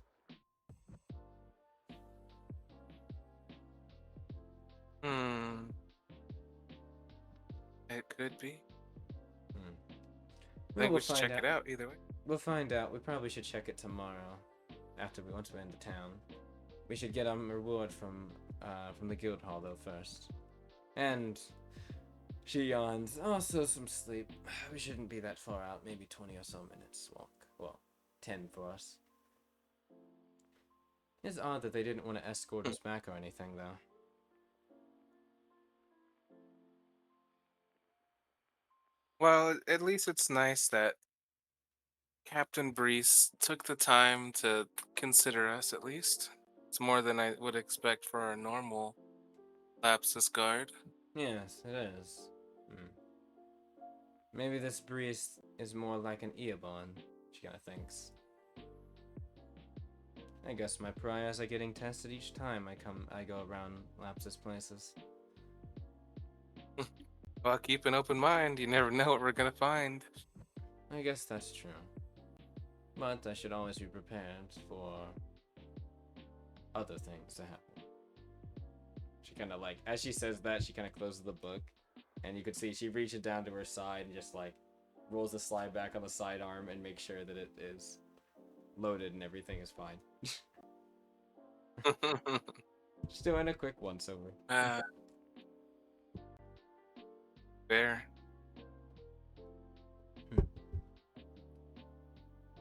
It could be. I Well, think we should check it out either way. We'll find out. We probably should check it tomorrow, once we're into town. We should get a reward from the guild hall though first. And she yawns. Also some sleep. We shouldn't be that far out. Maybe 20 or so minutes walk. Well, 10 for us. It's odd that they didn't want to escort us back or anything though. Well, at least it's nice that Captain Brees took the time to consider us, at least. It's more than I would expect for our normal Lapsus guard. Yes, it is. Maybe this breeze is more like an Eobon, she kind of thinks. I guess my priors are getting tested each time I go around Lapsus places. Well, keep an open mind. You never know what we're gonna find. I guess that's true. But I should always be prepared for other things to happen. She kind of like, as she says that, she kind of closes the book, and you could see she reaches down to her side and just like rolls the slide back on the sidearm and makes sure that it is loaded and everything is fine. Just doing a quick once over. Fair.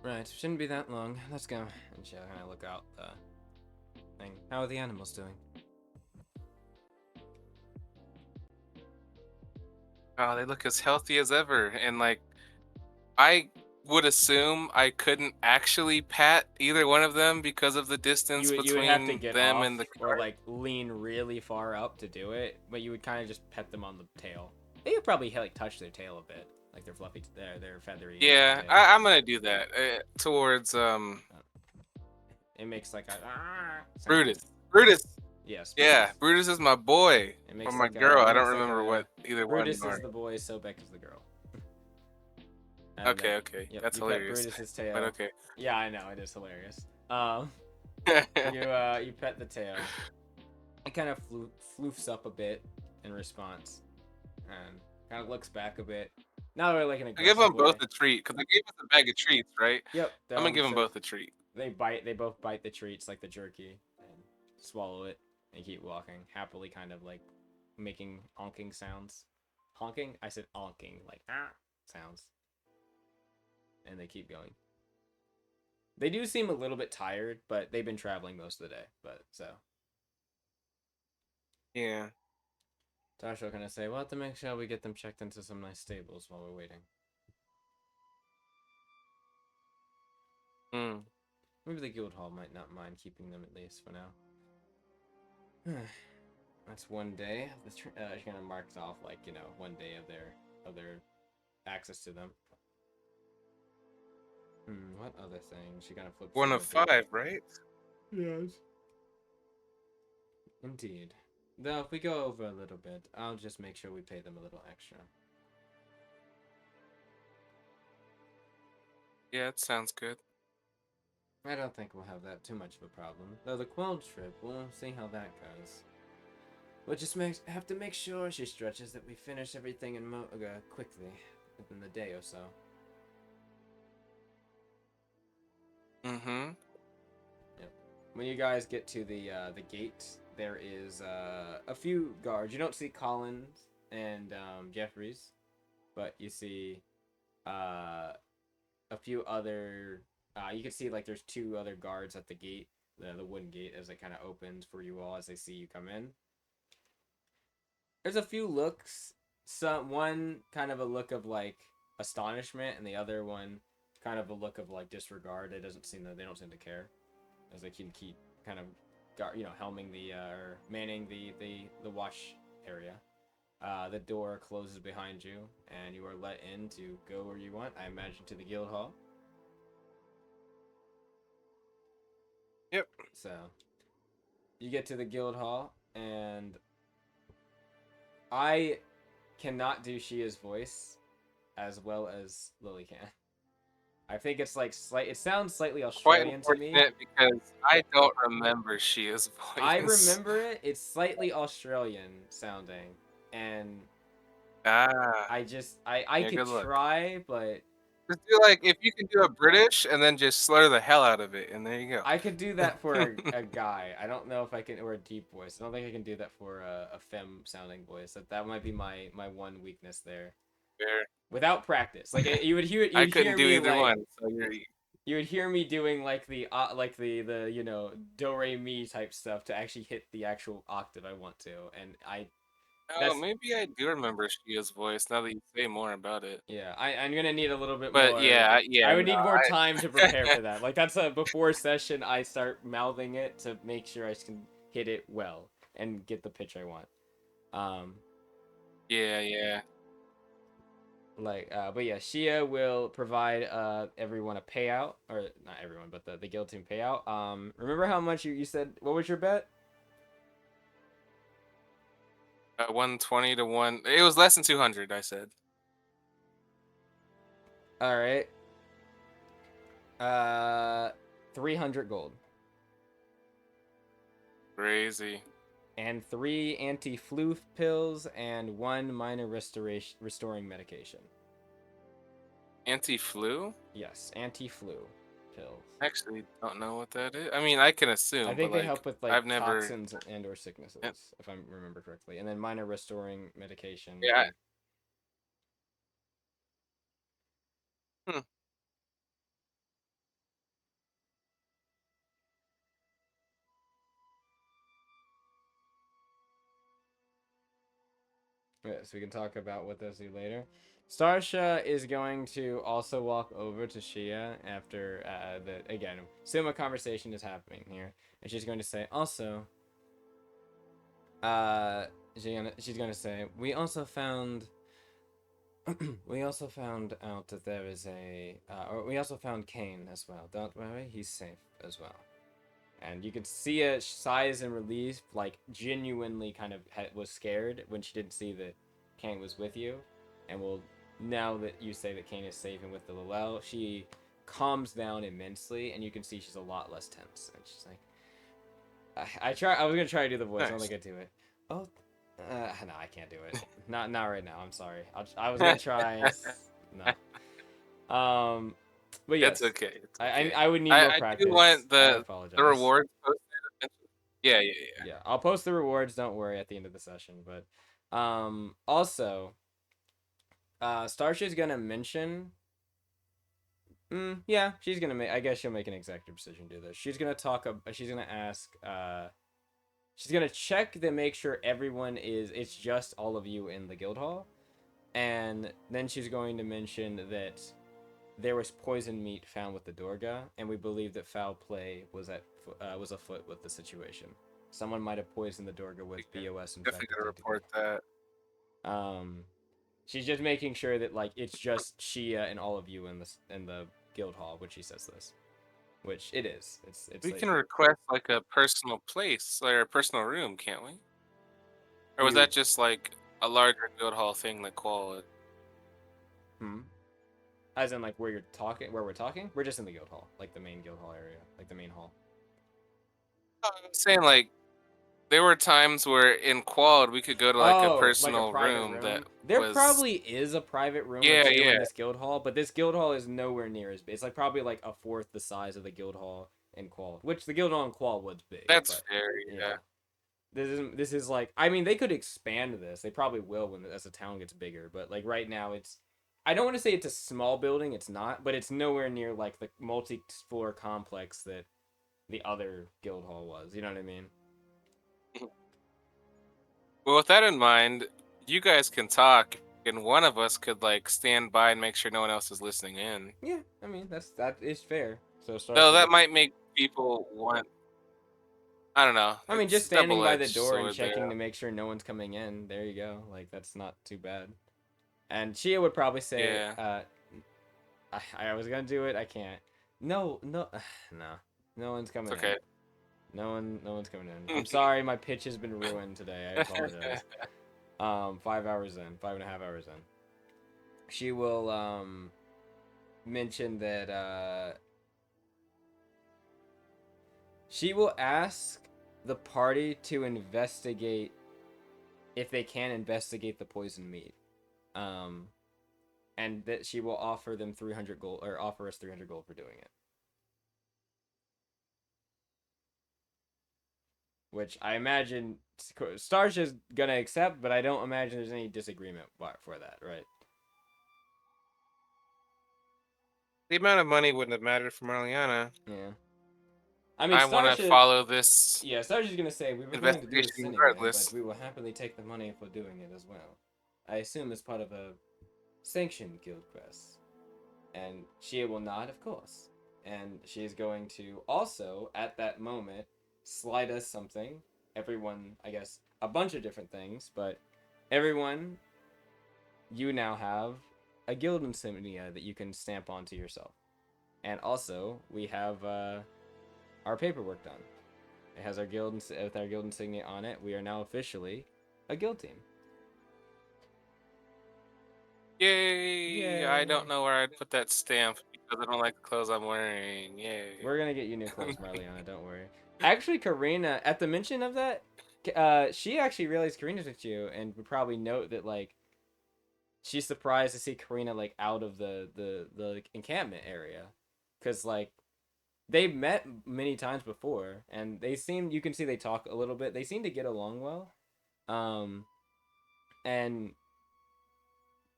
Right, shouldn't be that long. Let's go. And she'll kind of look out the thing. How are the animals doing? Oh, they look as healthy as ever. And like, I would assume I couldn't actually pat either one of them because of the distance You between would have to get them off and the or cart. like lean really far up to do it, but you would kind of just pet them on the tail. They would probably like touch their tail a bit, like their fluffy, their feathery. Yeah, tail. I'm gonna do that towards It makes like a sound. Brutus. Yes. Yeah, Brutus is my boy. It makes Or my like girl. I don't makes like remember what either Brutus one is are. the boy, Sobek is the girl. Okay, okay. Yep, That's you hilarious. pet Brutus's tail. But okay. Yeah, I know, it is hilarious. You pet the tail. It kind of floofs up a bit in response, and kind of looks back a bit. Not really like an I aggressive give them way. both a treat because I gave us a bag of treats, right? Yep. I'm gonna give them so both a treat. They both bite the treats like the jerky and swallow it and keep walking happily, kind of like making honking sounds. Honking? I said honking, like sounds. And they keep going. They do seem a little bit tired, but they've been traveling most of the day. But so. Yeah. Tasha will kind of say, we'll have to make sure we get them checked into some nice stables while we're waiting. Maybe the guild hall might not mind keeping them at least for now. That's one day. She kind of marks off like, you know, one day of their access to them. What other thing? She kind of flips. 1 of 5, right? Yes. Indeed. Though if we go over a little bit, I'll just make sure we pay them a little extra. Yeah, it sounds good. I don't think we'll have that too much of a problem. Though the Quell trip, we'll see how that goes. We'll just have to make sure, she stretches, that we finish everything in Mogah quickly, within the day or so. Mm-hmm. Yep. When you guys get to the gate, there is a few guards. You don't see Collins and Jeffries, but you see a few other. You can see like there's 2 other guards at the gate, the wooden gate, as it kind of opens for you all as they see you come in. There's a few looks. One kind of a look of like astonishment, and the other one kind of a look of like disregard. They don't seem to care, as they can keep kind of helming the or manning the wash area. The door closes behind you, and you are let in to go where you want. I imagine to the guild hall. Yep. So you get to the guild hall, and I cannot do Shia's voice as well as Lily can. I think it's like it sounds slightly Australian to me. Because I don't remember Shia's voice. I remember it. It's slightly Australian sounding, and I could try, but just do like if you can do a British and then just slur the hell out of it, and there you go. I could do that for a guy. I don't know if I can, or a deep voice. I don't think I can do that for a femme sounding voice. That might be my one weakness there. Fair. Without practice, like you would hear. I couldn't do either one. So you would hear me doing like the you know, do re mi type stuff to actually hit the actual octave I want to, and Oh, maybe I do remember Shia's voice now that you say more about it. Yeah, I'm gonna need a little bit But more. yeah, I would no, need more time to prepare for that. Like that's a before session. I start mouthing it to make sure I can hit it well and get the pitch I want. Yeah. But yeah, Shia will provide everyone a payout, or not everyone, but the guild team payout. Remember how much you said? What was your bet? 120 to 1. It was less than 200, I said. All right. 300 gold. Crazy. And 3 anti-flu pills and 1 minor restoring medication. Anti-flu? Yes, anti-flu pills. I actually don't know what that is. I mean, I can assume. I think but they help with I've never. toxins and or sicknesses, if I remember correctly. And then minor restoring medication. Yeah. Hmm. Yeah, so we can talk about what those do later. Starsha is going to also walk over to Shia after again, similar conversation is happening here, and she's going to say also. She's gonna say we also found out that there is or we also found Kane as well. Don't worry, he's safe as well. And you could see a sighs and relief, like genuinely kind of was scared when she didn't see that Kane was with you. And now that you say that Kane is safe and with the Lilel, she calms down immensely, and you can see she's a lot less tense. And she's like, I was gonna try to do the voice. I don't think I do it. Oh, no, I can't do it. Not right now. I'm sorry. I was gonna try. No. But yes, It's okay. I would need more practice. I do want the rewards posted. Yeah. Yeah, I'll post the rewards. Don't worry at the end of the session. But also, Starshia's gonna mention. Yeah, she's gonna make. I guess she'll make an executive decision to do this. She's gonna talk. She's gonna ask. She's gonna check to make sure everyone is. It's just all of you in the guild hall, and then she's going to mention that there was poisoned meat found with the Dorga, and we believe that foul play was afoot with the situation. Someone might have poisoned the Dorga with BOS infected. Definitely gonna report that. She's just making sure that like it's just Shia and all of you in the guild hall when she says this, which it is. It's We like, can request like a personal place or a personal room, can't we? Or was that just like a larger guild hall thing like Qual? As in like where we're talking? We're just in the guild hall, like the main guild hall area, like the main hall. I'm saying like there were times where in Quad we could go to like a personal like a room that there was... probably is a private room or two in this guild hall, but this guild hall is nowhere near as big. It's like probably like a fourth the size of the guild hall in Qual, which the guild hall in Qual was big. That's fair, yeah. This is like, I mean, they could expand this. They probably will as the town gets bigger, but like right now it's, I don't want to say it's a small building, it's not, but it's nowhere near like the multi-floor complex that the other guild hall was. You know what I mean? Well, with that in mind, you guys can talk, and one of us could like stand by and make sure no one else is listening in. Yeah, I mean that is fair. So that might make people want. I don't know. I mean, just standing by the door and checking to make sure no one's coming in. There you go. Like that's not too bad. And Shia would probably say, I was gonna do it. I can't. No, no one's coming. Okay. In. No one's coming in. I'm sorry, my pitch has been ruined today. I apologize. 5 hours in, 5.5 hours in. She will mention that she will ask the party to investigate if they can investigate the poisoned meat. And that she will offer them 300 gold, or offer us 300 gold for doing it. Which I imagine Starshia's gonna accept, but I don't imagine there's any disagreement for that, right? The amount of money wouldn't have mattered for Marliana. Yeah. I mean, I want to Starship. follow this Yeah, Starship's gonna say we were going to do this investigation anyway, regardless. but we will happily take the money for doing it as well. I assume as part of a sanctioned guild quest. And she will nod, of course. And she is going to also, at that moment, slide us something. Everyone, I guess, a bunch of different things, but everyone, you now have a guild insignia that you can stamp onto yourself. And also, we have our paperwork done. It has our guild with our guild insignia on it. We are now officially a guild team. Yay! Yay. I don't know where I'd put that stamp because I don't like the clothes I'm wearing. Yay! We're gonna get you new clothes, Marliana. Don't worry. Actually, Corina, at the mention of that, she actually realized Karina's with you, and would probably note that like she's surprised to see Corina like out of the encampment area, because like they've met many times before, and they seem, you can see they talk a little bit. They seem to get along well, and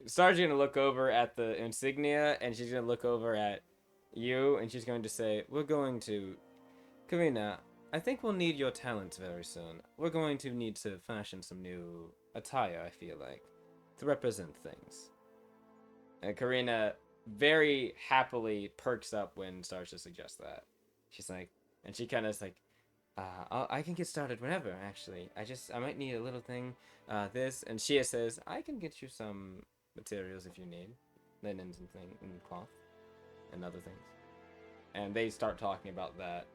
Star's gonna look over at the insignia, and she's gonna look over at you, and she's going to say, "We're going to, Karina, I think we'll need your talents very soon. We're going to need to fashion some new attire, I feel like, to represent things." And Karina very happily perks up when Starsha suggests that. She's like, and she kind of is like, I can get started whenever, actually. I might need a little thing, this. And Shia says, I can get you some materials if you need. Linens and cloth and other things. And they start talking about that.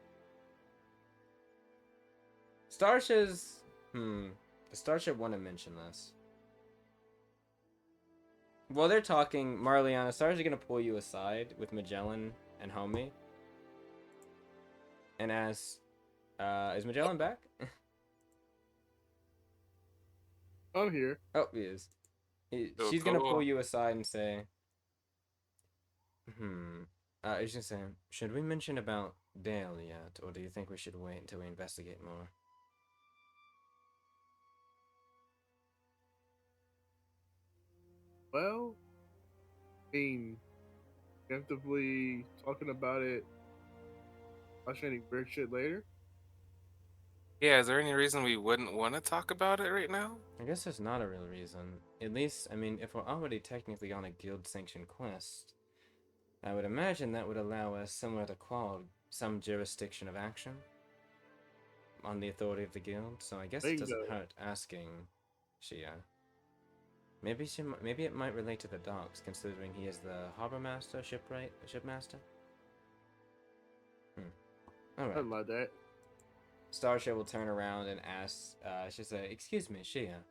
Starsha's, does Starsha want to mention this? While they're talking, Marliana, Starsha's gonna pull you aside with Magellan and Homie. And ask, is Magellan back? I'm here. Oh, he is. So She's gonna pull cool. you aside and say, she's gonna say, should we mention about Dale yet, or do you think we should wait until we investigate more? Well, I mean, preemptively talking about it, watching any weird shit later. Yeah, is there any reason we wouldn't want to talk about it right now? I guess there's not a real reason. At least, I mean, if we're already technically on a guild-sanctioned quest, I would imagine that would allow us, similar to Qual, some jurisdiction of action on the authority of the guild. So I guess it doesn't Bingo. hurt asking Shia. Maybe maybe it might relate to the docks, considering he is the harbor master, shipmaster. All right. Something like that. Starsha will turn around and ask. She'll say, "Excuse me, Shia.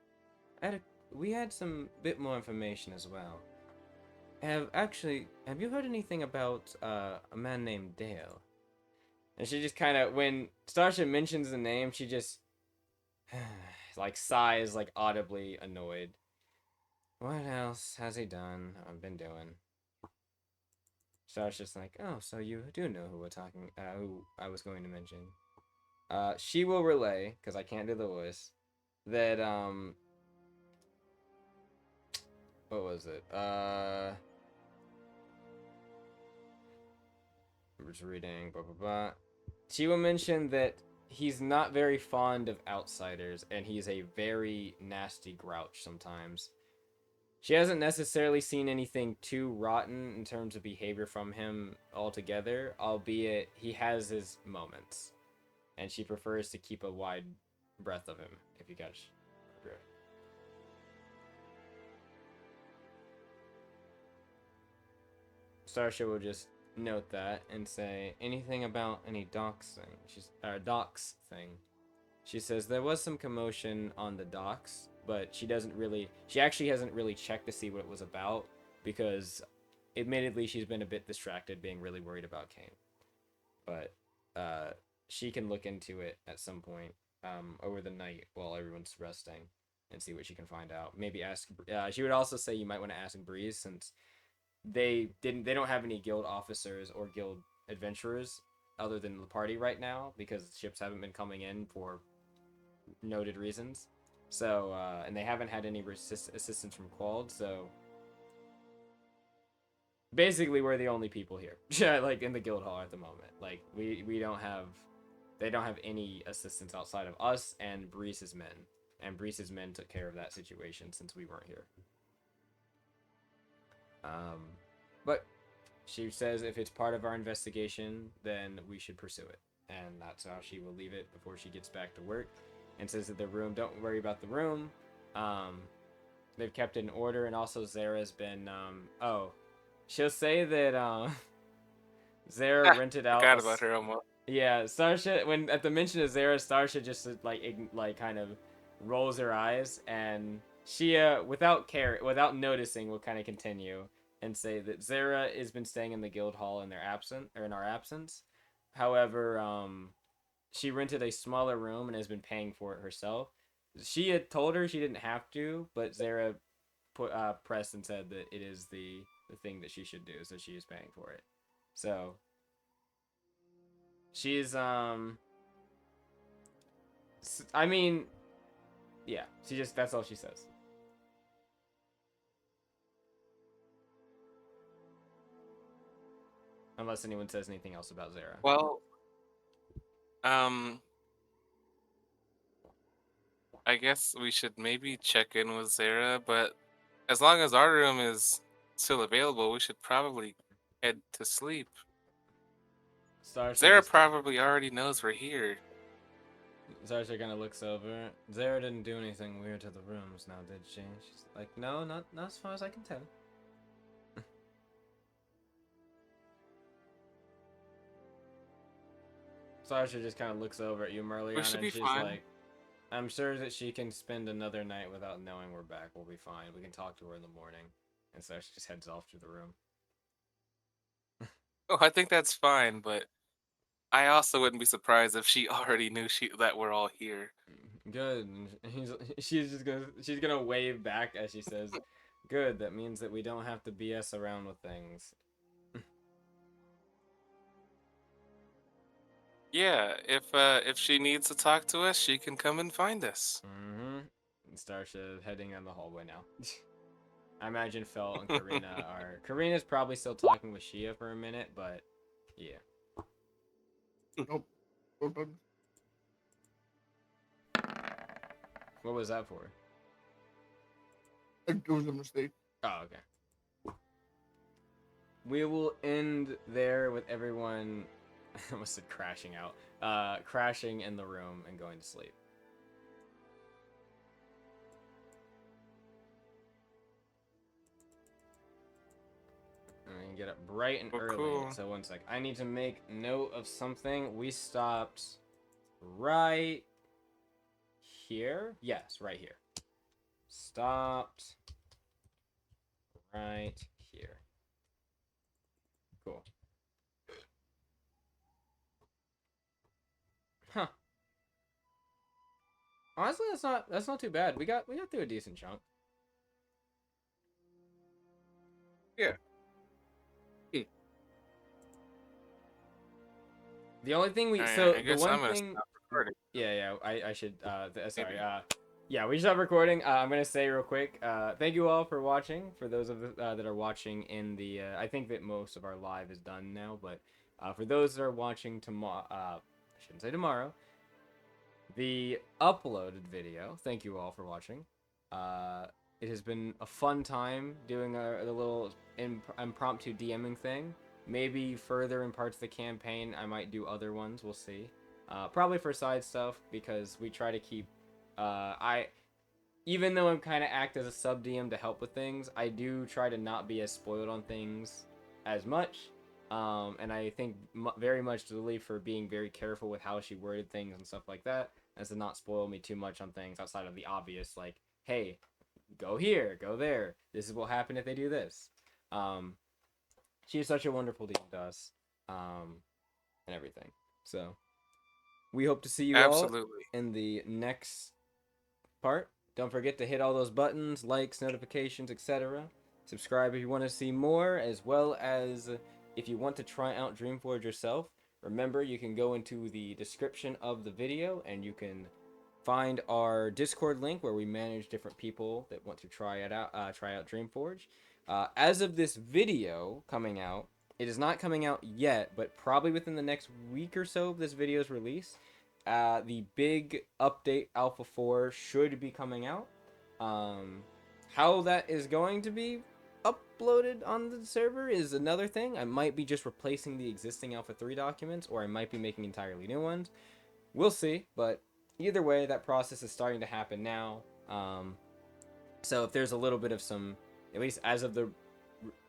We had some bit more information as well. Have you heard anything about a man named Dale?" And she just kind of, when Starsha mentions the name, she just like sighs, like audibly annoyed. What else has he done? I've been doing. Starsha's like, oh, so you do know who who I was going to mention. She will relay, because I can't do the voice, that what was it? I'm just reading, blah blah blah. She will mention that he's not very fond of outsiders, and he's a very nasty grouch sometimes. She hasn't necessarily seen anything too rotten in terms of behavior from him altogether, albeit he has his moments. And she prefers to keep a wide breadth of him, if you catch her drift. Starsha will just note that and say, anything about any docks thing. She says there was some commotion on the docks, but she actually hasn't really checked to see what it was about, because admittedly she's been a bit distracted being really worried about Kane. But she can look into it at some point over the night while everyone's resting and see what she can find out. Maybe ask. She would also say you might want to ask Breeze, since they don't have any guild officers or guild adventurers other than the party right now, because ships haven't been coming in for noted reasons. So and they haven't had any assistance from Quald, so basically we're the only people here like in the guild hall at the moment. Like we don't have they don't have any assistance outside of us and Breeze's men. And Breeze's men took care of that situation since we weren't here. But she says if it's part of our investigation, then we should pursue it. And that's how she will leave it before she gets back to work. And says that the room, don't worry about the room. They've kept it in order. And also Zara's been, she'll say that Zara rented out. Forgot about her almost. Yeah, Starsha, when at the mention of Zara, Starsha just like kind of rolls her eyes, and she without noticing will kind of continue and say that Zara has been staying in the guild hall in our absence. However, she rented a smaller room and has been paying for it herself. She had told her she didn't have to, but Zara pressed and said that it is the thing that she should do, so she is paying for it. So she's I mean, yeah, that's all she says. Unless anyone says anything else about Zara. Well, I guess we should maybe check in with Zara, but as long as our room is still available, we should probably head to sleep. Zara probably already knows we're here. Zarsha kind of looks over. Zara didn't do anything weird to the rooms now, did she? She's like, no, not as far as I can tell. Zarsha just kind of looks over at you, Marliana, and she's fine. like, I'm sure that she can spend another night without knowing we're back. We'll be fine. We can talk to her in the morning. And so she just heads off to the room. Oh, I think that's fine, but I also wouldn't be surprised if she already knew that we're all here. Good. She's gonna wave back as she says, "Good. That means that we don't have to BS around with things." Yeah, if she needs to talk to us, she can come and find us. Mm-hmm. Starsha heading down the hallway now. I imagine Fel and Corina are. Karina's probably still talking with Shia for a minute, but yeah. Nope. What was that for? It was a mistake. Oh, okay. We will end there with everyone. I almost said crashing out. Crashing in the room and going to sleep. And get up bright and early. Cool. So 1 sec. I need to make note of something. We stopped right here. Yes, right here. Stopped right here. Cool. Huh. Honestly, that's not too bad. We got through a decent chunk. Yeah. The only thing we I the guess one I'm gonna thing stop recording. yeah I should sorry yeah, we stopped recording. I'm gonna say real quick, thank you all for watching. For those of that are watching in the I think that most of our live is done now, but for those that are watching tomorrow, I shouldn't say tomorrow, the uploaded video, thank you all for watching. It has been a fun time doing the little impromptu DMing thing. Maybe further in parts of the campaign, I might do other ones. We'll see. Probably for side stuff, because we try to keep... even though I'm kind of act as a sub DM to help with things, I do try to not be as spoiled on things as much. And I think very much to Lily for being very careful with how she worded things and stuff like that, as to not spoil me too much on things outside of the obvious, like, hey, go here, go there. This is what happened if they do this. She is such a wonderful DM to us, and everything. So, we hope to see you all in the next part. Don't forget to hit all those buttons, likes, notifications, etc. Subscribe if you want to see more, as well as if you want to try out Dreamforge yourself. Remember, you can go into the description of the video and you can find our Discord link where we manage different people that want to try out Dreamforge. As of this video coming out, It is not coming out yet, but probably within the next week or so of this video's release, the big update Alpha 4 should be coming out. How that is going to be uploaded on the server is another thing. I might be just replacing the existing Alpha 3 documents, or I might be making entirely new ones. We'll see, but either way, that process is starting to happen now. So if there's a little bit of some, at least as of the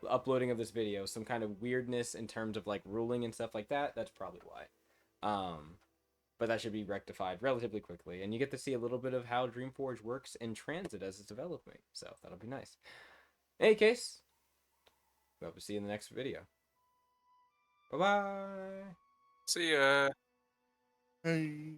uploading of this video, some kind of weirdness in terms of like ruling and stuff like that, that's probably why. But that should be rectified relatively quickly, and you get to see a little bit of how Dreamforge works in transit as it's developing, so that'll be nice. In any case, we hope to see you in the next video. Bye bye. See ya. Hey.